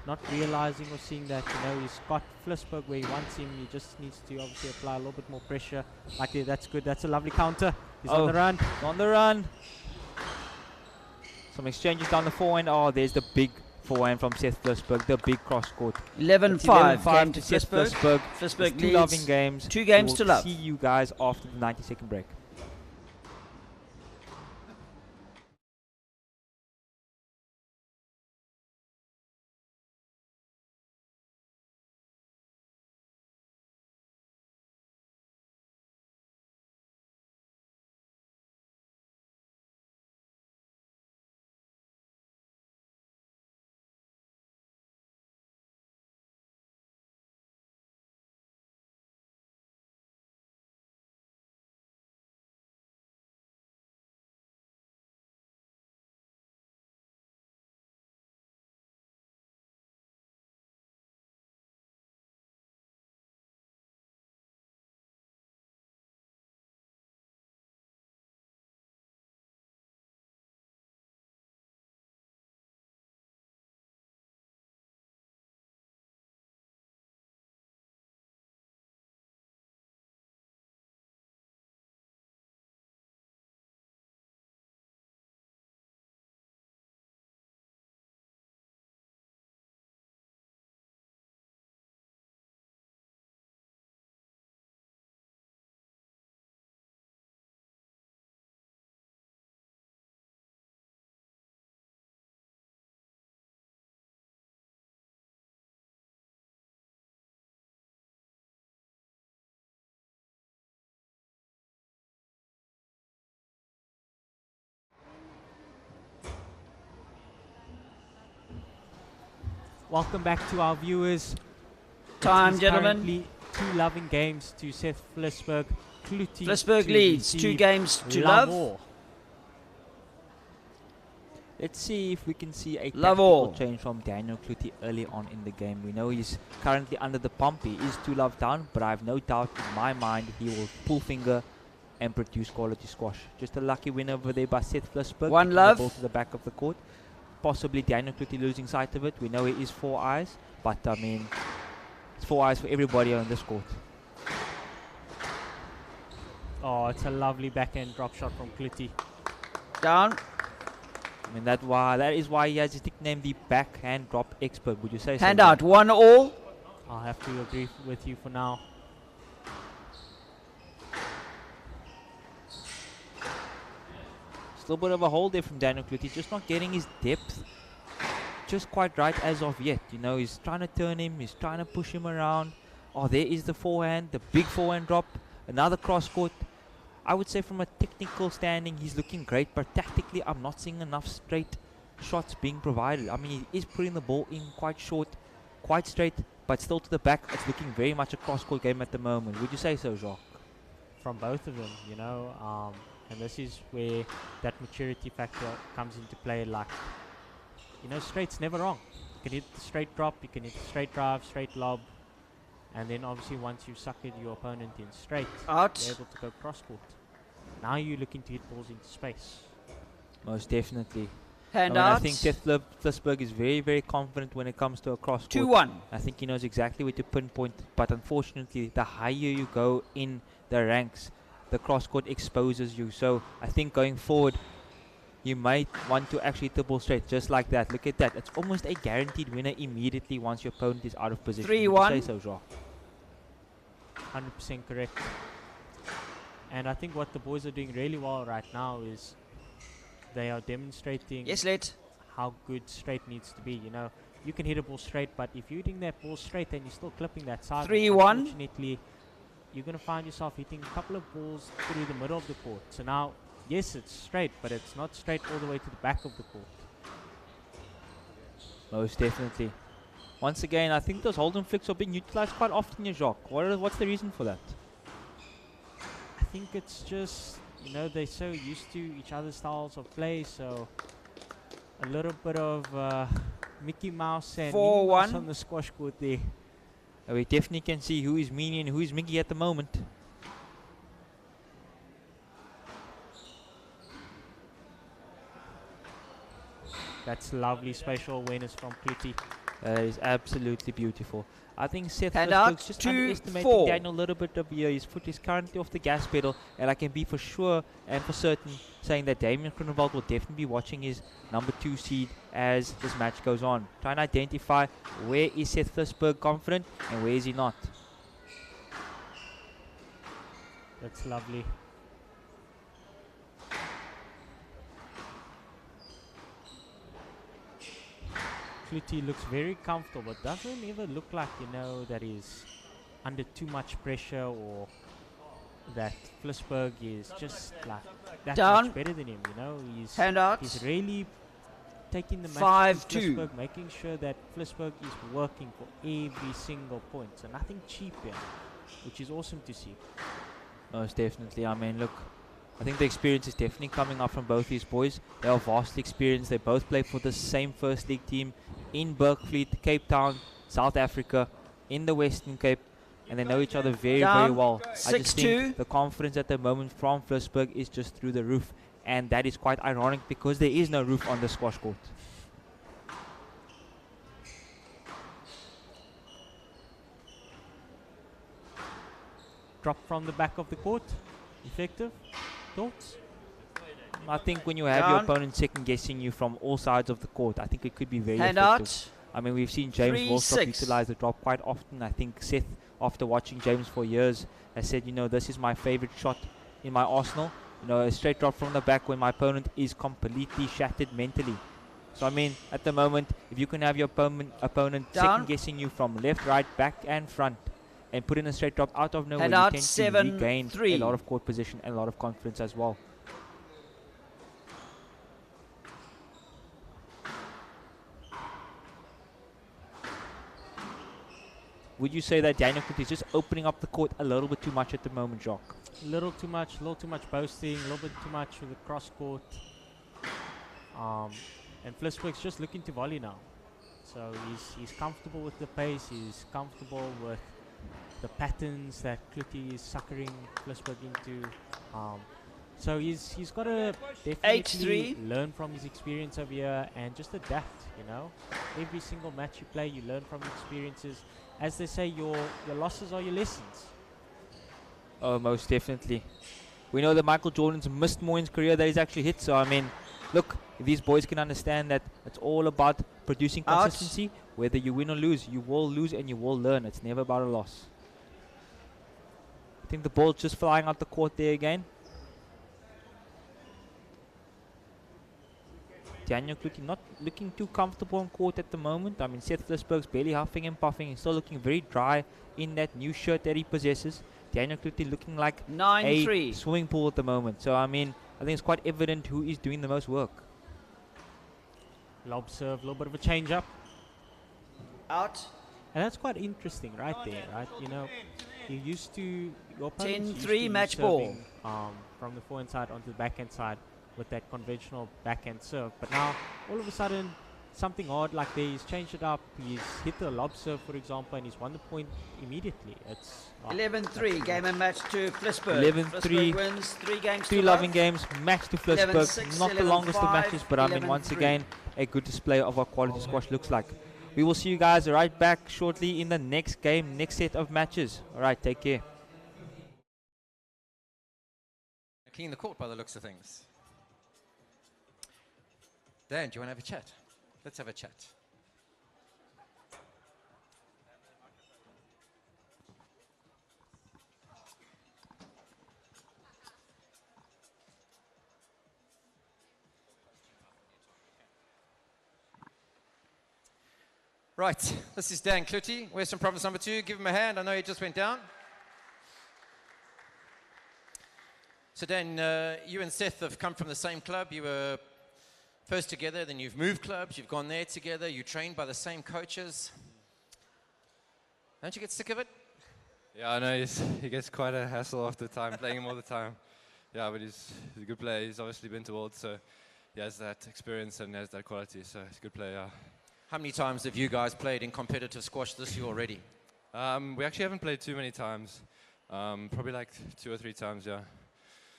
Not realizing or seeing that, he's got Flipsburg where he wants him. He just needs to obviously apply a little bit more pressure. Like that's good. That's a lovely counter. He's on the run. On the run. Some exchanges down the forehand. Oh, there's the big forehand from Seth Flipsburg. The big cross court. 11-5 game to Seth Flipsburg. Flipsburg leads. loving games. 2 games to love. See you guys after the 90-second break. welcome back to our viewers. Time, It is gentlemen. currently 2 loving games to Seth Flisberg. Flisberg leads 2 games to love. All. Let's see if we can see a Love tactical all. change from Daniel Clutie early on in the game. We know he's currently under the pump. He is 2 love down, but I have no doubt in my mind he will pull finger and produce quality squash. Just a lucky win over there by Seth Flisberg. 1 kicking love. the ball to the back of the court. Possibly Daniel Clutie losing sight of it. We know he is 4 eyes, but I mean, it's 4 eyes for everybody on this court. Oh, it's a lovely backhand drop shot from Clutie. Down. I mean, that is why he has his nickname, the backhand drop expert. Would you say so? Hand out. 1 all. I'll have to agree with you for now. Still a bit of a hold there from Daniel Clutie, just not getting his depth just quite right as of yet. You know, he's trying to turn him, he's trying to push him around. Oh, there is the forehand, the big forehand drop, another cross court. I would say from a technical standing, he's looking great, but tactically, I'm not seeing enough straight shots being provided. I mean, he is putting the ball in quite short, quite straight, but still to the back. It's looking very much a cross court game at the moment. Would you say so, Jacques? From both of them, you know, and this is where that maturity factor comes into play. Like, you know, straight's never wrong. You can hit the straight drop, you can hit the straight drive, straight lob, and then obviously once you suckered your opponent in straight, out, you're able to go cross court. Now you're looking to hit balls into space. Most definitely. Hand I out. think Seth Flisberg is very, very confident when it comes to a cross court. 2-1. I think he knows exactly where to pinpoint, but unfortunately, the higher you go in the ranks, the cross court exposes you. So I think going forward, you might want to actually hit the ball straight, just like that. Look at that. It's almost a guaranteed winner immediately once your opponent is out of position. 3-1. Say so, Jacques. 100% correct. And I think what the boys are doing really well right now is they are demonstrating how good straight needs to be. You know, you can hit a ball straight, but if you're hitting that ball straight and you're still clipping that side, 3-1. unfortunately, you're going to find yourself hitting a couple of balls through the middle of the court. So now, yes, it's straight, but it's not straight all the way to the back of the court. Most definitely. Once again, I think those hold and flicks are being utilized quite often in Jacques. What's the reason for that? I think it's just, you know, they're so used to each other's styles of play, so a little bit of Mickey Mouse and Minnie Mouse on the squash court there. We definitely can see who is Minnie and who is Mickey at the moment. That's lovely spatial awareness from Clutie. That is absolutely beautiful. I think Seth Hand out, Flisberg's just 2-4. underestimating Daniel a little bit of here. His foot is currently off the gas pedal, and I can be for sure and for certain saying that Damien Groenewald will definitely be watching his number 2 seed as this match goes on. Trying to identify where is Seth Flisberg confident and where is he not. That's lovely. Clutie looks very comfortable, but doesn't ever look like, you know, that he's under too much pressure or that Flisberg is just like that much better than him, you know. He's he's really taking the match to Flisberg, making sure that Flisberg is working for every single point. So nothing cheap here, which is awesome to see. Most definitely. I mean, look, I think the experience is definitely coming up from both these boys. They are vastly experienced. They both play for the same first league team in Bergvliet, Cape Town, South Africa, in the Western Cape, and they know each other very, very well. I just think the confidence at the moment from Flisberg is just through the roof, and that is quite ironic because there is no roof on the squash court. Drop from the back of the court, effective. Thoughts? I think when you have your opponent second guessing you from all sides of the court, I think it could be very Hand effective. out. I mean, we've seen James 3-6. Wolstrop utilize the drop quite often. I think Seth, after watching James for years, has said, you know, this is my favorite shot in my arsenal. You know, a straight drop from the back when my opponent is completely shattered mentally. So, I mean, at the moment, if you can have your opponent second guessing you from left, right, back, and front, and put in a straight drop out of nowhere, you tend to regain a lot of court position and a lot of confidence as well. would you say that Daniel Coote is just opening up the court a little bit too much at the moment, Jacques? A little too much boasting, a little bit too much with the cross court. And Flipsburg's just looking to volley now. So he's comfortable with the pace, he's comfortable with the patterns that Cloete is suckering Flipsburg into. So he's got to definitely learn from his experience over here and just adapt, you know. Every single match you play, you learn from experiences. As they say, your losses are your lessons. Oh, most definitely. We know that Michael Jordan's missed more in his career than he's actually hit. So, I mean, look, if these boys can understand that it's all about producing consistency, whether you win or lose, you will lose and you will learn. It's never about a loss. I think the ball's just flying out the court there again. Daniel Cloete not looking too comfortable on court at the moment. I mean, Seth Flipsburg's barely huffing and puffing. He's still looking very dry in that new shirt that he possesses. Daniel Cloete looking like a swimming pool at the moment. So, I mean, I think it's quite evident who is doing the most work. Lob serve, a little bit of a change up. Out. And that's quite interesting right there, right? You know, you used to... 10-3 match ball. From the forehand side onto the backhand side with that conventional backhand serve. But now, all of a sudden, something odd like there. He's changed it up. He's hit the lob serve, for example, and he's won the point immediately. It's 11-3, game and match to Flipsburg. 11-3 wins 3 games. 2 loving games, match to Flipsburg. Not the longest of matches, but I mean, once again, a good display of what quality squash looks like. We will see you guys right back shortly in the next game, next set of matches. All right, take care. Clean the court by the looks of things. Dan, do you want to have a chat? Let's have a chat. Right, this is Dan Cloete, Western Province number 2. Give him a hand, I know he just went down. So Dan, you and Seth have come from the same club. You were first together, then you've moved clubs, you've gone there together, you trained by the same coaches. Don't you get sick of it? Yeah, I know he gets quite a hassle after time, playing him all the time. Yeah, but he's a good player. He's obviously been to Worlds, so he has that experience and has that quality, so he's a good player, yeah. How many times have you guys played in competitive squash this year already? We actually haven't played too many times. Probably like 2 or 3 times, yeah.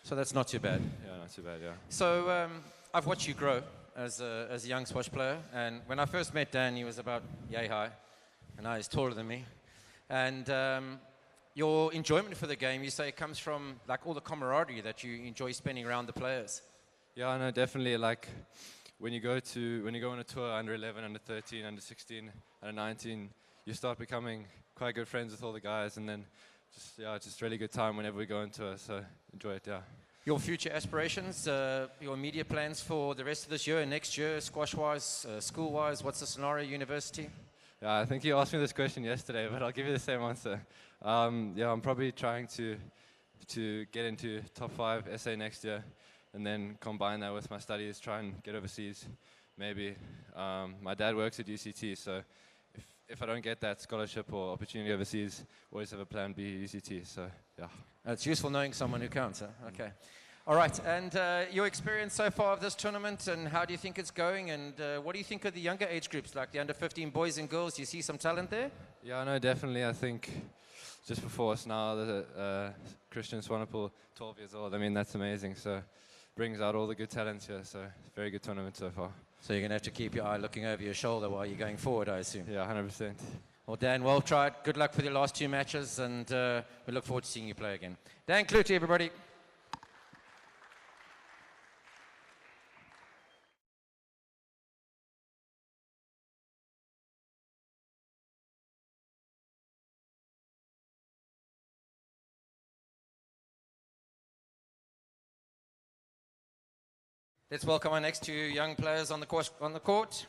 So that's not too bad. Yeah, not too bad, yeah. So I've watched you grow as a young squash player, and when I first met Dan, he was about yay high, and now he's taller than me. And your enjoyment for the game, you say, comes from like all the camaraderie that you enjoy spending around the players. Yeah, I know, definitely. Like when you go on a tour under 11, under 13, under 16, under 19, you start becoming quite good friends with all the guys, and then just really good time whenever we go into it. So enjoy it, yeah. Your future aspirations, your immediate plans for the rest of this year and next year, squash-wise, school-wise, what's the scenario, university? Yeah, I think you asked me this question yesterday, but I'll give you the same answer. Yeah, I'm probably trying to get into top 5 SA next year, and then combine that with my studies, try and get overseas, maybe. My dad works at UCT, so if I don't get that scholarship or opportunity overseas, always have a plan B, UCT, so yeah. It's useful knowing someone who counts, huh? Okay. All right, and your experience so far of this tournament, and how do you think it's going, and what do you think of the younger age groups, like the under 15 boys and girls? Do you see some talent there? Yeah, no, definitely. I think just before us now, Christian Swanepoel, 12 years old. I mean, that's amazing. So brings out all the good talents here, so very good tournament so far. So you're going to have to keep your eye looking over your shoulder while you're going forward, I assume? Yeah, 100%. Well, Dan, well tried. Good luck with your last 2 matches, and we look forward to seeing you play again. Dan Cloete, everybody. Let's welcome our next 2 young players on the court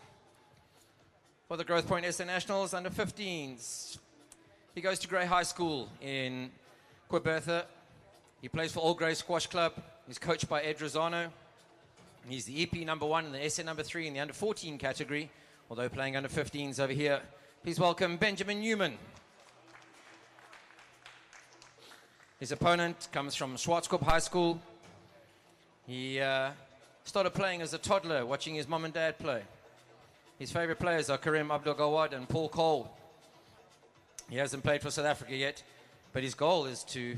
for the Growthpoint SA Nationals under 15s. He goes to Grey High School in Quebertha. He plays for All Grey Squash Club. He's coached by Ed Rosano. He's the EP number 1 and the SA number 3 in the under 14 category, although playing under 15s over here. Please welcome Benjamin Newman. His opponent comes from Schwarzkopf High School. He started playing as a toddler, watching his mom and dad play. His favorite players are Karim Abdul-Gawad and Paul Cole. He hasn't played for South Africa yet, but his goal is to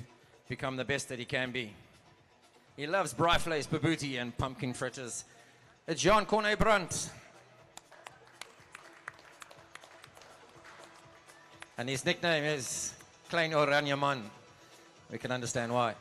become the best that he can be. He loves braai babooti and pumpkin fritters. It's Jean Corne Brandt. And his nickname is Klein Oranje Man. We can understand why.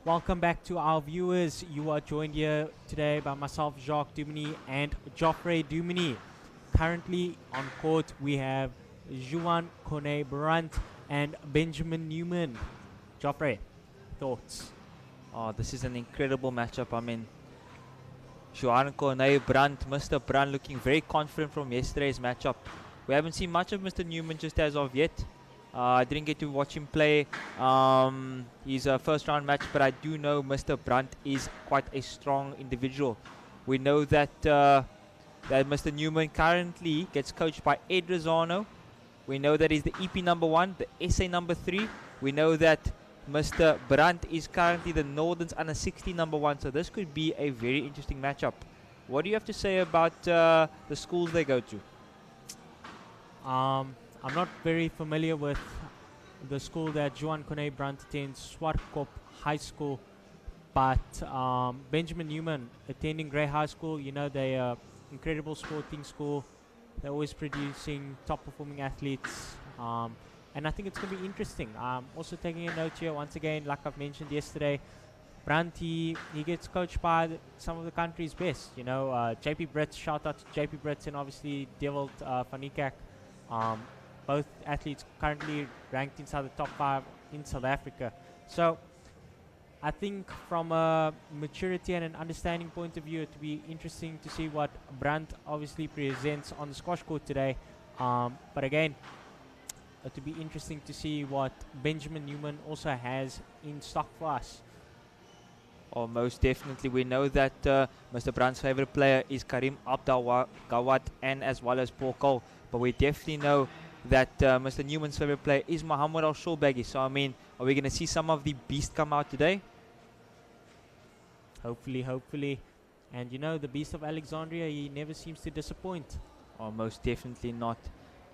Welcome back to our viewers. You are joined here today by myself, Jacques Duminy, and Geoffrey Duminy. Currently on court, we have Juan Corne Brandt and Benjamin Newman. Geoffrey, thoughts? Oh, this is an incredible matchup. I mean, Juan Corne Brandt, Mr. Brandt looking very confident from yesterday's matchup. We haven't seen much of Mr. Newman just as of yet. I didn't get to watch him play his first round match, but I do know Mr. Brandt is quite a strong individual. We know that that Mr. Newman currently gets coached by Ed Rosano. We know that he's the EP number 1, the SA number 3. We know that Mr. Brandt is currently the Northern's under 60 number 1. So this could be a very interesting matchup. What do you have to say about the schools they go to? I'm not very familiar with the school that Juan Corne Brandt attends, Schwarzkopf High School, but Benjamin Newman attending Grey High School, you know, they are incredible sporting school. They're always producing top performing athletes, and I think it's going to be interesting. Also taking a note here, once again, like I've mentioned yesterday, Brandt, he gets coached by some of the country's best, you know, JP Brits, shout out to JP Brits, and obviously Devil van Niekerk. Both athletes currently ranked inside the top 5 in South Africa. So I think from a maturity and an understanding point of view, it will be interesting to see what Brandt obviously presents on the squash court today. But again, it will be interesting to see what Benjamin Newman also has in stock for us. Oh, most definitely. We know that Mr. Brandt's favorite player is Karim Abdul-Gawad and as well as Paul Cole. But we definitely know that Mr. Newman's favorite player is Mohammed Al-Shulbagi. So, I mean, are we going to see some of the beast come out today? Hopefully. And you know, the Beast of Alexandria, he never seems to disappoint. Oh, most definitely not.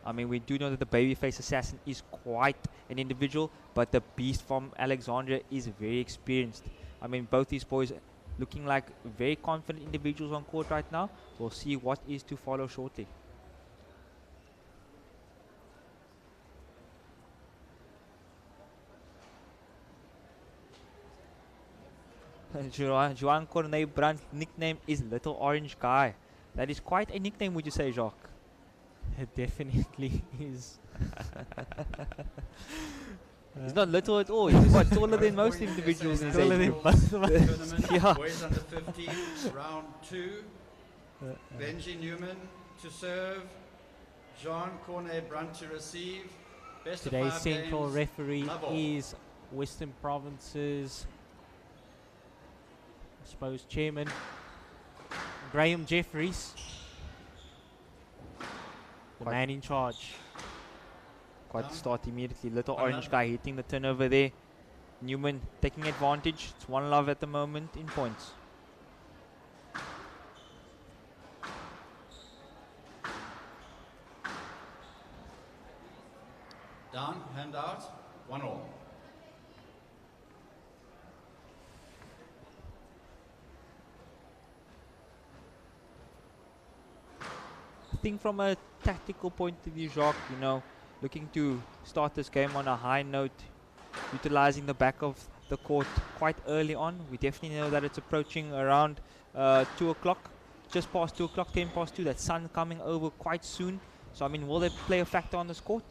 I mean, we do know that the babyface assassin is quite an individual, but the Beast from Alexandria is very experienced. I mean, both these boys looking like very confident individuals on court right now. We'll see what is to follow shortly. Joan Cornet Brandt's nickname is Little Orange Guy. That is quite a nickname, would you say, Jacques? It definitely is. He's not little at all. He's what, taller than most individuals in his taller age than group. most of us. Tournament, Yeah. boys under 15, round 2. Benji Newman to serve, Jean Cornet Brunt to receive. Best Today's of 5 central games, referee love all. is Western Province's, I suppose, chairman, Graham Jeffries, the man in charge. Quite the start immediately. Little Orange Guy hitting the turnover there. Newman taking advantage. It's 1-love at the moment in points. Down, hand out, 1-all. I think from a tactical point of view, Jacques, you know, looking to start this game on a high note, utilizing the back of the court quite early on. We definitely know that it's approaching around 2 o'clock, just past 2 o'clock, 10 past 2. That sun coming over quite soon. So, I mean, will they play a factor on this court?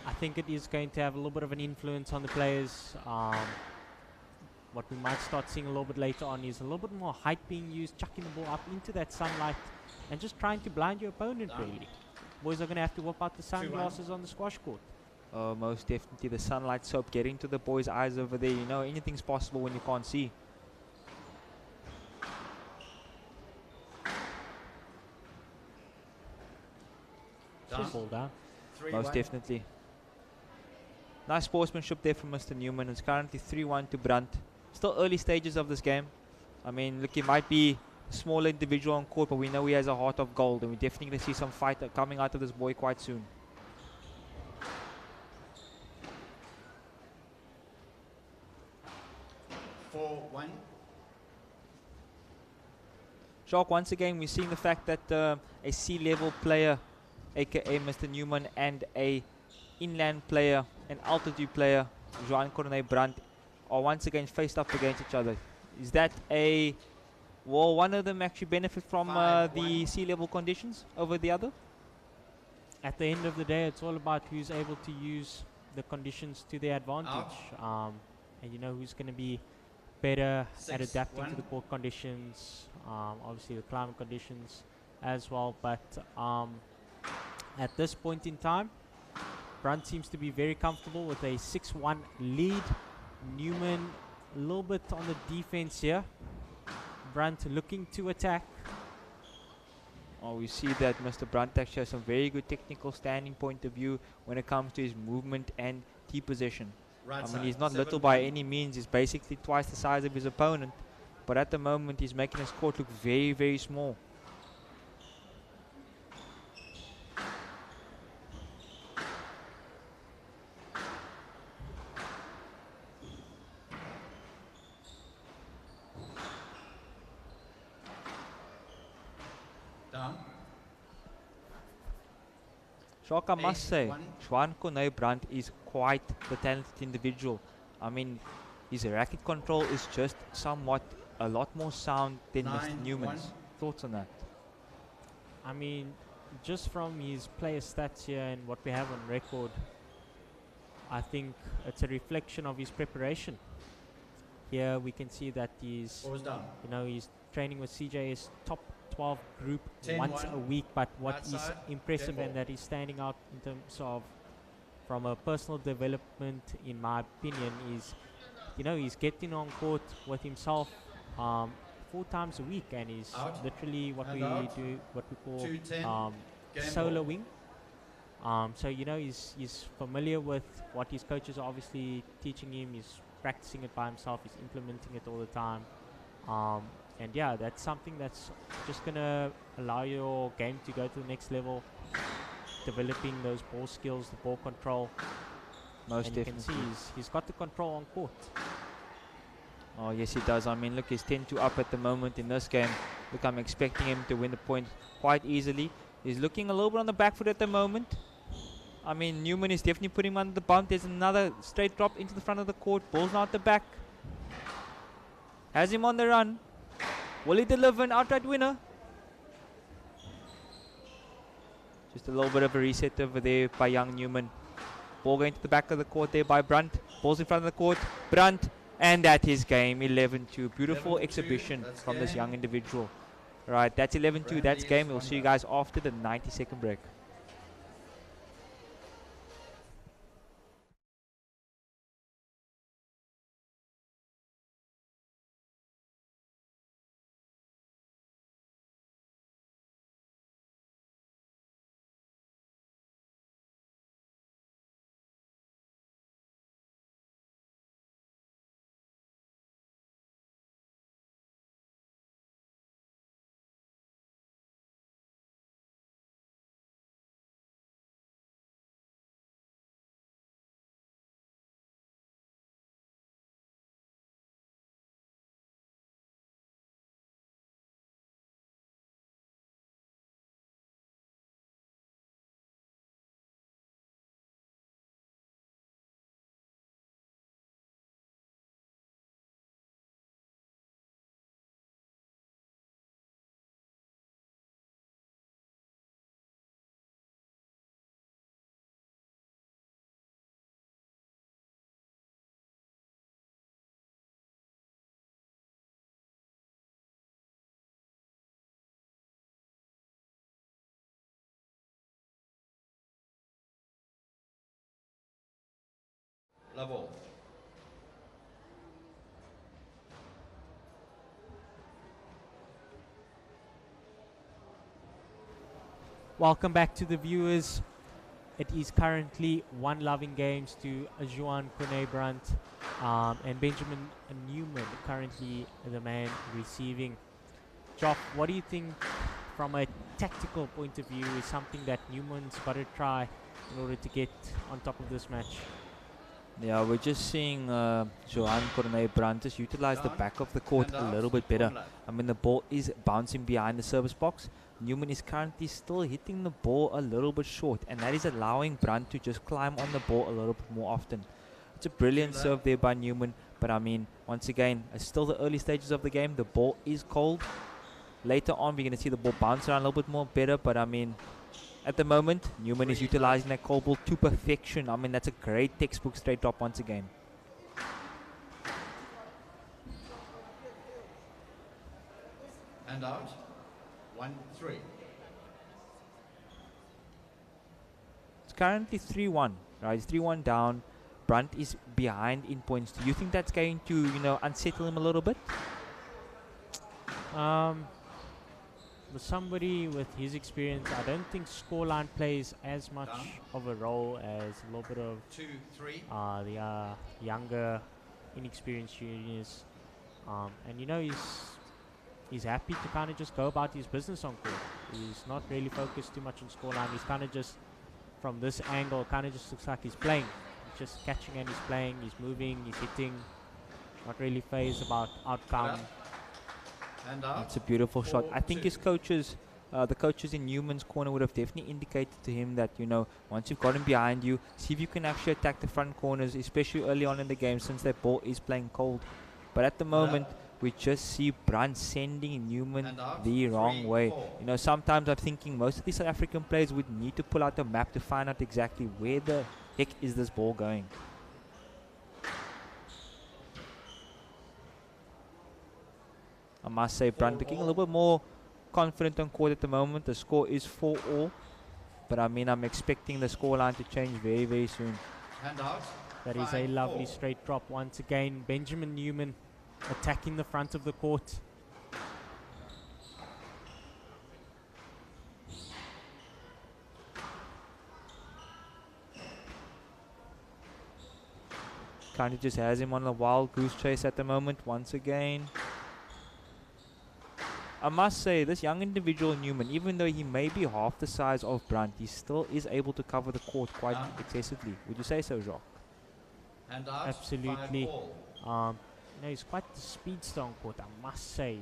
I think it is going to have a little bit of an influence on the players. What we might start seeing a little bit later on is a little bit more height being used, chucking the ball up into that sunlight and just trying to blind your opponent, really. Boys are going to have to whip out the sunglasses on the squash court. Oh, most definitely. The sunlight soap getting to the boys' eyes over there. You know, anything's possible when you can't see. Ball down. Most definitely. Nice sportsmanship there from Mr. Newman. It's currently 3-1 to Brunt. Still early stages of this game. I mean, look, he might be a small individual on court, but we know he has a heart of gold, and we're definitely going to see some fight coming out of this boy quite soon. Jacques, once again, we're seeing the fact that a C-level player, aka Mr. Newman, and a inland player, an altitude player, Joan Cornet Brandt, are once again faced up against each other. Is that will one of them actually benefit from the sea-level conditions over the other? At the end of the day, it's all about who's able to use the conditions to their advantage. And you know who's going to be better at adapting to the court conditions, obviously the climate conditions as well. But at this point in time, Brunt seems to be very comfortable with a 6-1 lead. Newman a little bit on the defense here. Brunt looking to attack. Oh, we see that Mr. Brunt actually has some very good technical standing point of view when it comes to his movement and tee position. I mean, he's not little by any means. He's basically twice the size of his opponent. But at the moment, he's making his court look very, very small. Jacques, I must say, Joan Cornet Brandt is quite the talented individual. I mean, his racket control is just somewhat a lot more sound than Mr. Newman's. Thoughts on that? I mean, just from his player stats here and what we have on record, I think it's a reflection of his preparation. Here we can see that he's, he's training with CJ's top 12 group once a week, but what is impressive and that is standing out in terms of from a personal development, in my opinion, is he's getting on court with himself 4 times a week, and he's literally what we call soloing. So he's familiar with what his coaches are obviously teaching him. He's practicing it by himself. He's implementing it all the time. And yeah, that's something that's just going to allow your game to go to the next level, developing those ball skills, the ball control. Most and definitely. You can see he's got the control on court. Oh, yes, he does. I mean, look, he's 10-2 up at the moment in this game. Look, I'm expecting him to win the point quite easily. He's looking a little bit on the back foot at the moment. I mean, Newman is definitely putting him under the bump. There's another straight drop into the front of the court. Ball's not at the back. Has him on the run. Will he deliver an outright winner? Just a little bit of a reset over there by young Newman. Ball going to the back of the court there by Brunt. Ball's in front of the court. Brunt. And that is game 11-2. Beautiful exhibition from this young individual. Right, that's 11-2. That's game. We'll see you guys after the 90-second break. Love all. Welcome back to the viewers. It is currently 1-loving games to Juan Kone Brunt and Benjamin Newman, currently the man receiving. Joff, what do you think from a tactical point of view is something that Newman's got to try in order to get on top of this match? Yeah, we're just seeing Johan Corne Brantes utilize the back of the court a little bit better. I mean, the ball is bouncing behind the service box. Newman is currently still hitting the ball a little bit short, and that is allowing Brunt to just climb on the ball a little bit more often. It's a brilliant serve there by Newman, but I mean, once again, it's still the early stages of the game. The ball is cold. Later on, we're going to see the ball bounce around a little bit more better, but I mean, at the moment, Newman is utilizing that cold ball to perfection. I mean, that's a great textbook straight drop once again. And out. 1-3. It's currently 3-1, right? It's 3-1 down. Brunt is behind in points. Do you think that's going to, unsettle him a little bit? With somebody with his experience, I don't think scoreline plays as much of a role as a little bit of 2-3. The younger, inexperienced juniors. And he's happy to kind of just go about his business on court. He's not really focused too much on scoreline. He's kind of just, from this angle, kind of just looks like he's playing. He's just catching and he's playing, he's moving, he's hitting. Not really phased about outcome. It's a beautiful shot. I think his coaches, the coaches in Newman's corner would have definitely indicated to him that, once you've got him behind you, see if you can actually attack the front corners, especially early on in the game since that ball is playing cold. But at the moment, we just see Brunt sending Newman the wrong way. Sometimes I'm thinking most of these South African players would need to pull out a map to find out exactly where the heck is this ball going. I must say, Brunt looking a little bit more confident on court at the moment. The score is 4-all. But I mean, I'm expecting the scoreline to change very, very soon. That is a lovely straight drop once again. Benjamin Newman attacking the front of the court. Kind of just has him on a wild goose chase at the moment once again. I must say, this young individual, Newman, even though he may be half the size of Brunt, he still is able to cover the court quite excessively. Would you say so, Jacques? And out, Absolutely. 5-all. He's quite the speedster on court, I must say.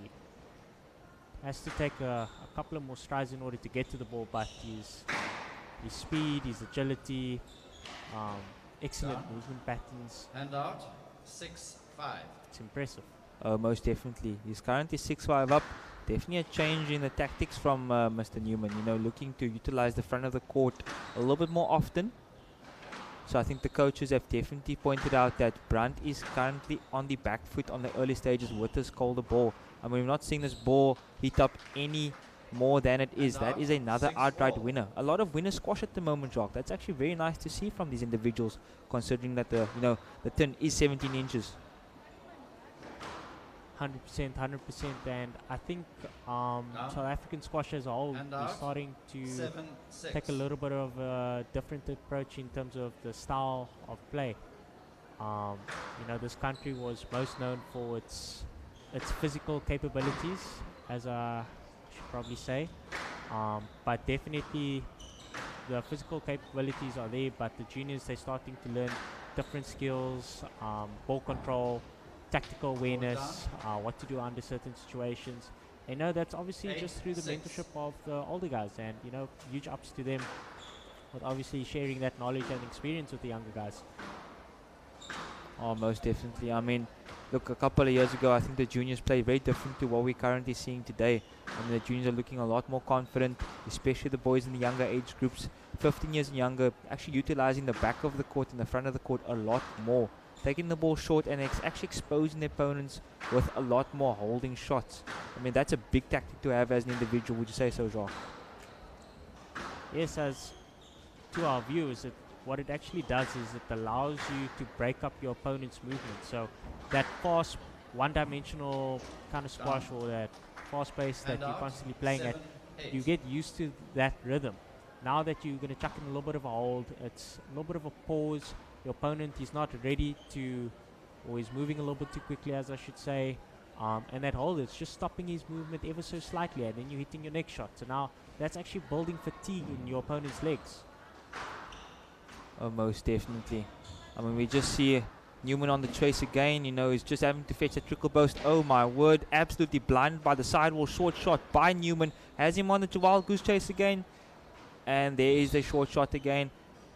Has to take a couple of more strides in order to get to the ball, but his speed, his agility, excellent movement patterns. And out, 6-5. It's impressive. Most definitely. He's currently 6-5 up. Definitely a change in the tactics from Mr. Newman. Looking to utilize the front of the court a little bit more often. So I think the coaches have definitely pointed out that Brunt is currently on the back foot on the early stages with this colder ball. I mean, we're not seeing this ball heat up any more than it is. That is another outright winner. A lot of winner squash at the moment, Jacques. That's actually very nice to see from these individuals, considering that the tin is 17 inches. 100%, and I think South African squash as a whole is starting to 7-6. take a little bit of a different approach in terms of the style of play. This country was most known for its physical capabilities, as I should probably say, but definitely the physical capabilities are there, but the juniors, they're starting to learn different skills, ball control, tactical awareness, what to do under certain situations. That's obviously just through the mentorship of the older guys, and huge ups to them with obviously sharing that knowledge and experience with the younger guys. Oh, most definitely. I mean, look, a couple of years ago, I think the juniors played very different to what we're currently seeing today. I mean, the juniors are looking a lot more confident, especially the boys in the younger age groups, 15 years and younger, actually utilizing the back of the court and the front of the court a lot more. Taking the ball short and actually exposing the opponents with a lot more holding shots. I mean, that's a big tactic to have as an individual. Would you say so, Jacques? Yes, as to our viewers, what it actually does is it allows you to break up your opponent's movement. So that fast, one-dimensional kind of squash or that fast pace that you're constantly playing at, you get used to that rhythm. Now that you're going to chuck in a little bit of a hold, it's a little bit of a pause. Your opponent is not ready to, or is moving a little bit too quickly, as I should say. And that hold, it's just stopping his movement ever so slightly, and then you're hitting your next shot. So now that's actually building fatigue in your opponent's legs. Oh, most definitely. I mean, we just see Newman on the chase again. He's just having to fetch a trickle burst. Oh my word, absolutely blinded by the sidewall short shot by Newman. Has him on the wild goose chase again. And there is the short shot again.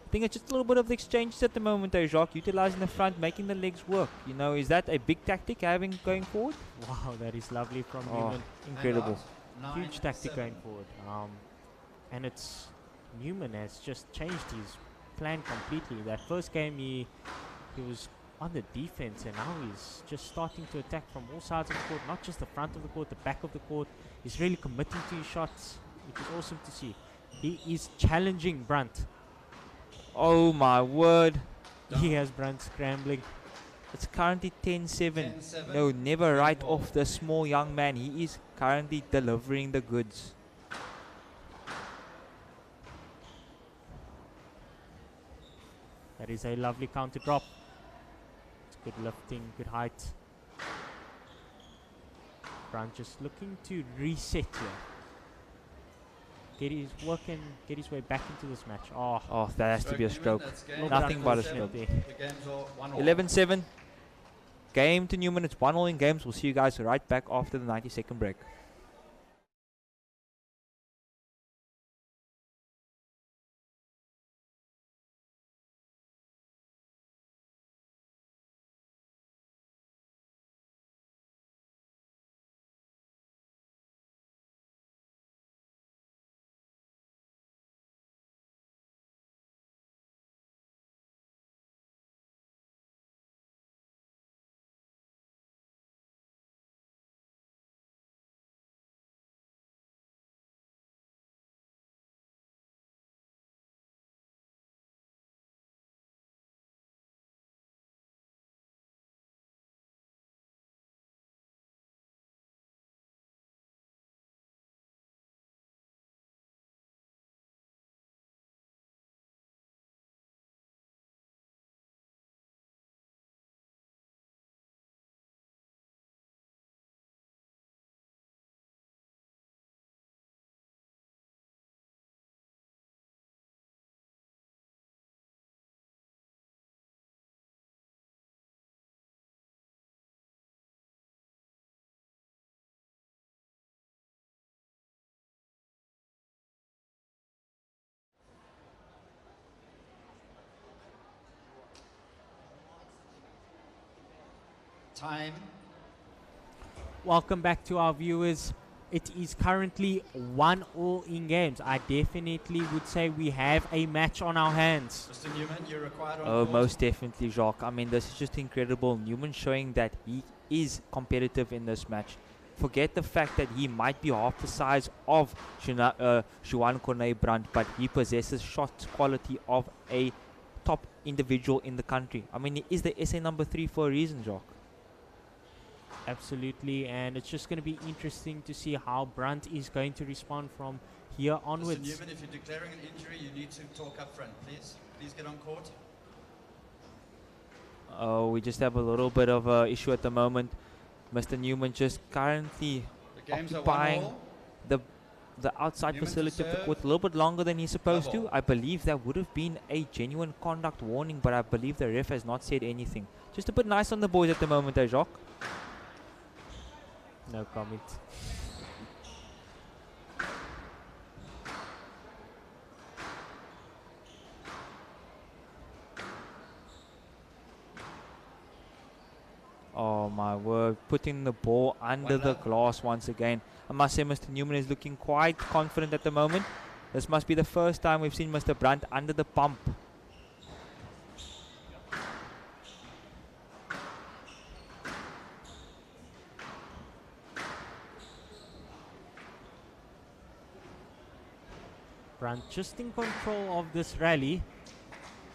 I think it's just a little bit of the exchanges at the moment there, Jacques. Utilizing the front, making the legs work. Is that a big tactic having going forward? Wow, that is lovely from Newman. Incredible. Huge tactic going forward. And Newman has just changed his plan completely. That first game he was on the defense, and now he's just starting to attack from all sides of the court, not just the front of the court, the back of the court. He's really committing to his shots, which is awesome to see. He is challenging Brunt. Oh my word. He has Brunt scrambling. It's currently 10-7. No, never write off the small young man. He is currently delivering the goods. That is a lovely counter drop. It's good lifting, good height. Brunt just looking to reset here. Get his work and get his way back into this match. Oh, that has to be a stroke. Nothing but a stroke. there. 11-7. Game to Newman. It's 1-1 in games. We'll see you guys right back after the 90-second break. Time. Welcome back to our viewers. It is currently 1-1 in games. I definitely would say we have a match on our hands. Mr. Newman, you're required on Oh, court. most definitely, Jacques. I mean, this is just incredible. Newman showing that he is competitive in this match. Forget the fact that he might be half the size of Juan Corne Brandt, but he possesses shot quality of a top individual in the country. I mean, he is the SA number 3 for a reason, Jacques. Absolutely, and it's just going to be interesting to see how Brandt is going to respond from here onwards. Mr. Newman, if you're declaring an injury, you need to talk up front, please. Please get on court. Oh, we just have a little bit of an issue at the moment. Mr. Newman just currently The games are occupying 1-1. the outside Newman to facility of the serve. court a little bit longer than he's supposed Double. to. I believe that would have been a genuine conduct warning, but I believe the ref has not said anything. Just a bit nice on the boys at the moment, Jacques. No comment. Oh my word, putting the ball under the glass once again. I must say Mr. Newman is looking quite confident at the moment. This must be the first time we've seen Mr. Brandt under the pump. Brandt just in control of this rally.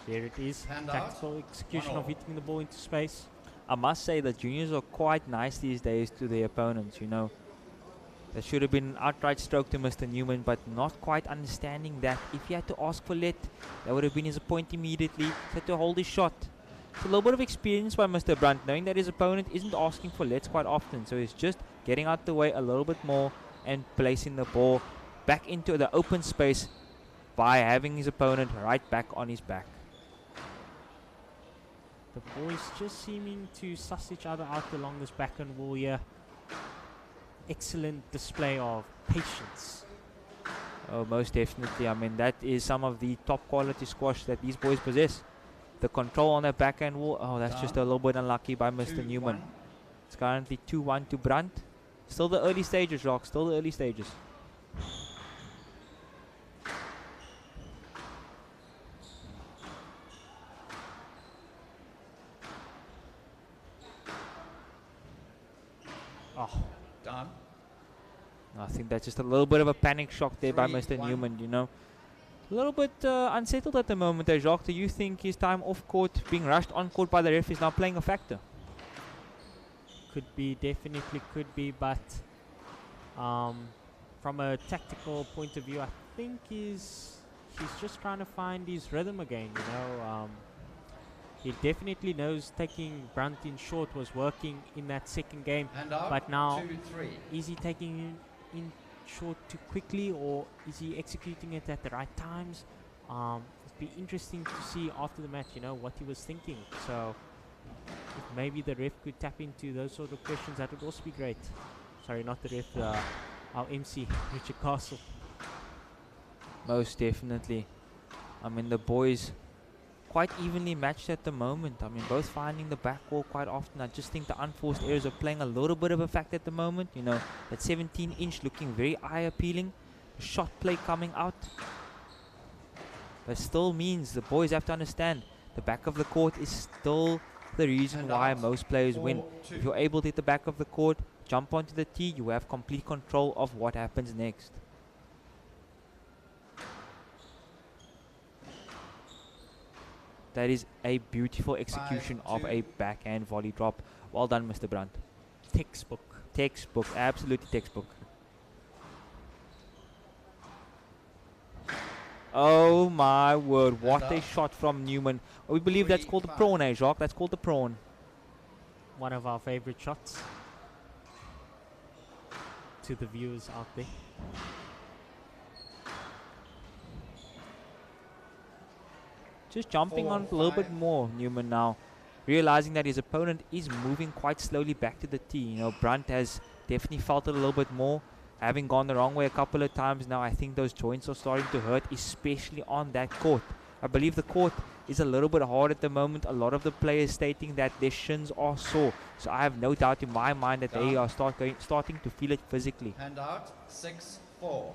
There it is. Hand out. Tactical execution of 1-1. hitting the ball into space. I must say the juniors are quite nice these days to their opponents, you know. That should have been an outright stroke to Mr. Newman, but not quite understanding that if he had to ask for let, that would have been his point immediately. He had to hold his shot. It's a little bit of experience by Mr. Brandt, knowing that his opponent isn't asking for lets quite often, so he's just getting out the way a little bit more and placing the ball back into the open space by having his opponent right back on his back. The boys just seeming to suss each other out along this backhand wall here. Excellent display of patience. Oh, most definitely. I mean, that is some of the top quality squash that these boys possess. The control on that backhand wall, oh, that's just a little bit unlucky by Mr. Newman. It's currently 2-1 to Brandt. Still the early stages, Jacques, still the early stages. Oh, Done. I think that's just a little bit of a panic shock there by 3-1. Mr. Newman, you know. A little bit unsettled at the moment, Jacques. Do you think his time off court, being rushed on court by the ref, is now playing a factor? could be, definitely could be, but from a tactical point of view, I think he's just trying to find his rhythm again, you know. He definitely knows taking Brandt in short was working in that second game, Hand out, but now 2-3. is he taking in short too quickly, or is he executing it at the right times? It'd be interesting to see after the match, you know, what he was thinking. So if maybe the ref could tap into those sort of questions, that would also be great. Sorry, not the ref, our MC, Richard Castle. Most definitely. I mean, the boys quite evenly matched at the moment. I mean, both finding the back wall quite often. I just think the unforced errors are playing a little bit of a factor at the moment. You know, that 17-inch looking very eye-appealing. Shot play coming out. But still means the boys have to understand the back of the court is still the reason why most players win. If you're able to hit the back of the court, jump onto the tee, you have complete control of what happens next. That is a beautiful execution of a backhand volley drop. Well done, Mr. Brandt. Textbook. Textbook, absolutely textbook. Oh my word, what a shot from Newman. We believe that's called the prawn, eh, Jacques? That's called the prawn. One of our favorite shots to the viewers out there. Just jumping on a little bit more, Newman now. Realizing that his opponent is moving quite slowly back to the tee. You know, Brandt has definitely felt it a little bit more. Having gone the wrong way a couple of times now, I think those joints are starting to hurt, especially on that court. I believe the court is a little bit hard at the moment. A lot of the players stating that their shins are sore. So I have no doubt in my mind that they are starting to feel it physically. Hand out, 6-4.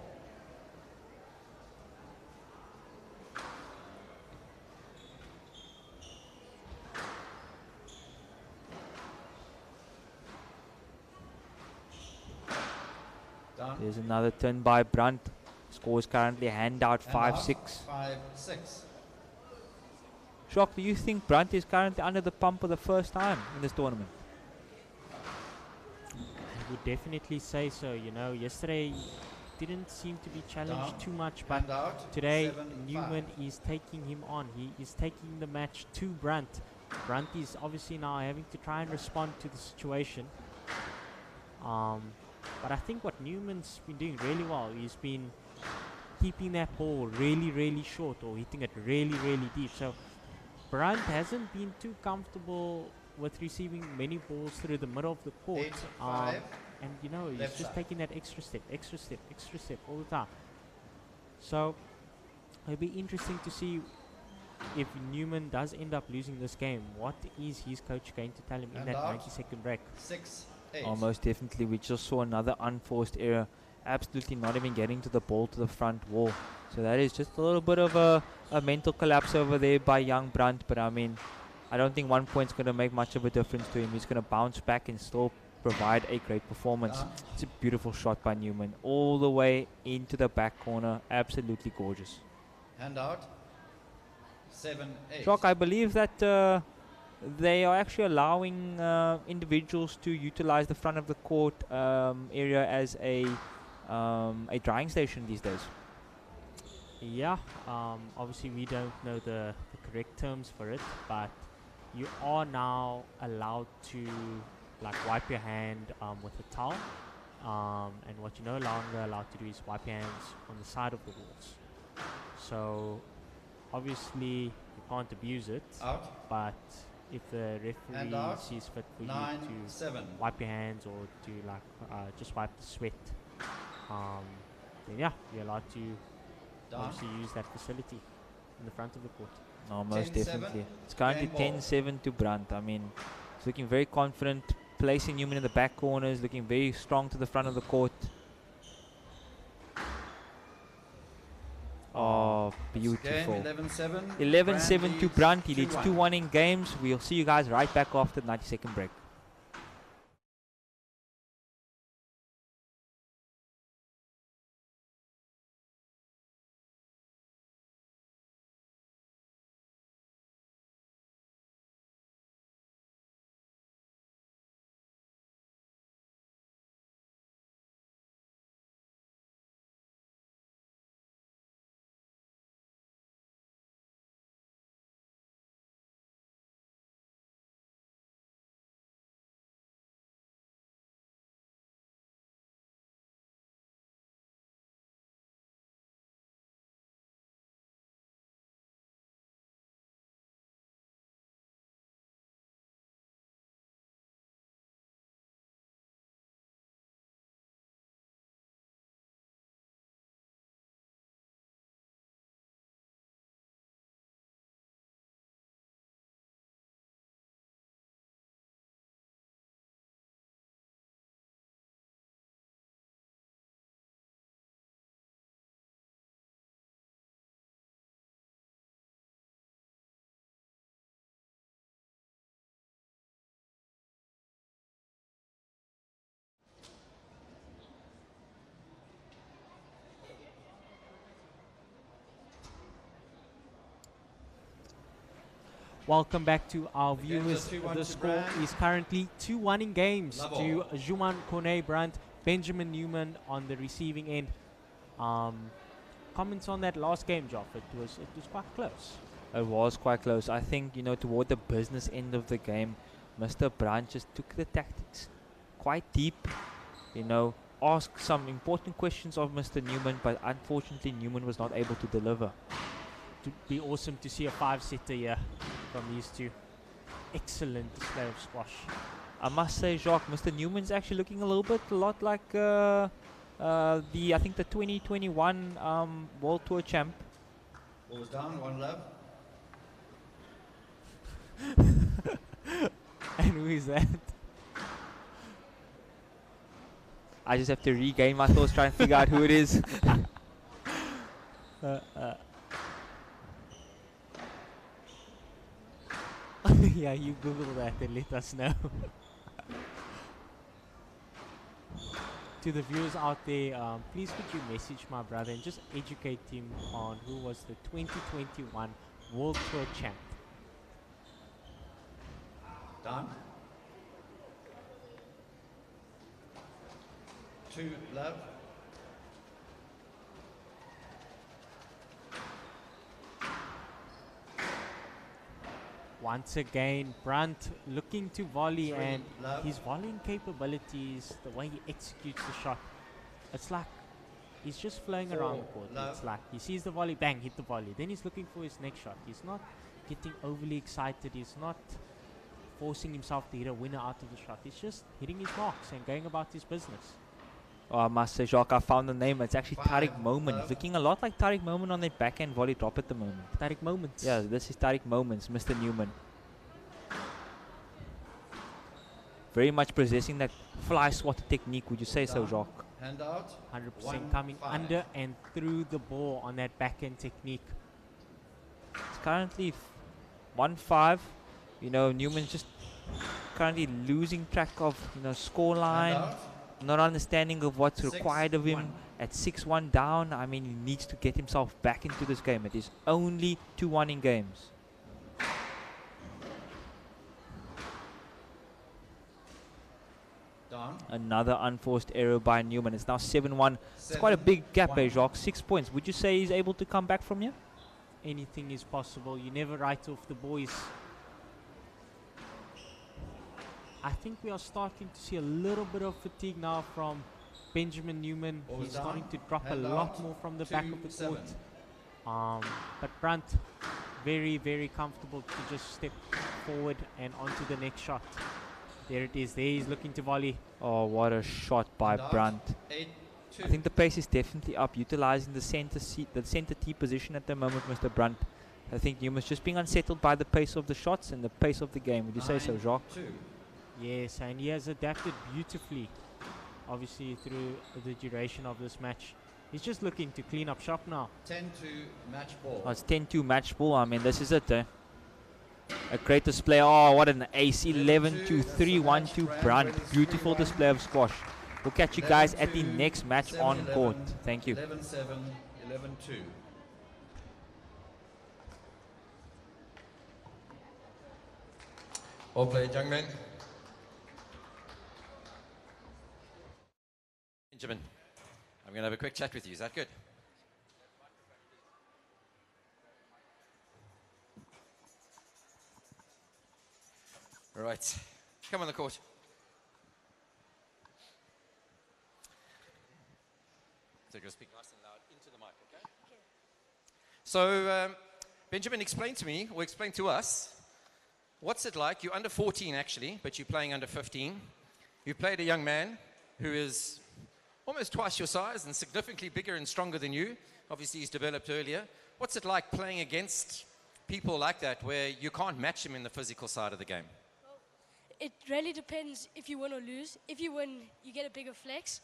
There's another turn by Brunt. Score is currently handout 5-6. 5-6. Shock, do you think Brunt is currently under the pump for the first time in this tournament? I would definitely say so. You know, yesterday didn't seem to be challenged too much, but today Newman is taking him on. He is taking the match to Brunt. Brunt is obviously now having to try and respond to the situation. But I think what Newman's been doing really well, he's been keeping that ball really, really short or hitting it really, really deep. So Brunt hasn't been too comfortable with receiving many balls through the middle of the court. And you know, he's just taking that extra step all the time. So it'll be interesting to see if Newman does end up losing this game. What is his coach going to tell him in that 90-second break? 6-8. Almost definitely. We just saw another unforced error. Absolutely not even getting to the ball to the front wall. So that is just a little bit of a mental collapse over there by young Brunt. But I mean, I don't think 1 point's going to make much of a difference to him. He's going to bounce back and still provide a great performance. It's a beautiful shot by Newman. All the way into the back corner. Absolutely gorgeous. Hand out. 7-8. Shock, I believe that they are actually allowing individuals to utilize the front of the court area as a drying station these days. Yeah, obviously we don't know the correct terms for it, but you are now allowed to like wipe your hand with a towel, and what you're no longer allowed to do is wipe your hands on the side of the walls. So obviously you can't abuse it, but if the referee sees fit for you to wipe your hands or to like just wipe the sweat, then yeah, you're allowed to obviously use that facility in the front of the court. No, most definitely. It's currently 10-7 to Brunt. I mean, he's looking very confident, placing Newman in the back corners, looking very strong to the front of the court. Oh, beautiful. 11-7 to Brunt. He leads 2-1 in games. We'll see you guys right back after the 90-second break. Welcome back to our viewers. The score is currently 2-1 in games to Juman Kone Brunt, Benjamin Newman on the receiving end. Comments on that last game, Joff? It was quite close. It was quite close. I think, you know, toward the business end of the game, Mr. Brunt just took the tactics quite deep. You know, asked some important questions of Mr. Newman, but unfortunately Newman was not able to deliver. It would be awesome to see a 5-setter here from these two. Excellent display of squash. I must say, Jacques, Mr. Newman's actually looking a lot like I think the 2021 World Tour champ. Balls down, 1 love. is that? I just have to regain my thoughts, try and figure out who it is. Yeah, you Google that and let us know. To the viewers out there, please could you message my brother and just educate him on who was the 2021 World Tour champ. Done. 2 love. Once again, Brunt looking to volley, 3 and love. his volleying capabilities, the way he executes the shot, it's like he's just flowing 4 around the court. love. It's like he sees the volley, bang, hit the volley. Then he's looking for his next shot. He's not getting overly excited. He's not forcing himself to hit a winner out of the shot. He's just hitting his marks and going about his business. Oh, I must say, Jacques, I found the name. It's actually 5 Tariq Moment. love. He's looking a lot like Tariq Moment on that backhand volley drop at the moment. Tariq Moments. Yeah, this is Tariq Moments, Mr. Newman. Very much possessing that fly swatter technique, would you say so, Jacques? Hand out. 100% coming 1-5. under and through the ball on that backhand technique. It's currently 1-5. You know, Newman's just currently losing track of, you know, scoreline, Hand out. not understanding of what's required of him. 6-1. At 6-1 down, I mean, he needs to get himself back into this game. It is only 2-1 in games. Down. Another unforced error by Newman. It's now 7-1. It's quite a big gap, 7-1. Jacques. 6 points. Would you say he's able to come back from here? Anything is possible. You never write off the boys. I think we are starting to see a little bit of fatigue now from Benjamin Newman. Ball He's down, starting to drop a hand lot out, more from the back of the 2-7. court. But Brunt, very, very comfortable to just step forward and onto the next shot. There it is. There he's looking to volley. Oh, what a shot by Hand out. Brunt. 8-2. I think the pace is definitely up, utilizing the center seat, the center T position at the moment, Mr. Brunt. I think Newman's just being unsettled by the pace of the shots and the pace of the game. Would you say so, Jacques? 9-2. Yes, and he has adapted beautifully, obviously, through the duration of this match. He's just looking to clean up shop now. 10-2 match ball. Oh, it's 10-2 match ball. I mean, this is it. A great display. Oh, what an ace. 11-2, 3-1-2 Brunt. Beautiful display of squash. We'll catch you guys at the next match on court. Thank you. 11-7, 11-2. All played, young men. Benjamin, I'm going to have a quick chat with you. Is that good? All right. Come on the court. So you're going to speak nice and loud into the mic, okay? So, Benjamin, explain to me, or explain to us, what's it like? You're under 14, actually, but you're playing under 15. You've played a young man who is almost twice your size and significantly bigger and stronger than you. Obviously, he's developed earlier. What's it like playing against people like that where you can't match him in the physical side of the game? It really depends if you win or lose. If you win, you get a bigger flex.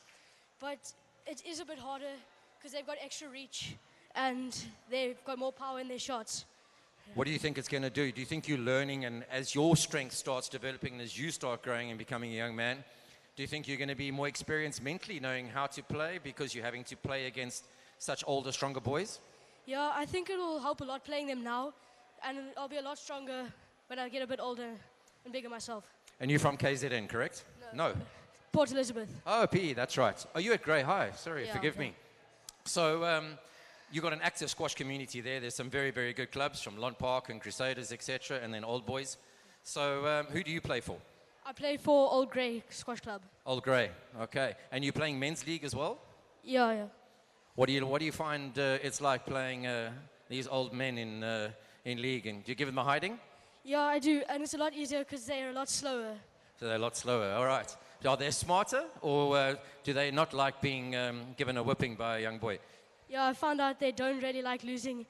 But it is a bit harder because they've got extra reach and they've got more power in their shots. What do you think it's going to do? Do you think you're learning, and as your strength starts developing and as you start growing and becoming a young man, do you think you're going to be more experienced mentally, knowing how to play because you're having to play against such older, stronger boys? Yeah, I think it will help a lot playing them now, and I'll be a lot stronger when I get a bit older and bigger myself. And you're from KZN, correct? No. Port Elizabeth. Oh, PE, that's right. Oh, you at Grey High. Sorry, Yeah, forgive yeah. me. So you've got an active squash community there. There's some very, very good clubs from Lon Park and Crusaders, etc., and then Old Boys. So who do you play for? I play for Old Grey Squash Club. Old Grey, okay. And you're playing men's league as well? Yeah, yeah. What do you find it's like playing these old men in league? And do you give them a hiding? Yeah, I do, and it's a lot easier because they're a lot slower. So they're a lot slower. All right. Are they smarter, or do they not like being given a whipping by a young boy? Yeah, I found out they don't really like losing,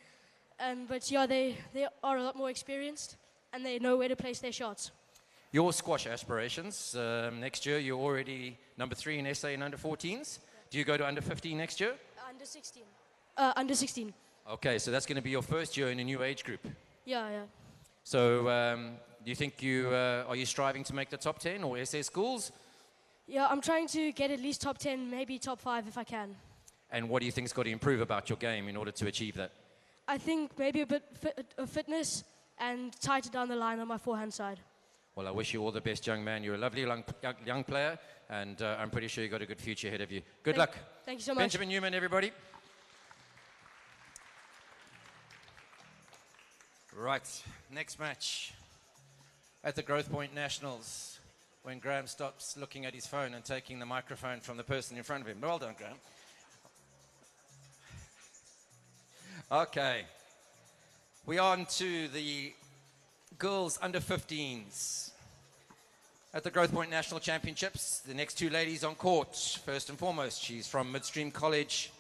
but yeah, they are a lot more experienced, and they know where to place their shots. your squash aspirations. Next year, you're already number 3 in SA in under 14s. Do you go to under 15 next year? Under 16. Under 16. Okay, so that's going to be your first year in a new age group. Yeah, yeah. So do you think are you striving to make the top 10 or SA schools? Yeah, I'm trying to get at least top 10, maybe top 5 if I can. And what do you think's got to improve about your game in order to achieve that? I think maybe a bit of fitness and tighter down the line on my forehand side. Well, I wish you all the best, young man. You're a lovely young player, and I'm pretty sure you've got a good future ahead of you. Good luck. Thank you so much. Benjamin Newman, everybody. Right, next match at the Growthpoint Nationals, when Graham stops looking at his phone and taking the microphone from the person in front of him. Well done, Graham. Okay, we're on to the girls under 15s at the Growthpoint National Championships. The next two ladies on court. First and foremost, she's from Midstream College.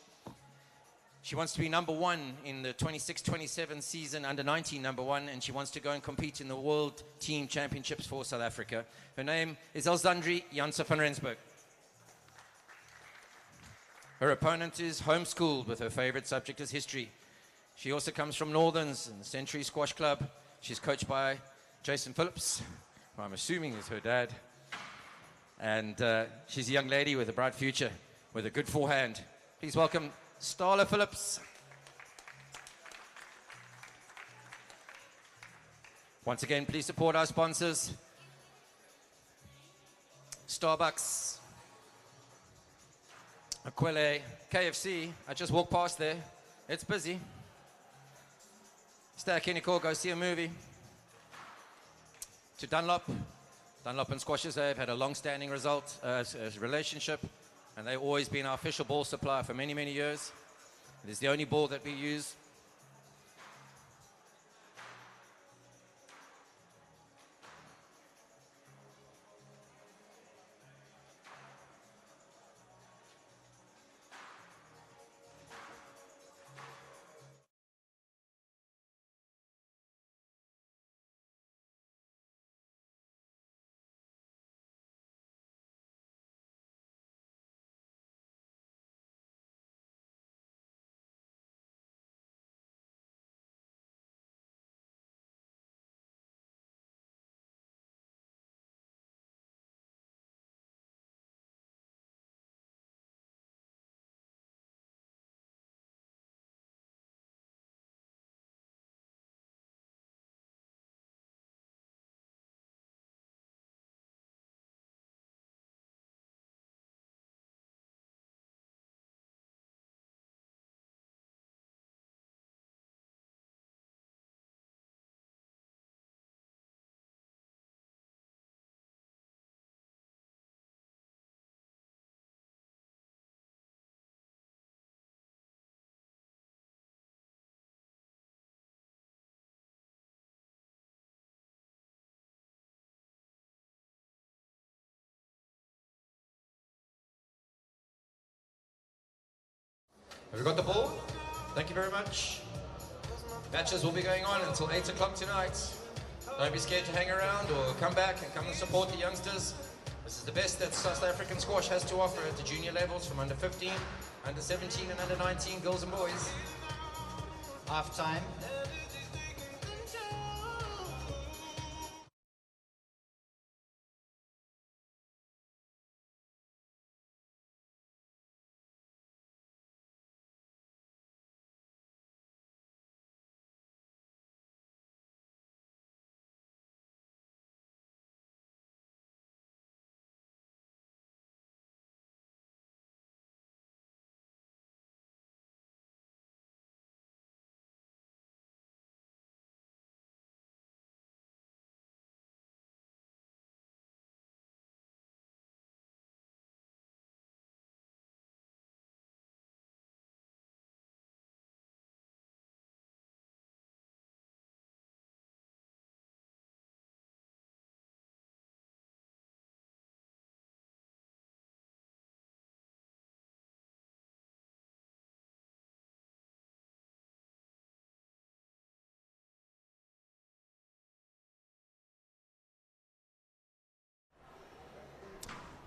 She wants to be number 1 in the 26-27 season, under 19 number 1, and she wants to go and compete in the World Team Championships for South Africa. Her name is Elzandri Janse van Rensburg. Her opponent is homeschooled with her favorite subject is history. She also comes from Northerns and the Century Squash Club. She's coached by Jason Phillips, who I'm assuming is her dad. And she's a young lady with a bright future, with a good forehand. Please welcome Starla Phillips. Once again, please support our sponsors. Starbucks, Aquile, KFC. I just walked past there. It's busy. Stay at Kinnicore, go see a movie. To Dunlop. Dunlop and Squashers, they've had a long-standing relationship, and they've always been our official ball supplier for many, many years. It is the only ball that we use. Have we got the ball? Thank you very much. Matches will be going on until 8 o'clock tonight. Don't be scared to hang around or come back and come and support the youngsters. This is the best that South African squash has to offer at the junior levels, from under 15, under 17 and under 19 girls and boys. Half time.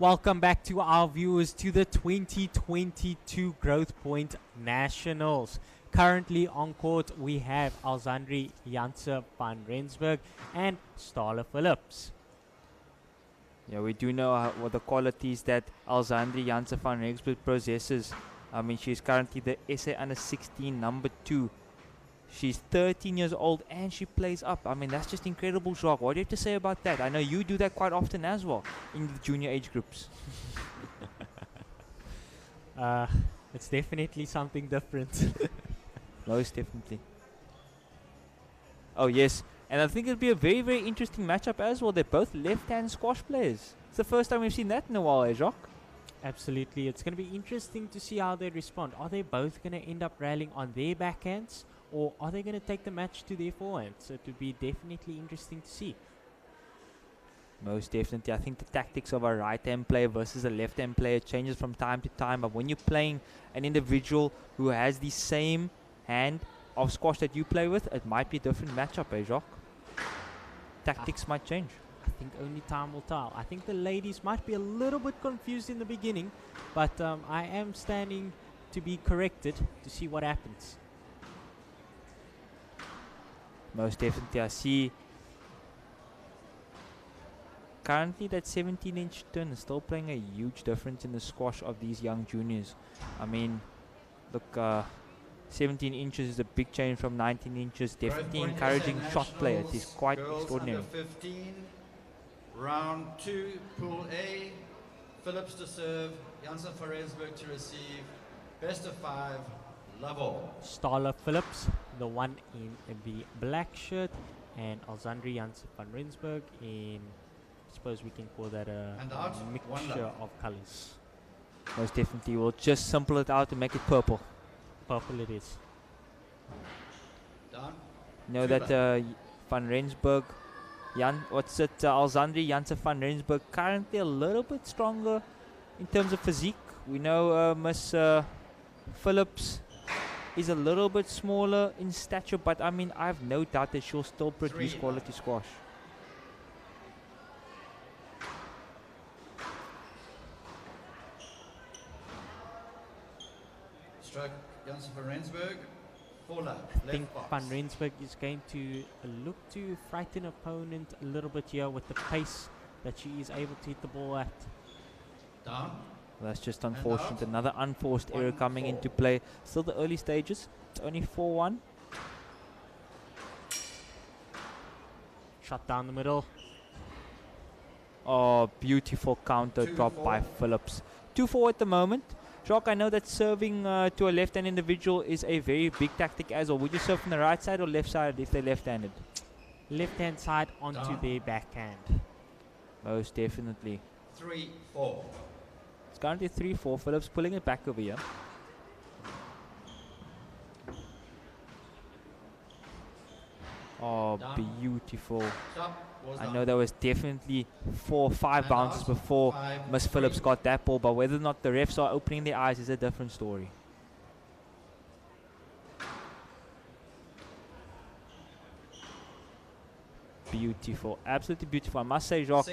Welcome back to our viewers to the 2022 Growthpoint Nationals. Currently on court we have Alexandri Janse van Rensburg and Starla Phillips. Yeah, we do know what the qualities that Alexandri Janse van Rensburg possesses. I mean, she's currently the SA Under 16 number 2. She's 13 years old and she plays up. I mean, that's just incredible, Jacques. What do you have to say about that? I know you do that quite often as well in the junior age groups. It's definitely something different. Most definitely. Oh, yes. And I think it'll be a very, very interesting matchup as well. They're both left-hand squash players. It's the first time we've seen that in a while, eh, Jacques? Absolutely. It's going to be interesting to see how they respond. Are they both going to end up rallying on their backhands, or are they going to take the match to their forehands? So it would be definitely interesting to see. Most definitely. I think the tactics of a right-hand player versus a left-hand player changes from time to time. But when you're playing an individual who has the same hand of squash that you play with, it might be a different matchup, eh, Jacques? Tactics might change. I think only time will tell. I think the ladies might be a little bit confused in the beginning, but I am standing to be corrected to see what happens. Most definitely. I see currently that 17-inch turn is still playing a huge difference in the squash of these young juniors. I mean, look, 17 inches is a big change from 19 inches. Definitely encouraging shot play. It is quite extraordinary. Under 15, round 2, Pool A. Phillips to serve, Janse van Rensburg to receive. Best of 5, love all. Starla Phillips, the one in the black shirt, and Alexandri Janse van Rensburg in, I suppose we can call that a mixture of colors. Most definitely. We'll just simple it out and make it purple. Purple it is. Done. Know that Van Rensburg, Alexandri Janse van Rensburg currently a little bit stronger in terms of physique. We know Miss Phillips is a little bit smaller in stature, but I mean, I have no doubt that she'll still produce quality squash. Stroke, Janse van Rensburg. I think Van Rensburg is going to look to frighten opponent a little bit here with the pace that she is able to hit the ball at. Down. Well, that's just unfortunate. Another unforced error coming into play. Still the early stages. It's only 4-1. Shot down the middle. Oh, beautiful counter drop by Phillips. 2-4 at the moment. Jacques, I know that serving to a left-hand individual is a very big tactic as well. Would you serve from the right side or left side if they're left-handed? Left-hand side onto their backhand. Most definitely. 3-4. It's currently 3-4. Phillips pulling it back over here. Oh, beautiful. I know there was definitely 4 or 5 bounces before Miss Phillips got that ball, but whether or not the refs are opening their eyes is a different story. Beautiful, absolutely beautiful. I must say, Jacques,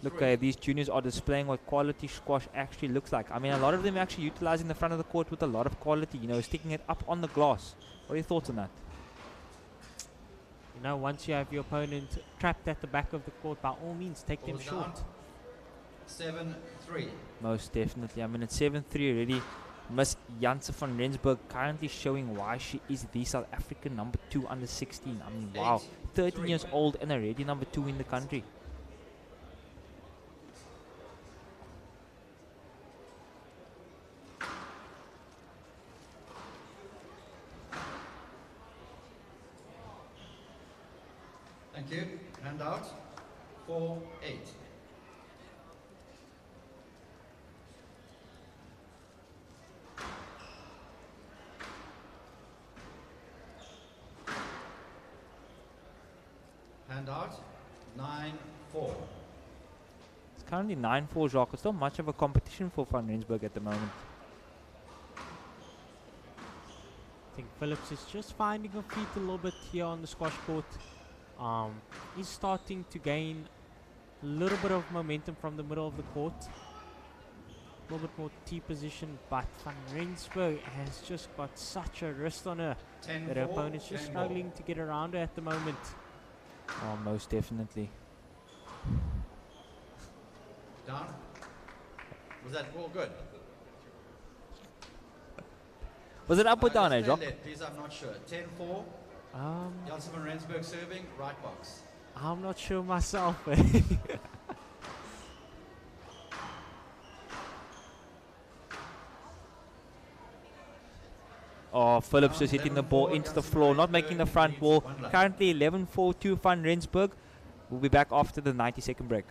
look, these juniors are displaying what quality squash actually looks like. I mean, a lot of them are actually utilizing the front of the court with a lot of quality, you know, sticking it up on the glass. What are your thoughts on that? You know, once you have your opponent trapped at the back of the court, by all means, take them short. 7-3. Most definitely. I mean, it's 7-3 already. Miss Janse van Rensburg currently showing why she is the South African number 2 under 16. I mean, wow. 13 years old and already number 2 in the country. Thank you. Hand out. 4-8. Hand out. 9-4. It's currently 9-4, Jacques. It's not much of a competition for Van Rensburg at the moment. I think Phillips is just finding her feet a little bit here on the squash court. He's starting to gain a little bit of momentum from the middle of the court. A little bit more T position, but Van Rensburg has just got such a wrist on her that her opponent's just struggling to get around her at the moment. Oh, most definitely. Down. Was that ball good? Was it up or down, Just Jock? play left, please, I'm not sure. 10-4. Janssen van Rensburg serving, right box. I'm not sure myself. Oh, Phillips just hitting the ball into the floor, not making the front wall. Currently 11-4 to Van Rensburg. We'll be back after the 90-second break.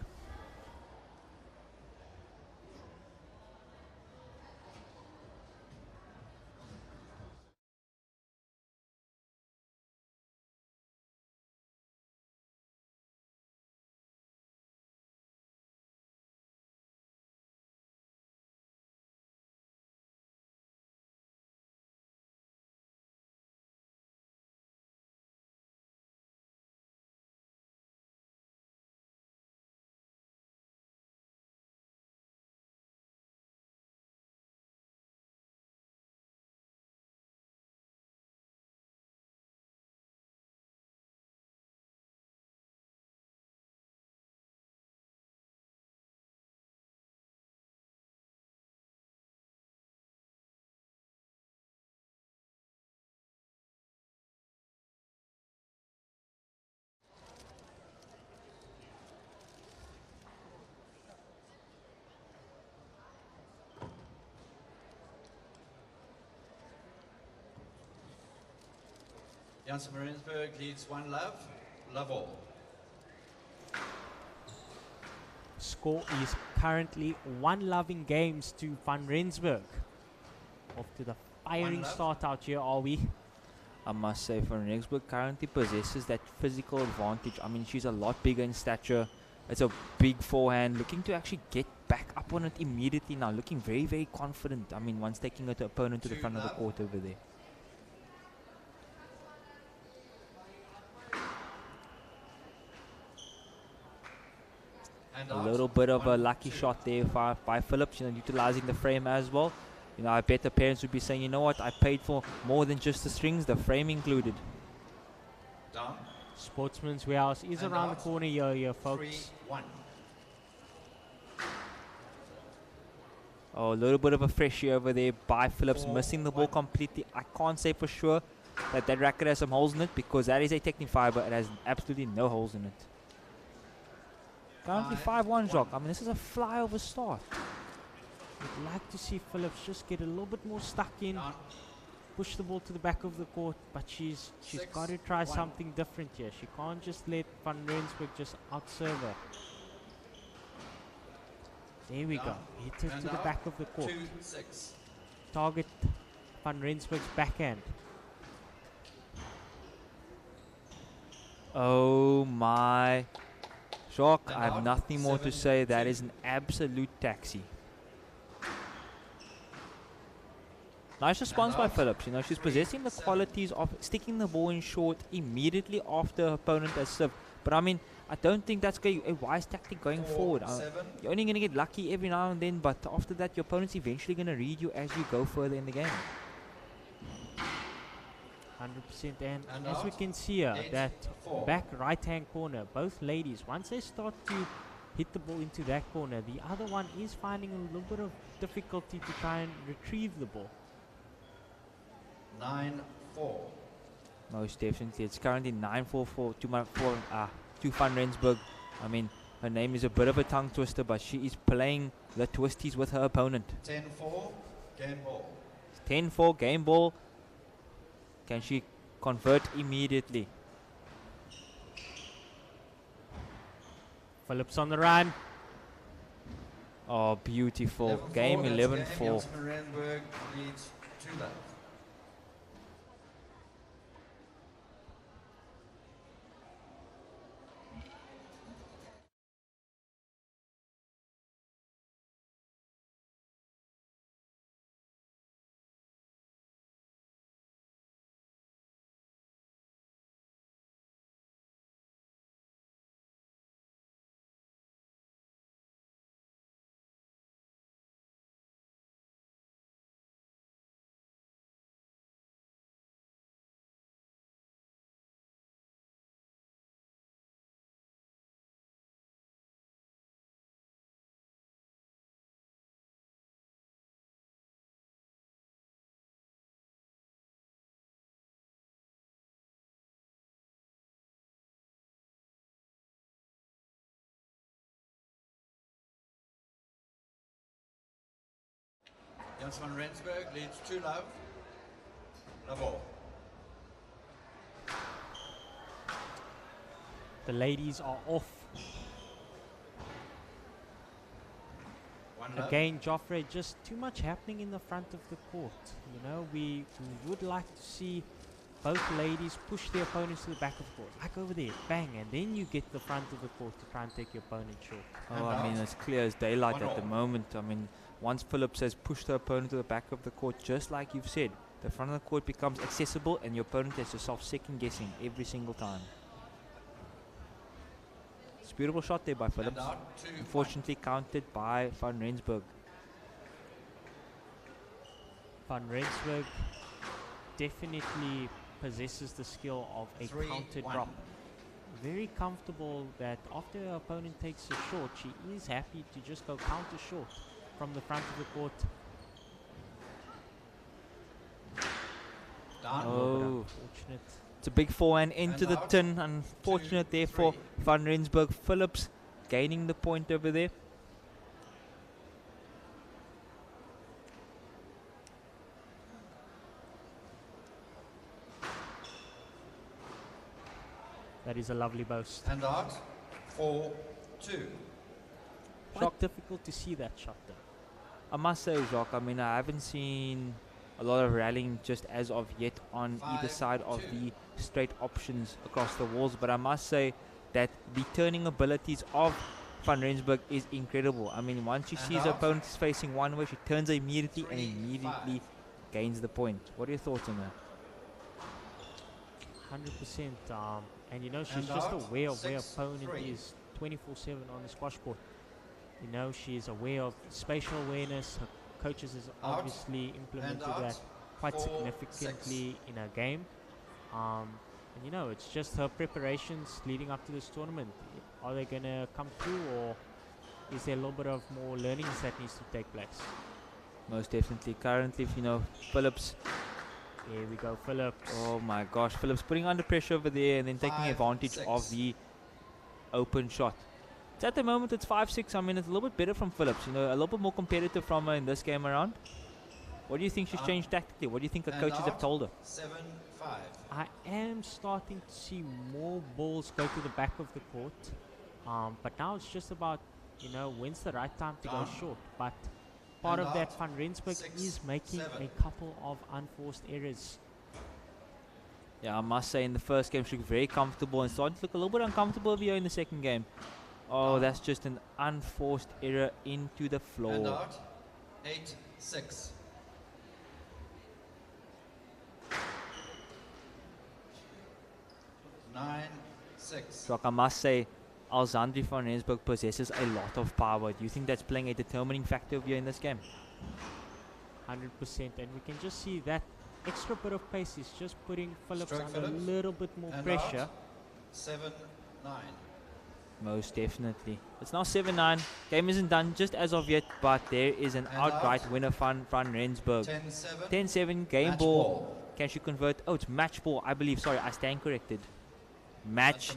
Janssen van Rensburg leads 1 love. Love all. Score is currently 1-love in games to Van Rensburg. Off to the firing start out here, are we? I must say, Van Rensburg currently possesses that physical advantage. I mean, she's a lot bigger in stature. It's a big forehand, looking to actually get back up on it immediately now. Looking very, very confident. I mean, once taking her opponent to the front of the court over there. A little bit of a lucky shot there by Phillips, utilizing the frame as well. I bet the parents would be saying, you know what, I paid for more than just the strings, the frame included. Down. Sportsman's Warehouse is around the corner here, folks. 3-1. Oh, a little bit of a freshie over there by Phillips, missing the ball completely. I can't say for sure that racket has some holes in it, because that is a Technifiber. It has absolutely no holes in it. Currently 5-1, Jock. I mean, this is a flyover start. I'd like to see Phillips just get a little bit more stuck in, push the ball to the back of the court, but she's got to try something different here. She can't just let Van Rensburg just outserve her. There we go. Hit her to the back of the court. 2-6. Target Van Rensburg's backhand. Oh my. Jock, I have nothing more to say. That is an absolute taxi. Nice response by Phillips. She's possessing the qualities of sticking the ball in short immediately after her opponent has served. But I mean, I don't think that's a wise tactic going forward. You're only going to get lucky every now and then, but after that, your opponent's eventually going to read you as you go further in the game. 100%, and as we can see here, that back right-hand corner, both ladies, once they start to hit the ball into that corner, the other one is finding a little bit of difficulty to try and retrieve the ball. 9-4. Most definitely. It's currently 9-4 to Van Rensburg. I mean, her name is a bit of a tongue twister, but she is playing the twisties with her opponent. 10-4, game ball. 10-4, game ball. Can she convert immediately? Phillips on the run. Oh, beautiful. Game 11-4. Janssen van Rensburg leads 2-love. Jans van Rensburg leads 2-love. Love all. The ladies are off. Again, Joffrey, just too much happening in the front of the court. You know, we would like to see both ladies push their opponents to the back of the court. Like over there, bang, and then you get the front of the court to try and take your opponent short. Oh, I mean, it's clear as daylight at the moment. I mean, once Phillips has pushed the opponent to the back of the court, just like you've said, the front of the court becomes accessible and your opponent has yourself second guessing every single time. It's a beautiful shot there by Phillips. Unfortunately counted by Van Rensburg. Van Rensburg definitely possesses the skill of a counter drop. Very comfortable that after her opponent takes a short, she is happy to just go counter short from the front of the court. Oh, unfortunate. It's a big forehand into the tin. Unfortunate there for Van Rensburg. Phillips gaining the point over there. That is a lovely boast. And out, 4-2. Quite difficult to see that shot though. I must say, Jacques, I mean, I haven't seen a lot of rallying just as of yet on either side of the straight options across the walls, but I must say that the turning abilities of Van Rensburg is incredible. I mean, once she sees her opponent is facing one way, she turns immediately and immediately gains the point. What are your thoughts on that? 100%. And you know, she's just aware of where her opponent is 24/7 on the squash court. You know, she is aware of spatial awareness. Her coaches has obviously implemented that quite significantly in her game. And you know, it's just her preparations leading up to this tournament. Are they going to come through, or is there a little bit of more learnings that needs to take place? Most definitely. Currently, you know, Phillips. Here we go, Phillips. Oh my gosh, Phillips putting under pressure over there and then taking advantage of the open shot. So at the moment it's 5-6. I mean, it's a little bit better from Phillips. You know, a little bit more competitive from her in this game around. What do you think she's changed tactically? What do you think her coaches have told her? 7-5. I am starting to see more balls go to the back of the court. But now it's just about, you know, when's the right time to go short. But part of that, Van Rensburg is making a couple of unforced errors. Yeah, I must say in the first game she looked very comfortable and starting to look a little bit uncomfortable here in the second game. Oh, that's just an unforced error into the floor. And out, 8-6. So I must say, Alexandri van Rensburg possesses a lot of power. Do you think that's playing a determining factor here in this game? 100%, and we can just see that extra bit of pace is just putting Phillips under a little bit more pressure. 7-9. Most definitely. It's now 7-9. Game isn't done just as of yet, but there is an outright winner from Van Rensburg. 10-7 game ball. Can she convert? Oh, it's match ball, I believe. Sorry, I stand corrected. Match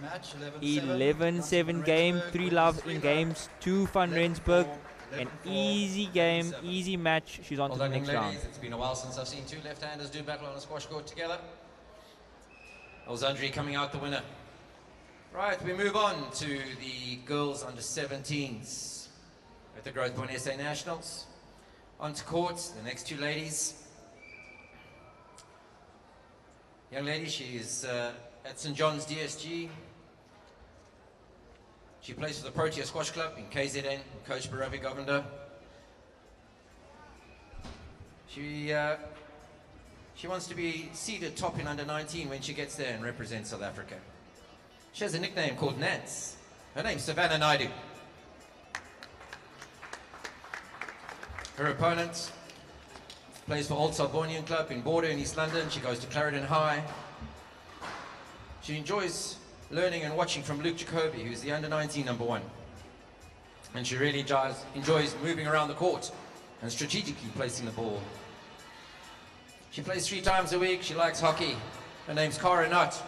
11-7 game, 3-love in games, 2 Van Rensburg. An easy game, easy match. She's on to the next round. It's been a while since I've seen two left-handers do battle on a squash court together. Alexandri coming out the winner. Right, we move on to the girls under 17s at the Growthpoint SA Nationals. On to court, the next two ladies. Young lady, she's at St. John's DSG. She plays for the Protea Squash Club in KZN, coached by Ravi Govender. She wants to be seeded top in under 19 when she gets there and represents South Africa. She has a nickname called Nance. Her name's Savannah Naidu. Her opponent plays for Old Sarbonian Club in Border in East London. She goes to Clarendon High. She enjoys learning and watching from Luke Jacoby, who's the under 19 #1. And she really enjoys moving around the court and strategically placing the ball. She plays 3 times a week. She likes hockey. Her name's Cara Nutt.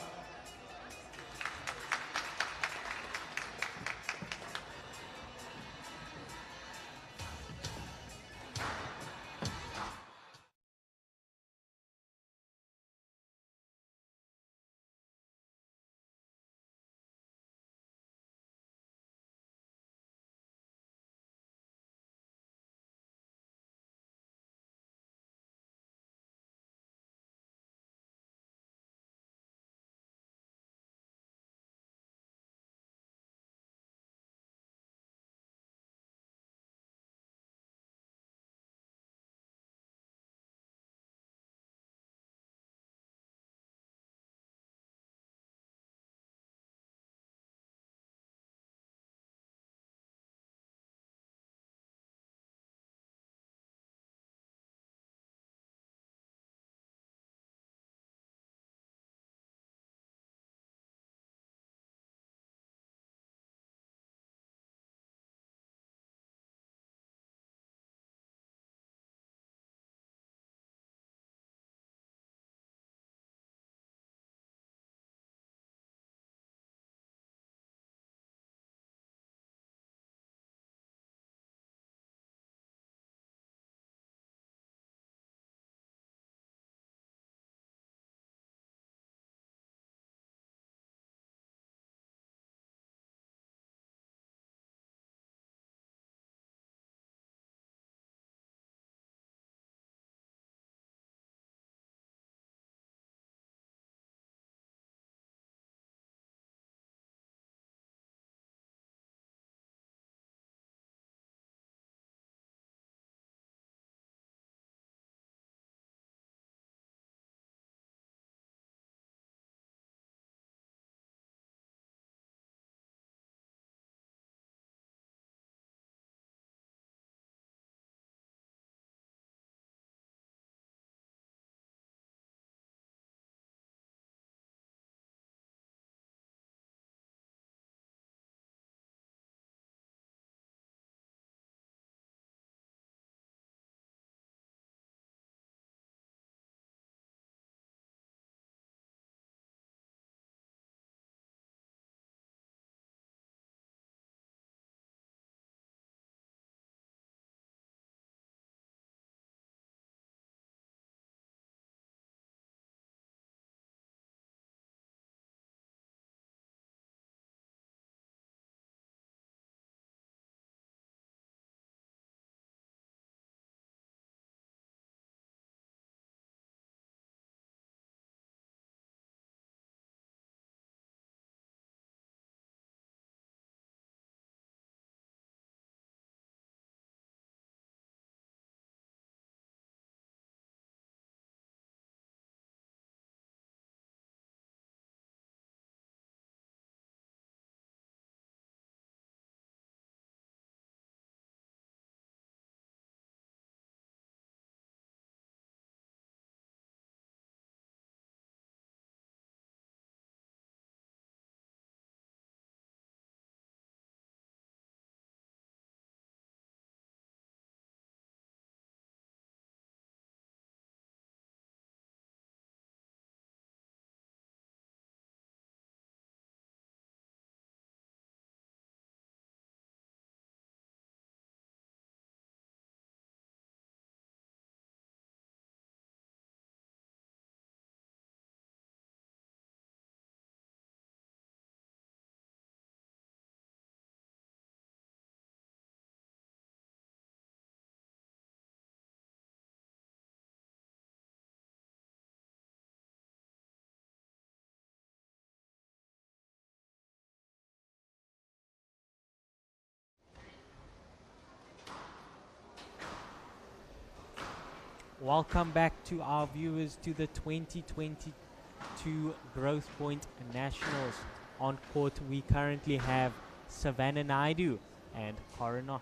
Welcome back to our viewers to the 2022 Growthpoint Nationals. On court, we currently have Savannah Naidu and Coronot.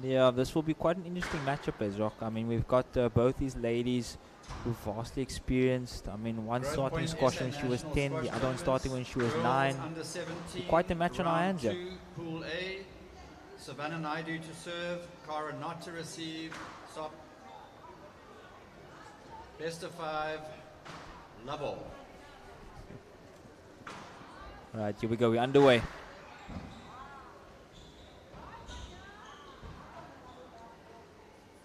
Yeah, this will be quite an interesting matchup, as Rock. I mean, we've got both these ladies who vastly experienced. I mean, one starting squash when she was 10, the other one starting when she was 9. Quite a match on our hands here. Pool A, Savannah Naidu to serve, Cara not to receive, stop. Best of 5, love all. Right, here we go, we're underway.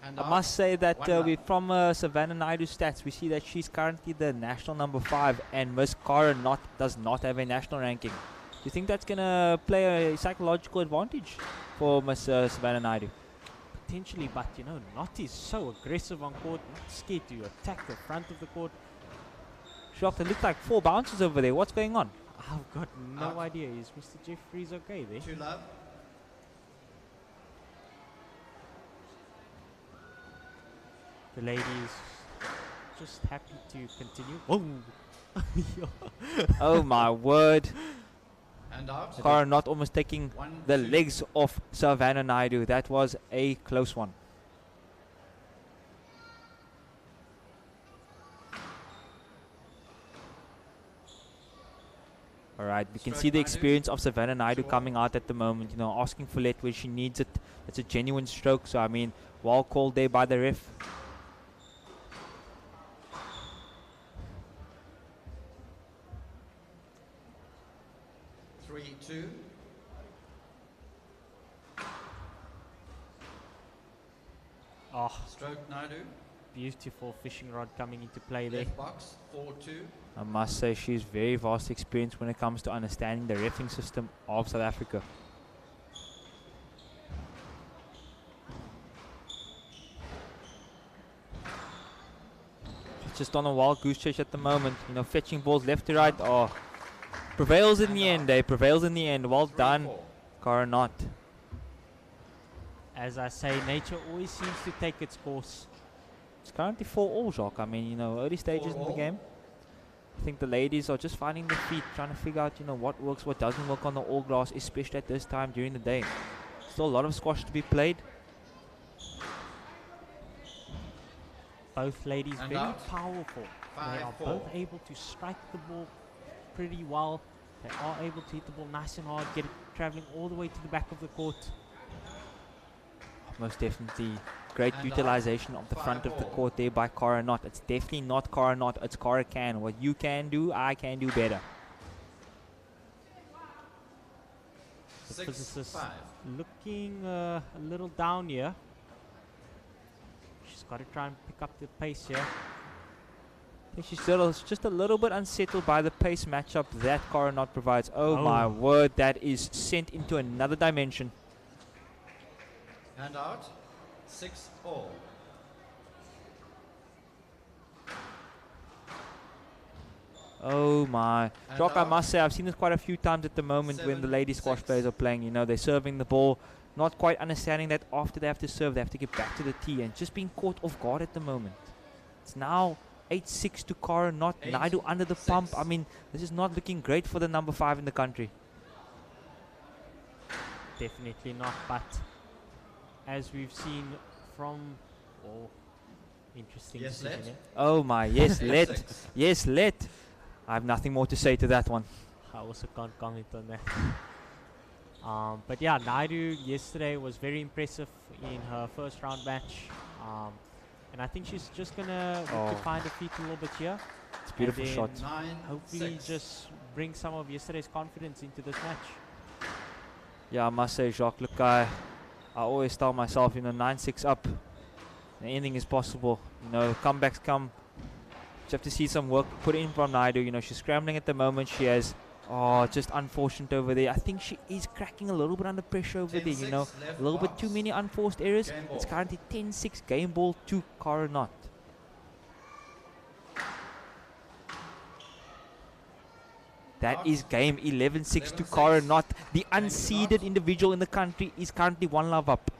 I must say that from Savannah Naidu's stats, we see that she's currently the national number 5, and Miss Cara does not have a national ranking. Do you think that's going to play a psychological advantage for Miss Savannah Naidu? Potentially, but you know, Not is so aggressive on court, not scared to attack the front of the court. Shocked, it looked like 4 bounces over there. What's going on? I've got no idea. Is Mr. Jeffries okay there? 2 love. The ladies just happy to continue. Oh, oh my word. And out. Cara not almost taking the legs off Savannah Naidu. That was a close one. Alright, we can see the experience of Savannah Naidu coming out at the moment, you know, asking for let where she needs it. It's a genuine stroke, so I mean, well called there by the ref. Oh, stroke Naidu. Beautiful fishing rod coming into play there. Left box 4-2. I must say she's very vast experience when it comes to understanding the reffing system of South Africa. She's just on a wild goose chase at the moment, you know, fetching balls left to right. Oh, prevails in the end, prevails in the end. Well done, Coronot. As I say, nature always seems to take its course. It's currently 4-all, Jacques. I mean, you know, early stages in the game. I think the ladies are just finding their feet, trying to figure out, you know, what works, what doesn't work on the all glass, especially at this time during the day. Still a lot of squash to be played. Both ladies and very out. Powerful. They are 5-4. both able to strike the ball pretty well. They are able to hit the ball nice and hard, get it traveling all the way to the back of the court. Most definitely great utilization of the front of the court there by Cara Not. It's definitely not Cara Not, it's Cara Can. What you can do, I can do better. The physicist looking a little down here. She's got to try and pick up the pace here. I think she's still just a little bit unsettled by the pace matchup that Cara Not provides. Oh my word, that is sent into another dimension. And out 6-all. Oh my. Jock, I must say, I've seen this quite a few times at the moment when the lady squash players are playing. You know, they're serving the ball, not quite understanding that after they have to serve, they have to get back to the tee and just being caught off guard at the moment. It's now 8-6 to Cara Not. Naidu under the pump. I mean, this is not looking great for the number 5 in the country. Definitely not, but as we've seen from interesting decision here. Oh my, yes, let. Yes, let. I have nothing more to say to that one. I also can't comment on that. But yeah, Naidu yesterday was very impressive in her first round match. And I think she's just going to find her feet a little bit here. It's a beautiful shot. Hopefully just bring some of yesterday's confidence into this match. Yeah, I must say, Jacques, look, I always tell myself, you know, 9-6 up, anything is possible. You know, comebacks come. You have to see some work put in from Naidu. You know, she's scrambling at the moment. She has, just unfortunate over there. I think she is cracking a little bit under pressure over there, you know. A little bit too many unforced errors. It's currently 10-6 game ball to Cara Not. That is game 11-6 to Cara Not. The unseeded individual in the country is currently 1 love up.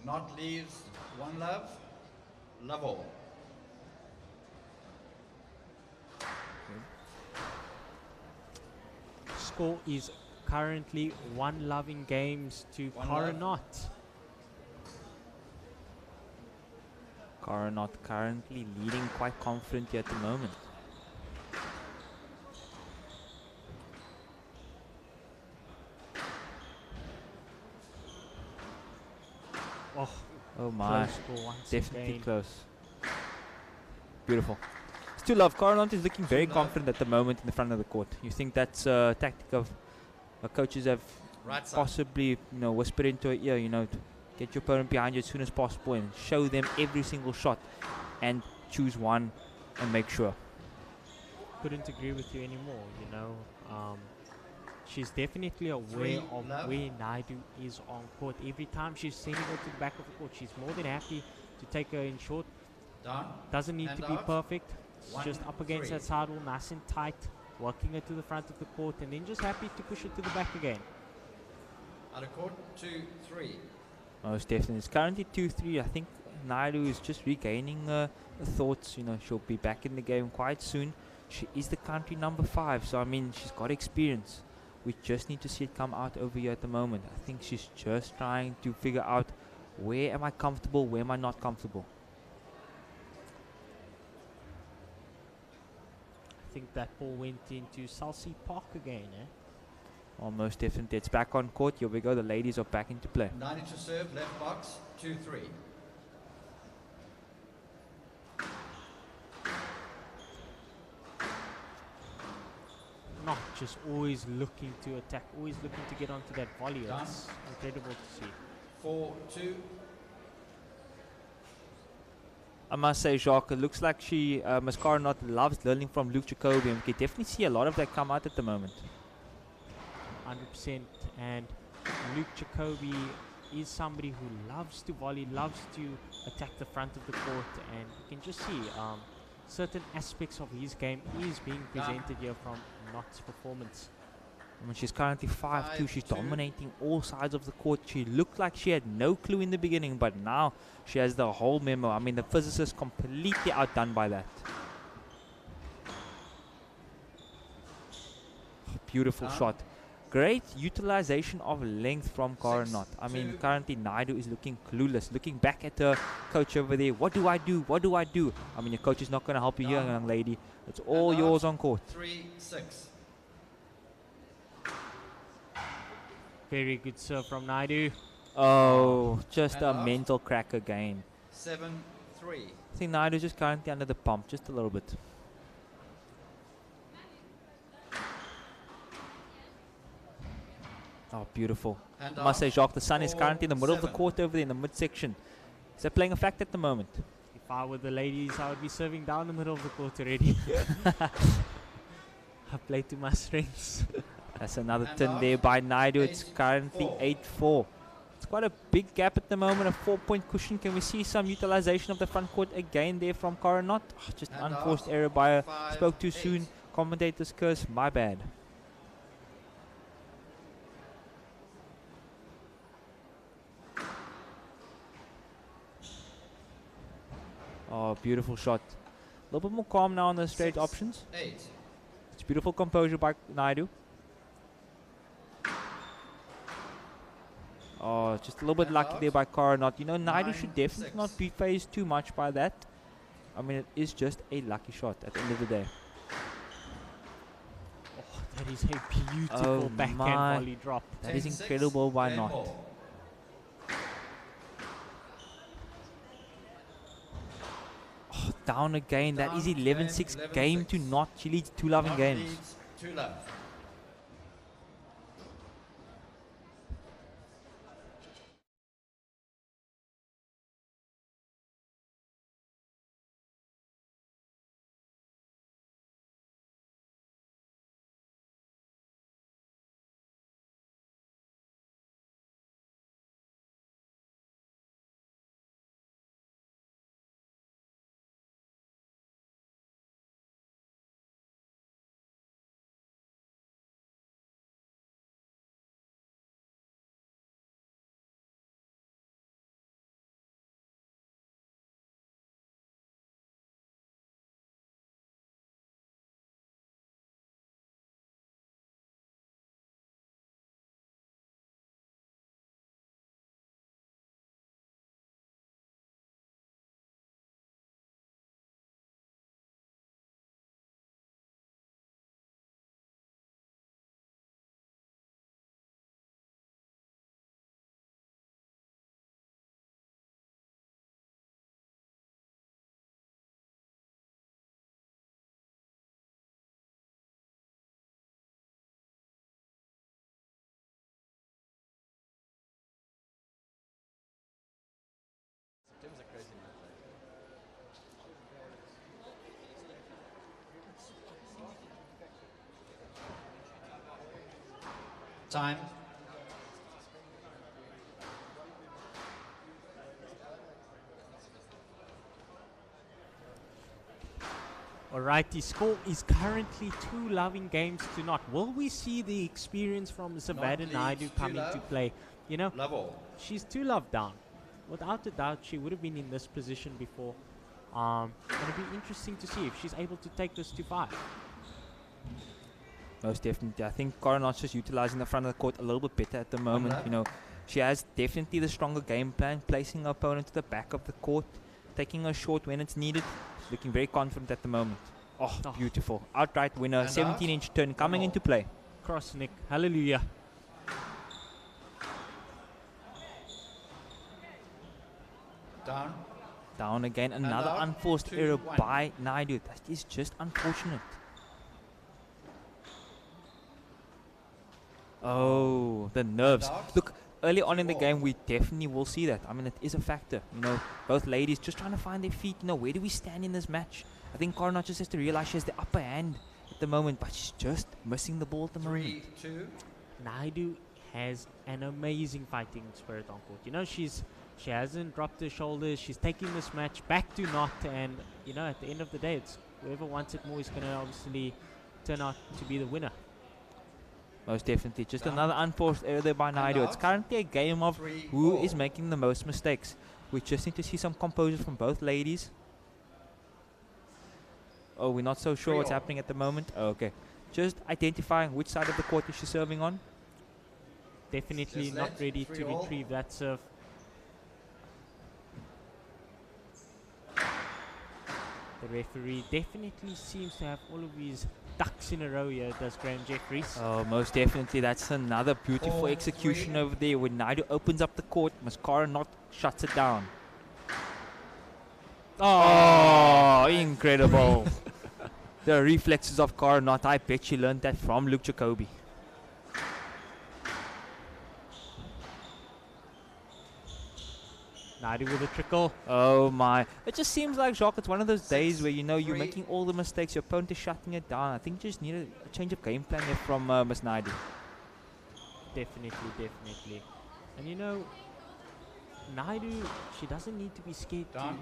Not leaves, one love, love all. Score is currently 1 loving games to Coronat. Coronat currently leading quite confidently at the moment. Oh my, close score once definitely again. close. Beautiful. It's 2-love. Coronat is looking very confident at the moment in the front of the court. You think that's a tactic of coaches have Right side. possibly, whispered into her ear, to get your opponent behind you as soon as possible and show them every single shot and choose one and make sure. Couldn't agree with you anymore, she's definitely aware of where Naidu is on court. Every time she's sending her to the back of the court, she's more than happy to take her in short. Doesn't need to be perfect. It's just up against that sidewall, nice and tight, working her to the front of the court, and then just happy to push her to the back again. Out of court, 2-3. Most definitely. It's currently 2-3. I think Naidu is just regaining her thoughts. She'll be back in the game quite soon. She is the country number 5, so she's got experience. We just need to see it come out over here at the moment. I think she's just trying to figure out, where am I comfortable, where am I not comfortable. I think that ball went into Salsi Park again, Almost definitely. It's back on court. Here we go. The ladies are back into play. 90 to serve, left box, 2-3. Not just always looking to attack, always looking to get onto that volley. It's incredible to see. 4-2. I must say, Jacques, it looks like she, Ms. Coronat, loves learning from Luke Jacoby, and we can definitely see a lot of that come out at the moment. 100%. And Luke Jacoby is somebody who loves to volley, loves to attack the front of the court, and you can just see certain aspects of his game is being presented here from Knott's performance. She's currently 5-2. She's dominating all sides of the court. She looked like she had no clue in the beginning, but now she has the whole memo. The physicist completely outdone by that. Beautiful shot. Great utilization of length from Coronat. Currently Naidu is looking clueless, looking back at her coach over there. What do I do? What do I do? Your coach is not going to help you here, young lady. It's all yours on court. 3-6. Very good serve from Naidu. Oh, just a mental crack again. 7-3. I think Naidu is just currently under the pump, just a little bit. Oh, beautiful. I must say, Jacques, the sun is currently in the middle of the court over there in the midsection. Is that playing a factor at the moment? If I were the ladies, I would be serving down the middle of the court already. I play to my strengths. That's another turn there by Naidu. It's currently 8-4. It's quite a big gap at the moment, a 4-point cushion. Can we see some utilization of the front court again there from Coronat? Oh, just an unforced error by her. Spoke too soon. Commentator's curse. My bad. Oh, beautiful shot. A little bit more calm now on the straight options. 8. It's beautiful composure by Naidu. Oh, just a little bit lucky there by Coronat. Naidu should definitely not be phased too much by that. It is just a lucky shot at the end of the day. Oh, that is a beautiful backhand volley drop. That is incredible by Knott. Oh, down again. That is 11-6 game to Knott. She leads 2-love in games. 2-love. Time. Alrighty, score is currently 2 loving games to not. Will we see the experience from Savannah Naidu come into play? You know, she's 2 love down. Without a doubt, she would have been in this position before. It'll be interesting to see if she's able to take this to 5. Most definitely. I think Coronat's just utilizing the front of the court a little bit better at the moment. You know, she has definitely the stronger game plan, placing her opponent to the back of the court, taking her short when it's needed. She's looking very confident at the moment. Oh, beautiful. Outright winner, 17-inch turn coming into play. Cross, Nick. Hallelujah. Down. Down again. Another unforced error by Naidu. That is just unfortunate. Oh, the nerves. Look, early on in the game, we definitely will see that. I mean, it is a factor. You know, both ladies just trying to find their feet. You know, where do we stand in this match? I think Coronat just has to realize she has the upper hand at the moment, but she's just missing the ball at the moment. 3-2. Naidu has an amazing fighting spirit on court. You know, she hasn't dropped her shoulders. She's taking this match back to naught, and you know, at the end of the day, it's whoever wants it more is going to obviously turn out to be the winner. Most definitely. Just another unforced error there by Naidu. It's currently a game of who is making the most mistakes. We just need to see some composure from both ladies. Oh, we're not so sure what's happening at the moment. Oh, okay. Just identifying which side of the court is she serving on. Definitely not ready to retrieve that serve. The referee definitely seems to have all of his ducks in a row here, does Graham Jeffries. Oh, most definitely. That's another beautiful execution over there when Naidu opens up the court. Mascara not shuts it down. Oh, incredible. The reflexes of Coronat. I bet she learned that from Luke Jacoby. Naidu with a trickle. Oh my. It just seems like, Jacques, it's one of those days where, you know, you're making all the mistakes, your opponent is shutting it down. I think you just need a change of game plan here from Miss Naidu. Definitely. And you know, Naidu, she doesn't need to be scared to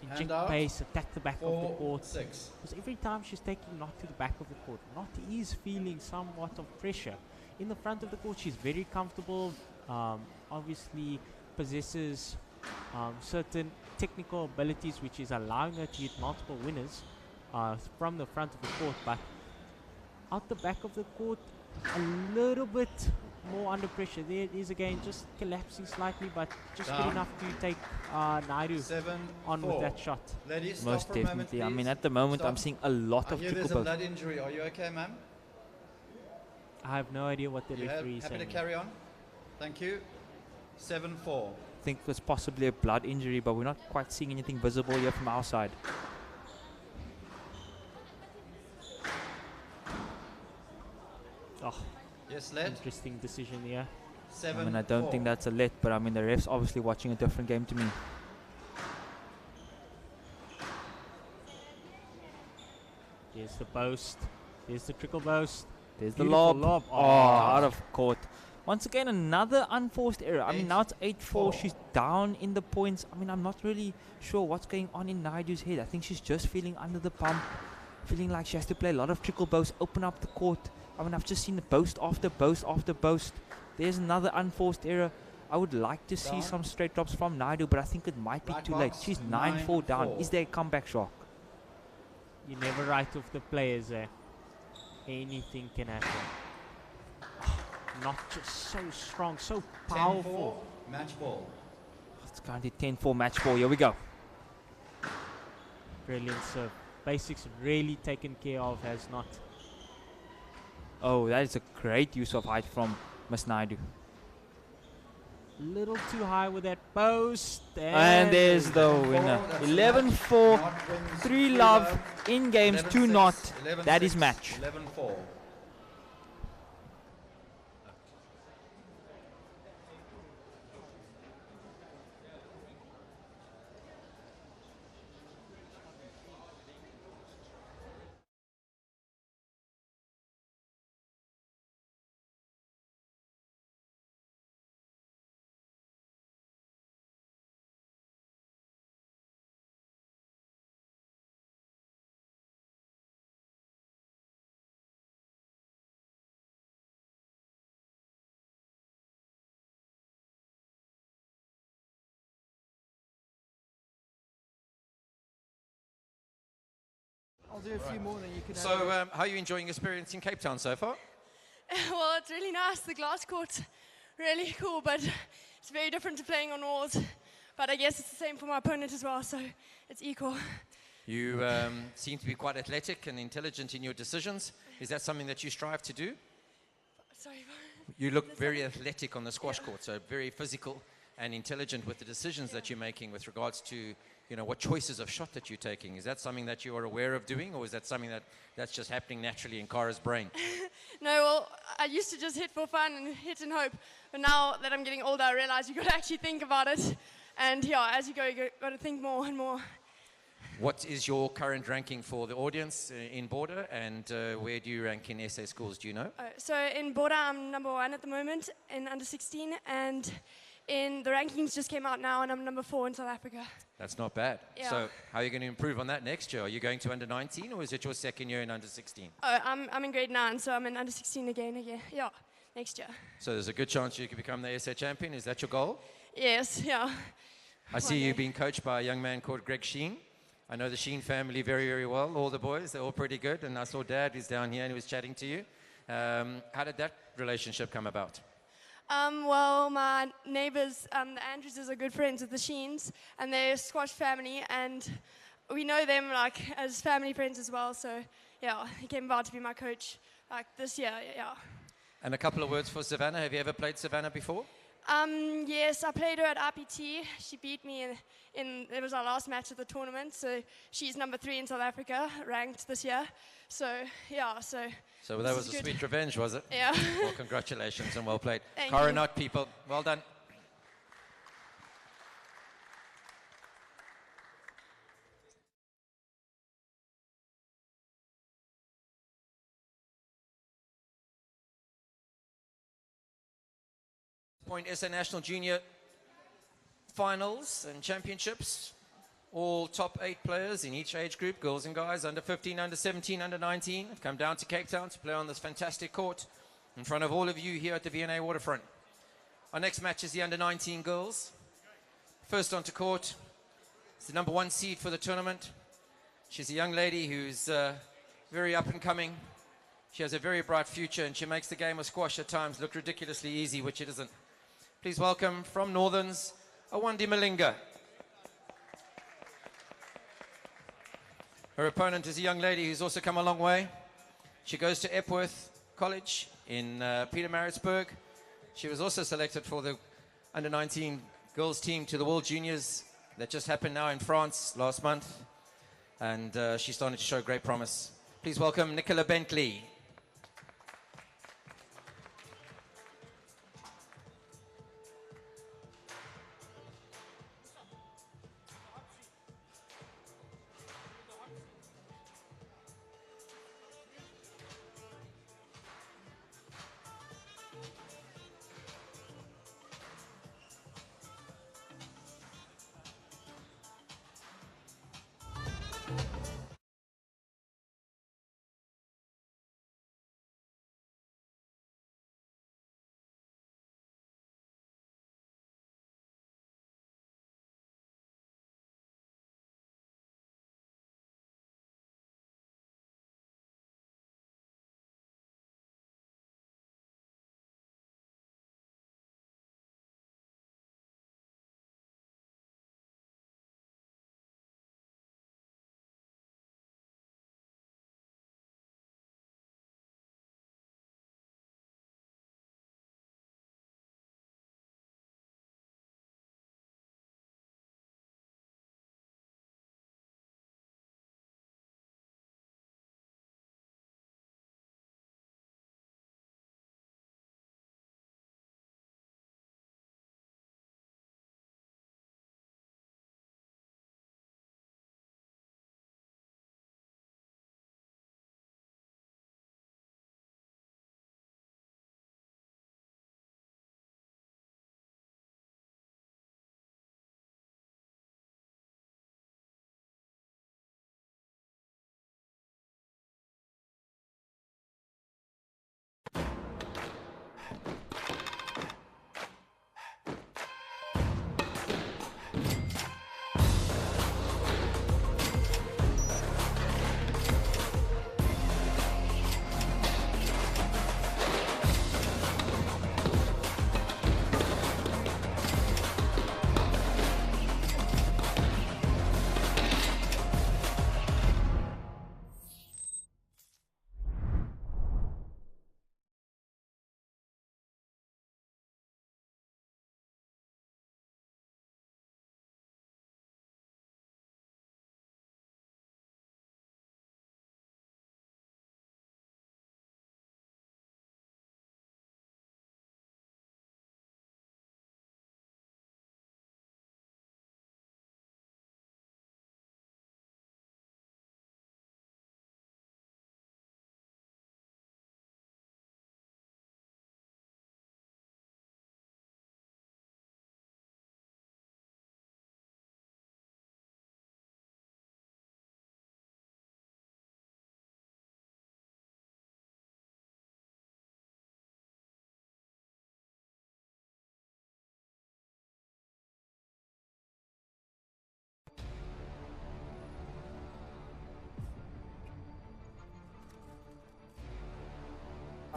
inject pace, attack the back of the court. Because every time she's taking Not to the back of the court, Not is feeling somewhat of pressure. In the front of the court, she's very comfortable, obviously possesses certain technical abilities which is allowing her to hit multiple winners from the front of the court, but out the back of the court a little bit more under pressure. There it is again, just collapsing slightly, but just good enough to take Naidu on with that shot. Ladies, most definitely. I mean, at the moment I'm seeing a lot of trickle there's a balls. blood injury. Are you okay, ma'am? I have no idea what the referee is saying. Happy to carry on? Thank you. 7-4. I think it's possibly a blood injury, but we're not quite seeing anything visible here from our side. Oh, yes, let. Interesting decision here. I mean, I don't think that's a let, but I mean, the ref's obviously watching a different game to me. There's the boast. There's the trickle boast. There's the Beautiful lob. Oh, Out of court. Once again, another unforced error. I mean, now it's 8-4. She's down in the points. I mean, I'm not really sure what's going on in Naidu's head. I think she's just feeling under the pump, feeling like she has to play a lot of trickle boast, open up the court. I mean, I've just seen the boast after boast after boast. There's another unforced error. I would like to see some straight drops from Naidu, but I think it might be too late. She's 9-4 down. Is there a comeback shot? You never write off the players there. Anything can happen. Not just so strong, so powerful. 10-4, match ball. It's currently 10-4 match ball. Here we go. Brilliant serve. Basics really taken care of, has Not. Oh, that is a great use of height from Miss Naidu. Little too high with that post. And there's the winner. 11-4, 3 love in games, 2 not. That is match. 11-4. I'll do a few more, then you can. So, how are you enjoying your experience in Cape Town so far? Well, it's really nice. The glass court's really cool, but it's very different to playing on walls. But I guess it's the same for my opponent as well, so it's equal. You seem to be quite athletic and intelligent in your decisions. Is that something that you strive to do? Sorry. You look very athletic on the squash court, so very physical and intelligent with the decisions that you're making with regards to, you know, what choices of shot that you're taking. Is that something that you are aware of doing, or is that something that's just happening naturally in Kara's brain? No, well, I used to just hit for fun and hit and hope. But now that I'm getting older, I realize you've got to actually think about it. And yeah, as you go, you've got to think more and more. What is your current ranking for the audience in Border, and where do you rank in SA schools, do you know? So in Border, I'm number 1 at the moment in under 16, and in the rankings just came out now, and I'm number 4 in South Africa. That's not bad. Yeah. So how are you going to improve on that next year? Are you going to under 19, or is it your second year in under 16? I'm in grade 9, so I'm in under 16 again. Yeah, next year. So there's a good chance you could become the SA champion. Is that your goal? Yes, yeah. I see you being coached by a young man called Greg Sheen. I know the Sheen family very, very well. All the boys, they're all pretty good. And I saw Dad who's down here and he was chatting to you. How did that relationship come about? Well, my neighbors, the Andrewses, are good friends with the Sheens, and they're a squash family, and we know them like as family friends as well. So yeah, he came about to be my coach like this year. Yeah. And a couple of words for Savannah. Have you ever played Savannah before? Yes, I played her at RPT. She beat me it was our last match of the tournament. So she's number 3 in South Africa, ranked this year. So yeah, so that was a good. sweet revenge, was it? Yeah. Well, congratulations and well played. Thank Kara you. Knott, people, well done. Point SA National Junior Finals and Championships. All top 8 players in each age group, girls and guys, under 15, under 17, under 19, have come down to Cape Town to play on this fantastic court in front of all of you here at the V&A Waterfront. Our next match is the under 19 girls. First onto court is the number 1 seed for the tournament. She's a young lady who's very up and coming. She has a very bright future, and she makes the game of squash at times look ridiculously easy, which it isn't. Please welcome from Northerns, Awandi Malinga. Her opponent is a young lady who's also come a long way. She goes to Epworth College in Pietermaritzburg. She was also selected for the under-19 girls team to the World Juniors that just happened now in France last month. And she's starting to show great promise. Please welcome Nicola Bentley.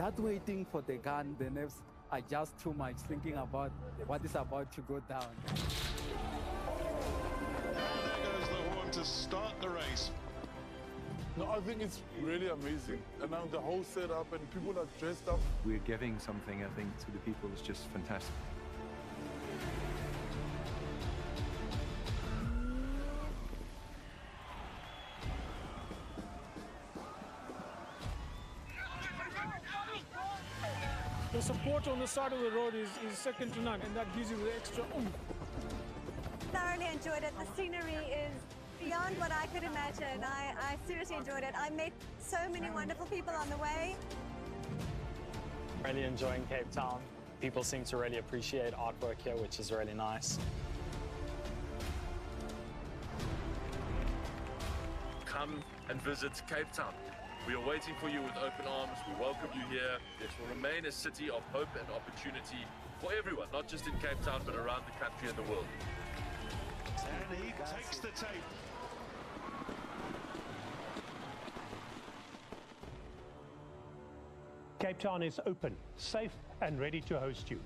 That waiting for the gun, the nerves are just too much, thinking about what is about to go down. There goes the horn to start the race. No, I think it's really amazing. And now the whole setup and people are dressed up. We're giving something, I think, to the people. It's just fantastic. The support on the side of the road is second to none, and that gives you the extra oomph. Thoroughly enjoyed it. The scenery is beyond what I could imagine. I seriously enjoyed it. I met so many wonderful people on the way. Really enjoying Cape Town. People seem to really appreciate artwork here, which is really nice. Come and visit Cape Town. We are waiting for you with open arms. We welcome you here. This will remain a city of hope and opportunity for everyone, not just in Cape Town, but around the country and the world. And he takes the tape. Cape Town is open, safe, and ready to host you.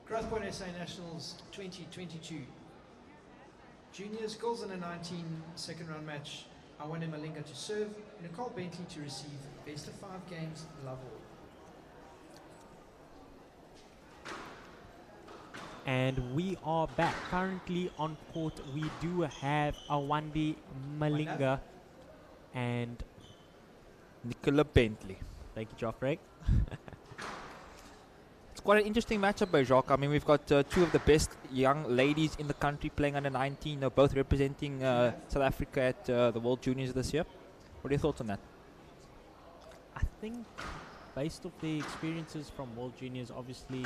Growthpoint SA Nationals 2022. Juniors, girls in a 19 second round match. Awande Malinga to serve, Nicole Bentley to receive. Best of 5 games, love all. And we are back. Currently on court, we do have Awande Malinga and Nicola Bentley. Thank you, Joffrey. It's quite an interesting matchup by Jacques. I mean, we've got two of the best young ladies in the country playing under 19, both representing South Africa at the World Juniors this year. What are your thoughts on that? I think based off the experiences from World Juniors, obviously,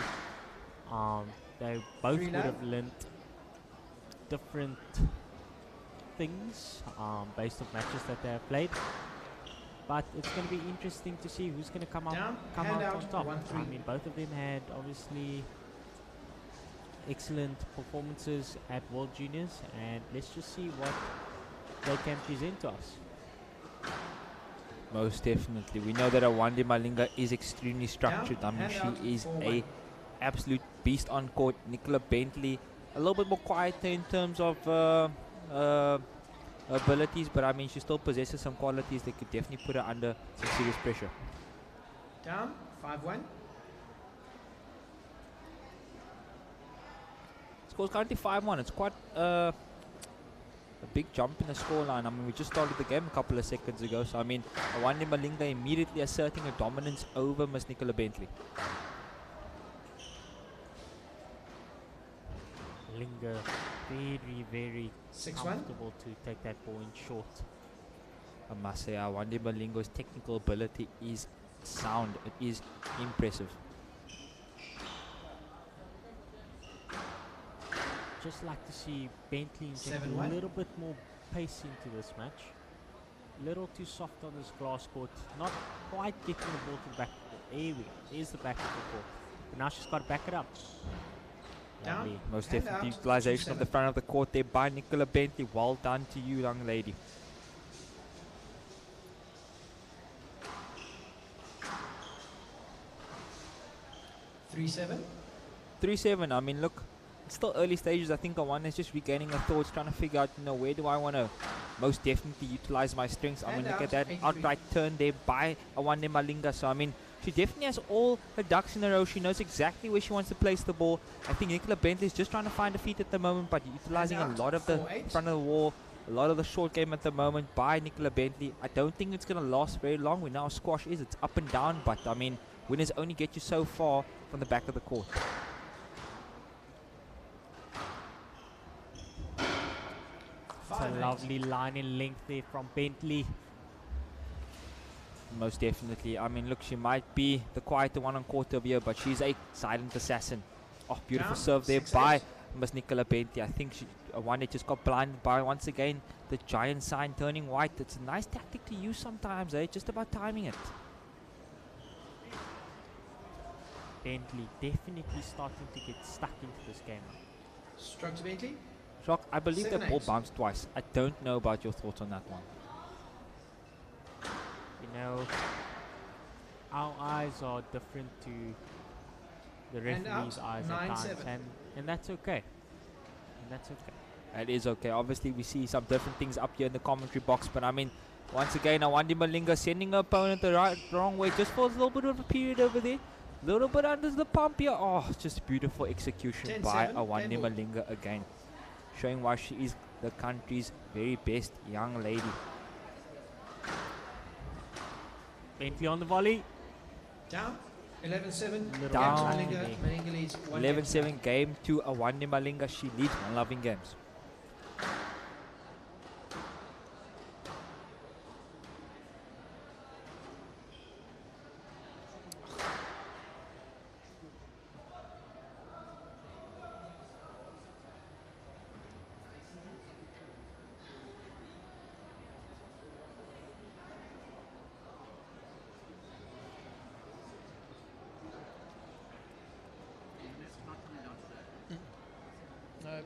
they both would have learnt different things based off matches that they have played. But it's going to be interesting to see who's going to come out on top. I mean, both of them had obviously excellent performances at World Juniors, and let's just see what they can present to us. Most definitely. We know that Awande Malinga is extremely structured. I mean, she is a absolute beast on court. Nicola Bentley, a little bit more quieter in terms of abilities, but I mean, she still possesses some qualities that could definitely put her under some serious pressure. Down, 5-1. Score's currently 5-1. It's quite a big jump in the scoreline. I mean, we just started the game a couple of seconds ago, so I mean, Awande Malinga immediately asserting a dominance over Miss Nicola Bentley. Malinga very, very comfortable to take that ball in short. I must say, Awande Malinga's technical ability is sound. It is impressive. Just like to see Bentley inject a little bit more pace into this match. A little too soft on this glass court. Not quite getting the ball to the back of the court. There we go. There's the back of the court. But now she's got to back it up. Lovely. Most definitely utilization of the front of the court there by Nicola Bentley. Well done to you, young lady. Three-seven. 3-7. I mean, look, it's still early stages. I think Awande is just regaining her thoughts, trying to figure out, where do I want to most definitely utilize my strengths. I mean, look at that outright turn there by Awande Malinga. So, I mean, she definitely has all her ducks in a row. She knows exactly where she wants to place the ball. I think Nicola Bentley is just trying to find a feet at the moment, but utilizing a lot of the front of the wall, a lot of the short game at the moment by Nicola Bentley. I don't think it's going to last very long. We know how squash is. It's up and down, but I mean, winners only get you so far from the back of the court. It's a lovely line in length there from Bentley. Most definitely. I mean, look, she might be the quieter one on court over here, but she's a silent assassin. Oh, beautiful Down, serve there 6-8. by Miss Nicola Bentley. I think she one just got blinded by once again the giant sign turning white. It's a nice tactic to use sometimes, eh? Just about timing it. Bentley definitely starting to get stuck into this game. Stroke to Bentley. Shock, I believe that 7-8. ball bounced twice. I don't know about your thoughts on that one. You know, our eyes are different to the And referee's out, eyes at times, 9-7. and that's okay. And that's okay. That is okay. Obviously, we see some different things up here in the commentary box, but I mean, once again, Awandi Malinga sending her opponent the wrong way just for a little bit of a period over there. A little bit under the pump here. Oh, just beautiful execution by 10-7, Awandi game ball. Malinga again. Showing why she is the country's very best young lady. Bentley on the volley. Down. 11-7. Down. Malinga. Malinga leads 1 game to 11-7 game to Awandi Malinga. She leads one loving games. No.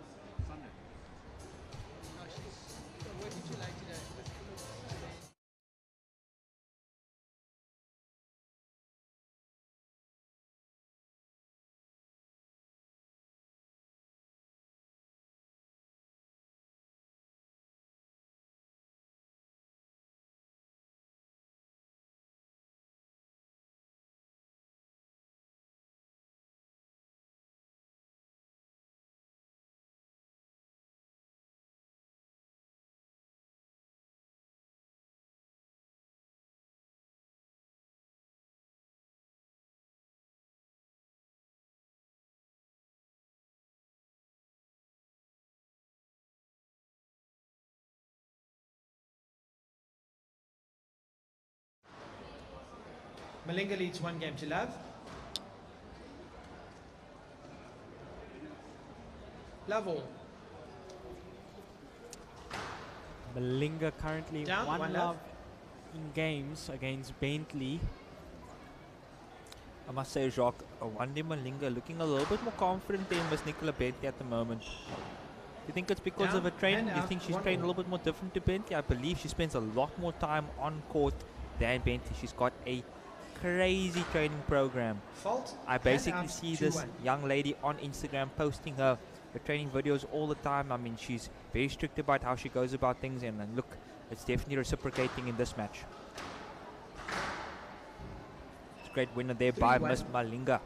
Malinga leads 1 game to love. Love all. Malinga currently Down, 1 1 love love. in games against Bentley. I must say, Jacques, Awandi Malinga looking a little bit more confident than Miss Nicola Bentley at the moment. You think it's because Down of her training? and You out, think she's 1 trained a all. little bit more different to Bentley? I believe she spends a lot more time on court than Bentley. She's got a crazy training program. Fault. I and basically out, see 2-1. this young lady on Instagram posting her training videos all the time. I mean, she's very strict about how she goes about things, and look, it's definitely reciprocating in this match. It's a great winner there by 3-1. Miss Malinga.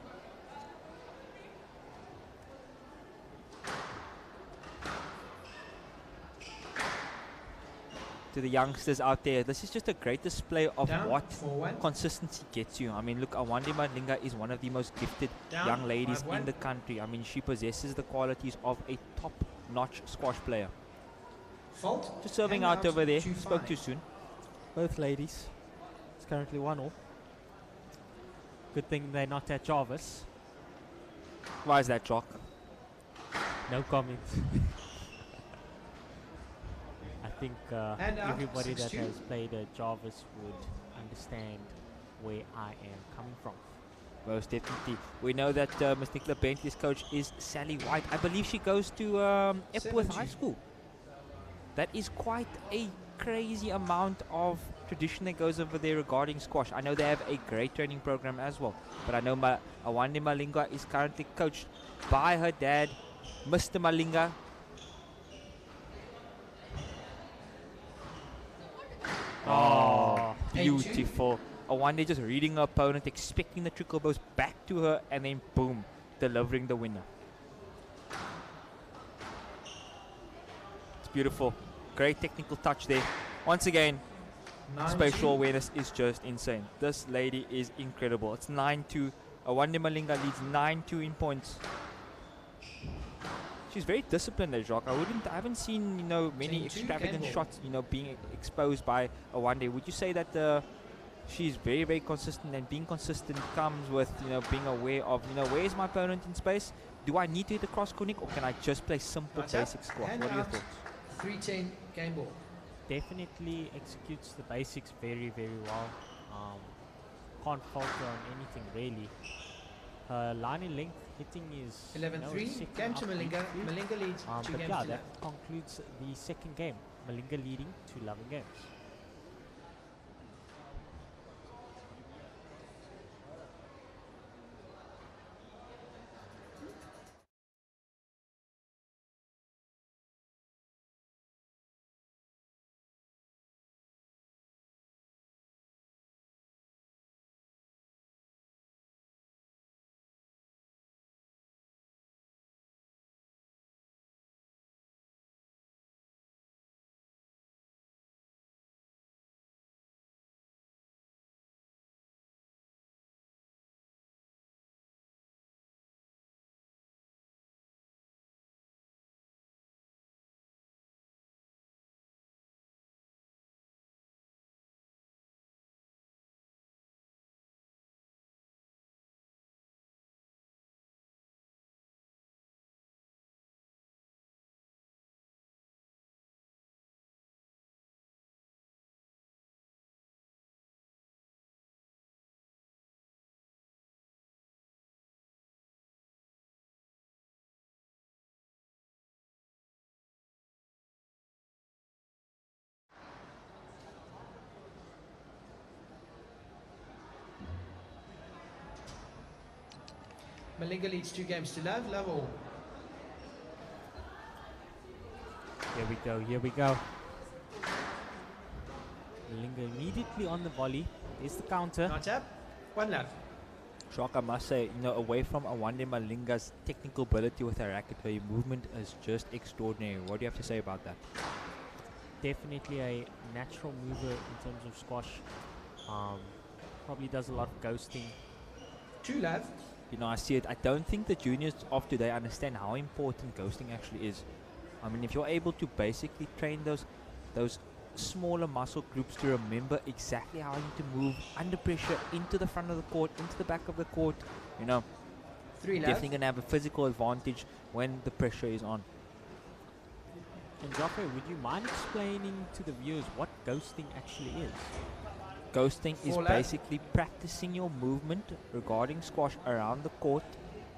To the youngsters out there, this is just a great display of Down, what 4-1. consistency gets you. I mean, look, Awandi Malinga is one of the most gifted Down, young ladies 5-1. in the country. I mean, she possesses the qualities of a top-notch squash player. Fault. Just serving and out over there. 2-5. Spoke too soon. Both ladies. It's currently 1-all. Good thing they're not at Jarvis. Why is that, Jock? No comment. I think And out, everybody that 6-2. has played at Jarvis would understand where I am coming from. Most definitely. We know that Miss Nicola Bentley's coach is Sally White. I believe she goes to Epworth 7-2. High School. That is quite a crazy amount of tradition that goes over there regarding squash. I know they have a great training program as well, but I know Awandi Malinga is currently coached by her dad, Mr. Malinga. Oh, beautiful. Awandi just reading her opponent, expecting the trickle bows back to her, and then boom, delivering the winner. It's beautiful. Great technical touch there. Once again, 9-2. spatial awareness is just insane. This lady is incredible. It's 9-2. Awandi Malinga leads 9-2 in points. She's very disciplined there, Jacques. I haven't seen, many 10-2 extravagant game shots, being exposed by Awandi. Would you say that she's very, very consistent, and being consistent comes with, you know, being aware of, you know, where is my opponent in space? Do I need to hit a cross conic, or can I just play simple basic squash? Hand What are your out. thoughts? 310 game ball. Definitely executes the basics very, very well. Can't falter on anything really. Her line in length hitting is 11-3. Game to Malinga. Malinga leads 2 but games yeah, to that love. concludes the second game. Malinga leading 2 loving games. Malinga leads 2 games to love. Love all. Here we go, here we go. Malinga immediately on the volley. There's the counter. Not up. 1 love. Shock, I must say, you know, away from Awande Malinga's technical ability with her racket, her movement is just extraordinary. What do you have to say about that? Definitely a natural mover in terms of squash. Probably does a lot of ghosting. 2 love. You know, I see it. I don't think the juniors of today understand how important ghosting actually is. I mean, if you're able to basically train those smaller muscle groups to remember exactly how you need to move under pressure into the front of the court, into the back of the court, you know, 3 love. definitely going to have a physical advantage when the pressure is on. And Joffrey, would you mind explaining to the viewers what ghosting actually is? Ghosting is 4 love. basically practicing your movement regarding squash around the court,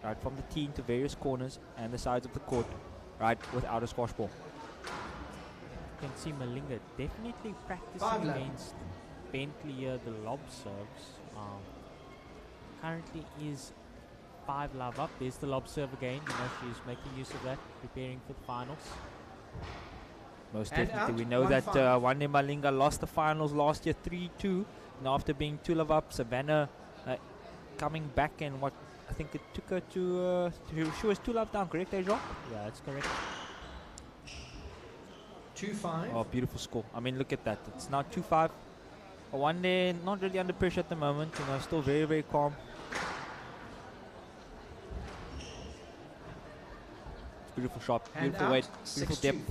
right, from the tee to various corners and the sides of the court, right, without a squash ball. You can see Malinga definitely 5 practicing love. against Bentley here, the lob serves. Currently is 5 love up. There's the lob serve again. You know, she's making use of that, preparing for the finals. Most And definitely. out, We know 1 that five. Wande Malinga lost the finals last year 3-2. And after being 2 love up, Savannah coming back, and what I think it took her to she was 2 love down, correct, Adrian? Yeah, that's correct. 2-5. Oh, beautiful score. I mean, look at that. It's now 2-5. Wande not really under pressure at the moment, you know, still very, very calm. It's beautiful shot, Hand beautiful out, weight, beautiful 6-2. depth.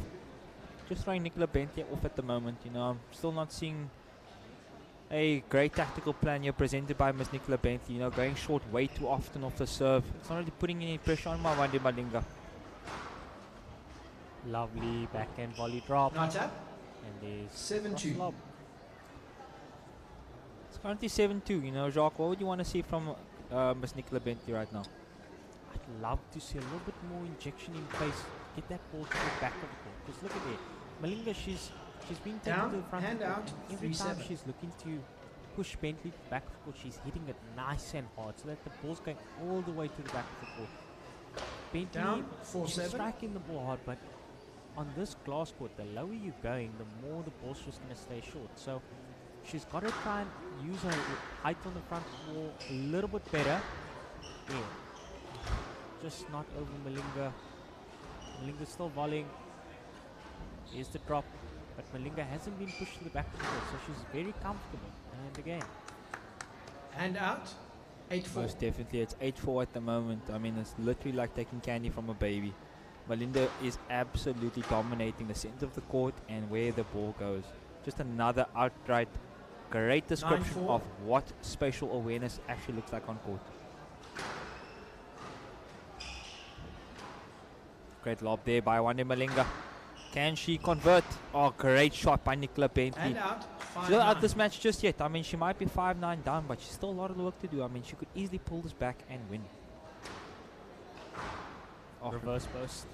Just throwing Nicola Bentley off at the moment, you know. I'm still not seeing a great tactical plan here presented by Miss Nicola Bentley, you know, going short way too often off the serve. It's not really putting any pressure on my Wande Malinga. Lovely backhand volley drop. Not up. And there's 7-2. cross lob. It's currently 7-2, you know, Jacques. What would you want to see from Miss Nicola Bentley right now? I'd love to see a little bit more injection in place. Get that ball to the back of the court. Because look at it. Malinga, she's been taken Down, to the front hand of the court. out, And every time 3-7. she's looking to push Bentley to the back of the court, she's hitting it nice and hard so that the ball's going all the way to the back of the court. Bentley, Down, she's 4-7. striking the ball hard, but on this glass court, the lower you're going, the more the ball's just going to stay short. So she's got to try and use her height on the front wall a little bit better. Yeah. Just not over Malinga. Malinga's still volleying. Here's the drop. But Malinga hasn't been pushed to the back of the court, so she's very comfortable. And again. And out. 8-4. Most definitely. It's 8-4 at the moment. I mean, it's literally like taking candy from a baby. Malinga is absolutely dominating the center of the court and where the ball goes. Just another outright Great description 9-4. of what spatial awareness actually looks like on court. Great lob there by Wande Malinga. Can she convert? Oh, great shot by Nicola Bentley. And out. She's not out 5-9. this match just yet. I mean, she might be 5-9 down, but she's still a lot of work to do. I mean, she could easily pull this back and win. Oh. Reverse post.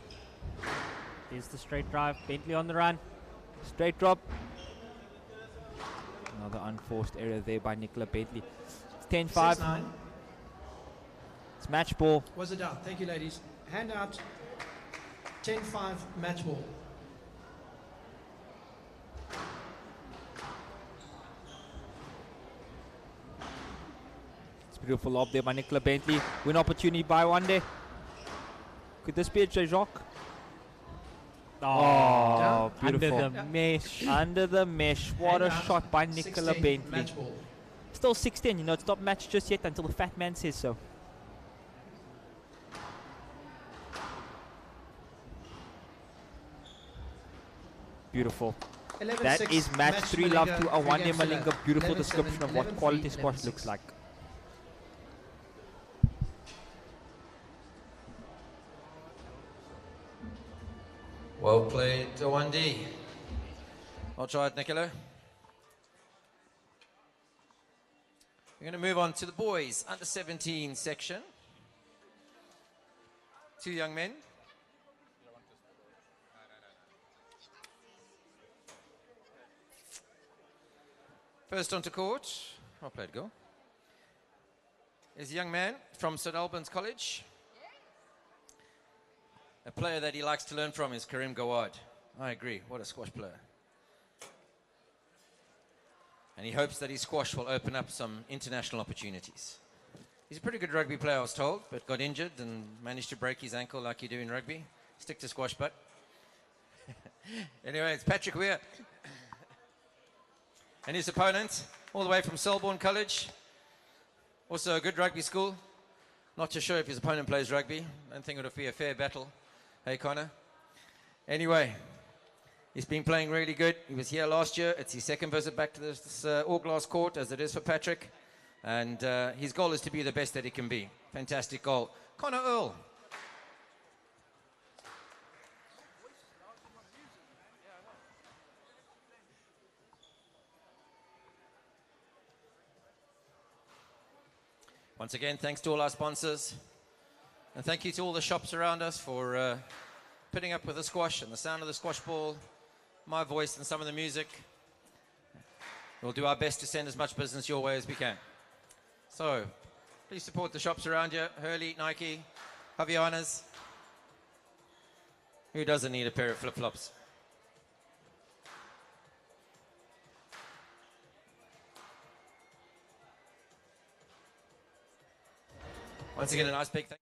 Here's the straight drive. Bentley on the run. Straight drop. Another unforced error there by Nicola Bentley. It's 10-5. 6-9. It's match ball. Was it out? Thank you, ladies. Hand out. 10-5 match ball. It's a beautiful lob there by Nicola Bentley. Win opportunity by Wande. Could this be a Jacques? Oh, beautiful. Under the mesh. Under the mesh. What a Hand out. shot by Nicola 16 Bentley. match ball. Still 16, you know, it's not matched just yet until the fat man says so. Beautiful. 11-6 That is match 3 love to Malinga, Awande 3 games to Malinga. love. Beautiful 11-7, description of what 11-3, quality squash 11-6. looks like. Well played, Awande. I'll try it, Nicola. We're going to move on to the boys under 17 section. 2 young men. First onto court, well played, goal, is a young man from St Albans College. A player that he likes to learn from is Karim Gawad. I agree, what a squash player. And he hopes that his squash will open up some international opportunities. He's a pretty good rugby player, I was told, but got injured and managed to break his ankle like you do in rugby. Stick to squash, butt. Anyway, it's Patrick Weir. And his opponent, all the way from Selborne College. Also a good rugby school. Not too sure if his opponent plays rugby. Don't think it'll be a fair battle. Hey, Connor. Anyway, he's been playing really good. He was here last year. It's his second visit back to this all-glass court, as it is for Patrick. And his goal is to be the best that he can be. Fantastic goal. Connor Earl. Once again, thanks to all our sponsors. And thank you to all the shops around us for putting up with the squash and the sound of the squash ball, my voice and some of the music. We'll do our best to send as much business your way as we can. So, please support the shops around you. Hurley, Nike, Havaianas. Who doesn't need a pair of flip-flops? Once again, a nice big thank you.